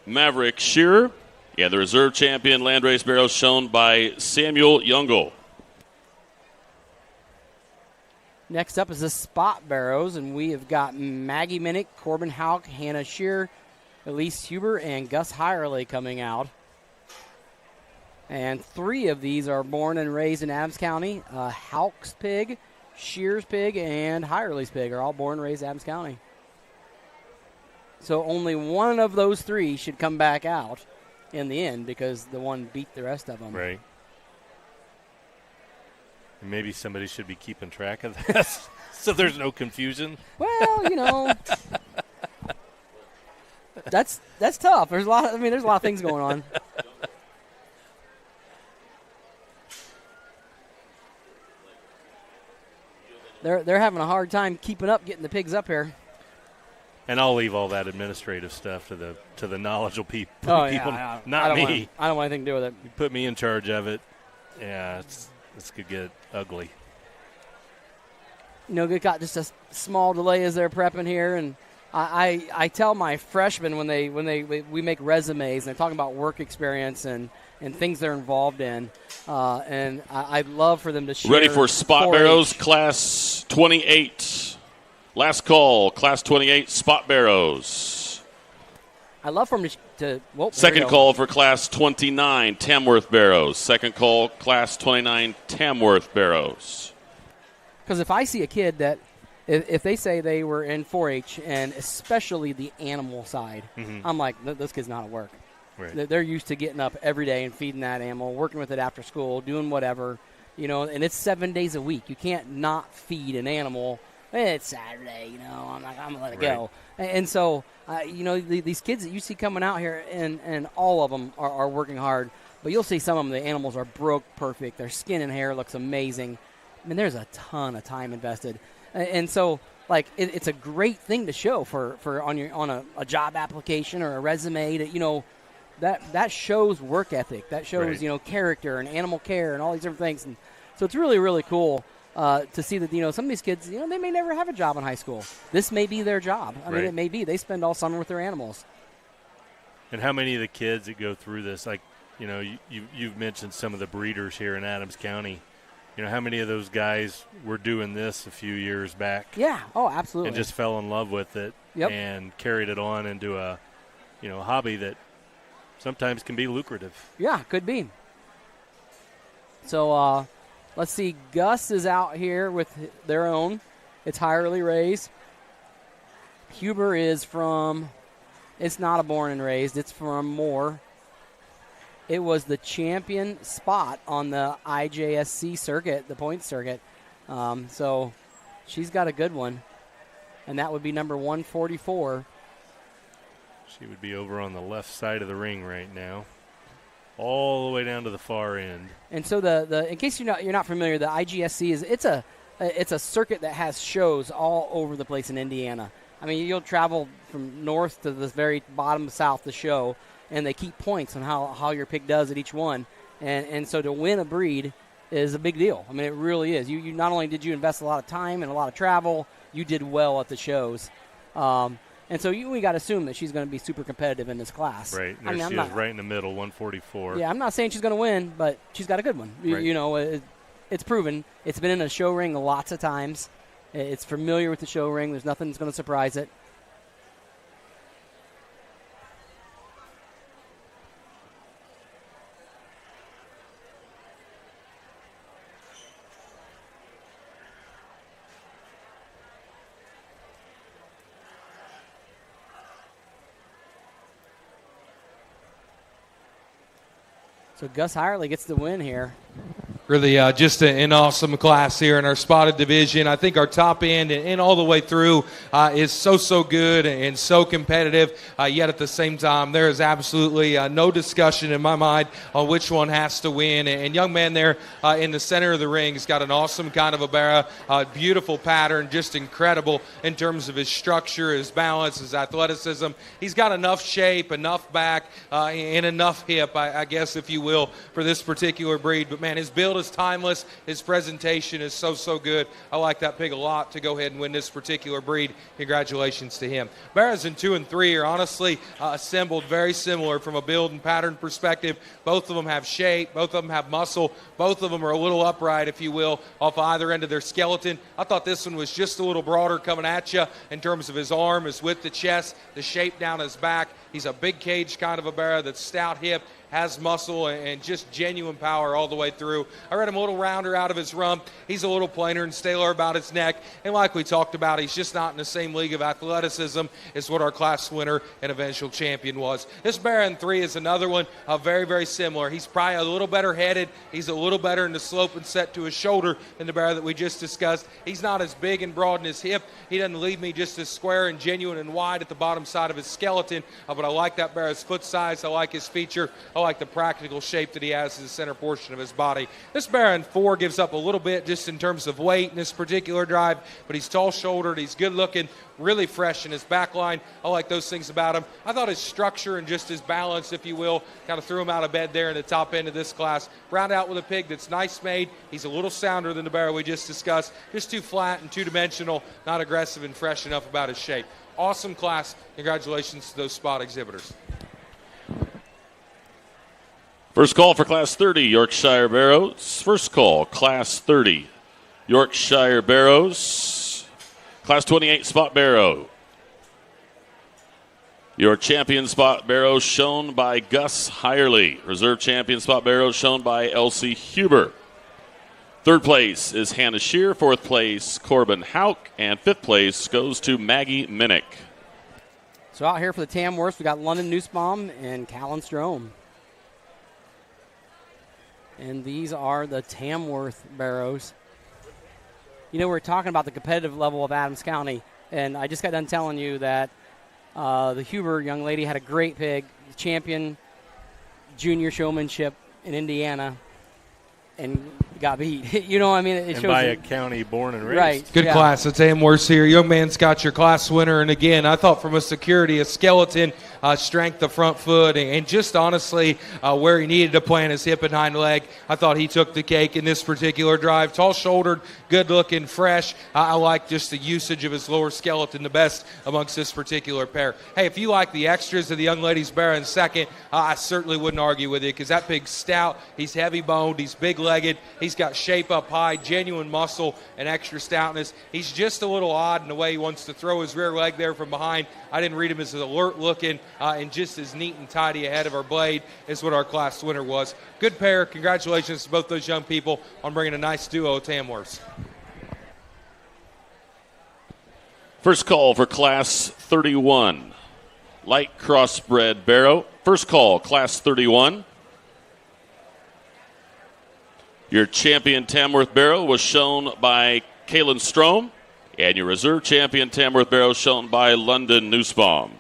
Maverick Shearer, and the reserve champion Landrace Barrow shown by Samuel Youngle. Next up is the Spot Barrows, and we have got Maggie Minnick, Corbin Hauk, Hannah Shearer, Elise Huber, and Gus Hirely coming out. And 3 of these are born and raised in Adams County. Hauk's pig, Shearer's pig, and Hirely's pig are all born and raised in Adams County. So only one of those 3 should come back out in the end because the one beat the rest of them. Right. Maybe somebody should be keeping track of this so there's no confusion. Well, that's tough. There's a lot of things going on. They're having a hard time keeping up getting the pigs up here. And I'll leave all that administrative stuff to the knowledgeable people. Not me. I don't want anything to do with it. You put me in charge of it. Yeah, this could get ugly. They got just a small delay as they're prepping here, and I tell my freshmen when we make resumes and they're talking about work experience and things they're involved in, and I'd love for them to share. Ready for spot 4-H. barrows, class 28. Last call, class 28, spot barrows. I love for them to Second call for class 29, Tamworth barrows. Second call, class 29, Tamworth barrows. Because if I see a kid that, if they say they were in 4-H and especially the animal side, I'm like, this kid's not at work. Right. They're used to getting up every day and feeding that animal, working with it after school, doing whatever, and it's 7 days a week. You can't not feed an animal. It's Saturday, I'm going to let it go. And so, these kids that you see coming out here, and all of them are working hard, but you'll see some of them, the animals are broke perfect. Their skin and hair looks amazing. I mean, there's a ton of time invested. And so, it's a great thing to show for on a job application or a resume that shows work ethic. That shows, character and animal care and all these different things. And so it's really, really cool to see that, some of these kids, they may never have a job in high school. This may be their job. I mean, it may be. They spend all summer with their animals. And how many of the kids that go through this, you've mentioned some of the breeders here in Adams County. How many of those guys were doing this a few years back? Yeah. Oh, absolutely. And just fell in love with it and carried it on into a hobby that sometimes can be lucrative. Yeah, could be. So let's see. Gus is out here with their own. It's hirely raised. Huber is from, it's not a born and raised. It's from Moore. It was the champion spot on the IJSC circuit, the points circuit. So she's got a good one. And that would be number 144. She would be over on the left side of the ring right now, all the way down to the far end. And so the in case you're not familiar, the IGSC is it's a circuit that has shows all over the place in Indiana. I mean, you'll travel from north to the very bottom south the show, and they keep points on how your pig does at each one. And so to win a breed is a big deal. I mean, it really is. You not only did you invest a lot of time and a lot of travel, you did well at the shows. And so we got to assume that she's going to be super competitive in this class. Right. There she is right in the middle, 144. Yeah, I'm not saying she's going to win, but she's got a good one. Right. It's proven. It's been in a show ring lots of times. It's familiar with the show ring. There's nothing that's going to surprise it. So Gus Hirely gets the win here. Really just an awesome class here in our spotted division. I think our top end and all the way through is so good and so competitive, yet at the same time there is absolutely no discussion in my mind on which one has to win. And young man there in the center of the ring has got an awesome kind of a barra, beautiful pattern, just incredible in terms of his structure, his balance, his athleticism. He's got enough shape, enough back, and enough hip, I guess, if you will, for this particular breed. But man, his build is timeless. His presentation is so good. I like that pig a lot to go ahead and win this particular breed. Congratulations to him. Barras in 2 and 3 are honestly assembled very similar from a build and pattern perspective. Both of them have shape. Both of them have muscle. Both of them are a little upright, if you will, off either end of their skeleton. I thought this one was just a little broader coming at you in terms of his arm, his width, the chest, the shape down his back. He's a big cage kind of a barra that's stout hip, has muscle, and just genuine power all the way through. I read him a little rounder out of his rump. He's a little plainer and staler about his neck. And like we talked about, he's just not in the same league of athleticism as what our class winner and eventual champion was. This Berne 3 is another one, very similar. He's probably a little better headed. He's a little better in the slope and set to his shoulder than the Berne that we just discussed. He's not as big and broad in his hip. He doesn't leave me just as square and genuine and wide at the bottom side of his skeleton. But I like that Berne's foot size. I like his feature. I like the practical shape that he has in the center portion of his body. This bear in 4 gives up a little bit just in terms of weight in this particular drive, but he's tall-shouldered, he's good-looking, really fresh in his back line. I like those things about him. I thought his structure and just his balance, if you will, kind of threw him out of bed there in the top end of this class. Round out with a pig that's nice made. He's a little sounder than the bear we just discussed, just too flat and two-dimensional, not aggressive and fresh enough about his shape. Awesome class. Congratulations to those spot exhibitors. First call for Class 30, Yorkshire Barrows. First call, Class 30, Yorkshire Barrows. Class 28, Spot Barrow. Your champion Spot Barrow shown by Gus Hirely. Reserve champion Spot Barrow shown by Elsie Huber. Third place is Hannah Shear. Fourth place, Corbin Hauk. And fifth place goes to Maggie Minnick. So out here for the Tamworths, we got London Nussbaum and Callan Strome. And these are the Tamworth Barrows. You know, we're talking about the competitive level of Adams County, and I just got done telling you that the Huber young lady had a great pig, champion junior showmanship in Indiana, and got beat. You know, I mean, it and shows by a county born and raised. Right. Good class. I'll tell him worse here. Young man's got your class winner. And again, I thought from a security, a skeleton, strength, the front foot, and just honestly where he needed to plant his hip and hind leg, I thought he took the cake in this particular drive. Tall-shouldered, good-looking, fresh. I like just the usage of his lower skeleton the best amongst this particular pair. Hey, if you like the extras of the young lady's bear in second, I certainly wouldn't argue with you because that pig's stout. He's heavy-boned. He's big-legged. He's got shape up high, genuine muscle, and extra stoutness. He's just a little odd in the way he wants to throw his rear leg there from behind. I didn't read him as alert-looking and just as neat and tidy ahead of our blade as what our class winner was. Good pair. Congratulations to both those young people on bringing a nice duo of Tamworths. First call for Class 31, light crossbred Barrow. First call, Class 31. Your champion Tamworth Barrow was shown by Kaylin Strome, and your reserve champion Tamworth Barrow shown by London Nussbaum.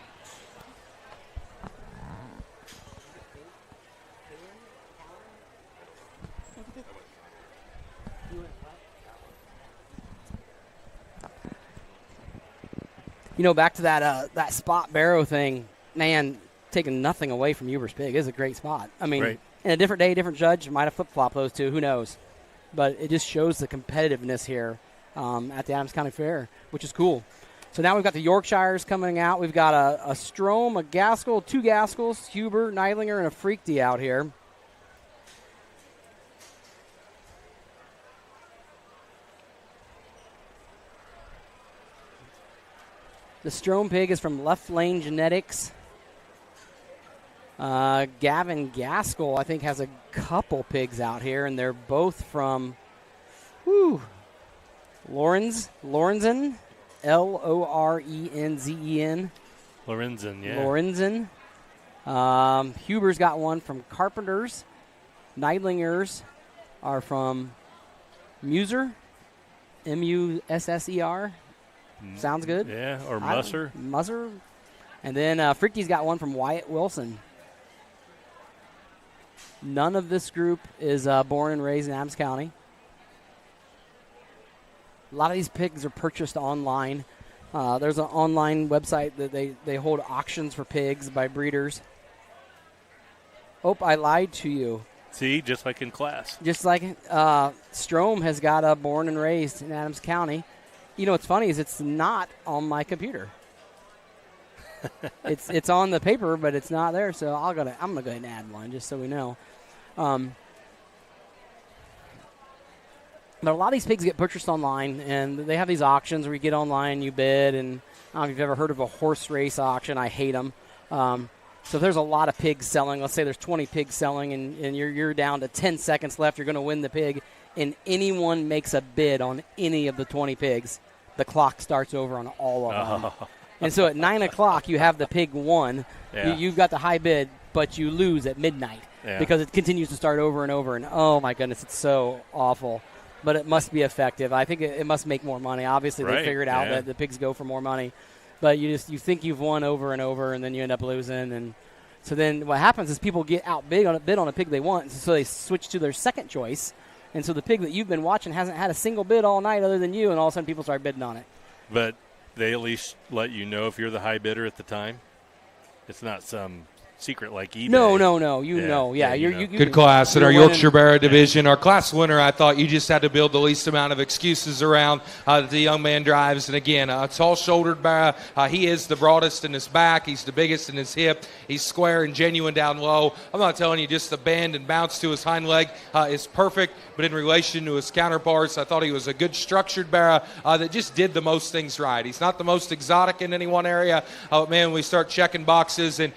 You know, back to that spot Barrow thing, man, taking nothing away from Huber's pig. It is a great spot. I mean, right. In a different day, different judge, might have flip-flopped those two. Who knows? But it just shows the competitiveness here at the Adams County Fair, which is cool. So now we've got the Yorkshires coming out. We've got a Strome, a Gaskell, two Gaskells, Huber, Neidlinger, and a Freakty out here. The Strome pig is from Left Lane Genetics. Gavin Gaskell, I think, has a couple pigs out here, and they're both from Lorenzen, Lorenzen. Lorenzen, yeah. Lorenzen. Huber's got one from Carpenters. Neidlingers are from Muser, Musser. Sounds good. Yeah, or Musser. Musser. And then Freaky's got one from Wyatt Wilson. None of this group is born and raised in Adams County. A lot of these pigs are purchased online. There's an online website that they hold auctions for pigs by breeders. Oh, I lied to you. See, just like in class. Just like Strome has got a born and raised in Adams County. You know what's funny is it's not on my computer. It's on the paper, but it's not there. So I'm gonna go ahead and add one just so we know. But a lot of these pigs get purchased online, and they have these auctions where you get online, you bid, and I don't know if you've ever heard of a horse race auction. I hate them. So if there's a lot of pigs selling, let's say there's 20 pigs selling, and you're down to 10 seconds left, you're going to win the pig, and anyone makes a bid on any of the 20 pigs, the clock starts over on all of them. And so at 9 o'clock, you have the pig won. Yeah. You've got the high bid, but you lose at midnight because it continues to start over and over. And, oh, my goodness, it's so awful. But it must be effective. I think it must make more money. Obviously, they figured out that the pigs go for more money. But you think you've won over and over, and then you end up losing. And So then what happens is people get outbid on a pig they want, so they switch to their second choice. And so the pig that you've been watching hasn't had a single bid all night other than you, and all of a sudden people start bidding on it. But they at least let you know if you're the high bidder at the time. It's not some secret like eBay. No. You know. Yeah, you Good class in our Yorkshire Barra division. Our class winner, I thought you just had to build the least amount of excuses around that the young man drives. And again, a tall-shouldered Barra. He is the broadest in his back. He's the biggest in his hip. He's square and genuine down low. I'm not telling you just the bend and bounce to his hind leg is perfect, but in relation to his counterparts, I thought he was a good structured Barra that just did the most things right. He's not the most exotic in any one area. Man, we start checking boxes and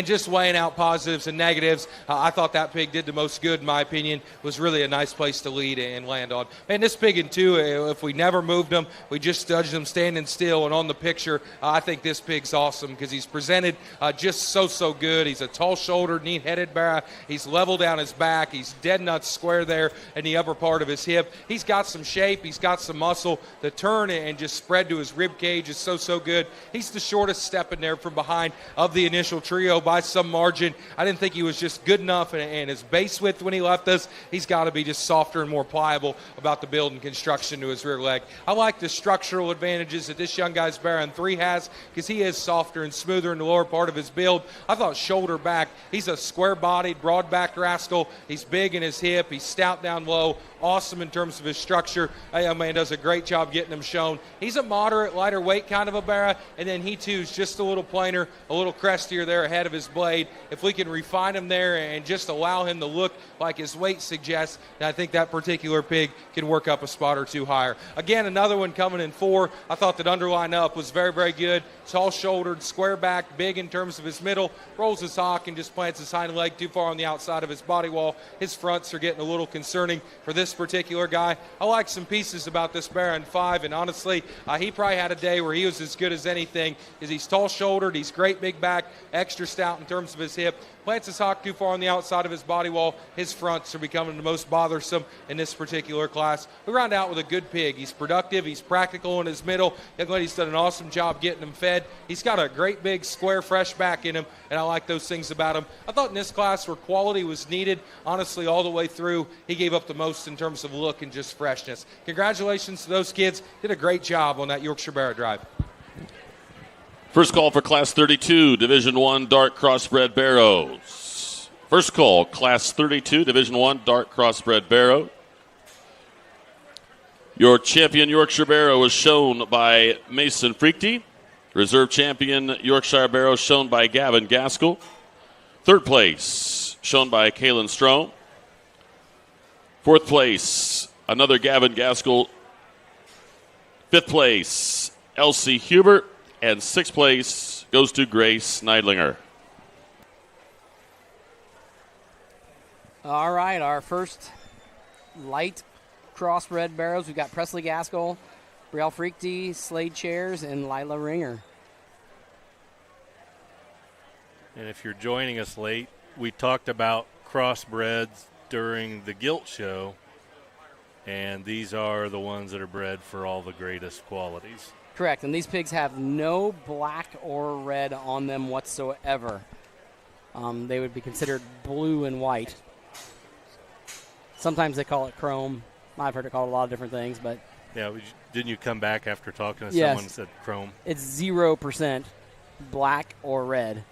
just weighing out positives and negatives. I thought that pig did the most good, in my opinion. Was really a nice place to lead and land on. Man, this pig in two, if we never moved him, we just judged him standing still and on the picture, I think this pig's awesome because he's presented just so good. He's a tall-shouldered, neat-headed Barra. He's level down his back. He's dead nuts square there in the upper part of his hip. He's got some shape. He's got some muscle. The turn and just spread to his rib cage is so good. He's the shortest step in there from behind of the initial trio by some margin. I didn't think he was just good enough, and his base width when he left us, he's got to be just softer and more pliable about the build and construction to his rear leg. I like the structural advantages that this young guy's Berne 3 has because he is softer and smoother in the lower part of his build. I thought shoulder back, he's a square-bodied, broad-backed rascal. He's big in his hip. He's stout down low. Awesome in terms of his structure. That young man does a great job getting him shown. He's a moderate, lighter weight kind of a Barra, and then he too is just a little plainer, a little crestier there ahead of his blade. If we can refine him there and just allow him to look like his weight suggests, then I think that particular pig can work up a spot or two higher. Again, another one coming in 4. I thought that underline up was very good. Tall-shouldered, square back, big in terms of his middle, rolls his hock and just plants his hind leg too far on the outside of his body wall. His fronts are getting a little concerning for this particular guy. I like some pieces about this Berne 5, and honestly, he probably had a day where he was as good as anything because he's tall-shouldered, he's great big back, extra stout in terms of his hip, plants his hock too far on the outside of his body wall. His fronts are becoming the most bothersome in this particular class. We round out with a good pig. He's productive, he's practical in his middle. Young lady's done an awesome job getting him fed. He's got a great big square fresh back in him, and I like those things about him. I thought in this class where quality was needed, honestly all the way through, he gave up the most in terms of look and just freshness. Congratulations to those kids. Did a great job on that Yorkshire Barra drive. First call for Class 32, Division I Dark Crossbred Barrows. First call, Class 32, Division I Dark Crossbred Barrow. Your champion Yorkshire Barrow was shown by Mason Freakty. Reserve champion Yorkshire Barrow shown by Gavin Gaskell. Third place shown by Kalen Strom. Fourth place, another Gavin Gaskell. Fifth place, Elsie Hubert. And sixth place goes to Grace Neidlinger. All right, our first light crossbred barrows. We've got Presley Gaskell, Brielle Freakty, Slade Chairs, and Lila Ringer. And if you're joining us late, we talked about crossbreds during the Gilt Show, and these are the ones that are bred for all the greatest qualities. Correct, and these pigs have no black or red on them whatsoever. They would be considered blue and white. Sometimes they call it chrome. I've heard it called a lot of different things, but yeah, didn't you come back after talking to yes, someone and said chrome? It's 0% black or red.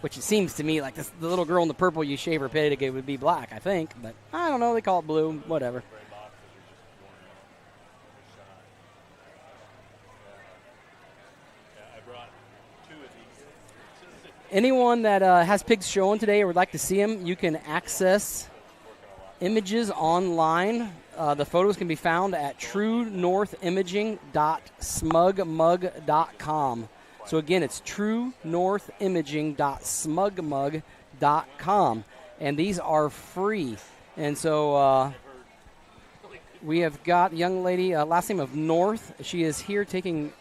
Which it seems to me like the little girl in the purple you shave her pig would be black, I think, but I don't know. They call it blue, whatever. Anyone that has pigs showing today or would like to see them, you can access images online. The photos can be found at truenorthimaging.smugmug.com. So again, it's truenorthimaging.smugmug.com. And these are free. And so we have got a young lady, last name of North. She is here taking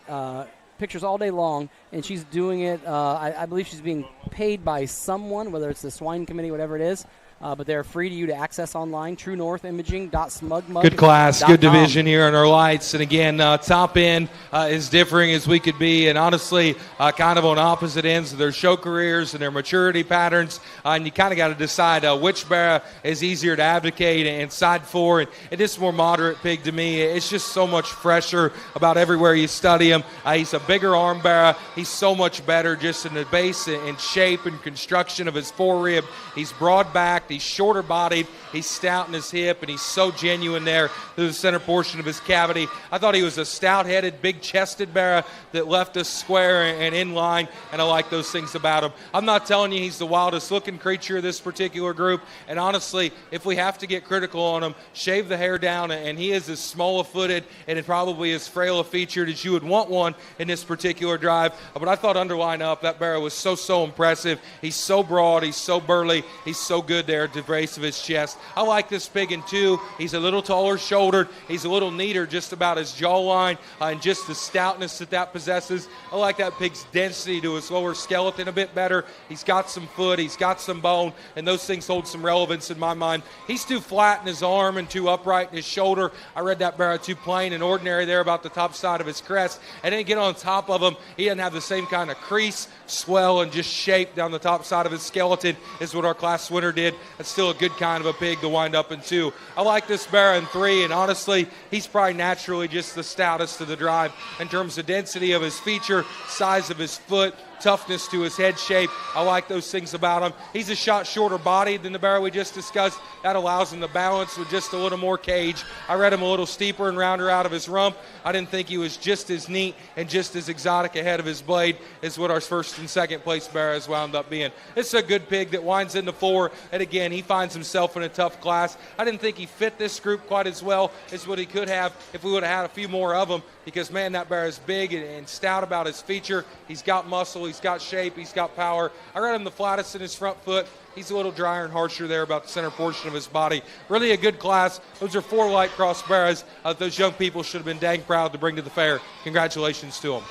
pictures all day long, and she's doing it, I believe she's being paid by someone, whether it's the Swine Committee, whatever it is. but they're free to you to access online, truenorthimaging.smugmug.com. Good class, good division here in our lights. And again, top end is differing as we could be, and honestly, kind of on opposite ends of their show careers and their maturity patterns. And you kind of got to decide which barra is easier to advocate and side for. And this more moderate pig to me, it's just so much fresher about everywhere you study him. He's a bigger arm barra. He's so much better just in the base and shape and construction of his forerib. He's broad backed, he's shorter bodied, he's stout in his hip, and he's so genuine there through the center portion of his cavity. I thought he was a stout-headed, big-chested barra that left us square and in line, and I like those things about him. I'm not telling you he's the wildest-looking creature of this particular group, and honestly, if we have to get critical on him, shave the hair down, and he is as small-footed and probably as frail-featured as you would want one in this particular drive. But I thought underline up, that barra was so impressive. He's so broad, he's so burly, he's so good there at the base of his chest. I like this pig in two. He's a little taller shouldered. He's a little neater just about his jawline and just the stoutness that possesses. I like that pig's density to his lower skeleton a bit better. He's got some foot. He's got some bone, and those things hold some relevance in my mind. He's too flat in his arm and too upright in his shoulder. I read that barra too plain and ordinary there about the top side of his crest. And then get on top of him, he doesn't have the same kind of crease, swell, and just shape down the top side of his skeleton is what our class winner did. That's still a good kind of a pig to wind up in two. I like this barra in three, and honestly, he's probably naturally just the stoutest of the drive in terms of density of his feature, size of his foot, toughness to his head shape. I like those things about him. He's a shot shorter bodied than the barra we just discussed. That allows him to balance with just a little more cage. I read him a little steeper and rounder out of his rump. I didn't think he was just as neat and just as exotic ahead of his blade as what our first and second place barras wound up being. It's a good pig that winds into four, and again, he finds himself in a tough class. I didn't think he fit this group quite as well as what he could have if we would have had a few more of him, because, man, that barra is big and stout about his feature. He's got muscle, he's got shape, he's got power. I read him the flattest in his front foot. He's a little drier and harsher there about the center portion of his body. Really a good class. Those are 4 light cross barras that those young people should have been dang proud to bring to the fair. Congratulations to them.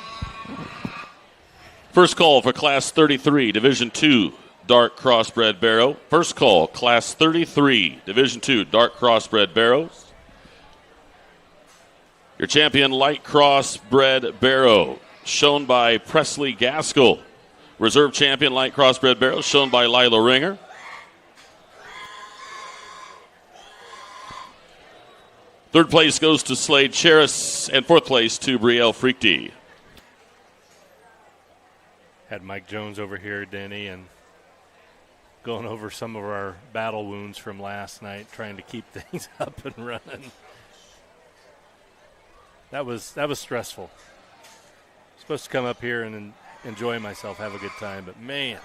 First call for Class 33, Division II, dark crossbred barrow. First call, Class 33, Division II, dark crossbred barrows. Your champion light crossbred barrow, shown by Presley Gaskell. Reserve champion light crossbred barrow, shown by Lila Ringer. Third place goes to Slade Cheris, and fourth place to Brielle Freakty. Had Mike Jones over here, Denny, and going over some of our battle wounds from last night, trying to keep things up and running. That was stressful. Supposed to come up here and enjoy myself, have a good time, but man,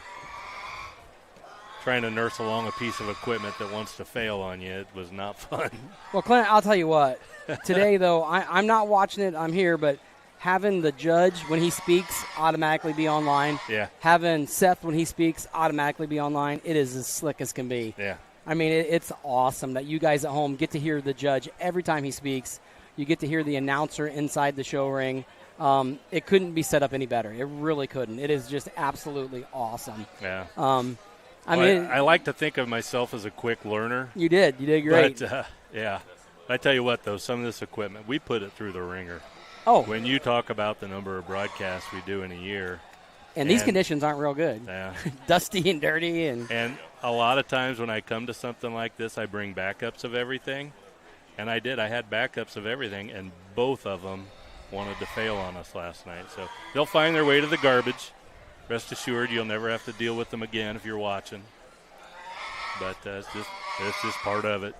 trying to nurse along a piece of equipment that wants to fail on you, it was not fun. Well, Clint, I'll tell you what. Today, though, I'm not watching it. I'm here, but having the judge, when he speaks, automatically be online. Yeah. Having Seth, when he speaks, automatically be online. It is as slick as can be. Yeah. I mean, it's awesome that you guys at home get to hear the judge every time he speaks. You get to hear the announcer inside the show ring. It couldn't be set up any better. It really couldn't. It is just absolutely awesome. Yeah. I mean, I like to think of myself as a quick learner. You did great. But, yeah. I tell you what, though, some of this equipment, we put it through the ringer. Oh. When you talk about the number of broadcasts we do in a year. And these conditions aren't real good. Yeah. Dusty and dirty. And a lot of times when I come to something like this, I bring backups of everything. And I did. I had backups of everything, and both of them wanted to fail on us last night. So they'll find their way to the garbage. Rest assured, you'll never have to deal with them again if you're watching. But it's just part of it.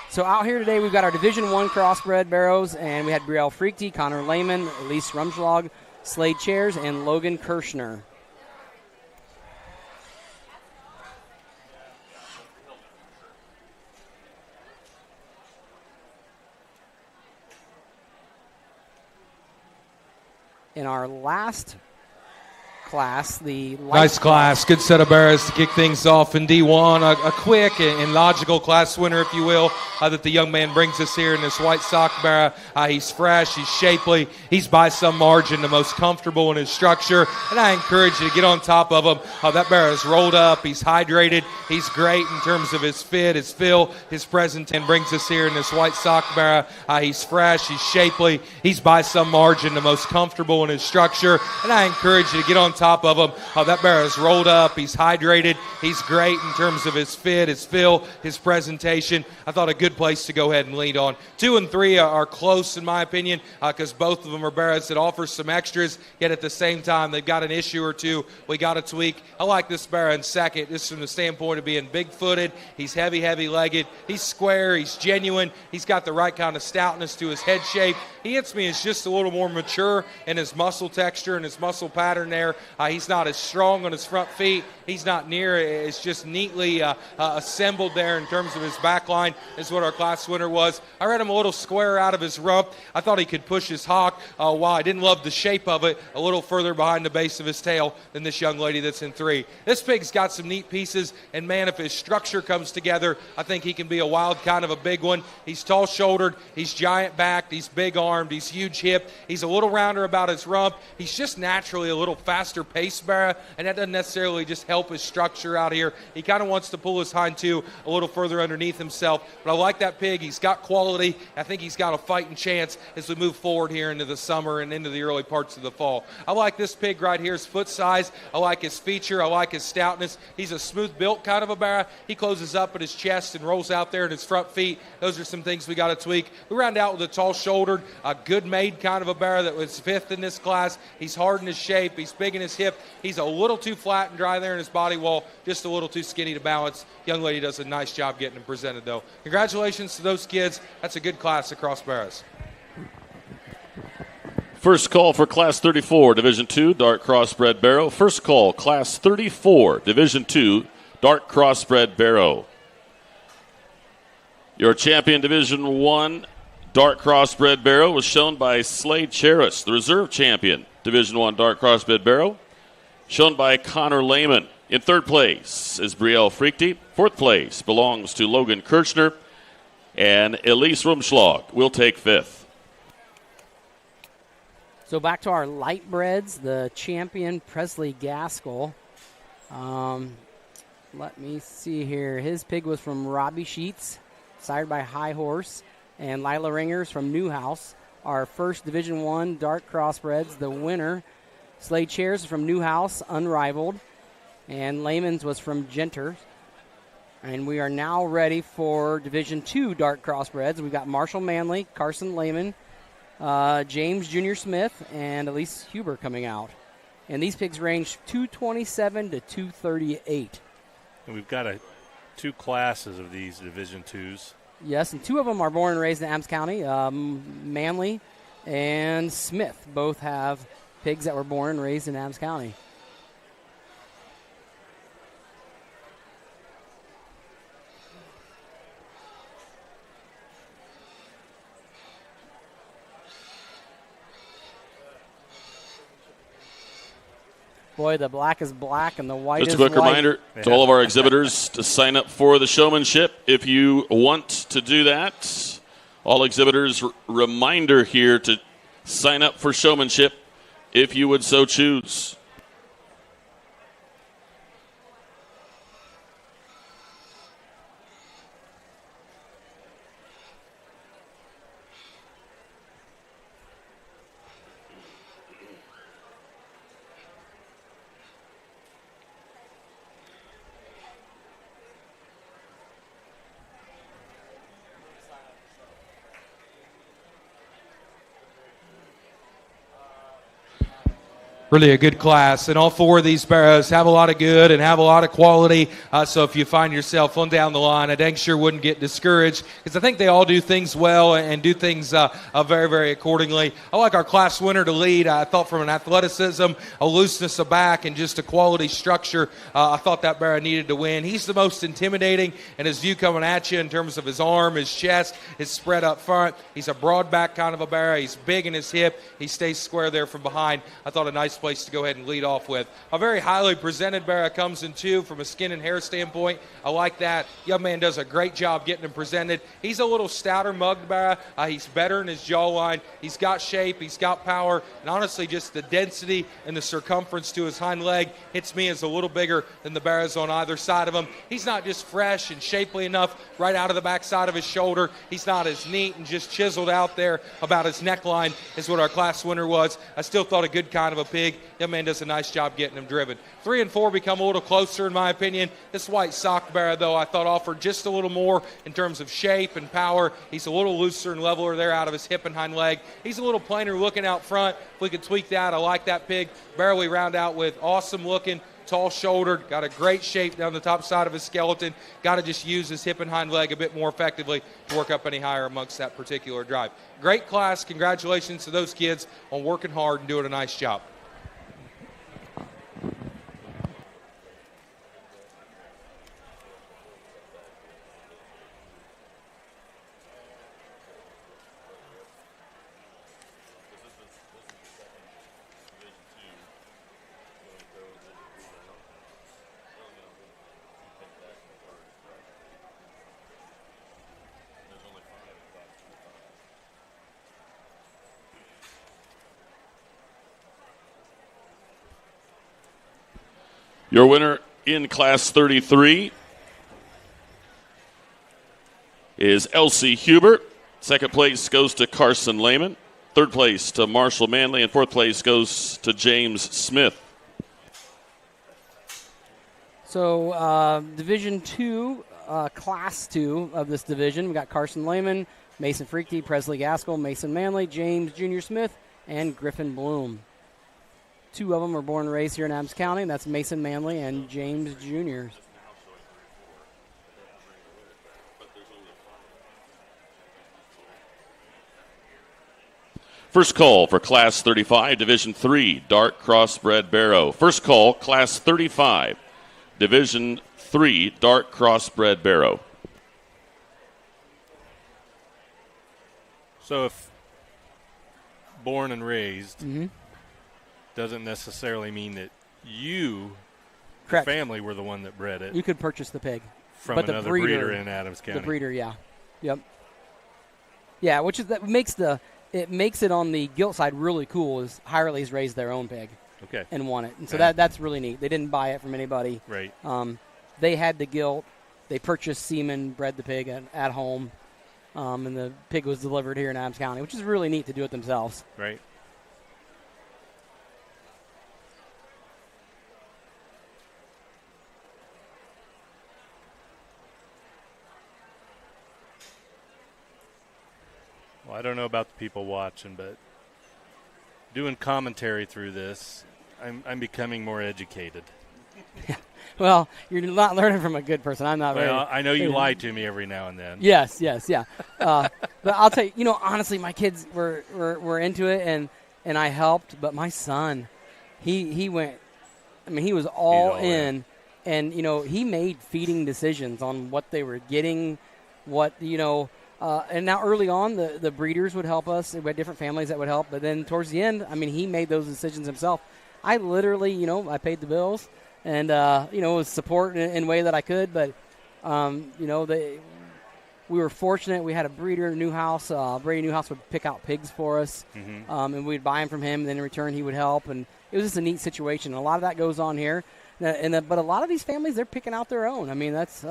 So out here today, we've got our Division I crossbred barrows, and we had Brielle Freakty, Connor Lehman, Elise Rumschlag, Slade Chairs, and Logan Kirshner. In our last class. The Nice class. Good set of bears to kick things off in D1. A quick and logical class winner, if you will, that the young man brings us here in this white sock bear. He's fresh. He's shapely. He's by some margin the most comfortable in his structure, and I encourage you to get on top of him. That bear is rolled up. He's hydrated. He's great in terms of his fit, his feel, his presence, and brings us here in this white sock bear. He's fresh. He's shapely. He's by some margin the most comfortable in his structure, and I encourage you to get on top of him. That bear is rolled up. He's hydrated. He's great in terms of his fit, his feel, his presentation. I thought a good place to go ahead and lead on. 2 and 3 are close in my opinion because both of them are bears that offer some extras, yet at the same time they've got an issue or two we got to tweak. I like this bear in second, just from the standpoint of being big-footed. He's heavy-legged. He's square. He's genuine. He's got the right kind of stoutness to his head shape. He hits me as just a little more mature in his muscle texture and his muscle pattern there. He's not as strong on his front feet. He's not near. It's just neatly assembled there in terms of his back line is what our class winner was. I read him a little square out of his rump. I thought he could push his hock, while I didn't love the shape of it, a little further behind the base of his tail than this young lady that's in 3. This pig's got some neat pieces, and man, if his structure comes together, I think he can be a wild kind of a big one. He's tall-shouldered. He's giant-backed. He's big-armed. He's huge-hipped. He's a little rounder about his rump. He's just naturally a little faster pace bear, and that doesn't necessarily just help his structure out here. He kind of wants to pull his hind two a little further underneath himself, but I like that pig. He's got quality. I think he's got a fighting chance as we move forward here into the summer and into the early parts of the fall. I like this pig right here, his foot size. I like his feature. I like his stoutness. He's a smooth-built kind of a bear. He closes up at his chest and rolls out there at his front feet. Those are some things we got to tweak. We round out with a tall-shouldered, a good-made kind of a bear that was 5th in this class. He's hard in his shape. He's big in his hip. He's a little too flat and dry there in his body wall, just a little too skinny to balance. Young lady does a nice job getting him presented, though. Congratulations to those kids. That's a good class across bears. First call for Class 34, Division II, Dark Crossbred Barrow. First call, Class 34, Division II, Dark Crossbred Barrow. Your champion, Division I, Dark Crossbred Barrow, was shown by Slade Cheris. The reserve champion, Division I, Dark Crossbred Barrow, shown by Connor Lehman. In third place is Brielle Frichte. Fourth place belongs to Logan Kirchner. And Elise Rumschlag will take 5th. So back to our light breds, the champion Presley Gaskell. Let me see here. His pig was from Robbie Sheets, sired by High Horse, and Lila Ringers from Newhouse. Our first Division I Dark Crossbreds, the winner, Slade Chairs from Newhouse, unrivaled, and Lehman's was from Genter. And we are now ready for Division II Dark Crossbreds. We've got Marshall Manley, Carson Lehman, James Jr. Smith, and Elise Huber coming out. And these pigs range 227 to 238. And we've got 2 classes of these Division IIs. Yes, and 2 of them are born and raised in Adams County. Manley and Smith both have pigs that were born and raised in Adams County. Boy, the black is black and the white is white. Just a quick reminder to all of our exhibitors to sign up for the showmanship if you want to do that. All exhibitors, reminder here to sign up for showmanship if you would so choose. Really a good class, and all 4 of these barrows have a lot of good and have a lot of quality, so if you find yourself on down the line, I dang sure wouldn't get discouraged, because I think they all do things well and do things very, very accordingly. I like our class winner to lead. I thought from an athleticism, a looseness of back, and just a quality structure, I thought that barrow needed to win. He's the most intimidating, and his view coming at you in terms of his arm, his chest, his spread up front. He's a broad back kind of a barrow. He's big in his hip. He stays square there from behind. I thought a nice nice place to go ahead and lead off with. A very highly presented bear comes in two from a skin and hair standpoint. I like that. Young man does a great job getting him presented. He's a little stouter mugged bear. He's better in his jawline. He's got shape. He's got power. And honestly, just the density and the circumference to his hind leg hits me as a little bigger than the bears on either side of him. He's not just fresh and shapely enough right out of the backside of his shoulder. He's not as neat and just chiseled out there about his neckline as what our class winner was. I still thought a good kind of a pig. Young man does a nice job getting him driven. 3 and 4 become a little closer in my opinion. This white sock bear, though, I thought offered just a little more in terms of shape and power. He's a little looser and leveler there out of his hip and hind leg. He's a little plainer looking out front. If we could tweak that, I like that pig. Barely round out with awesome looking, tall-shouldered, got a great shape down the top side of his skeleton. Got to just use his hip and hind leg a bit more effectively to work up any higher amongst that particular drive. Great class. Congratulations to those kids on working hard and doing a nice job. Your winner in Class 33 is Elsie Hubert. Second place goes to Carson Lehman. Third place to Marshall Manley. And fourth place goes to James Smith. So Division 2, Class 2 of this division, we got Carson Lehman, Mason Freakty, Presley Gaskell, Mason Manley, James Jr. Smith, and Griffin Bloom. 2 of them were born and raised here in Adams County, and that's Mason Manley and James Jr. First call for Class 35, Division 3, Dark Crossbred Barrow. First call, Class 35, Division 3, Dark Crossbred Barrow. So if born and raised doesn't necessarily mean that you, the family, were the one that bred it. You could purchase the pig. From but another the breeder in Adams County. The breeder, yeah. Yep. Yeah, which is that makes it on the gilt side really cool is Hireley's raised their own pig. Okay. And won it. And so that's really neat. They didn't buy it from anybody. Right. They had the gilt. They purchased semen, bred the pig at home. And the pig was delivered here in Adams County, which is really neat to do it themselves. Right. Well, I don't know about the people watching, but doing commentary through this, I'm becoming more educated. Well, you're not learning from a good person. I'm not. Well, I know you lie to me every now and then. Yes, yeah. But I'll tell you, honestly, my kids were into it, and I helped. But my son, he went. I mean, he was all in, and he made feeding decisions on what they were getting, and now early on, the breeders would help us. We had different families that would help. But then towards the end, I mean, he made those decisions himself. I literally, I paid the bills and, was support in a way that I could. But, we were fortunate. We had a breeder in a new house. Brady Newhouse would pick out pigs for us, and we'd buy them from him. And then in return, he would help. And it was just a neat situation. And a lot of that goes on here. But a lot of these families, they're picking out their own. I mean, that's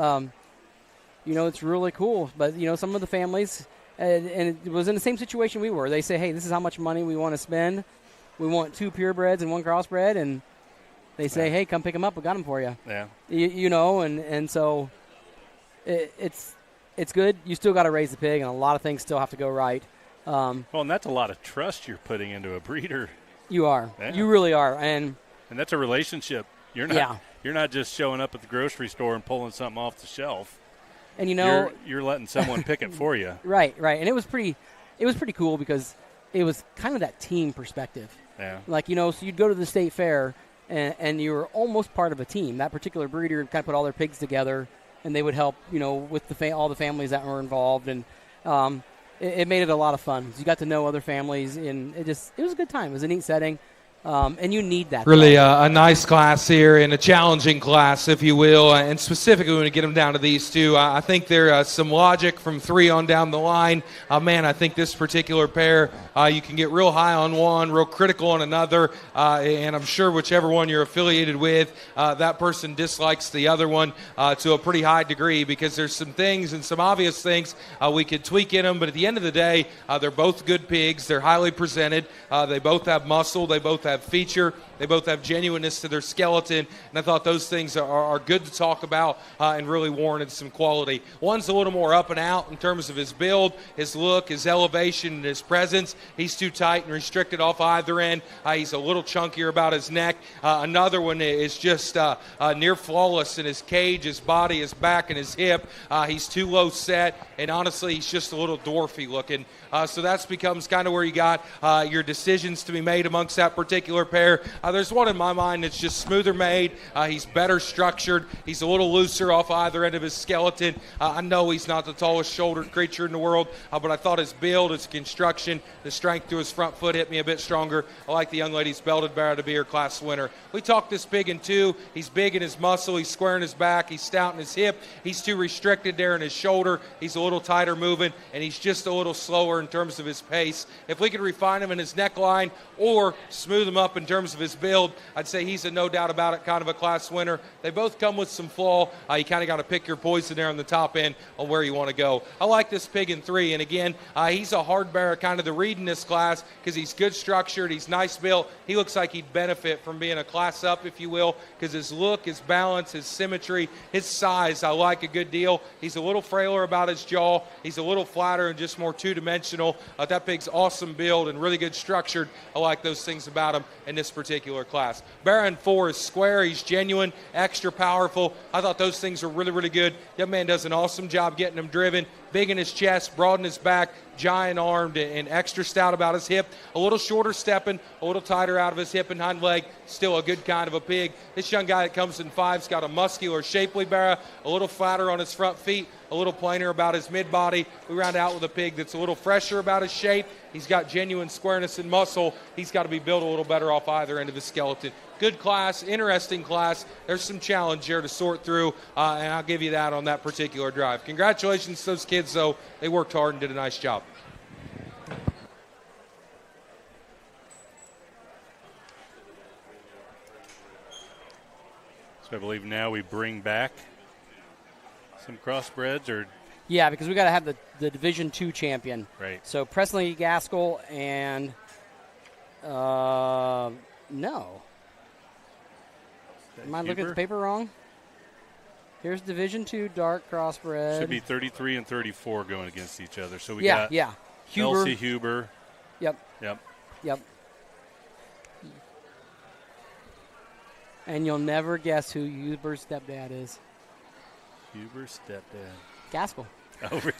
it's really cool. But, some of the families, and it was in the same situation we were. They say, hey, this is how much money we want to spend. We want 2 purebreds and 1 crossbred. And they say, hey, come pick them up. We got them for you. Yeah. And so it's good. You still got to raise the pig, and a lot of things still have to go right. Well, and that's a lot of trust you're putting into a breeder. You are. Yeah. You really are. And that's a relationship. You're not just showing up at the grocery store and pulling something off the shelf. And you're letting someone pick it for you. Right. And it was pretty cool because it was kind of that team perspective. Yeah. Like, so you'd go to the state fair and you were almost part of a team. That particular breeder kind of put all their pigs together, and they would help, with all the families that were involved, and it made it a lot of fun. You got to know other families, and it was a good time. It was a neat setting, and you need that. Really a nice class here and a challenging class, if you will, and specifically when we get them down to these two. I think there's some logic from 3 on down the line. Man, I think this particular pair, you can get real high on one, real critical on another, and I'm sure whichever one you're affiliated with, that person dislikes the other one to a pretty high degree, because there's some things and some obvious things we could tweak in them, but at the end of the day, they're both good pigs. They're highly presented. They both have muscle. They both have feature. They both have genuineness to their skeleton, and I thought those things are good to talk about and really warranted some quality. One's a little more up and out in terms of his build, his look, his elevation, and his presence. He's too tight and restricted off either end. He's a little chunkier about his neck. Another one is just near flawless in his cage, his body, his back, and his hip. He's too low set, and honestly, he's just a little dwarfy looking. So that becomes kind of where you got your decisions to be made amongst that particular pair. There's one in my mind that's just smoother made. He's better structured. He's a little looser off either end of his skeleton. I know he's not the tallest shouldered creature in the world, but I thought his build, his construction, the strength to his front foot hit me a bit stronger. I like the young lady's belted bear to be her class winner. We talked this pig in 2. He's big in his muscle. He's square in his back. He's stout in his hip. He's too restricted there in his shoulder. He's a little tighter moving, and he's just a little slower in terms of his pace. If we could refine him in his neckline or smooth him up in terms of his build, I'd say he's a no doubt about it kind of a class winner. They both come with some flaw. You kind of got to pick your poison there on the top end on where you want to go. I like this pig in 3, and again, he's a hard bearer kind of the read in this class because he's good structured, he's nice built. He looks like he'd benefit from being a class up, if you will, because his look, his balance, his symmetry, his size, I like a good deal. He's a little frailer about his jaw. He's a little flatter and just more two-dimensional. That pig's awesome build and really good structured. I like those things about him in this particular class. Berne 4 is square. He's genuine, extra powerful. I thought those things were really, really good. Young man does an awesome job getting them driven. Big in his chest, broad in his back, giant armed, and extra stout about his hip. A little shorter stepping, a little tighter out of his hip and hind leg. Still a good kind of a pig. This young guy that comes in 5's got a muscular, shapely barra, a little flatter on his front feet, a little plainer about his mid-body. We round out with a pig that's a little fresher about his shape. He's got genuine squareness and muscle. He's got to be built a little better off either end of his skeleton. Good class, interesting class. There's some challenge here to sort through, and I'll give you that on that particular drive. Congratulations to those kids, though. They worked hard and did a nice job. So I believe now we bring back some crossbreds, or yeah, because we got to have the Division II champion. Right. So Presley Gaskell and no. Am I looking at the paper wrong? Here's Division II dark crossbred. Should be 33 and 34 going against each other. So we got Huber. Elsie Huber. Yep. And you'll never guess who Huber's stepdad is. Huber's stepdad. Gaskell. Oh, really?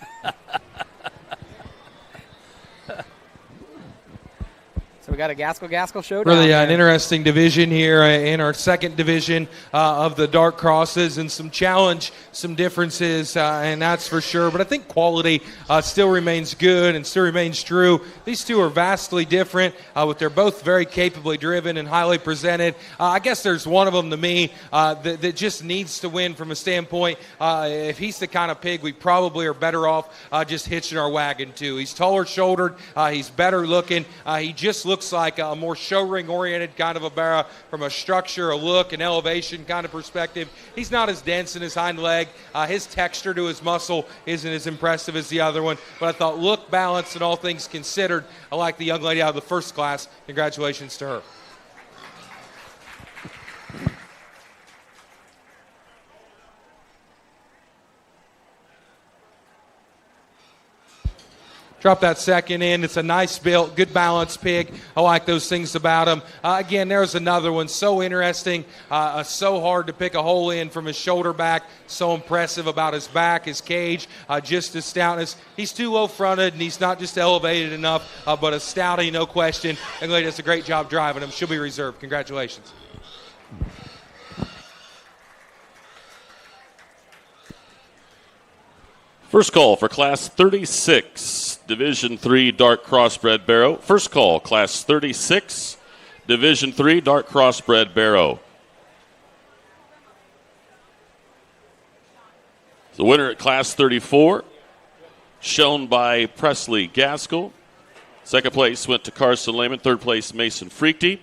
So we got a Gaskell showdown. Really an interesting division here in our second division of the dark crosses, and some challenge, some differences, and that's for sure. But I think quality still remains good and still remains true. These two are vastly different, but they're both very capably driven and highly presented. I guess there's one of them to me that just needs to win from a standpoint. If he's the kind of pig we probably are better off just hitching our wagon to. He's taller shouldered. He's better looking. He just looks like a more show ring oriented kind of a barra from a structure, a look, an elevation kind of perspective. He's not as dense in his hind leg. His texture to his muscle isn't as impressive as the other one, but I thought look, balance, and all things considered, I like the young lady out of the first class. Congratulations to her. Drop that second in. It's a nice built, good balanced pig. I like those things about him. Again, there's another one. So interesting. So hard to pick a hole in from his shoulder back. So impressive about his back, his cage, just his stoutness. He's too low fronted, and he's not just elevated enough, but a stouty, no question. And lady does a great job driving him. She'll be reserved. Congratulations. First call for Class 36, Division III Dark Crossbred Barrow. First call, Class 36, Division III Dark Crossbred Barrow. The winner at Class 34, shown by Presley Gaskell. Second place went to Carson Lehman. Third place, Mason Freakty.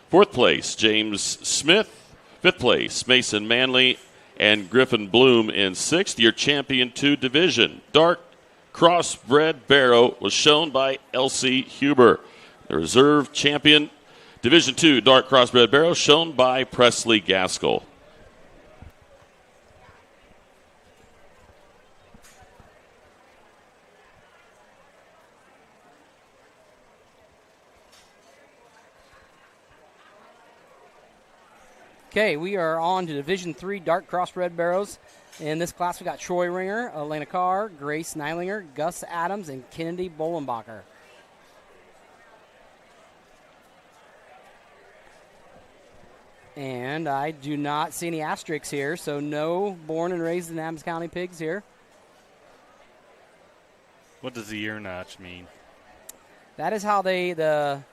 Fourth place, James Smith. Fifth place, Mason Manley and Griffin Bloom in sixth. Your champion 2 division, Dark Crossbred Barrow, was shown by Elsie Huber. The reserve champion, Division II Dark Crossbred Barrow, shown by Presley Gaskell. Okay, we are on to Division III Dark Crossbred Barrows. In this class, we got Troy Ringer, Elena Carr, Grace Neilinger, Gus Adams, and Kennedy Bolenbacher. And I do not see any asterisks here, so no born and raised in Adams County pigs here. What does the ear notch mean? That is how the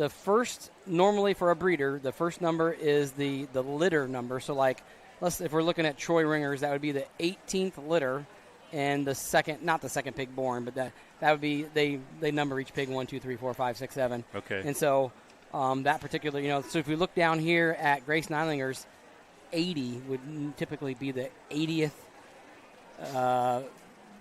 first, normally for a breeder, the first number is the litter number. So, like, if we're looking at Troy Ringers, that would be the 18th litter, and the second, not the second pig born, but that would be, they number each pig 1, 2, 3, 4, 5, 6, 7. Okay. And so that particular, so if we look down here at Grace Neilinger's, 80 would typically be the 80th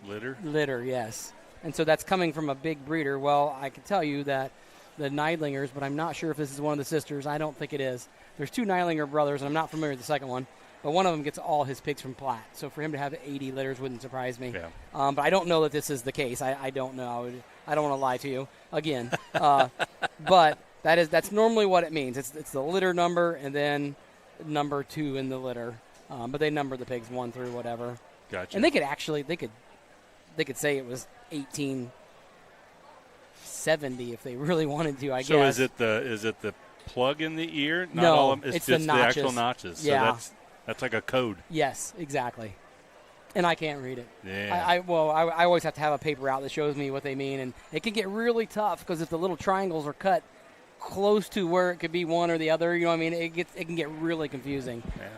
litter, yes. And so that's coming from a big breeder. Well, I can tell you that the Neidlingers, but I'm not sure if this is one of the sisters. I don't think it is. There's 2 Neidlinger brothers, and I'm not familiar with the second one, but one of them gets all his pigs from Platte. So for him to have 80 litters wouldn't surprise me. Yeah. But I don't know that this is the case. I don't know. I don't want to lie to you again. But that's normally what it means. It's the litter number and then number 2 in the litter. But they number the pigs 1 through whatever. Gotcha. And they could say it was 1870 if they really wanted to, I guess. So is it the plug in the ear? Not no, all of them? it's just the the notches. actual notches. Yeah. So that's like a code. Yes, exactly. And I can't read it. Yeah. I always have to have a paper out that shows me what they mean, and it can get really tough because if the little triangles are cut close to where it could be one or the other, you know what I mean, it can get really confusing. Yeah.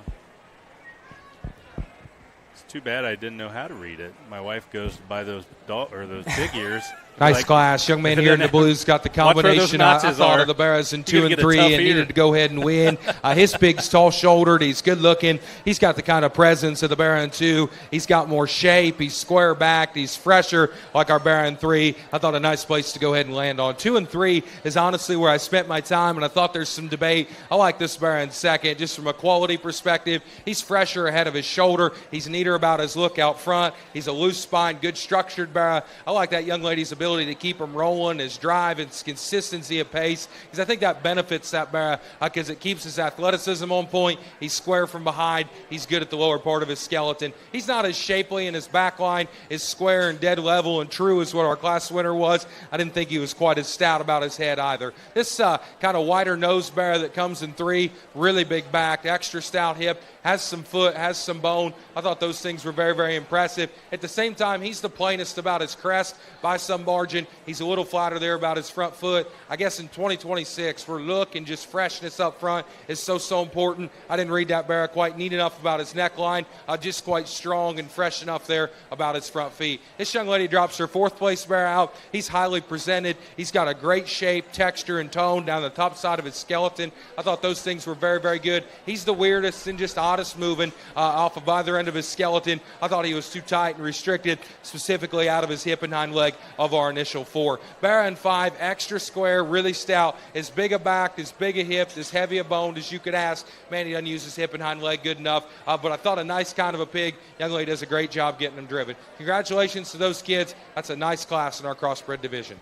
It's too bad I didn't know how to read it. My wife goes to buy those pig ears. Nice class. Young man here in the blues got the combination I thought of the Barras in 2 and 3 and needed to go ahead and win. His pig's tall-shouldered. He's good-looking. He's got the kind of presence of the Barra in 2. He's got more shape. He's square-backed. He's fresher like our Barra in 3. I thought a nice place to go ahead and land on. 2 and 3 is honestly where I spent my time, and I thought there's some debate. I like this Barra in second just from a quality perspective. He's fresher ahead of his shoulder. He's neater about his look out front. He's a loose spine, good structured Barra. I like that young lady's ability to keep him rolling, his drive, his consistency of pace, because I think that benefits that Barra because it keeps his athleticism on point. He's square from behind. He's good at the lower part of his skeleton. He's not as shapely, and his back line is square and dead level and true as what our class winner was. I didn't think he was quite as stout about his head either. This kind of wider nose Barra that comes in 3, really big back, extra stout hip, has some foot, has some bone. I thought those things were very, very impressive. At the same time, he's the plainest about his crest by some margin. He's a little flatter there about his front foot. I guess in 2026, for look and just freshness up front is so important. I didn't read that Barra quite neat enough about his neckline, just quite strong and fresh enough there about his front feet. This young lady drops her 4th place Barra out. He's highly presented. He's got a great shape, texture, and tone down the top side of his skeleton. I thought those things were very, very good. He's the weirdest and just oddest moving off of either end of his skeleton. I thought he was too tight and restricted, specifically out of his hip and hind leg of our initial 4. Barra in 5, extra square, really stout, as big a back, as big a hip, as heavy a boned as you could ask. Man, he doesn't use his hip and hind leg good enough, but I thought a nice kind of a pig. Young lady does a great job getting him driven. Congratulations to those kids. That's a nice class in our crossbred division.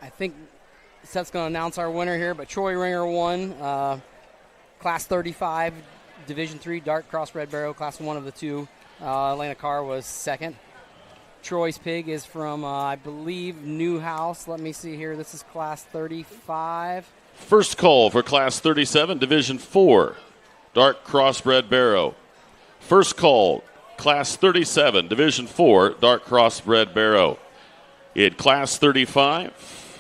I think Seth's going to announce our winner here, but Troy Ringer won, Class 35, Division III Dark Crossbred Barrow, Class 1 of the 2. Elena Carr was second. Troy's pig is from, I believe, Newhouse. Let me see here. This is Class 35. First call for Class 37, Division 4, dark crossbred barrow. First call, Class 37, Division 4, dark crossbred barrow. In Class 35,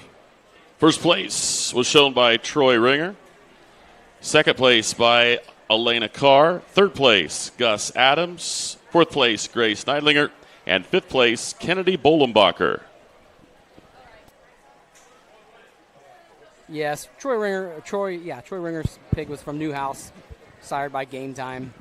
first place was shown by Troy Ringer. Second place by Elena Carr. Third place, Gus Adams. Fourth place, Grace Neidlinger. And fifth place, Kennedy Bolenbacher. Yes, Troy Ringer's pig was from Newhouse, sired by Game Time.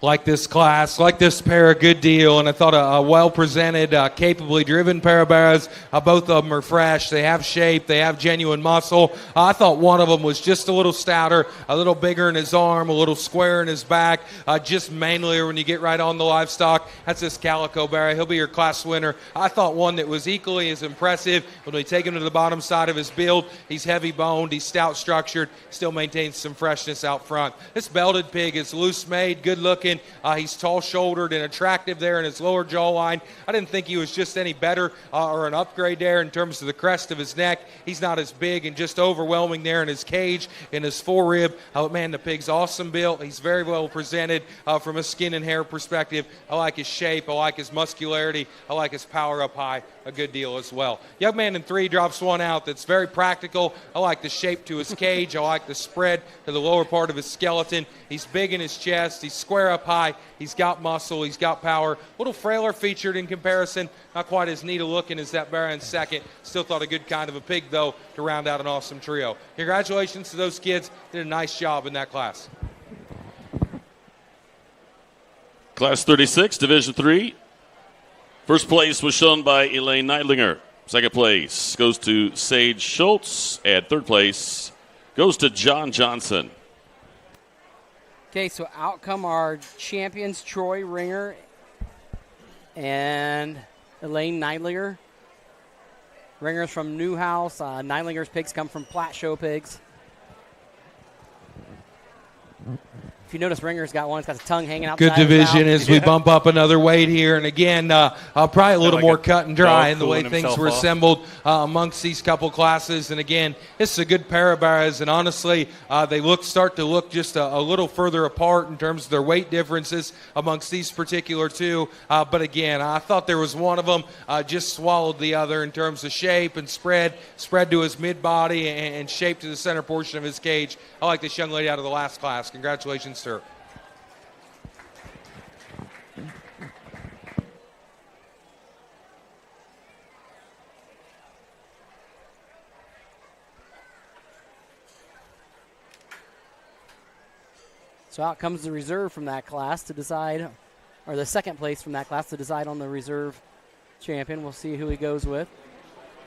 Like this class, like this pair, a good deal, and I thought a well-presented, capably driven pair of barrows. Both of them are fresh. They have shape. They have genuine muscle. I thought one of them was just a little stouter, a little bigger in his arm, a little square in his back, just manlier when you get right on the livestock. That's this Calico barrow. He'll be your class winner. I thought one that was equally as impressive when we take him to the bottom side of his build. He's heavy-boned. He's stout-structured. Still maintains some freshness out front. This belted pig is loose-made, good-looking. He's tall-shouldered and attractive there in his lower jawline. I didn't think he was just any better or an upgrade there in terms of the crest of his neck. He's not as big and just overwhelming there in his cage, in his forerib. Man, the pig's awesome built. He's very well presented from a skin and hair perspective. I like his shape. I like his muscularity. I like his power up high a good deal as well. Young man in 3 drops one out that's very practical. I like the shape to his cage. I like the spread to the lower part of his skeleton. He's big in his chest. He's square up high. He's got muscle. He's got power. A little frailer featured in comparison. Not quite as neat a looking as that barrow in second. Still thought a good kind of a pig, though, to round out an awesome trio. Congratulations to those kids. Did a nice job in that class. Class 36, Division 3. First place was shown by Elaine Neidlinger. Second place goes to Sage Schultz. And third place goes to John Johnson. Okay, so out come our champions, Troy Ringer and Elaine Neidlinger. Ringer's from Newhouse. Neidlinger's pigs come from Platte Show Pigs. If you notice, Ringer's got one. He's got his tongue hanging out. Good division as we bump up another weight here. And again, probably a little more cut and dry in the way things were assembled amongst these couple classes. And again, this is a good pair of barrows. And honestly, they start to look just a little further apart in terms of their weight differences amongst these particular two. But again, I thought there was one of them just swallowed the other in terms of shape and spread to his mid-body and shape to the center portion of his cage. I like this young lady out of the last class. Congratulations, sir. So out comes the reserve from that class to decide, or the second place from that class to decide on the reserve champion. We'll see who he goes with.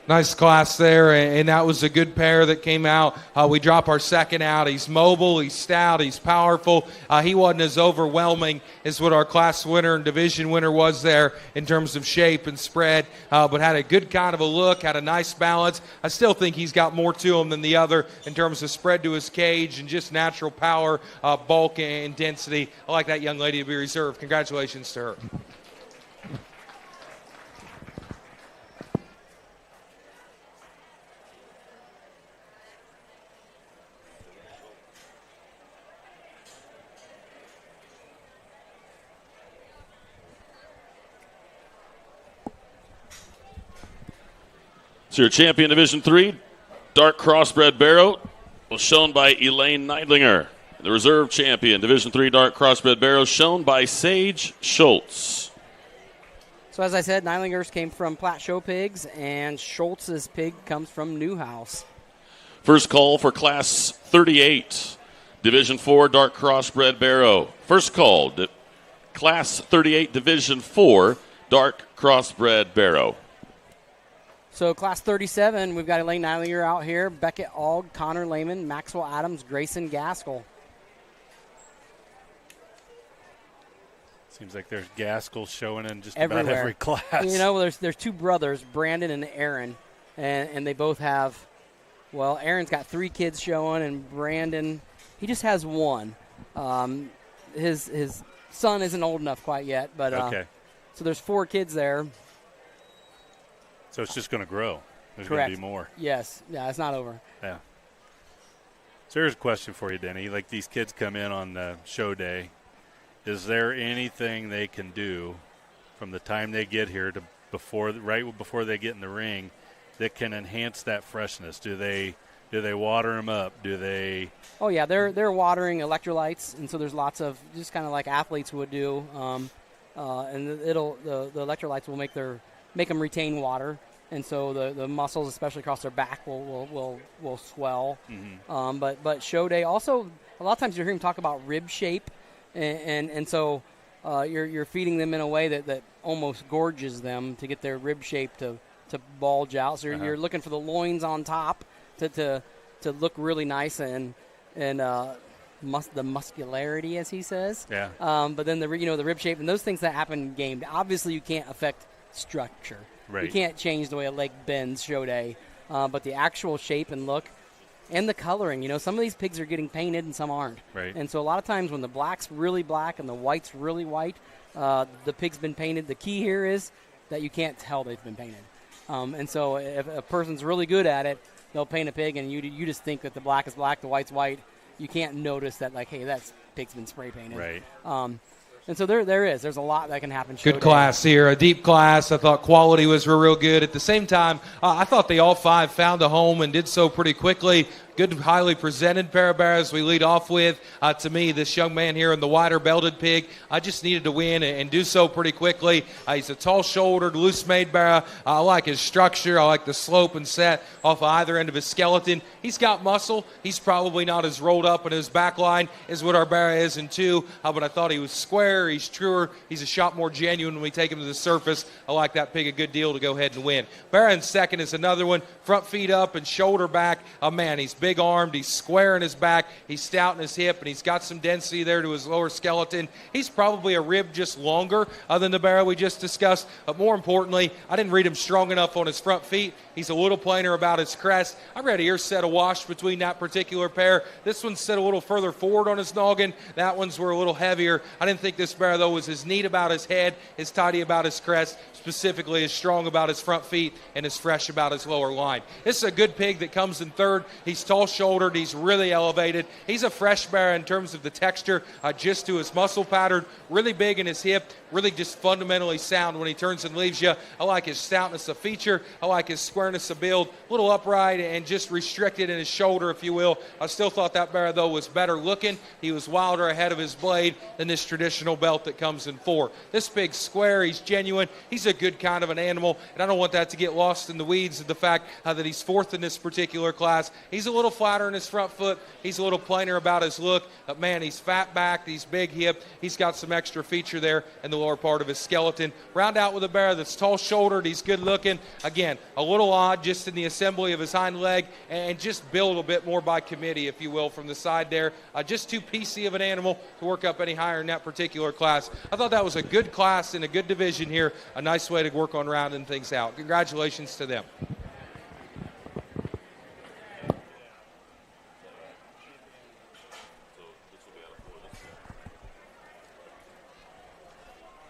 Nice class there, and that was a good pair that came out. We drop our second out. He's mobile, he's stout, he's powerful. He wasn't as overwhelming as what our class winner and division winner was there in terms of shape and spread, but had a good kind of a look, had a nice balance. I still think he's got more to him than the other in terms of spread to his cage and just natural power, bulk, and density. I like that young lady to be reserved. Congratulations to her. So your champion Division 3, dark crossbred barrow, was shown by Elaine Neidlinger. The reserve champion Division 3, dark crossbred barrow, shown by Sage Schultz. So as I said, Neidlinger's came from Platte Show Pigs, and Schultz's pig comes from Newhouse. First call for Class 38, Division 4, dark crossbred barrow. First call, Class 38, Division 4, dark crossbred barrow. So Class 37, we've got Elaine Neidlinger out here, Beckett Aug, Connor Lehman, Maxwell Adams, Grayson Gaskell. Seems like there's Gaskell showing in just Everywhere. about every class. You know, there's two brothers, Brandon and Aaron, and they both have, well, Aaron's got 3 kids showing, and Brandon, he just has 1. His son isn't old enough quite yet, but okay. So there's 4 kids there. So it's just going to grow. There's Correct. going to be more. Yes. Yeah, it's not over. Yeah. So here's a question for you, Denny. Like these kids come in on the show day. Is there anything they can do from the time they get here to right before they get in the ring that can enhance that freshness? Do they water them up? Do they? Oh yeah, they're watering electrolytes, and so there's lots of just kind of like athletes would do, and the electrolytes will make them retain water, and so the muscles, especially across their back, will swell. Mm-hmm. But show day also a lot of times you hear them talk about rib shape, and so you're feeding them in a way that almost gorges them to get their rib shape to bulge out. So you're looking for the loins on top to look really nice and the muscularity, as he says. Yeah. But then the rib shape and those things that happen in game. Obviously, you can't affect structure. Right. You can't change the way a leg bends show day, but the actual shape and look and the coloring. Some of these pigs are getting painted and some aren't. Right. And so a lot of times when the black's really black and the white's really white, the pig's been painted. The key here is that you can't tell they've been painted. And so if a person's really good at it, they'll paint a pig, and you just think that the black is black, the white's white. You can't notice that, like, hey, that pig's been spray painted. Right. And so there's a lot that can happen. Good class here, a deep class. I thought quality was real good. At the same time, I thought they all five found a home and did so pretty quickly. Good, highly presented pair of bears we lead off with. To me, this young man here in the wider belted pig, I just needed to win and do so pretty quickly. He's a tall-shouldered, loose-made bear. I like his structure. I like the slope and set off either end of his skeleton. He's got muscle. He's probably not as rolled up in his back line as what our bear is in two, but I thought he was square. He's truer. He's a shot more genuine when we take him to the surface. I like that pig a good deal to go ahead and win. Bear in second is another one. Front feet up and shoulder back. Man, he's big armed, he's square in his back, he's stout in his hip, and he's got some density there to his lower skeleton. He's probably a rib just longer than the bear we just discussed, but more importantly, I didn't read him strong enough on his front feet. He's a little plainer about his crest. I read a ear set awash between that particular pair. This one's set a little further forward on his noggin. That one's were a little heavier. I didn't think this bear, though, was as neat about his head, as tidy about his crest, specifically as strong about his front feet, and as fresh about his lower line. This is a good pig that comes in third. He's tall-shouldered. He's really elevated. He's a fresh bear in terms of the texture, just to his muscle pattern. Really big in his hip. Really just fundamentally sound when he turns and leaves you. I like his stoutness of feature. I like his squareness of build. A little upright and just restricted in his shoulder, if you will. I still thought that bear, though, was better looking. He was wilder ahead of his blade than this traditional belt that comes in four. This pig's square. He's genuine. He's a good kind of an animal, and I don't want that to get lost in the weeds of the fact that he's fourth in this particular class. He's a little flatter in his front foot. He's a little plainer about his look. But man, he's fat back. He's big hip. He's got some extra feature there in the lower part of his skeleton. Round out with a bear that's tall-shouldered. He's good looking. Again, a little odd just in the assembly of his hind leg, and just build a bit more by committee, if you will, from the side there. Just too piecey of an animal to work up any higher in that particular class. I thought that was a good class in a good division here. A nice way to work on rounding things out. Congratulations to them.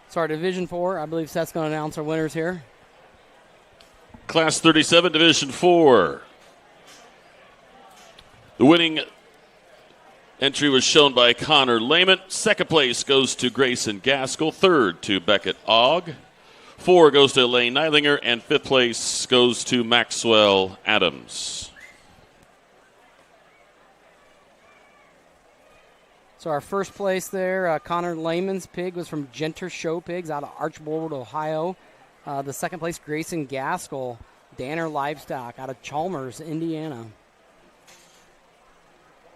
So our Division 4, I believe Seth's going to announce our winners here. Class 37, Division 4. The winning entry was shown by Connor Lehman. Second place goes to Grayson Gaskell. Third to Beckett Ogg. 4 goes to Elaine Neidlinger. And fifth place goes to Maxwell Adams. So our first place there, Connor Lehman's pig was from Genter Show Pigs out of Archbold, Ohio. The second place, Grayson Gaskell, Danner Livestock out of Chalmers, Indiana.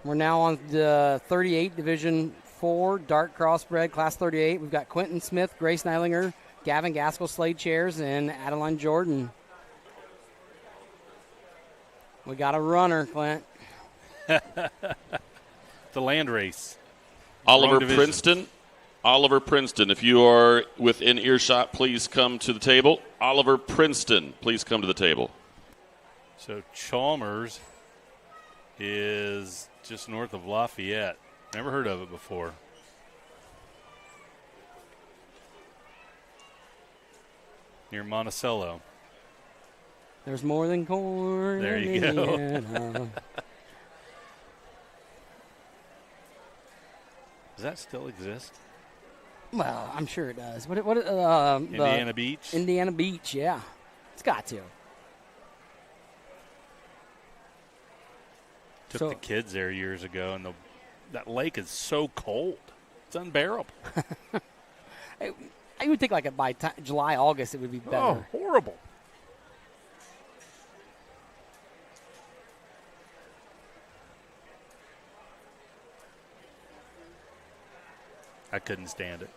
We're now on the 38 Division 4 Dark Crossbred, Class 38. We've got Quentin Smith, Grace Neidlinger, Gavin Gaskell, Slade Chairs, and Adeline Jordan. We got a runner, Clint. The land race. Oliver Princeton, if you are within earshot, please come to the table. Oliver Princeton, please come to the table. So Chalmers is just north of Lafayette. Never heard of it before. Near Monticello. There's more than corn. There you in go. Indiana. Does that still exist? Well, I'm sure it does. What? Indiana Beach? Indiana Beach, yeah. It's got to. Took the kids there years ago, and that lake is so cold. It's unbearable. I would think like by July, August, it would be better. Oh, horrible. I couldn't stand it.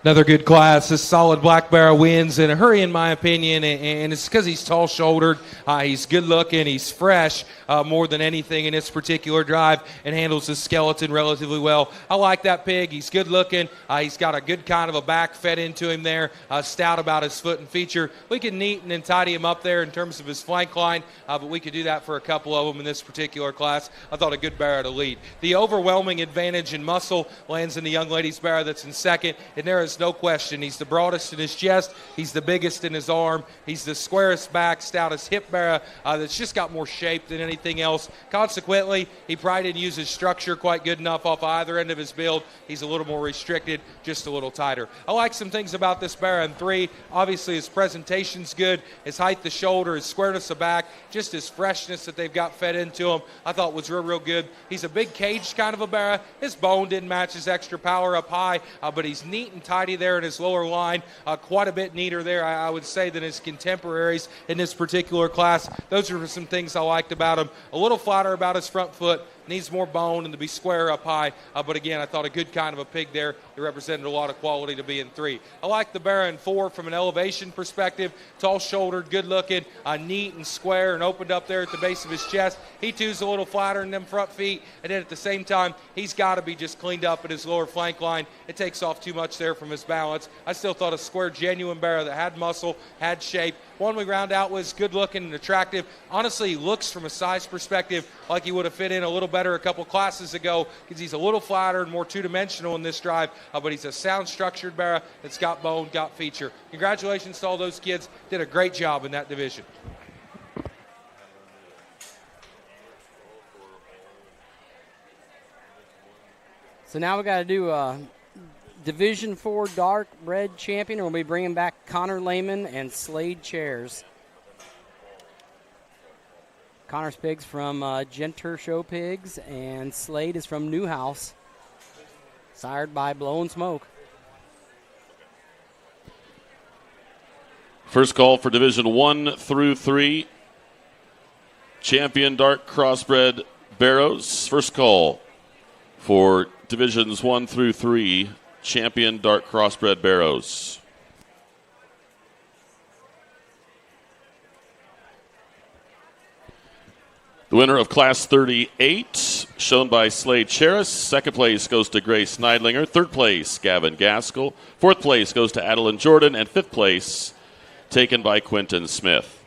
Another good class. This solid black bear wins in a hurry, in my opinion, and it's because he's tall-shouldered, he's good-looking, he's fresh more than anything in this particular drive, and handles his skeleton relatively well. I like that pig. He's good-looking. He's got a good kind of a back fed into him there, stout about his foot and feature. We can neaten and tidy him up there in terms of his flank line, but we could do that for a couple of them in this particular class. I thought a good bear to lead. The overwhelming advantage in muscle lands in the young lady's bear that's in second, and there is no question. He's the broadest in his chest. He's the biggest in his arm. He's the squarest back, stoutest hip bear that's just got more shape than anything else. Consequently, he probably didn't use his structure quite good enough off either end of his build. He's a little more restricted, just a little tighter. I like some things about this bear in 3. Obviously, his presentation's good. His height to shoulder, his squareness of back, just his freshness that they've got fed into him, I thought was real, real good. He's a big caged kind of a bear. His bone didn't match his extra power up high, but he's neat and tidy there in his lower line, quite a bit neater there, I would say, than his contemporaries in this particular class. Those are some things I liked about him. A little flatter about his front foot, needs more bone and to be square up high, but again, I thought a good kind of a pig there. It represented a lot of quality to be in 3. I like the bear in 4 from an elevation perspective. Tall-shouldered, good-looking, neat and square, and opened up there at the base of his chest. He too's a little flatter in them front feet, and then at the same time, he's got to be just cleaned up at his lower flank line. It takes off too much there from his balance. I still thought a square, genuine bear that had muscle, had shape. One we round out was good-looking and attractive. Honestly, he looks from a size perspective like he would have fit in a little better a couple classes ago because he's a little flatter and more two-dimensional in this drive, but he's a sound structured bear that's got bone, got feature. Congratulations to all those kids. Did a great job in that division. So now we got to do a Division 4 dark red champion, and we'll be bringing back Connor Lehman and Slade Chairs. Connor's pigs from Genter Show Pigs, and Slade is from Newhouse, sired by Blowin' Smoke. First call for Division 1 through 3. Champion dark crossbred barrows. First call for Divisions 1 through 3. Champion dark crossbred barrows. The winner of Class 38, shown by Slade Cheris. Second place goes to Grace Neidlinger. Third place, Gavin Gaskell. Fourth place goes to Adeline Jordan. And fifth place, taken by Quentin Smith.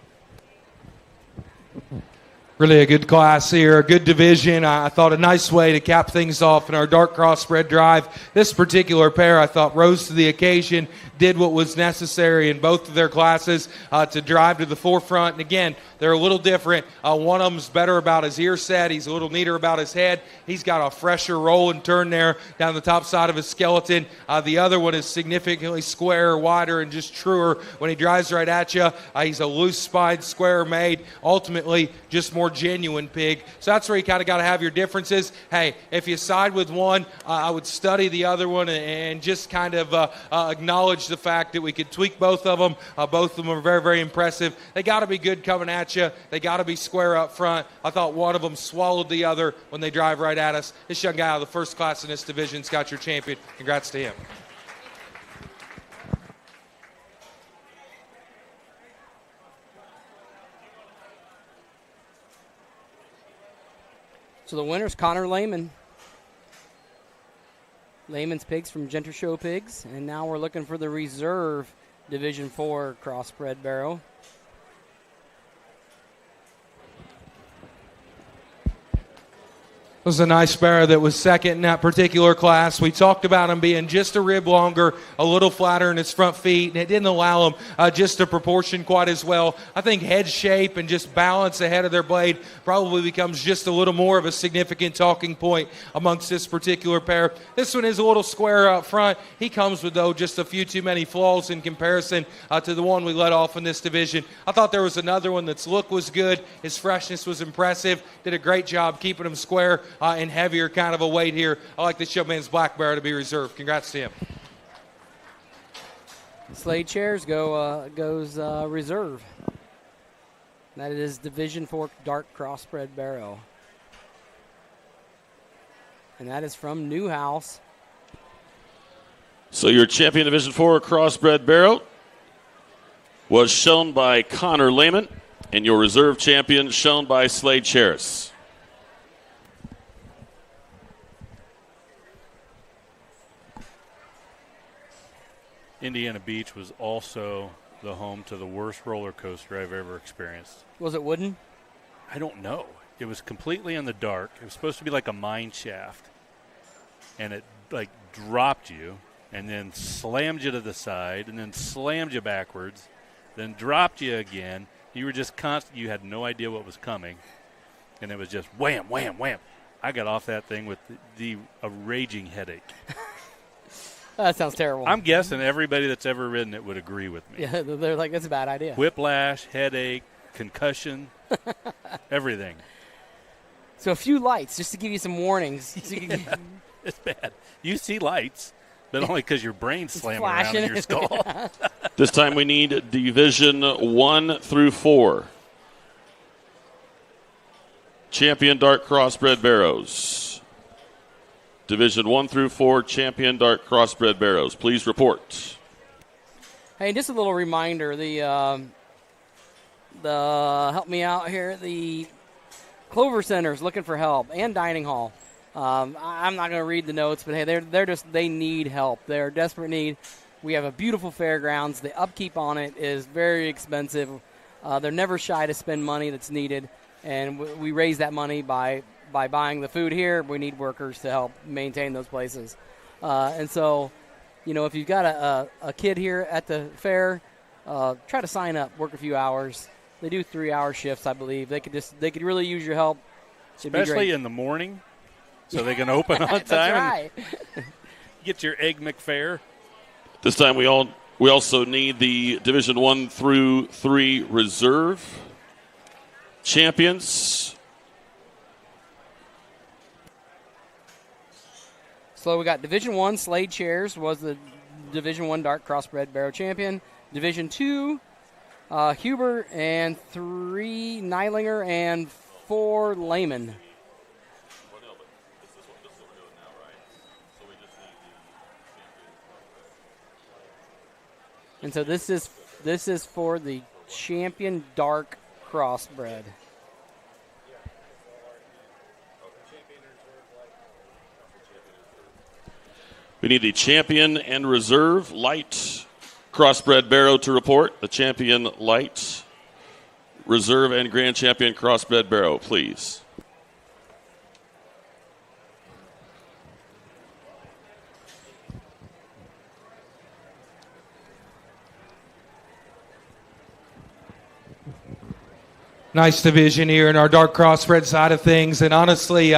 Really a good class here, a good division. I thought a nice way to cap things off in our dark crossbred drive. This particular pair, I thought, rose to the occasion, did what was necessary in both of their classes to drive to the forefront. And again, they're a little different. One of them's better about his ear set. He's a little neater about his head. He's got a fresher roll and turn there down the top side of his skeleton. The other one is significantly squarer, wider, and just truer when he drives right at you. He's a loose spine, square made, ultimately just more genuine pig. So that's where you kind of got to have your differences. Hey, if you side with one, I would study the other one and just kind of acknowledge the fact that we could tweak both of them. Both of them are very, very impressive. They got to be good coming at you. They got to be square up front. I thought one of them swallowed the other when they drive right at us. This young guy out of the first class in this division's got your champion. Congrats to him. So the winner's Connor Lehman. Lehman's pigs from Genter Show Pigs. And now we're looking for the reserve Division 4 crossbred barrow. It was a nice barrow that was second in that particular class. We talked about him being just a rib longer, a little flatter in his front feet, and it didn't allow him just to proportion quite as well. I think head shape and just balance ahead of their blade probably becomes just a little more of a significant talking point amongst this particular pair. This one is a little square up front. He comes with, though, just a few too many flaws in comparison to the one we let off in this division. I thought there was another one that's look was good. His freshness was impressive. Did a great job keeping him square and heavier kind of a weight here. I like this young man's black barrow to be reserved. Congrats to him. Slade Chairs goes reserve. That is Division 4 dark crossbred barrow. And that is from Newhouse. So your champion Division 4 crossbred barrow was shown by Connor Lehman, and your reserve champion shown by Slade Charis. Indiana Beach was also the home to the worst roller coaster I've ever experienced. Was it wooden? I don't know. It was completely in the dark. It was supposed to be like a mine shaft. And it like dropped you and then slammed you to the side and then slammed you backwards, then dropped you again. You were just constant. You had no idea what was coming. And it was just wham, wham, wham. I got off that thing with a raging headache. That sounds terrible. I'm guessing everybody that's ever ridden it would agree with me. Yeah, they're like, that's a bad idea. Whiplash, headache, concussion, everything. So a few lights, just to give you some warnings. Yeah, it's bad. You see lights, but only because your brain's slamming around in your skull. This time we need Division 1 through 4. Champion dark crossbred barrows. Division 1 through 4 champion dark crossbred barrows. Please report. Hey, just a little reminder, the help me out here, the Clover Center is looking for help, and Dining Hall. I'm not going to read the notes, but hey, they need help. They're a desperate need. We have a beautiful fairgrounds. The upkeep on it is very expensive. They're never shy to spend money that's needed, and we raise that money by buying the food here. We need workers to help maintain those places. And so, if you've got a kid here at the fair, try to sign up, work a few hours. They do 3-hour shifts, I believe. They could really use your help. Especially in the morning, so they can open on time. That's right. Get your Egg McFair. This time we also need the Division 1 through 3 reserve champions. So we got Division 1, Slade Chairs was the Division 1 dark crossbred barrow champion. Division 2, Huber, and 3, Neilinger, and 4, Lehman. And so this is for the champion dark crossbred. We need the champion and reserve light crossbred barrow to report. The champion light, reserve, and grand champion crossbred barrow, please. Nice division here in our dark crossbred side of things, and honestly,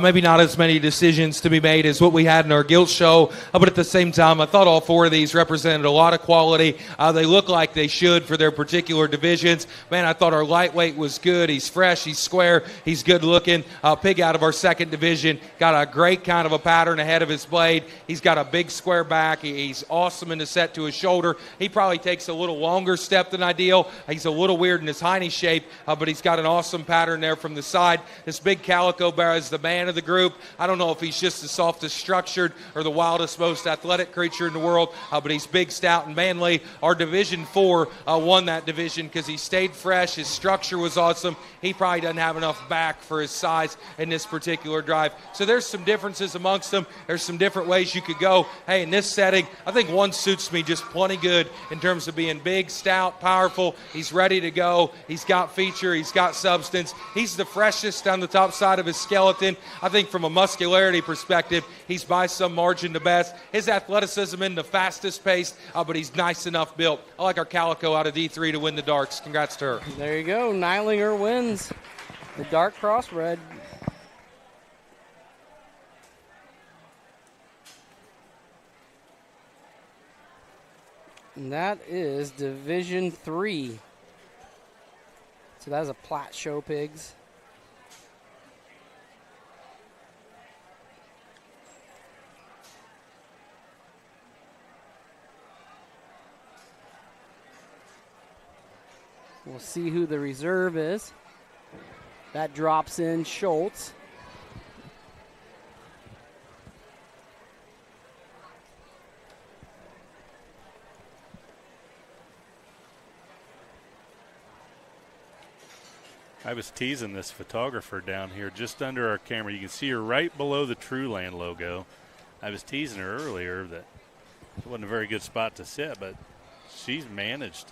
maybe not as many decisions to be made as what we had in our gilt show, but at the same time, I thought all 4 of these represented a lot of quality. They look like they should for their particular divisions. Man, I thought our lightweight was good. He's fresh, he's square, he's good looking. Pig out of our second division, got a great kind of a pattern ahead of his blade. He's got a big square back. He's awesome in the set to his shoulder. He probably takes a little longer step than ideal. He's a little weird in his hiney shape, but he's got an awesome pattern there from the side. This big calico barrow is the man of the group. I don't know if he's just the softest structured or the wildest, most athletic creature in the world, but he's big, stout, and manly. Our Division 4 won that division because he stayed fresh. His structure was awesome. He probably doesn't have enough back for his size in this particular drive. So there's some differences amongst them. There's some different ways you could go. Hey, in this setting, I think one suits me just plenty good in terms of being big, stout, powerful. He's ready to go. He's got features. structure. He's got substance. He's the freshest on the top side of his skeleton. I think from a muscularity perspective, he's by some margin the best. His athleticism isn't the fastest pace, but he's nice enough built. I like our Calico out of D3 to win the Darks. Congrats to her. There you go. Neidlinger wins the Dark Crossbred. And that is Division 3. So that is a Platte Show Pigs. We'll see who the reserve is. That drops in Schultz. I was teasing this photographer down here just under our camera. You can see her right below the Truland logo. I was teasing her earlier that it wasn't a very good spot to sit, but she's managed.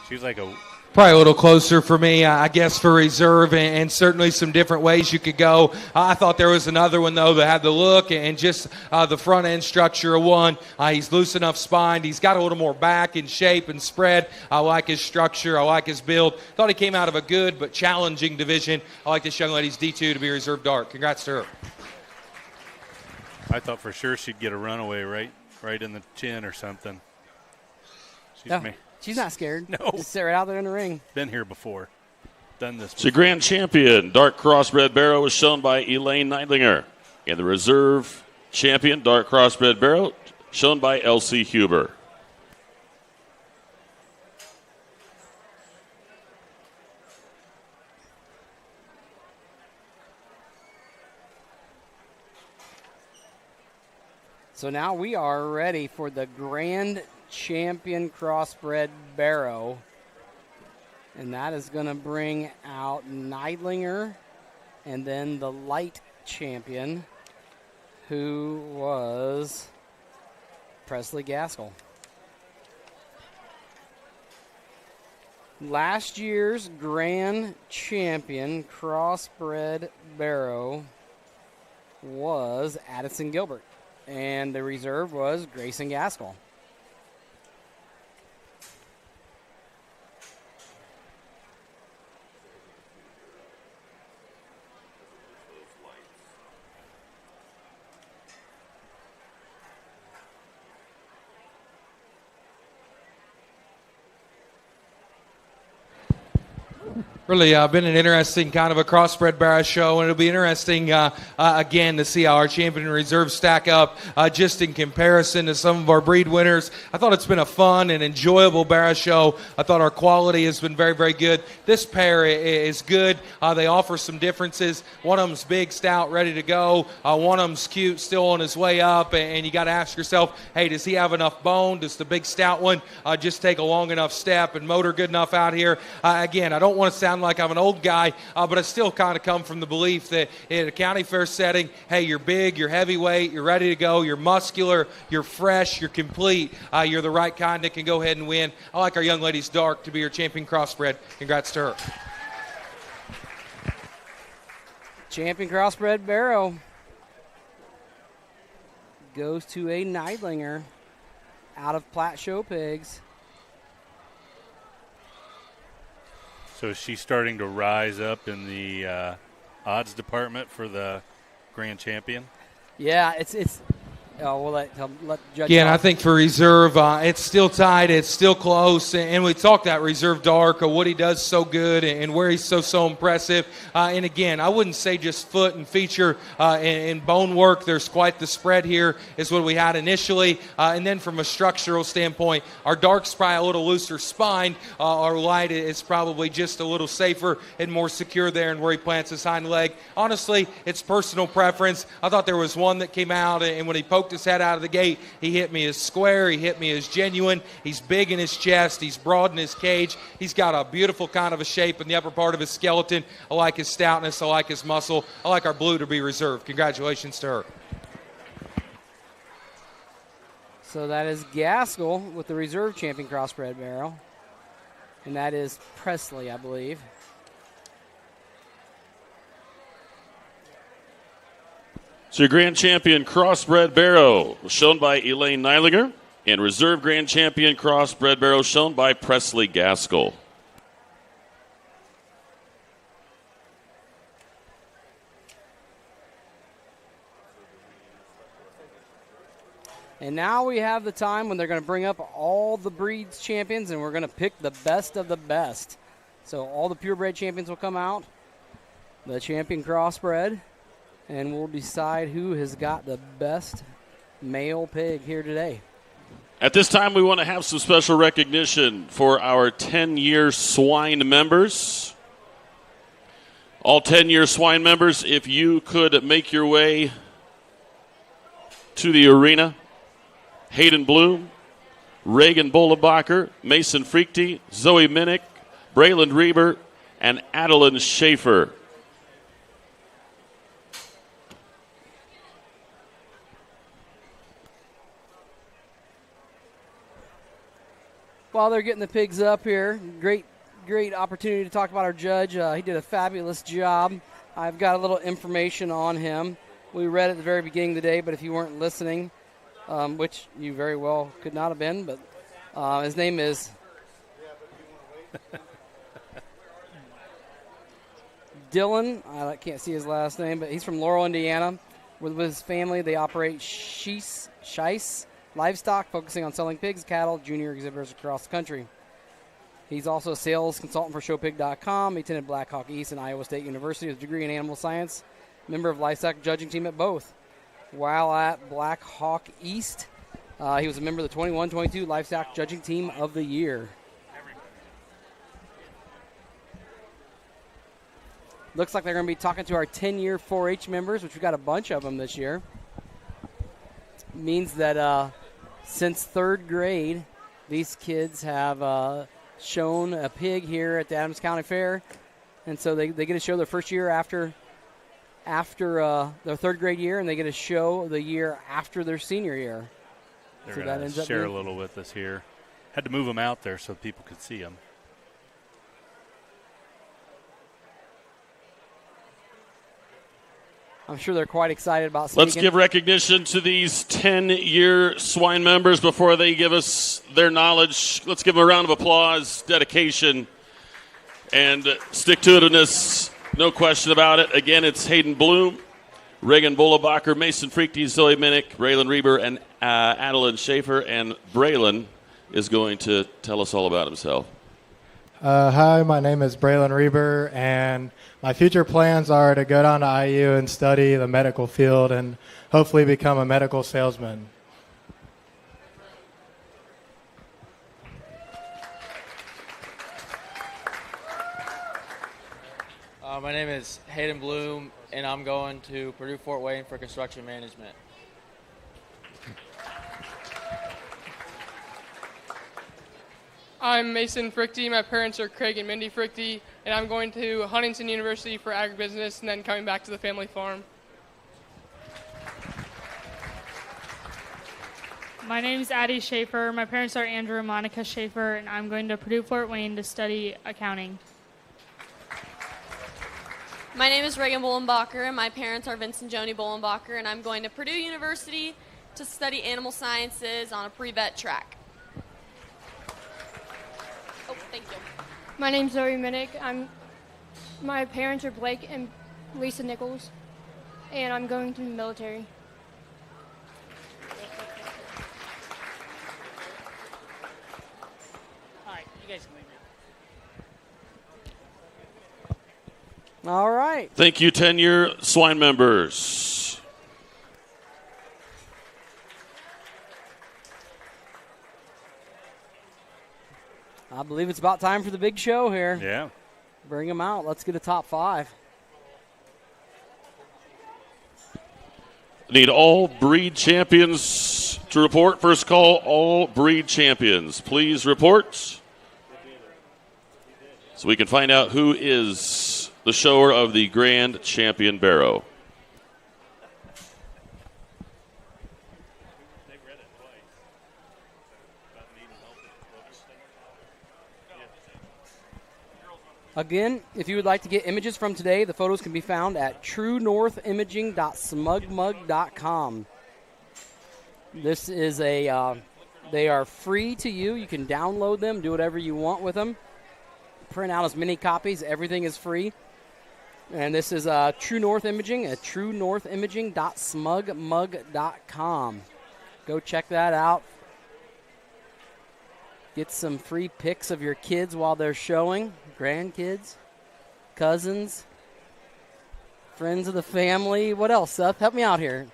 She's like a... Probably a little closer for me, I guess, for reserve, and certainly some different ways you could go. I thought there was another one, though, that had the look and just the front end structure of one. He's loose enough spined. He's got a little more back and shape and spread. I like his structure. I like his build. Thought he came out of a good but challenging division. I like this young lady's D2 to be reserve dark. Congrats to her. I thought for sure she'd get a runaway right in the chin or something. She's not scared. No. Just sit right out there in the ring. Been here before. Done this before. So grand champion, Dark Crossbred Barrow, was shown by Elaine Neidlinger. And the reserve champion, Dark Crossbred Barrow, shown by Elsie Huber. So now we are ready for the Grand Champion Crossbred Barrow. And that is going to bring out Neidlinger and then the light champion, who was Presley Gaskell. Last year's Grand Champion Crossbred Barrow was Addison Gilbert, and the reserve was Grayson Gaskell. Really been an interesting kind of a crossbred barrow show, and it'll be interesting again to see how our champion and reserve stack up just in comparison to some of our breed winners. I thought it's been a fun and enjoyable barrow show. I thought our quality has been very, very good. This pair is good. They offer some differences. One of them's big, stout, ready to go. One of them's cute, still on his way up, and you got to ask yourself, hey, does he have enough bone? Does the big, stout one just take a long enough step and motor good enough out here? Again, I don't want to sound like I'm an old guy, but I still kind of come from the belief that in a county fair setting, hey, you're big, you're heavyweight, you're ready to go, you're muscular, you're fresh, you're complete, you're the right kind that can go ahead and win. I like our young lady's dark to be your champion crossbred. Congrats to her. Champion Crossbred Barrow goes to a Neidlinger out of Platte Show Pigs. So is she starting to rise up in the odds department for the grand champion? Yeah, it's. We'll let Judge. Again, I think for reserve, it's still tight. It's still close. And we talked that reserve dark, what he does so good and where he's so impressive. And again, I wouldn't say just foot and feature and bone work. There's quite the spread here is what we had initially. And then from a structural standpoint, our dark's probably a little looser spine. Our light is probably just a little safer and more secure there and where he plants his hind leg. Honestly, it's personal preference. I thought there was one that came out, and when he poked his head out of the gate, he hit me as square, he hit me as genuine. He's big in his chest, he's broad in his cage, he's got a beautiful kind of a shape in the upper part of his skeleton. I like his stoutness, I like his muscle, I like our blue to be reserved. Congratulations to her. So that is Gaskell with the reserve champion crossbred barrel, and that is Presley, I believe. So your Grand Champion Crossbred Barrow was shown by Elaine Neilinger, and Reserve Grand Champion Crossbred Barrow shown by Presley Gaskell. And now we have the time when they're going to bring up all the breeds champions, and we're going to pick the best of the best. So all the purebred champions will come out, the champion crossbred, and we'll decide who has got the best male pig here today. At this time, we want to have some special recognition for our 10-year swine members. All 10-year swine members, if you could make your way to the arena. Hayden Bloom, Reagan Bollenbacher, Mason Freakty, Zoe Minnick, Brayland Reber, and Adeline Schaefer. While they're getting the pigs up here, great opportunity to talk about our judge. He did a fabulous job. I've got a little information on him. We read at the very beginning of the day, but if you weren't listening, which you very well could not have been, but his name is Dylan. I can't see his last name, but he's from Laurel, Indiana. With his family, they operate Scheiss Livestock, focusing on selling pigs, cattle, junior exhibitors across the country. He's also a sales consultant for ShowPig.com. He attended Black Hawk East and Iowa State University with a degree in animal science, member of livestock judging team at both. While at Black Hawk East, he was a member of the 21-22 Livestock Judging Team of the Year. Looks like they're going to be talking to our 10-year 4-H members, which we've got a bunch of them this year. Means that since third grade, these kids have shown a pig here at the Adams County Fair. And so they get to show their first year after their third grade year, and they get to show the year after their senior year. They're going to share a little with us here. Had to move them out there so people could see them. I'm sure they're quite excited about speaking. Let's give recognition to these 10-year swine members before they give us their knowledge. Let's give them a round of applause, dedication, and stick-to-itiveness. No question about it. Again, it's Hayden Bloom, Reagan Bollenbacher, Mason Freakty, Zoe Minnick, Brayland Reber, and Adeline Schaefer. And Brayland is going to tell us all about himself. Hi, my name is Brayland Reber, and my future plans are to go down to IU and study the medical field and hopefully become a medical salesman. My name is Hayden Bloom, and I'm going to Purdue Fort Wayne for construction management. I'm Mason Frickty. My parents are Craig and Mindy Frickty, and I'm going to Huntington University for agribusiness and then coming back to the family farm. My name is Addie Schaefer. My parents are Andrew and Monica Schaefer, and I'm going to Purdue Fort Wayne to study accounting. My name is Reagan Bollenbacher, and my parents are Vince and Joni Bollenbacher, and I'm going to Purdue University to study animal sciences on a pre-vet track. Oh, thank you. My name's Zoe Minnick. My parents are Blake and Lisa Nichols, and I'm going to the military. All right, you guys can leave me. All right. Thank you, 10-year swine members. I believe it's about time for the big show here. Yeah. Bring them out. Let's get a top 5. Need all breed champions to report. First call, all breed champions. Please report so we can find out who is the shower of the Grand Champion Barrow. Again, if you would like to get images from today, the photos can be found at truenorthimaging.smugmug.com. This is they are free to you. You can download them, do whatever you want with them. Print out as many copies. Everything is free. And this is True North Imaging at truenorthimaging.smugmug.com. Go check that out. Get some free pics of your kids while they're showing. Grandkids, cousins, friends of the family. What else, Seth? Help me out here.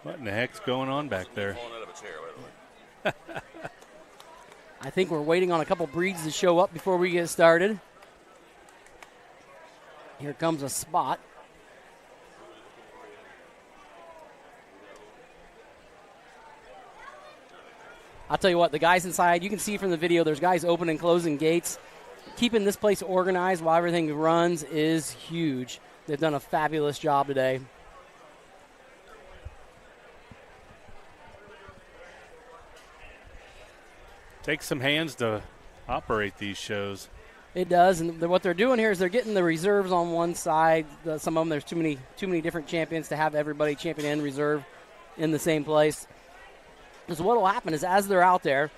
What in the heck's going on back there? I think we're waiting on a couple breeds to show up before we get started. Here comes a spot. I'll tell you what, the guys inside, you can see from the video, there's guys opening and closing gates. Keeping this place organized while everything runs is huge. They've done a fabulous job today. Takes some hands to operate these shows. It does, and what they're doing here is they're getting the reserves on one side. Some of them, there's too many different champions to have everybody champion and reserve in the same place. Because what will happen is as they're out there,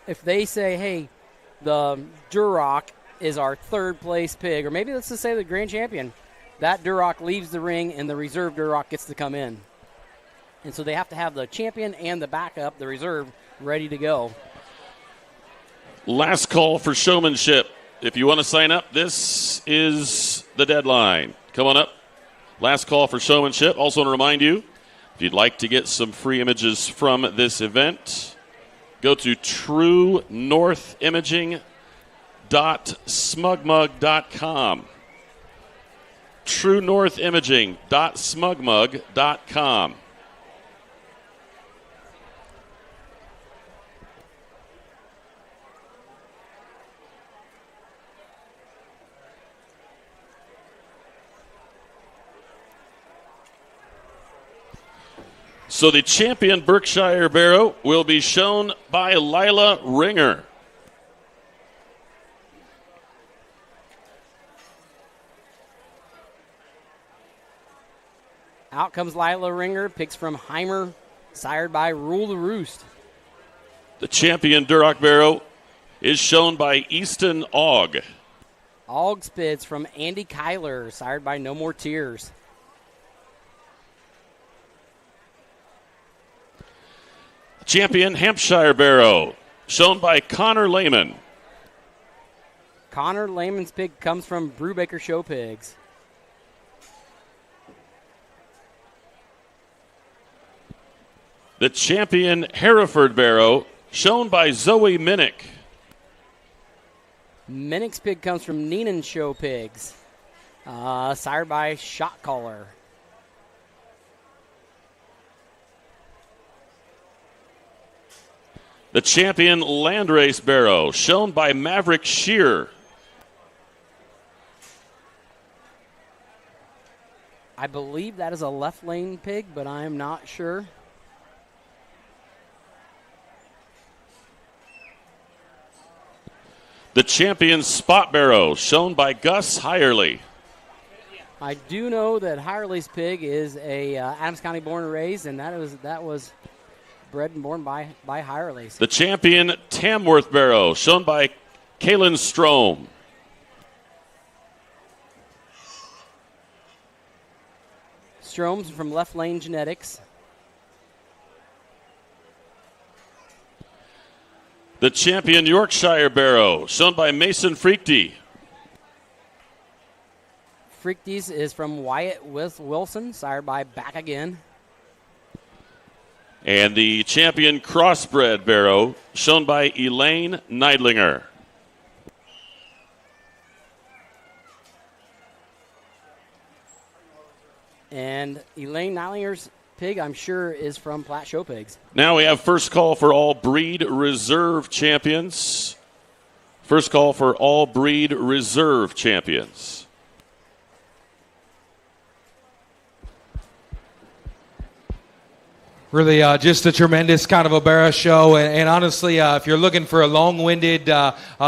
if they say, hey, the Duroc is our third place pig, or maybe let's just say the grand champion, that Duroc leaves the ring and the reserve Duroc gets to come in. And so they have to have the champion and the backup, the reserve, ready to go. Last call for showmanship. If you want to sign up, this is the deadline. Come on up. Last call for showmanship. Also want to remind you, if you'd like to get some free images from this event, go to truenorthimaging.smugmug.com. truenorthimaging.smugmug.com. So the champion Berkshire Barrow will be shown by Lila Ringer. Out comes Lila Ringer, pigs from Heimer, sired by Rule the Roost. The champion Duroc Barrow is shown by Easton Ogg. Ogg Spids from Andy Kyler, sired by No More Tears. Champion Hampshire Barrow, shown by Connor Lehman. Connor Lehman's pig comes from Brubaker Show Pigs. The champion Hereford Barrow, shown by Zoe Minnick. Minnick's pig comes from Neenan Show Pigs, sired by Shot Caller. The champion Landrace Barrow, shown by Maverick Shear. I believe that is a left lane pig, but I am not sure. The champion Spot Barrow, shown by Gus Hirely. I do know that Hirely's pig is a Adams County born and raised, and that was bred and born by Hirely's. The champion Tamworth Barrow, shown by Kaylin Strom. Strom's from Left Lane Genetics. The champion Yorkshire Barrow, shown by Mason Freakty. Freakties is from Wyatt Wilson, sired by Back Again. And the champion Crossbred Barrow, shown by Elaine Neidlinger. And Elaine Neidlinger's pig, I'm sure, is from Platte Show Pigs. Now we have first call for all breed reserve champions. First call for all breed reserve champions. Really, just a tremendous kind of a Barra show. And honestly, if you're looking for a long-winded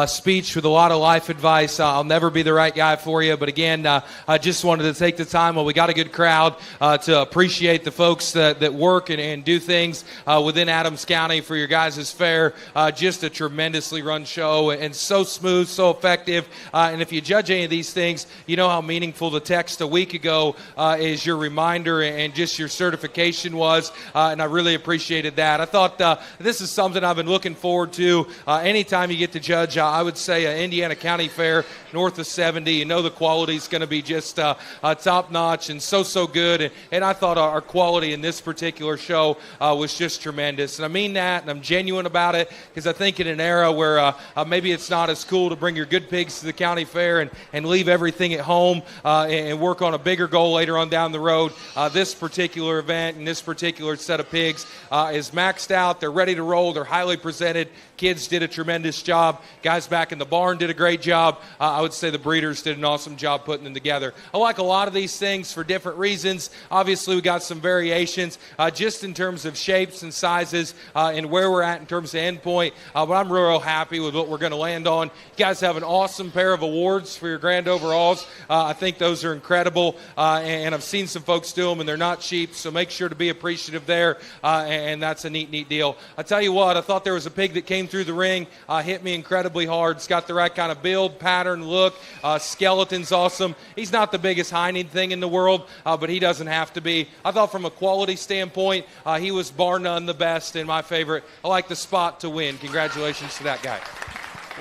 speech with a lot of life advice, I'll never be the right guy for you. But again, I just wanted to take the time while we got a good crowd to appreciate the folks that work and do things within Adams County for your guys' fair. Just a tremendously run show and so smooth, so effective. And if you judge any of these things, you know how meaningful the text a week ago is your reminder and just your certification was. And I really appreciated that. I thought this is something I've been looking forward to. Anytime you get to judge, I would say Indiana County Fair north of 70. You know the quality is going to be just top-notch and so good. And I thought our quality in this particular show was just tremendous. And I mean that, and I'm genuine about it, because I think in an era where maybe it's not as cool to bring your good pigs to the county fair and leave everything at home and work on a bigger goal later on down the road, this particular event and this particular set of pigs is maxed out. They're ready to roll. They're highly presented. Kids did a tremendous job. Guys back in the barn did a great job. I would say the breeders did an awesome job putting them together. I like a lot of these things for different reasons. Obviously, we got some variations just in terms of shapes and sizes and where we're at in terms of endpoint. But I'm real happy with what we're going to land on. You guys have an awesome pair of awards for your grand overalls. I think those are incredible, and I've seen some folks do them, and they're not cheap, so make sure to be appreciative there, and that's a neat deal. I tell you what, I thought there was a pig that came through the ring, hit me incredibly hard. It's got the right kind of build, pattern, look. Skeleton's awesome. He's not the biggest hinding thing in the world, but he doesn't have to be. I thought from a quality standpoint, he was bar none the best and my favorite. I like the spot to win. Congratulations to that guy.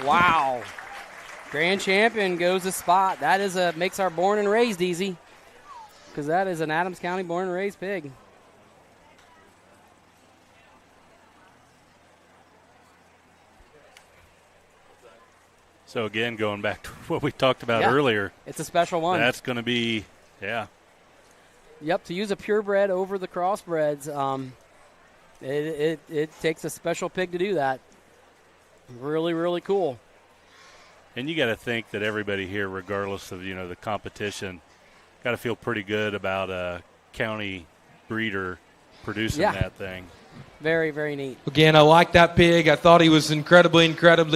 Wow. Grand champion goes the spot. That is makes our born and raised easy, because that is an Adams County born and raised pig. So, again, going back to what we talked about earlier. It's a special one. That's going to be, Yep, to use a purebred over the crossbreds, it takes a special pig to do that. Really cool. And you got to think that everybody here, regardless of, the competition, got to feel pretty good about a county breeder producing that thing. Very neat. Again, I like that pig. I thought he was incredibly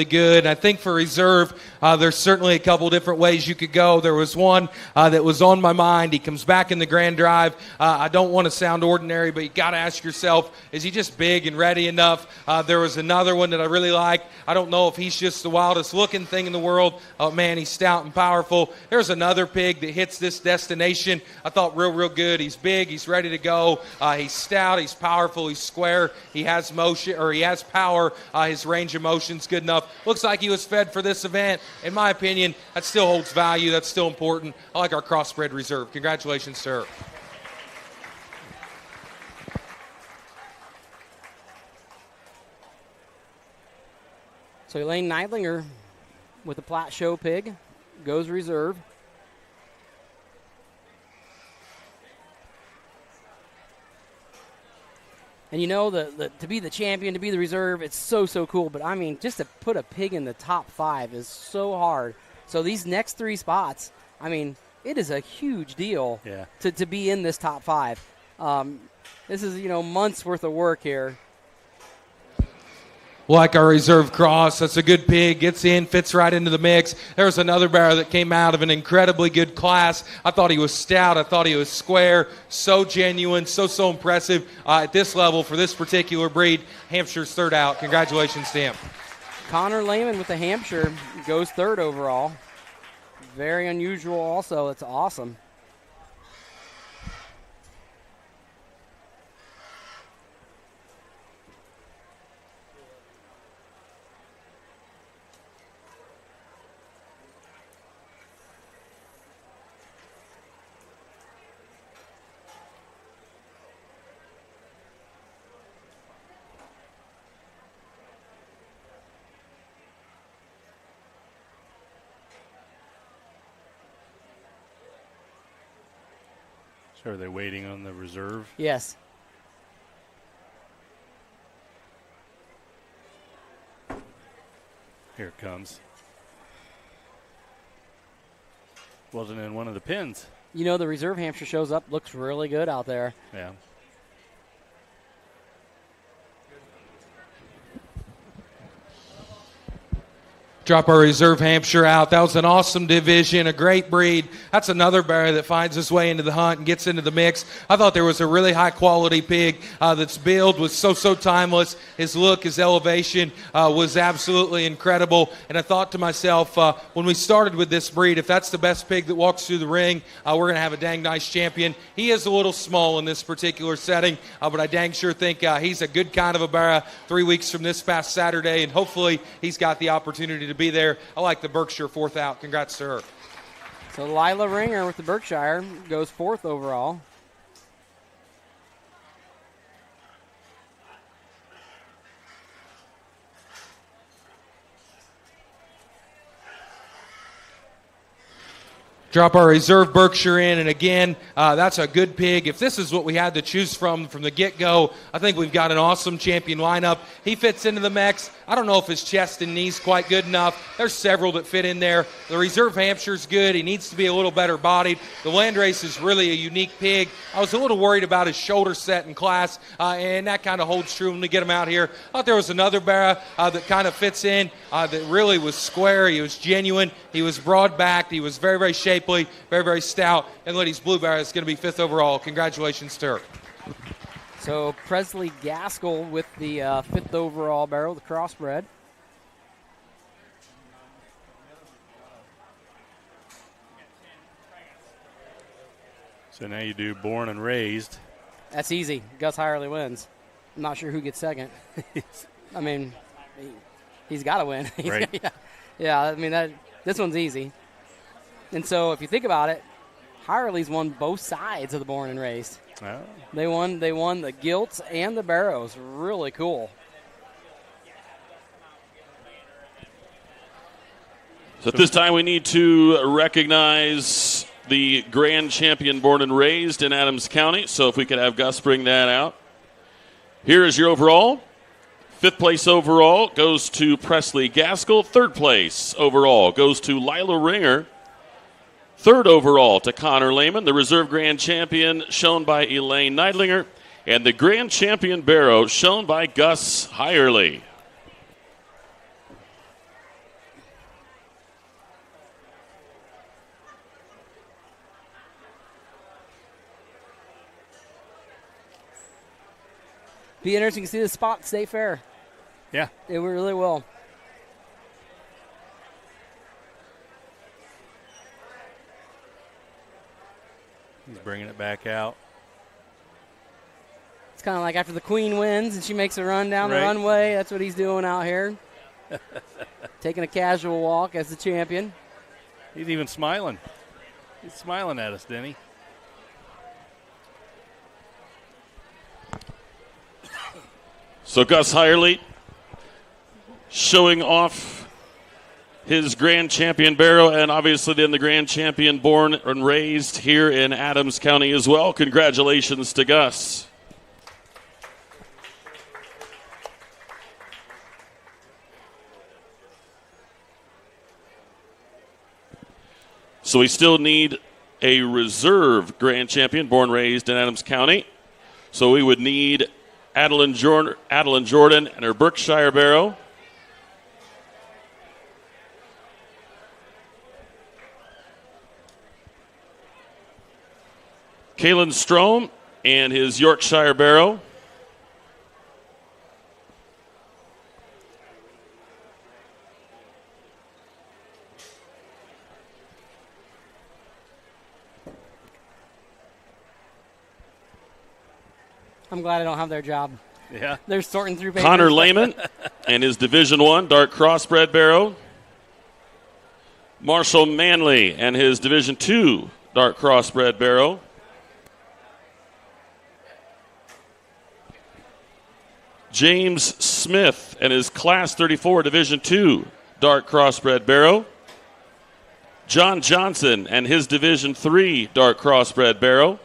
good. I think for reserve, there's certainly a couple different ways you could go. There was one that was on my mind. He comes back in the grand drive. I don't want to sound ordinary, but you got to ask yourself, is he just big and ready enough? There was another one that I really liked. I don't know if he's just the wildest looking thing in the world. Oh, man, he's stout and powerful. There's another pig that hits this destination. I thought real good. He's big. He's ready to go. He's stout. He's powerful. He's square. He has motion, or he has power. His range of motion's good enough. Looks like he was fed for this event. In my opinion, that still holds value. That's still important. I like our crossbred reserve. Congratulations, sir. So Elaine Neidlinger with the Platte Show pig goes reserve. And to be the champion, to be the reserve, it's so cool. But, I mean, just to put a pig in the top 5 is so hard. So these next 3 spots, I mean, it is a huge deal to be in this top 5. This is, months' worth of work here. Like our reserve cross. That's a good pig. Gets in, fits right into the mix. There's another bear that came out of an incredibly good class. I thought he was stout. I thought he was square. So genuine. So impressive at this level for this particular breed. Hampshire's third out. Congratulations to him. Connor Lehman with the Hampshire goes third overall. Very unusual also. It's awesome. So are they waiting on the reserve? Yes. Here it comes. Wasn't in one of the pins. The reserve Hampshire shows up, looks really good out there. Yeah. Drop our reserve Hampshire out. That was an awesome division, a great breed. That's another bear that finds his way into the hunt and gets into the mix. I thought there was a really high-quality pig that's build was so timeless. His look, his elevation was absolutely incredible. And I thought to myself, when we started with this breed, if that's the best pig that walks through the ring, we're going to have a dang nice champion. He is a little small in this particular setting, but I dang sure think he's a good kind of a bear 3 weeks from this past Saturday, and hopefully he's got the opportunity to be there. I like the Berkshire 4th out. Congrats to her. So Lila Ringer with the Berkshire goes 4th overall. Drop our reserve Berkshire in, and again, that's a good pig. If this is what we had to choose from the get-go, I think we've got an awesome champion lineup. He fits into the mix. I don't know if his chest and knees quite good enough. There's several that fit in there. The reserve Hampshire's good. He needs to be a little better bodied. The Landrace is really a unique pig. I was a little worried about his shoulder set in class, and that kind of holds true when we get him out here. I thought there was another bear that kind of fits in that really was square. He was genuine. He was broad-backed. He was very, very shapely, very, very stout. And Liddy's Blue Bear is going to be 5th overall. Congratulations to her. So Presley Gaskell with the 5th overall barrel, the crossbred. So now you do born and raised. That's easy. Gus Hirely wins. I'm not sure who gets second. I mean, he's got to win. Right. Yeah, I mean, this one's easy. And so if you think about it, Hirely's won both sides of the born and raised. Oh. They won the gilts and the barrows. Really cool. So at this time, we need to recognize the grand champion born and raised in Adams County. So if we could have Gus bring that out. Here is your overall. 5th place overall goes to Presley Gaskell. 3rd place overall goes to Lila Ringer. 3rd overall to Connor Lehman. The reserve grand champion shown by Elaine Neidlinger. And the grand champion barrow shown by Gus Hirely. Be interesting to see the spot stay fair. Yeah. It really will. He's bringing it back out. It's kind of like after the queen wins and she makes a run down the runway. That's what he's doing out here. Taking a casual walk as the champion. He's even smiling. He's smiling at us, Denny. So Gus Hirely showing off his grand champion barrow, and obviously then the grand champion born and raised here in Adams County as well. Congratulations to Gus. So we still need a reserve grand champion born and raised in Adams County. So we would need Adeline Jordan and her Berkshire barrow. Kalen Strom and his Yorkshire barrow. I'm glad I don't have their job. Yeah. They're sorting through papers. Connor Lehman and his Division I dark crossbred barrow. Marshall Manley and his Division II dark crossbred barrow. James Smith and his Class 34 Division II dark crossbred barrow. John Johnson and his Division III dark crossbred barrow.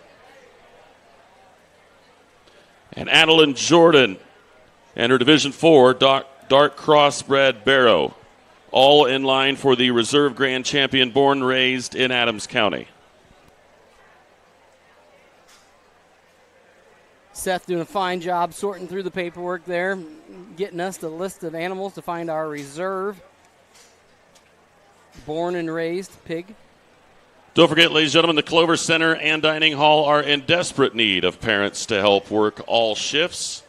And Adeline Jordan and her Division IV dark crossbred barrow. All in line for the reserve grand champion born and raised in Adams County. Seth doing a fine job sorting through the paperwork there, getting us the list of animals to find our reserve. born and raised pig. Don't forget, ladies and gentlemen, the Clover Center and Dining Hall are in desperate need of parents to help work all shifts.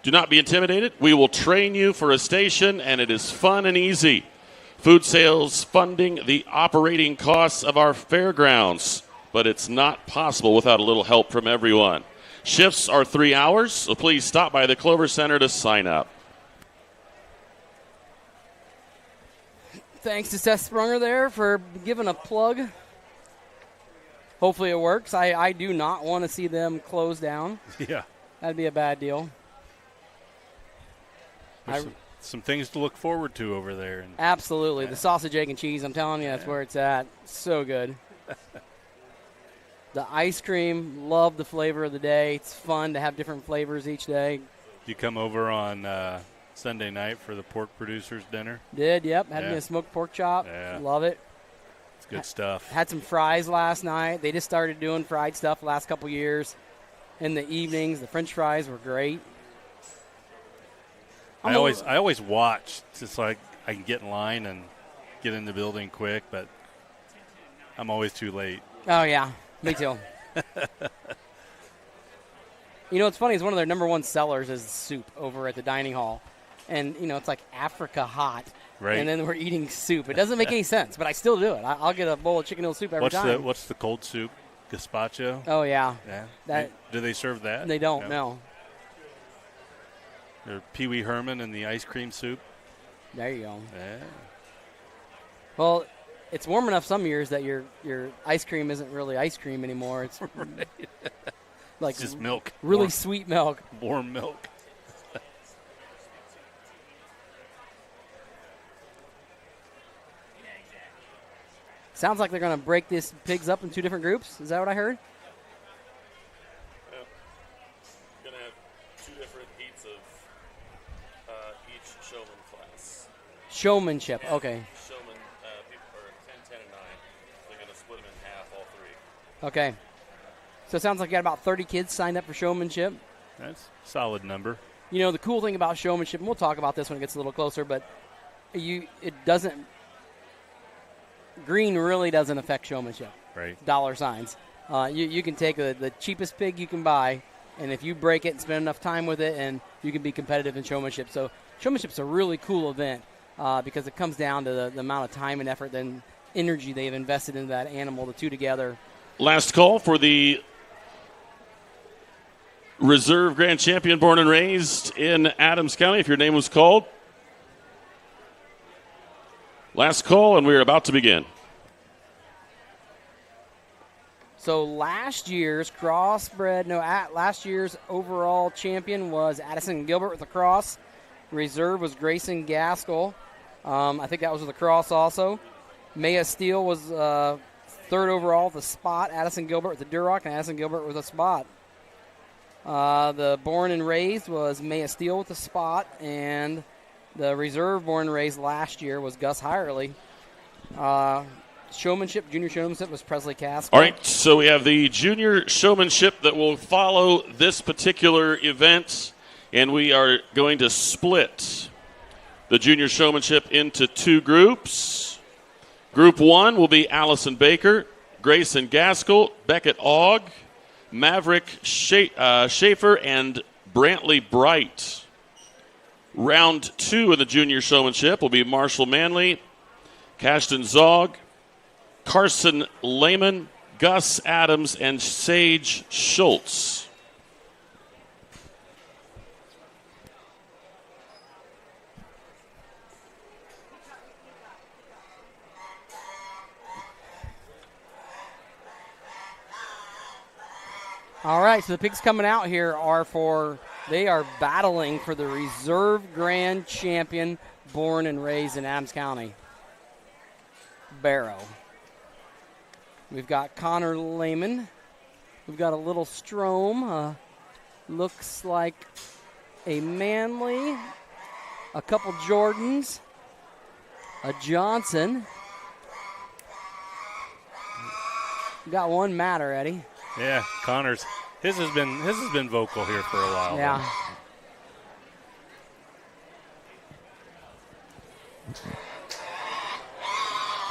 Do not be intimidated. We will train you for a station, and it is fun and easy. Food sales funding the operating costs of our fairgrounds, but it's not possible without a little help from everyone. Shifts are 3 hours, so please stop by the Clover Center to sign up. Thanks to Seth Sprunger there for giving a plug. Hopefully it works. I do not want to see them close down. Yeah. That'd be a bad deal. Some things to look forward to over there. Absolutely. The sausage, egg, and cheese, I'm telling you, that's where it's at. So good. The ice cream, love the flavor of the day. It's fun to have different flavors each day. You come over on Sunday night for the pork producers dinner? Did, yep. Had me a smoked pork chop. Yeah. Love it. It's good stuff. Had some fries last night. They just started doing fried stuff the last couple years. In the evenings, the French fries were great. I always watch just so I can get in line and get in the building quick, but I'm always too late. Oh, yeah. Me too. You know, what's funny is one of their number one sellers is soup over at the dining hall. And, you know, it's like Africa hot. Right. And then we're eating soup. It doesn't make any sense, but I still do it. I'll get a bowl of chicken noodle soup every time. What's the cold soup? Gazpacho? Oh, yeah. Yeah. Do they serve that? They don't, no. Or Pee Wee Herman and the ice cream soup? There you go. Yeah. Well, it's warm enough some years that your ice cream isn't really ice cream anymore. It's right. like it's just milk. Really sweet milk. Warm milk. Sounds like they're going to break these pigs up in 2 different groups. Is that what I heard? We're going to have 2 different heats of each showman class. Showmanship, okay. Showman, people are 10, 10, and 9. They're going to split them in half, all 3. Okay. So it sounds like you got about 30 kids signed up for showmanship. That's a solid number. You know, the cool thing about showmanship, and we'll talk about this when it gets a little closer, but it doesn't – green really doesn't affect showmanship. Right. Dollar signs. You can take the cheapest pig you can buy, and if you break it and spend enough time with it, and you can be competitive in showmanship. So showmanship's a really cool event because it comes down to the amount of time and effort and energy they've invested in that animal, the 2 together. Last call for the reserve grand champion born and raised in Adams County, if your name was called. Last call, and we are about to begin. So last year's last year's overall champion was Addison Gilbert with the cross. Reserve was Grayson Gaskell. I think that was with the cross also. Maya Steele was 3rd overall with the spot. Addison Gilbert with the Duroc, and Addison Gilbert with a spot. The born and raised was Maya Steele with the spot, and the reserve born and raised last year was Gus Hirely. Showmanship, junior showmanship was Presley Cask. All right, so we have the junior showmanship that will follow this particular event, and we are going to split the junior showmanship into 2 groups. Group 1 will be Allison Baker, Grayson Gaskell, Beckett Ogg, Maverick Schaefer, and Brantley Bright. Round 2 of the junior showmanship will be Marshall Manley, Cashton Zog, Carson Lehman, Gus Adams, and Sage Schultz. All right, so the pigs coming out here they are battling for the reserve grand champion born and raised in Adams County. Barrow. We've got Connor Lehman. We've got a little Strom. Looks like a Manley. A couple Jordans. A Johnson. We got one Matter, Eddie. Yeah, Connor's. His has been vocal here for a while. Yeah.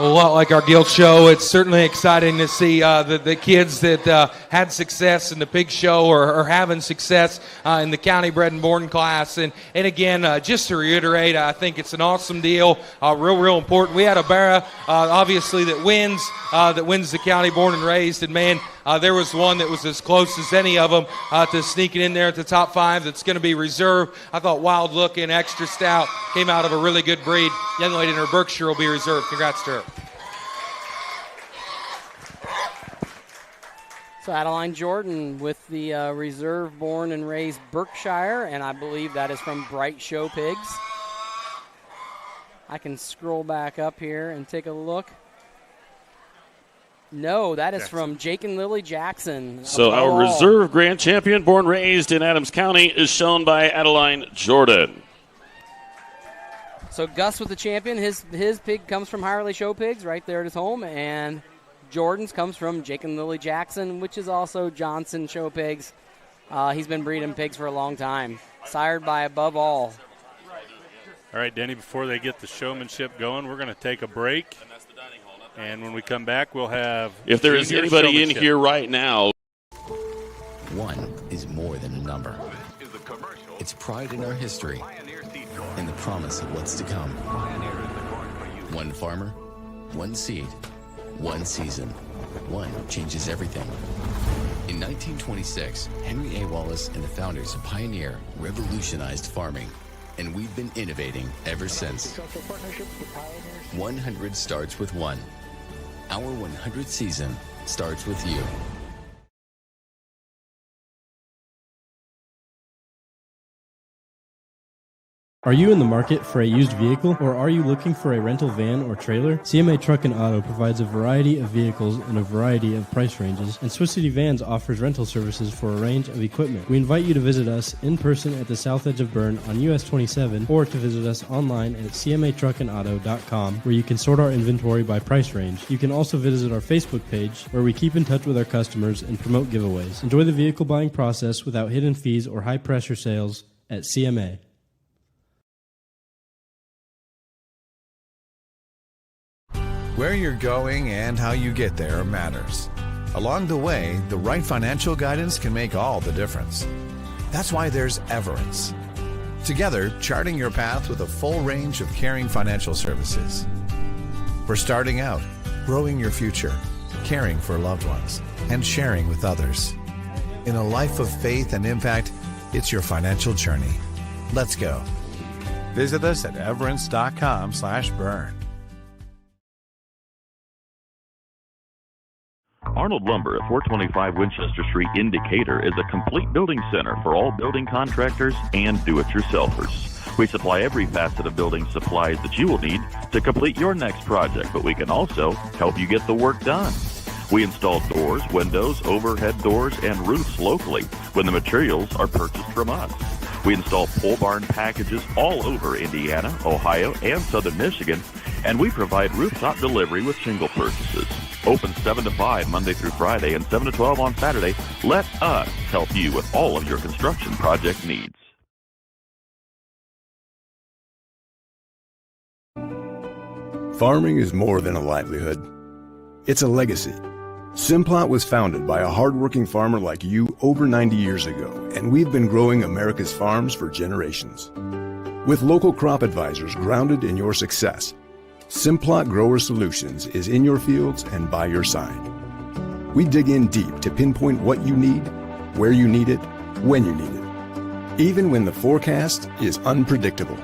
a lot like our guild show. It's certainly exciting to see the kids that had success in the pig show or having success in the county bred and born class. And again, just to reiterate, I think it's an awesome deal, real important. We had a Berne, obviously, that wins the county born and raised. And, man, there was one that was as close as any of them to sneaking in there at the top 5 that's going to be reserved. I thought Wild Looking, extra stout, came out of a really good breed. Young lady in her Berkshire will be reserved. Congrats to her. So Adeline Jordan with the reserve born and raised Berkshire, and I believe that is from Bright Show Pigs. I can scroll back up here and take a look. No, that is from Jake and Lily Jackson. So our reserve grand champion, born raised in Adams County, is shown by Adeline Jordan. So Gus with the champion, his pig comes from Hirely Show Pigs right there at his home, and Jordan's comes from Jake and Lily Jackson, which is also Johnson Show Pigs. He's been breeding pigs for a long time. Sired by Above All. All right, Denny, before they get the showmanship going, we're going to take a break. And when we come back, we'll have... If there is anybody in here right now... One is more than a number. It's pride in our history and the promise of what's to come. One farmer, one seed, one season. One changes everything. In 1926, Henry A. Wallace and the founders of Pioneer revolutionized farming, and we've been innovating ever since. 100 starts with one. Our 100th season starts with you. Are you in the market for a used vehicle, or are you looking for a rental van or trailer? CMA Truck and Auto provides a variety of vehicles in a variety of price ranges, and Swiss City Vans offers rental services for a range of equipment. We invite you to visit us in person at the south edge of Berne on US 27, or to visit us online at cmatruckandauto.com, where you can sort our inventory by price range. You can also visit our Facebook page, where we keep in touch with our customers and promote giveaways. Enjoy the vehicle buying process without hidden fees or high-pressure sales at CMA. Where you're going and how you get there matters. Along the way, the right financial guidance can make all the difference. That's why there's Everence. Together, charting your path with a full range of caring financial services. For starting out, growing your future, caring for loved ones, and sharing with others. In a life of faith and impact, it's your financial journey. Let's go. Visit us at everence.com/burn. Arnold Lumber at 425 Winchester Street in Decatur is a complete building center for all building contractors and do-it-yourselfers. We supply every facet of building supplies that you will need to complete your next project, but we can also help you get the work done. We install doors, windows, overhead doors, and roofs locally when the materials are purchased from us. We install pole barn packages all over Indiana, Ohio, and southern Michigan, and we provide rooftop delivery with shingle purchases. Open 7 to 5 Monday through Friday and 7 to 12 on Saturday. Let us help you with all of your construction project needs. Farming is more than a livelihood. It's a legacy. Simplot was founded by a hardworking farmer like you over 90 years ago, and we've been growing America's farms for generations. With local crop advisors grounded in your success, Simplot Grower Solutions is in your fields and by your side. We dig in deep to pinpoint what you need, where you need it, when you need it, even when the forecast is unpredictable.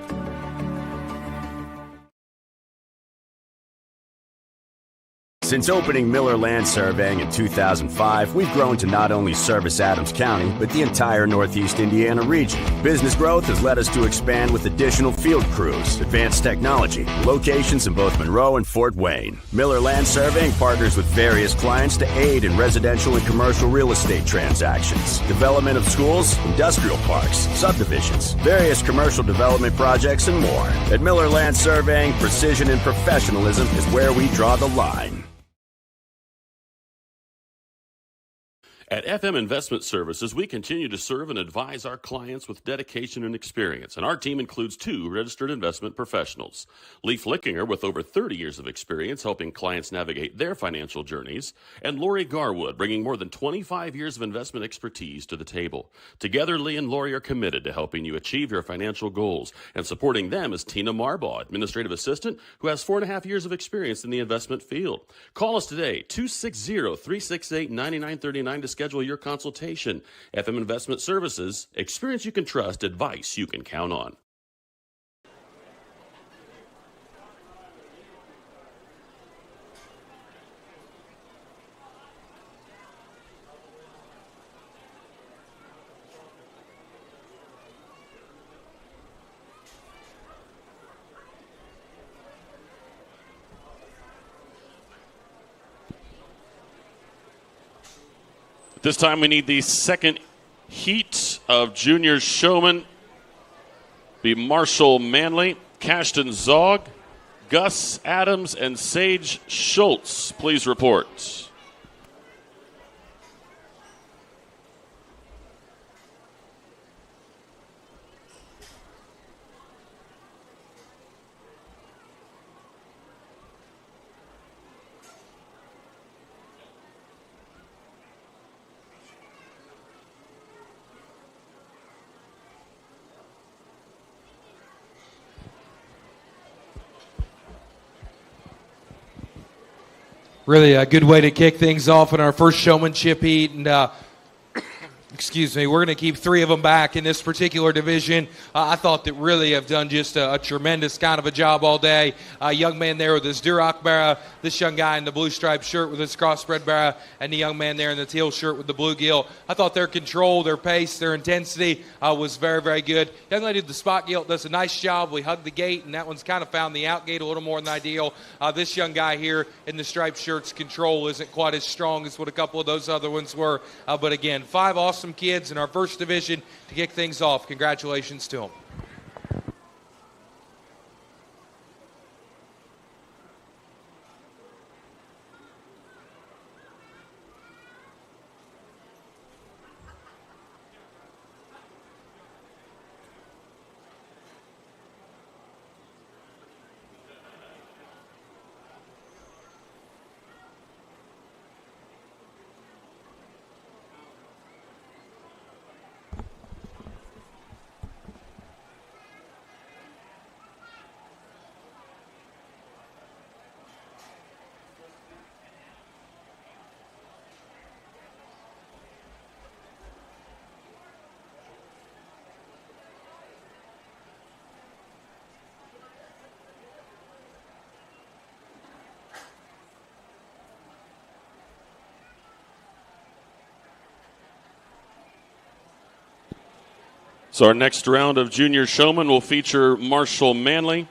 Since opening Miller Land Surveying in 2005, we've grown to not only service Adams County, but the entire Northeast Indiana region. Business growth has led us to expand with additional field crews, advanced technology, locations in both Monroe and Fort Wayne. Miller Land Surveying partners with various clients to aid in residential and commercial real estate transactions, development of schools, industrial parks, subdivisions, various commercial development projects, and more. At Miller Land Surveying, precision and professionalism is where we draw the line. At FM Investment Services, we continue to serve and advise our clients with dedication and experience, and our team includes 2 registered investment professionals. Leif Lickinger, with over 30 years of experience helping clients navigate their financial journeys, and Lori Garwood, bringing more than 25 years of investment expertise to the table. Together, Lee and Lori are committed to helping you achieve your financial goals, and supporting them is Tina Marbaugh, administrative assistant, who has 4.5 years of experience in the investment field. Call us today, 260-368-9939 to schedule your consultation. FM Investment Services, experience you can trust, advice you can count on. This time we need the second heat of junior showmen. Be Marshall Manley, Cashton Zog, Gus Adams, and Sage Schultz. Please report. Really a good way to kick things off in our first showmanship heat. And excuse me, we're going to keep 3 of them back in this particular division. I thought that really have done just a tremendous kind of a job all day. A young man there with his Duroc Barra, this young guy in the blue striped shirt with his crossbred Barra, and the young man there in the teal shirt with the bluegill. I thought their control, their pace, their intensity was very, very good. Young lady with the spot gilt does a nice job. We hugged the gate, and that one's kind of found the out gate a little more than ideal. This young guy here in the striped shirt's control isn't quite as strong as what a couple of those other ones were. But again, 5 awesome kids in our first division to kick things off. Congratulations to them. So our next round of junior showmen will feature Marshall Manley,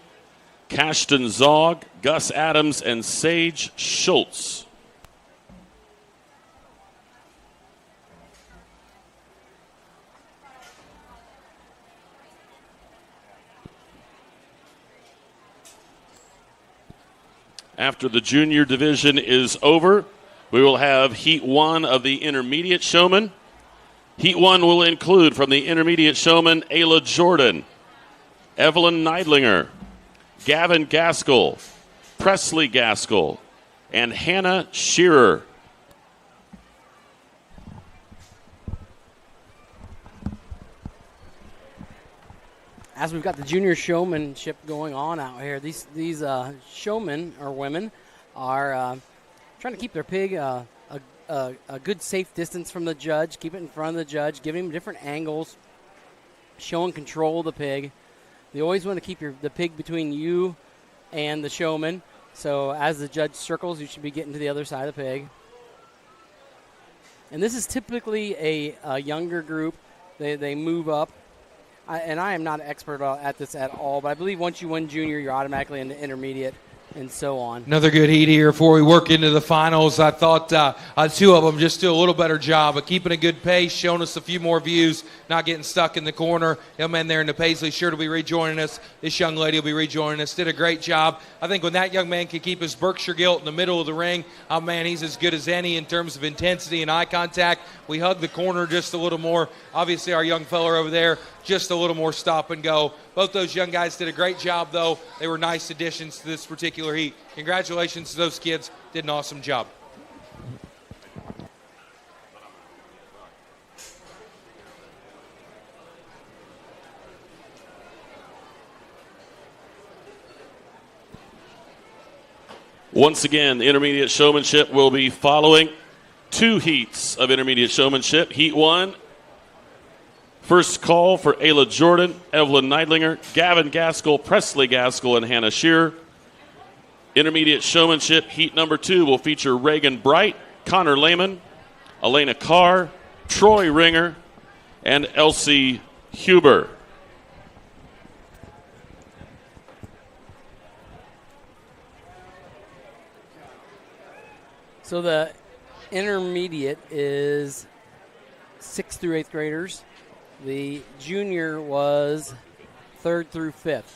Cashton Zog, Gus Adams, and Sage Schultz. After the junior division is over, we will have Heat 1 of the intermediate showmen. Heat 1 will include from the intermediate showmen Ayla Jordan, Evelyn Neidlinger, Gavin Gaskell, Presley Gaskell, and Hannah Shearer. As we've got the junior showmanship going on out here, these showmen or women are trying to keep their pig a good safe distance from the judge, keep it in front of the judge, giving him different angles, showing control of the pig. They always want to keep the pig between you and the showman. So as the judge circles, you should be getting to the other side of the pig. And this is typically a younger group. They move up. I am not an expert at this at all, but I believe once you win junior, you're automatically in the intermediate. and so on. Another good heat here before we work into the finals. I thought two of them just do a little better job of keeping a good pace, showing us a few more views, not getting stuck in the corner. Young man there in the Paisley shirt will be rejoining us. This young lady will be rejoining us. Did a great job. I think when that young man can keep his Berkshire gilt in the middle of the ring, oh man, he's as good as any in terms of intensity and eye contact. We hug the corner just a little more. Obviously, our young fella over there, just a little more stop and go. Both those young guys did a great job, though. They were nice additions to this particular heat. Congratulations to those kids. Did an awesome job. Once again, intermediate showmanship will be following 2 heats of intermediate showmanship. Heat 1, first call for Ayla Jordan, Evelyn Neidlinger, Gavin Gaskell, Presley Gaskell, and Hannah Shearer. Intermediate showmanship, heat number 2 will feature Reagan Bright, Connor Lehman, Elena Carr, Troy Ringer, and Elsie Huber. So the intermediate is 6th through 8th graders. The junior was 3rd through 5th.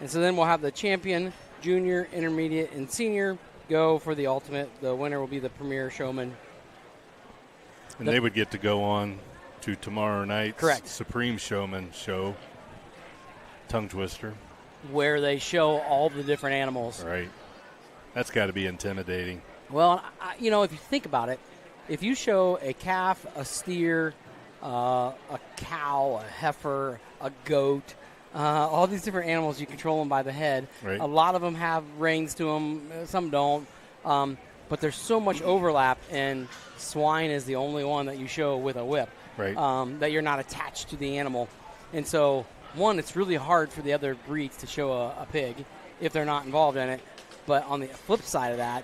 And so then we'll have the champion, junior, intermediate, and senior go for the ultimate. The winner will be the premier showman. And they would get to go on to tomorrow night's Correct. Supreme Showman show, Tongue Twister. Where they show all the different animals. Right. That's got to be intimidating. Well, if you think about it, if you show a calf, a steer, a cow, a heifer, a goat, all these different animals, you control them by the head. Right. A lot of them have reins to them, some don't. But there's so much overlap, and swine is the only one that you show with a whip. Right. That you're not attached to the animal. And so, one, it's really hard for the other breeds to show a pig if they're not involved in it. But on the flip side of that,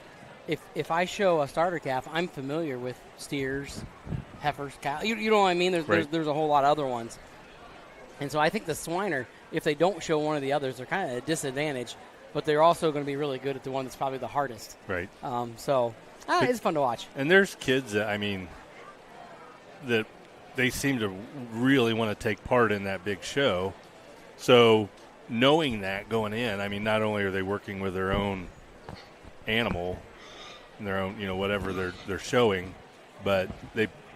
if I show a starter calf, I'm familiar with steers, heifers, cows. You know what I mean? There's a whole lot of other ones. And so I think the swiner, if they don't show one of the others, they're kind of at a disadvantage. But they're also going to be really good at the one that's probably the hardest. Right. It's fun to watch. And there's kids that, that they seem to really want to take part in that big show. So knowing that going in, not only are they working with their own animal, their own, whatever they're showing, but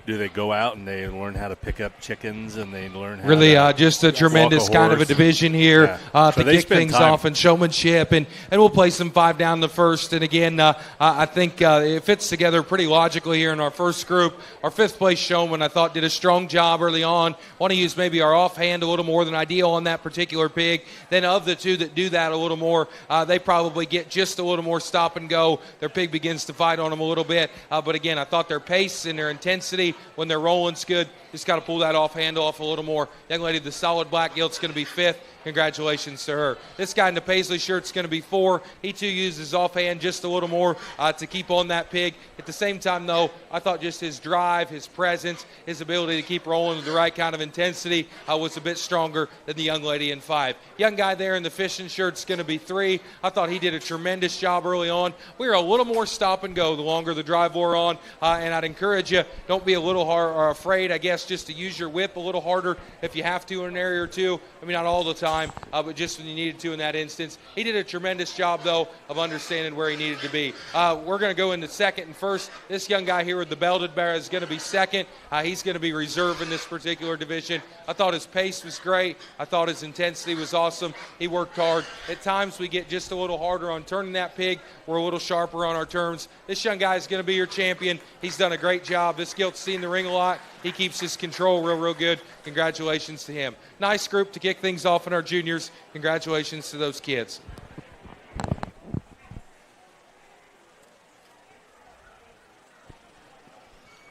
do they go out and they learn how to pick up chickens and they learn how to just a tremendous kind of a division here to kick things off in showmanship, and we'll play some 5 down the first. And again, I think it fits together pretty logically here in our first group. Our 5th place showman, I thought, did a strong job early on. Want to use maybe our offhand a little more than ideal on that particular pig. Then of the 2 that do that a little more, they probably get just a little more stop and go. Their pig begins to fight on them a little bit. But again, I thought their pace and their intensity when they're rolling's good. Just got to pull that offhand off a little more. Young lady, the solid black gilt's going to be 5th. Congratulations to her. This guy in the Paisley shirt's going to be 4. He too uses offhand just a little more to keep on that pig. At the same time, though, I thought just his drive, his presence, his ability to keep rolling with the right kind of intensity was a bit stronger than the young lady in 5. Young guy there in the fishing shirt's going to be 3. I thought he did a tremendous job early on. We were a little more stop and go the longer the drive wore on, and I'd encourage you, don't be a little hard or afraid, I guess, just to use your whip a little harder if you have to in an area or two. Not all the time, but just when you needed to in that instance. He did a tremendous job, though, of understanding where he needed to be. We're going to go into 2nd and 1st. This young guy here with the belted bear is going to be 2nd. He's going to be reserve in this particular division. I thought his pace was great. I thought his intensity was awesome. He worked hard. At times we get just a little harder on turning that pig. We're a little sharper on our turns. This young guy is going to be your champion. He's done a great job. This gilt's seen the ring a lot. He keeps his control real good. Congratulations to him. Nice group to kick things off in our juniors. Congratulations to those kids.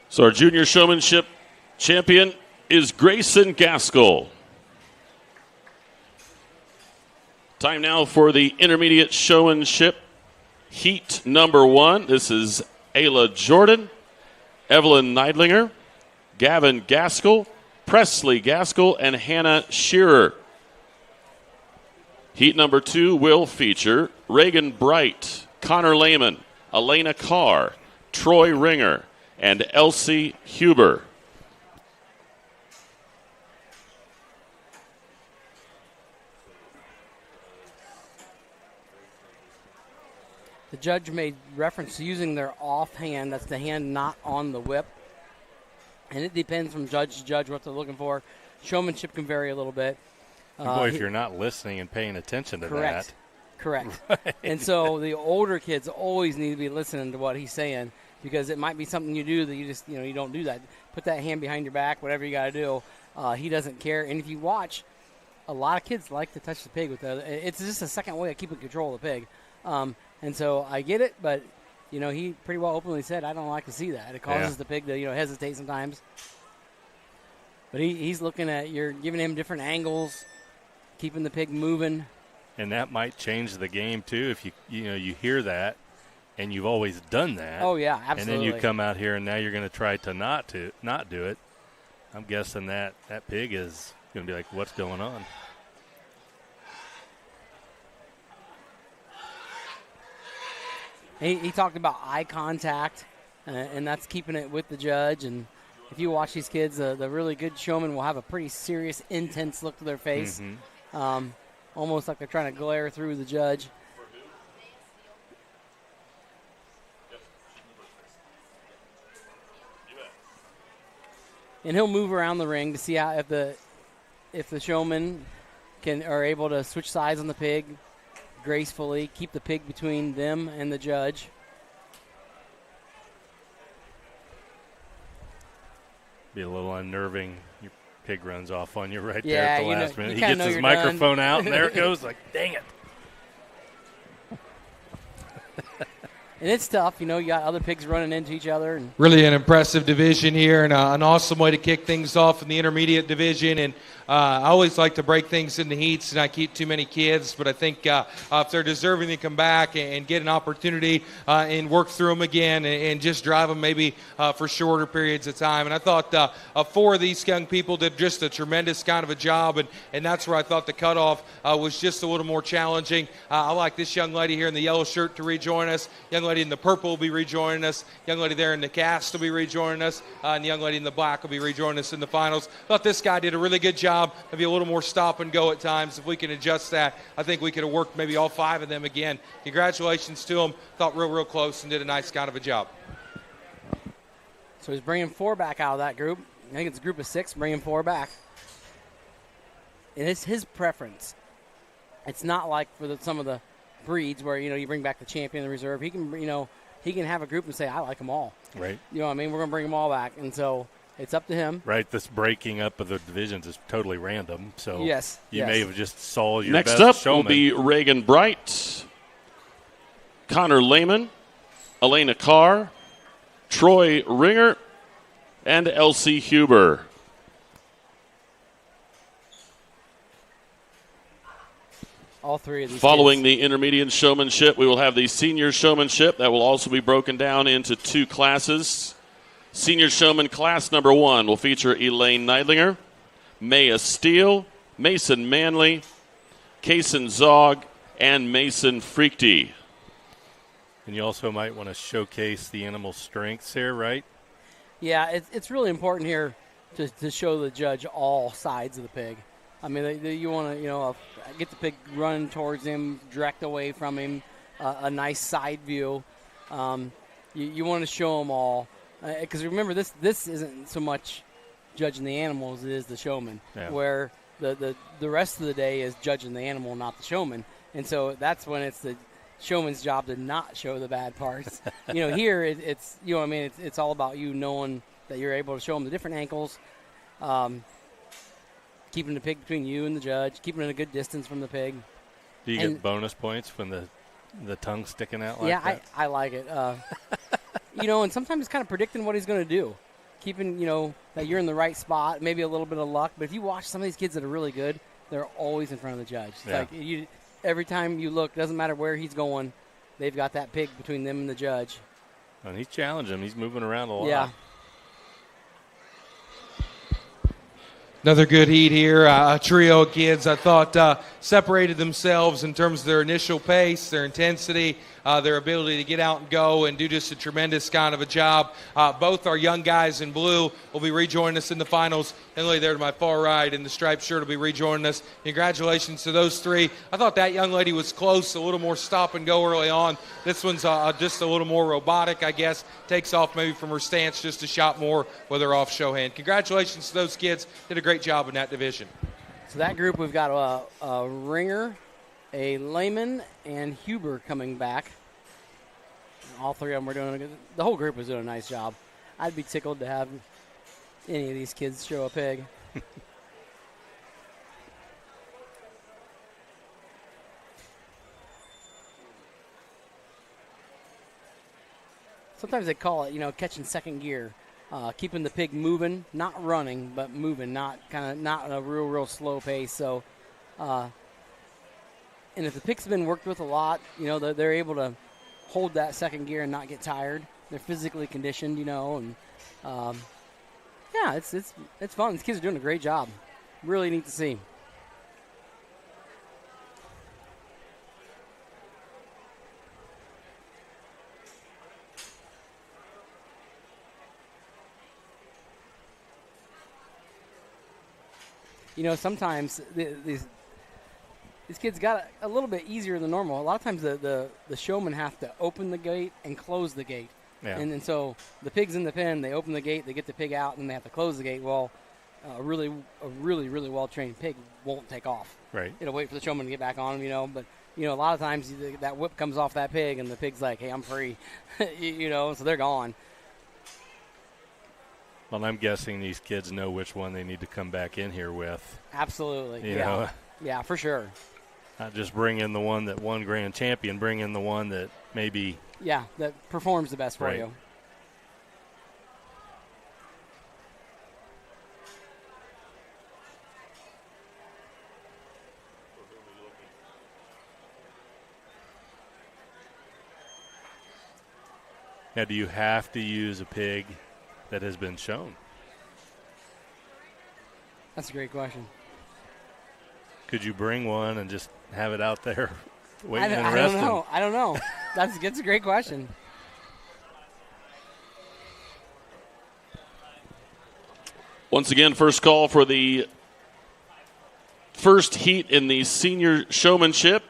So our junior showmanship champion is Grayson Gaskell. Time now for the intermediate showmanship heat number 1. This is Ayla Jordan, Evelyn Neidlinger, Gavin Gaskell, Presley Gaskell, and Hannah Shearer. Heat number 2 will feature Reagan Bright, Connor Lehman, Elena Carr, Troy Ringer, and Elsie Huber. The judge made reference to using their offhand. That's the hand not on the whip. And it depends from judge to judge what they're looking for. Showmanship can vary a little bit. Boy, if you're not listening and paying attention to Correct. that. Correct. Right. And so the older kids always need to be listening to what he's saying, because it might be something you do that you just, you don't do that. Put that hand behind your back, whatever you got to do. He doesn't care. And if you watch, a lot of kids like to touch the pig with that. It's just a second way of keeping control of the pig. And so I get it, but, he pretty well openly said, I don't like to see that. It causes the pig to, hesitate sometimes. But he's looking at, you're giving him different angles, keeping the pig moving. And that might change the game, too, if you hear that and you've always done that. Oh, yeah, absolutely. And then you come out here and now you're going to try to not do it. I'm guessing that pig is going to be like, what's going on? He talked about eye contact, and that's keeping it with the judge. And if you watch these kids, the really good showmen will have a pretty serious, intense look to their face, almost like they're trying to glare through the judge. And he'll move around the ring to see how if the showmen are able to switch sides on the pig gracefully, keep the pig between them and the judge. Be a little unnerving. Your pig runs off on you right there Yeah, at the last minute. He kinda gets know his you're microphone done. out, and there it goes. Like, dang it. And it's tough. You got other pigs running into each other. And Really an impressive division here, and an awesome way to kick things off in the intermediate division. And I always like to break things into heats and not keep too many kids, but I think if they're deserving to come back and get an opportunity and work through them again and just drive them maybe for shorter periods of time. And I thought 4 of these young people did just a tremendous kind of a job, and that's where I thought the cutoff was just a little more challenging. I like this young lady here in the yellow shirt to rejoin us. Young lady in the purple will be rejoining us. Young lady there in the cast will be rejoining us. And the young lady in the black will be rejoining us in the finals. Thought this guy did a really good job. Maybe a little more stop and go at times. If we can adjust that, I think we could have worked maybe all 5 of them again. Congratulations to him. Thought real close and did a nice kind of a job. so he's bringing 4 back out of that group. I think it's a group of 6, bringing 4 back. And it's his preference. It's not like for some of the breeds where, you bring back the champion, the reserve. He can, he can have a group and say, I like them all. Right. You know what I mean? We're going to bring them all back. And so it's up to him. Right. This breaking up of the divisions is totally random. So you may have just saw your Next best up showman. will be Reagan Bright, Connor Lehman, Elena Carr, Troy Ringer, and Elsie Huber. All 3 of these Following kids. the intermediate showmanship, we will have the senior showmanship that will also be broken down into 2 classes. Senior showman class number 1 will feature Elaine Neidlinger, Maya Steele, Mason Manley, Kaysen Zog, and Mason Freakty. And you also might want to showcase the animal's strengths here, right? Yeah, it's really important here to show the judge all sides of the pig. I mean, you want to, get the pig running towards him, direct away from him, a nice side view. You want to show them all. Because remember, this isn't so much judging the animals as it is the showman, where the rest of the day is judging the animal, not the showman. And so that's when it's the showman's job to not show the bad parts. Here it's it's all about you knowing that you're able to show them the different ankles, keeping the pig between you and the judge, keeping it a good distance from the pig. Do you get bonus points when the tongue's sticking out like that? Yeah, I like it. And sometimes it's kind of predicting what he's going to do. Keeping, that you're in the right spot, maybe a little bit of luck. But if you watch some of these kids that are really good, they're always in front of the judge. It's like every time you look, doesn't matter where he's going, they've got that pig between them and the judge. And he's challenging him. He's moving around a lot. Yeah. Another good heat here. A trio of kids I thought separated themselves in terms of their initial pace, their intensity, their ability to get out and go and do just a tremendous kind of a job. Both our young guys in blue will be rejoining us in the finals. Emily there to my far right in the striped shirt will be rejoining us. Congratulations to those three. I thought that young lady was close, a little more stop and go early on. This one's just a little more robotic, I guess. Takes off maybe from her stance just a shot more with her off show hand. Congratulations to those kids. Did a great job in that division. So that group, we've got a Ringer, a Lehman, and Huber coming back. All three of them were doing the whole group was doing a nice job. I'd be tickled to have any of these kids show a pig. Sometimes they call it, catching second gear, keeping the pig moving, not running, but moving, not in a real slow pace. So, and if the pig's been worked with a lot, they're able to hold that second gear and not get tired. They're physically conditioned, and yeah, it's fun. These kids are doing a great job. Really neat to see. Sometimes these kids got it a little bit easier than normal. A lot of times the showmen have to open the gate and close the gate. Yeah. And so the pig's in the pen, they open the gate, they get the pig out, and they have to close the gate. Well, a really well-trained pig won't take off. Right. It'll wait for the showman to get back on him, but, a lot of times that whip comes off that pig, and the pig's like, hey, I'm free, so they're gone. Well, I'm guessing these kids know which one they need to come back in here with. Absolutely. You know? Yeah, for sure. Not just bring in the one that won grand champion, bring in the one that maybe. Yeah, that performs the best for you. Now, do you have to use a pig that has been shown? That's a great question. Could you bring one and just have it out there waiting and I resting? I don't know. That's a great question. Once again, first call for the first heat in the senior showmanship.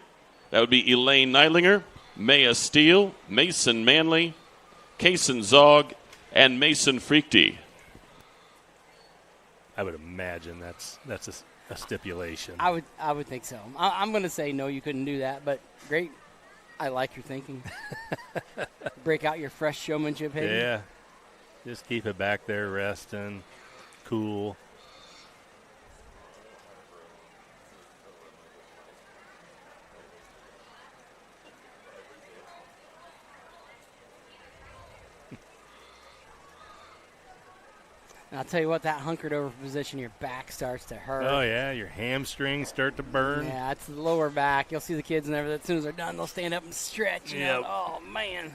That would be Elaine Neidlinger, Maya Steele, Mason Manley, Kaysen Zog, and Mason Freakty. I would imagine that's a stipulation. I would think so. I'm going to say no, you couldn't do that, but great. I like your thinking. Break out your fresh showmanship, Hayden. Yeah. Just keep it back there resting, cool. And I'll tell you what, that hunkered over position, your back starts to hurt. Oh, yeah, your hamstrings start to burn. Yeah, it's the lower back. You'll see the kids and everything. As soon as they're done, they'll stand up and stretch. Yep. Oh, man.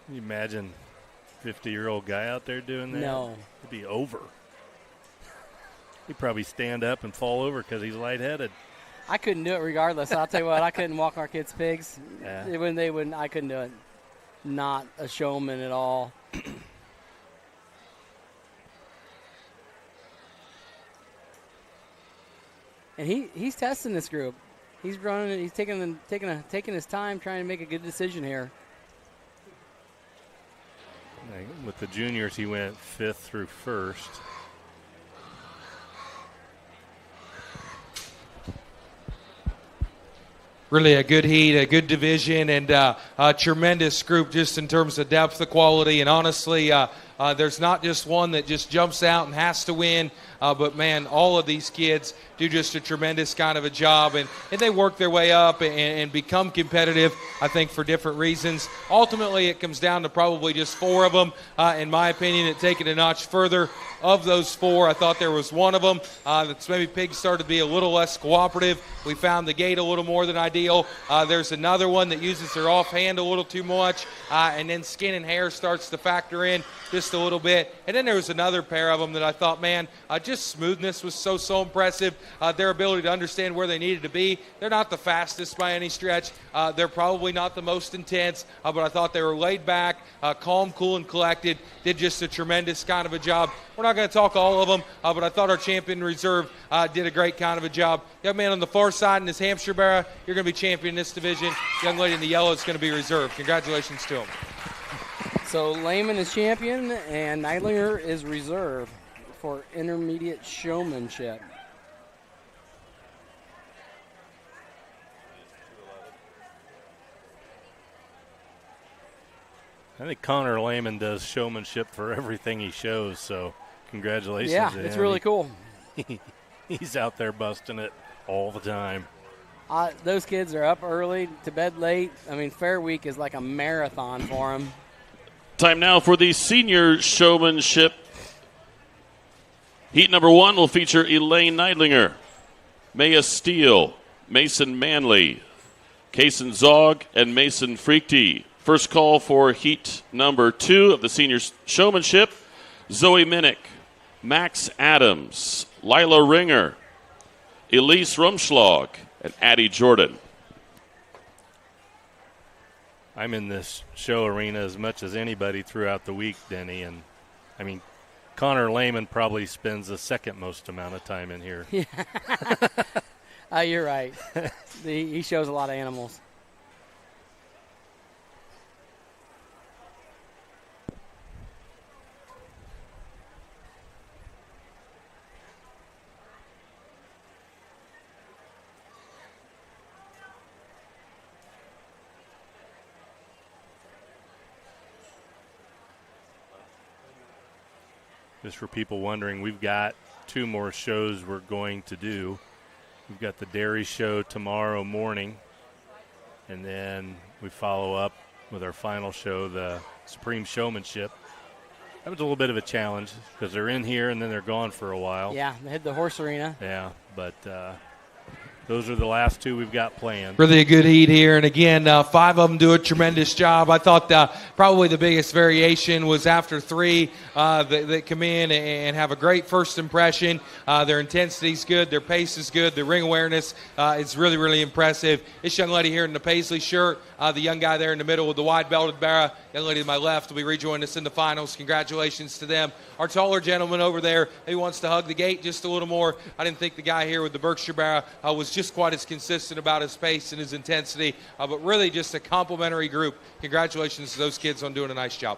Can you imagine 50-year-old guy out there doing that? No. It'd be over. He'd probably stand up and fall over because he's lightheaded. I couldn't do it regardless. I'll tell you what, I couldn't walk our kids' pigs. Yeah. I couldn't do it. Not a showman at all. And he's testing this group. He's running. He's taking his time, trying to make a good decision here. With the juniors, he went 5th through 1st. Really a good heat, a good division, and a tremendous group just in terms of depth of quality. And honestly, there's not just one that just jumps out and has to win, but, man, all of these kids do just a tremendous kind of a job, and they work their way up and become competitive, I think, for different reasons. Ultimately, it comes down to probably just 4 of them, in my opinion, that take it a notch further. Of those 4, I thought there was one of them that's maybe pigs started to be a little less cooperative. We found the gate a little more than ideal. There's another one that uses their offhand a little too much, and then skin and hair starts to factor in. Just just a little bit. And then there was another pair of them that I thought, man, just smoothness was so impressive. Their ability to understand where they needed to be. They're not the fastest by any stretch. They're probably not the most intense, but I thought they were laid back, calm, cool, and collected. Did just a tremendous kind of a job. We're not going to talk all of them, but I thought our champion reserve did a great kind of a job. Young man on the far side in his Hampshire Barra, you're going to be champion in this division. Young lady in the yellow is going to be reserve. Congratulations to him. So Lehman is champion and Neidlinger is reserve for intermediate showmanship. I think Connor Lehman does showmanship for everything he shows, so congratulations Yeah, to it's him. really cool. He's out there busting it all the time. Those kids are up early, to bed late. I mean, Fair Week is like a marathon for them. Time now for the senior showmanship. Heat number 1 will feature Elaine Neidlinger, Maya Steele, Mason Manley, Kaysen Zog, and Mason Freakty. First call for heat number 2 of the senior showmanship, Zoe Minnick, Max Adams, Lila Ringer, Elise Rumschlag, and Addie Jordan. I'm in this show arena as much as anybody throughout the week, Denny, and I mean, Connor Lehman probably spends the second most amount of time in here. Yeah. You're right. He shows a lot of animals. Just for people wondering, we've got 2 more shows we're going to do. We've got the dairy show tomorrow morning, and then we follow up with our final show, the Supreme Showmanship. That was a little bit of a challenge because they're in here and then they're gone for a while. Yeah, they hit the horse arena. Yeah, but those are the last 2 we've got planned. Really a good heat here. And again, 5 of them do a tremendous job. I thought probably the biggest variation was after 3 that come in and have a great first impression. Their intensity is good. Their pace is good. Their ring awareness is really, really impressive. This young lady here in the Paisley shirt, the young guy there in the middle with the wide-belted barra, young lady to my left will be rejoining us in the finals. Congratulations to them. Our taller gentleman over there, he wants to hug the gate just a little more. I didn't think the guy here with the Berkshire barra was just quite as consistent about his pace and his intensity, but really just a complimentary group. Congratulations to those kids on doing a nice job.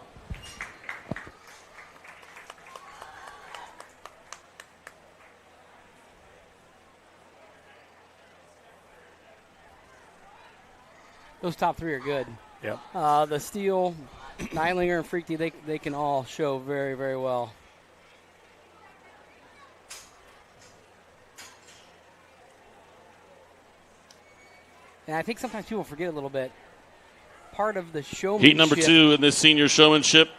Those top 3 are good. Yep. The Steele, Neidlinger, and Freakty, they can all show very, very well. And I think sometimes people forget a little bit. Part of the showmanship. Heat number 2 in this senior showmanship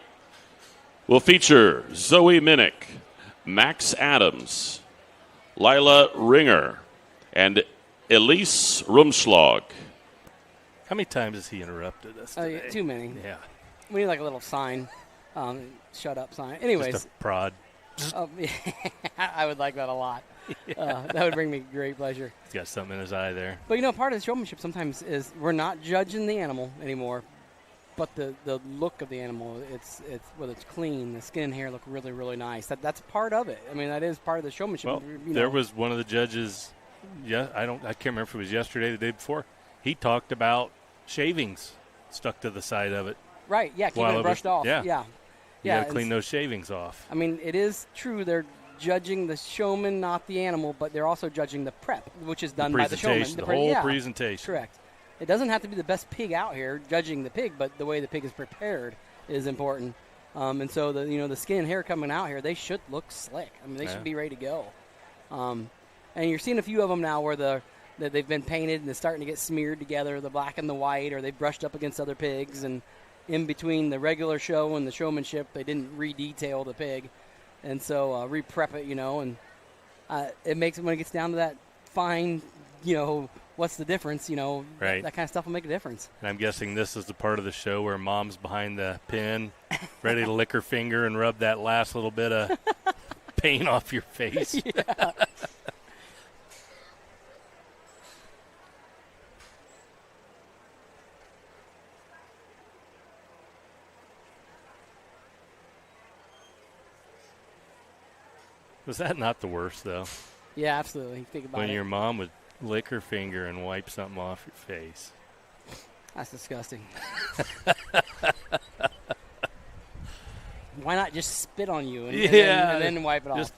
will feature Zoe Minnick, Max Adams, Lila Ringer, and Elise Rumschlag. How many times has he interrupted us today? Too many. Yeah. We need like a little sign, shut up sign. Anyways. Just a prod. I would like that a lot. That would bring me great pleasure. He's got something in his eye there. But, part of the showmanship sometimes is we're not judging the animal anymore, but the look of the animal. It's whether it's clean, the skin and hair look really, really nice. That's part of it. I mean, that is part of the showmanship. Well, there was one of the judges, I can't remember if it was yesterday or the day before. He talked about shavings stuck to the side of it. Right, yeah, keeping it brushed off. Yeah. Yeah. You got to clean those shavings off. I mean, it is true they're judging the showman, not the animal, but they're also judging the prep, which is done by the showman. The whole presentation. Correct. It doesn't have to be the best pig out here judging the pig, but the way the pig is prepared is important. And so the skin and hair coming out here, they should look slick. I mean, they should be ready to go. And you're seeing a few of them now where they've been painted and they're starting to get smeared together, the black and the white, or they brushed up against other pigs. And in between the regular show and the showmanship, they didn't re-detail the pig. And so re-prep it, and it makes it, when it gets down to that fine, what's the difference? Right. That kind of stuff will make a difference. And I'm guessing this is the part of the show where Mom's behind the pin, ready to lick her finger and rub that last little bit of paint off your face. Yeah. Was that not the worst, though? Yeah, absolutely. Think about when it. your mom would lick her finger and wipe something off your face. That's disgusting. Why not just spit on you and then wipe it off?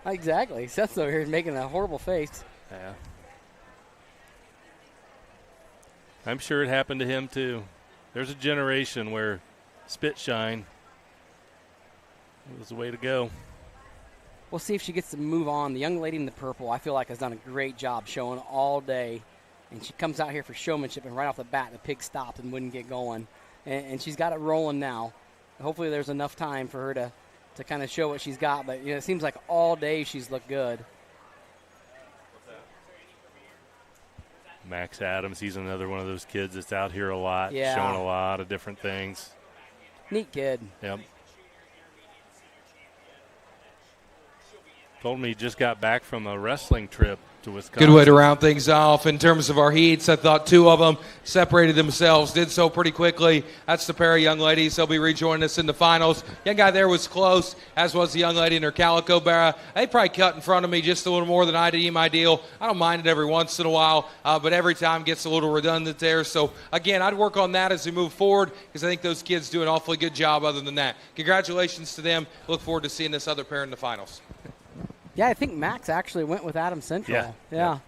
Exactly. Seth's over here making a horrible face. Yeah. I'm sure it happened to him, too. There's a generation where spit shine was the way to go. We'll see if she gets to move on. The young lady in the purple, I feel like, has done a great job showing all day. And she comes out here for showmanship, and right off the bat, the pig stopped and wouldn't get going. And she's got it rolling now. Hopefully there's enough time for her to kind of show what she's got. But it seems like all day she's looked good. Max Adams, he's another one of those kids that's out here a lot, showing a lot of different things. Neat kid. Yep. Told me he just got back from a wrestling trip to Wisconsin. Good way to round things off in terms of our heats. I thought two of them separated themselves, did so pretty quickly. That's the pair of young ladies. They'll be rejoining us in the finals. Young guy there was close, as was the young lady in her calico barra. They probably cut in front of me just a little more than I deem ideal. I don't mind it every once in a while, but every time gets a little redundant there. So, again, I'd work on that as we move forward because I think those kids do an awfully good job other than that. Congratulations to them. Look forward to seeing this other pair in the finals. Yeah, I think Max actually went with Adams Central. Yeah.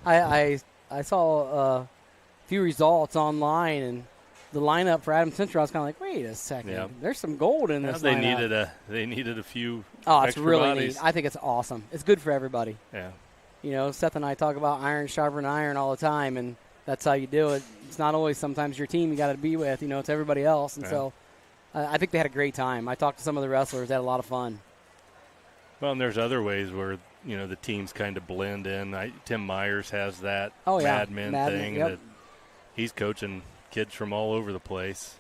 I saw a few results online, and the lineup for Adams Central, I was kind of like, wait a second. Yeah. There's some gold in this they lineup. needed a few it's extra really bodies. neat. I think it's awesome. It's good for everybody. Yeah. Seth and I talk about iron sharpen iron all the time, and that's how you do it. It's not always sometimes your team you got to be with. It's everybody else. And so I think they had a great time. I talked to some of the wrestlers. They had a lot of fun. Well, and there's other ways where, the teams kind of blend in. Tim Myers has that Mad Men Men, thing. yep. That he's coaching kids from all over the place.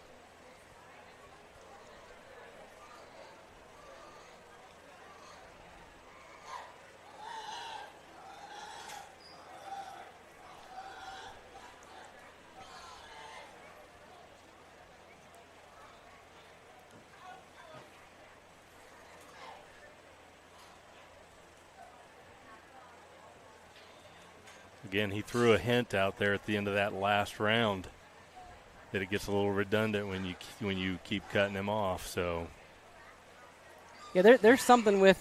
Again, he threw a hint out there at the end of that last round that it gets a little redundant when you keep cutting him off. So, Yeah, there's something with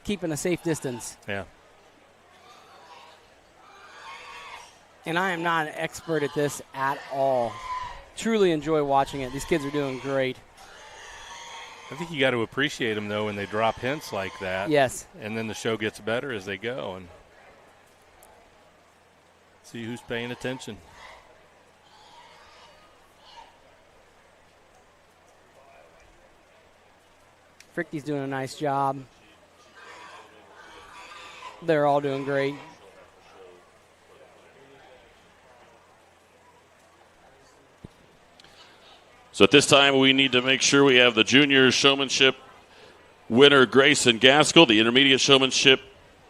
keeping a safe distance. yeah. And I am not an expert at this at all. Truly enjoy watching it. These kids are doing great. I think you got to appreciate them, though, when they drop hints like that. Yes. And then the show gets better as they go. And see who's paying attention. Fricky's doing a nice job. They're all doing great. So at this time, we need to make sure we have the junior showmanship winner, Grayson Gaskell, the intermediate showmanship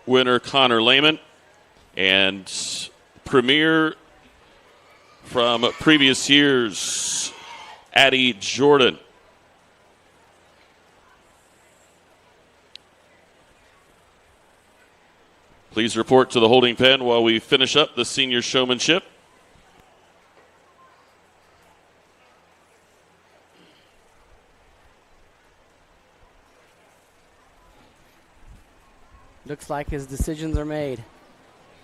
winner, Connor Lehman, and premier from previous years, Addie Jordan. Please report to the holding pen while we finish up the senior showmanship. Looks like his decisions are made.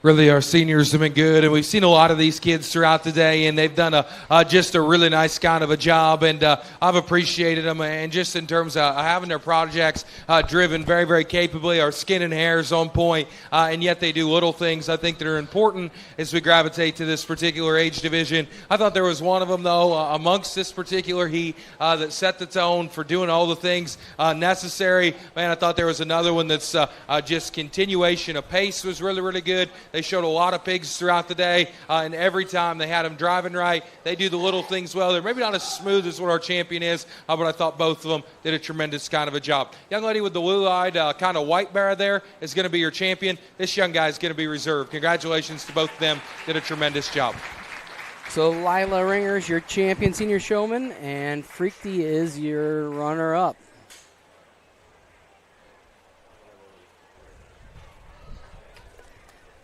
Really, our seniors have been good, and we've seen a lot of these kids throughout the day, and they've done just a really nice kind of a job, and I've appreciated them, and just in terms of having their projects driven very, very capably. Our skin and hair is on point, and yet they do little things I think that are important as we gravitate to this particular age division. I thought there was one of them, though, amongst this particular heat that set the tone for doing all the things necessary. Man, I thought there was another one that's just continuation of pace was really, really good. They showed a lot of pigs throughout the day, and every time they had them driving right. They do the little things well. They're maybe not as smooth as what our champion is, but I thought both of them did a tremendous kind of a job. Young lady with the blue-eyed kind of white bear there is going to be your champion. This young guy is going to be reserved. Congratulations to both of them. Did a tremendous job. So Lila Ringer is your champion senior showman, and Freaky is your runner-up.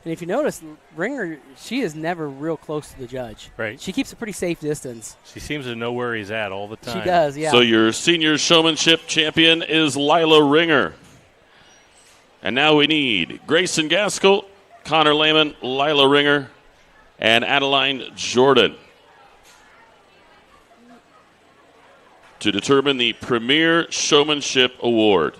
And if you notice, Ringer, she is never real close to the judge. Right. She keeps a pretty safe distance. She seems to know where he's at all the time. She does, yeah. So your senior showmanship champion is Lila Ringer. And now we need Grayson Gaskell, Connor Lehman, Lila Ringer, and Adeline Jordan to determine the Premier Showmanship Award.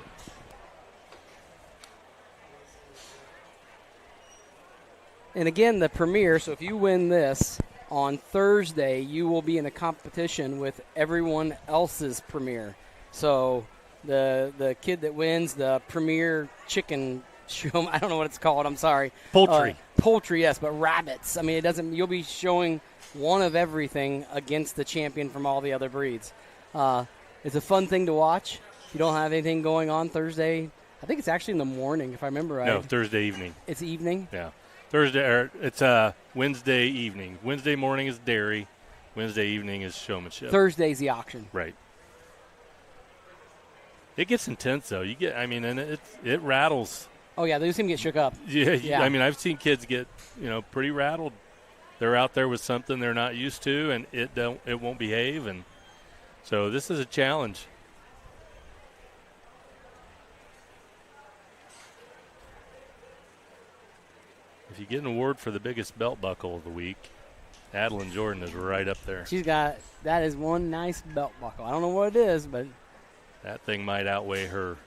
And again, the Premier, so if you win this on Thursday, you will be in a competition with everyone else's Premier. So the kid that wins the Premier Chicken Show, I don't know what it's called, I'm sorry. Poultry. Poultry, yes, but rabbits. I mean, you'll be showing one of everything against the champion from all the other breeds. It's a fun thing to watch. If you don't have anything going on Thursday, I think it's actually in the morning, if I remember right. No, Thursday evening. It's evening? Yeah. It's Wednesday evening. Wednesday morning is dairy. Wednesday evening is showmanship. Thursday's the auction. Right. It gets intense though. And it rattles. Oh yeah, they seem to get shook up. Yeah. I mean, I've seen kids get, pretty rattled. They're out there with something they're not used to, and it won't behave, and so this is a challenge. If you get an award for the biggest belt buckle of the week, Adeline Jordan is right up there. That is one nice belt buckle. I don't know what it is, but that thing might outweigh her.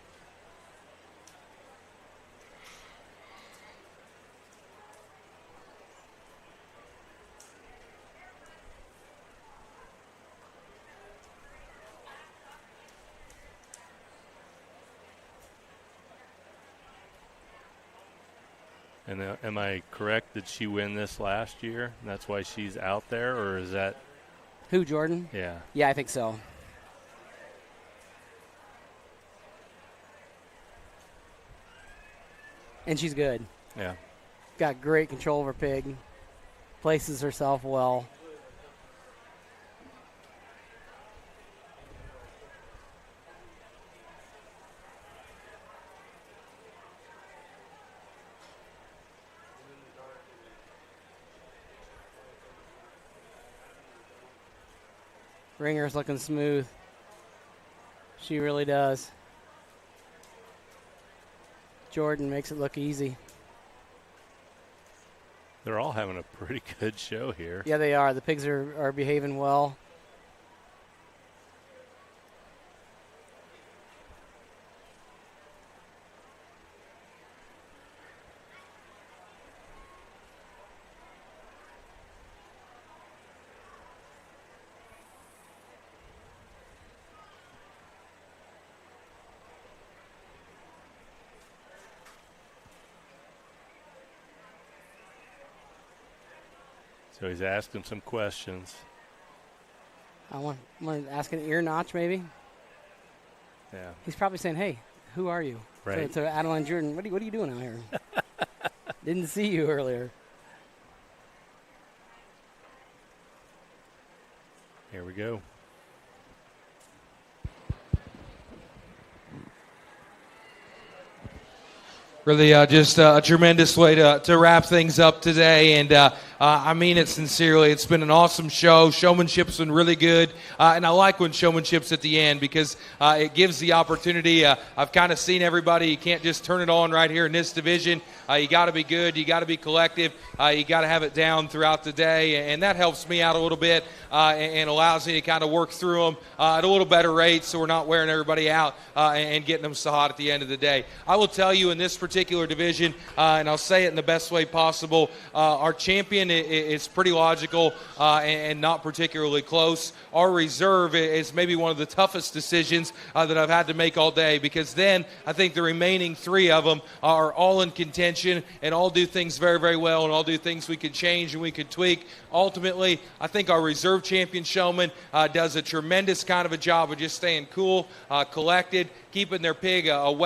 And am I correct? Did she win this last year? And that's why she's out there, or is that who, Jordan? Yeah. Yeah, I think so. And she's good. Yeah. Got great control of her pig. Places herself well. Ringer's looking smooth. She really does. Jordan makes it look easy. They're all having a pretty good show here. Yeah, they are. The pigs are behaving well. So he's asking some questions. I want to ask an ear notch, maybe. Yeah. He's probably saying, "Hey, who are you?" Right. To Adeline Jordan, what are you doing out here? Didn't see you earlier. Here we go. Really just a tremendous way to wrap things up today. And I mean it sincerely. It's been an awesome show. Showmanship's been really good. And I like when showmanship's at the end because it gives the opportunity. I've kind of seen everybody. You can't just turn it on right here in this division. You got to be good. You got to be collective. You got to have it down throughout the day. And that helps me out a little bit and allows me to kind of work through them at a little better rate so we're not wearing everybody out and getting them so hot at the end of the day. I will tell you in this particular division, and I'll say it in the best way possible, our champion is pretty logical and not particularly close. Our reserve is maybe one of the toughest decisions that I've had to make all day, because then I think the remaining 3 of them are all in contention and all do things very, very well, and all do things we could change and we could tweak. Ultimately, I think our reserve champion showman does a tremendous kind of a job of just staying cool, collected, keeping their pig away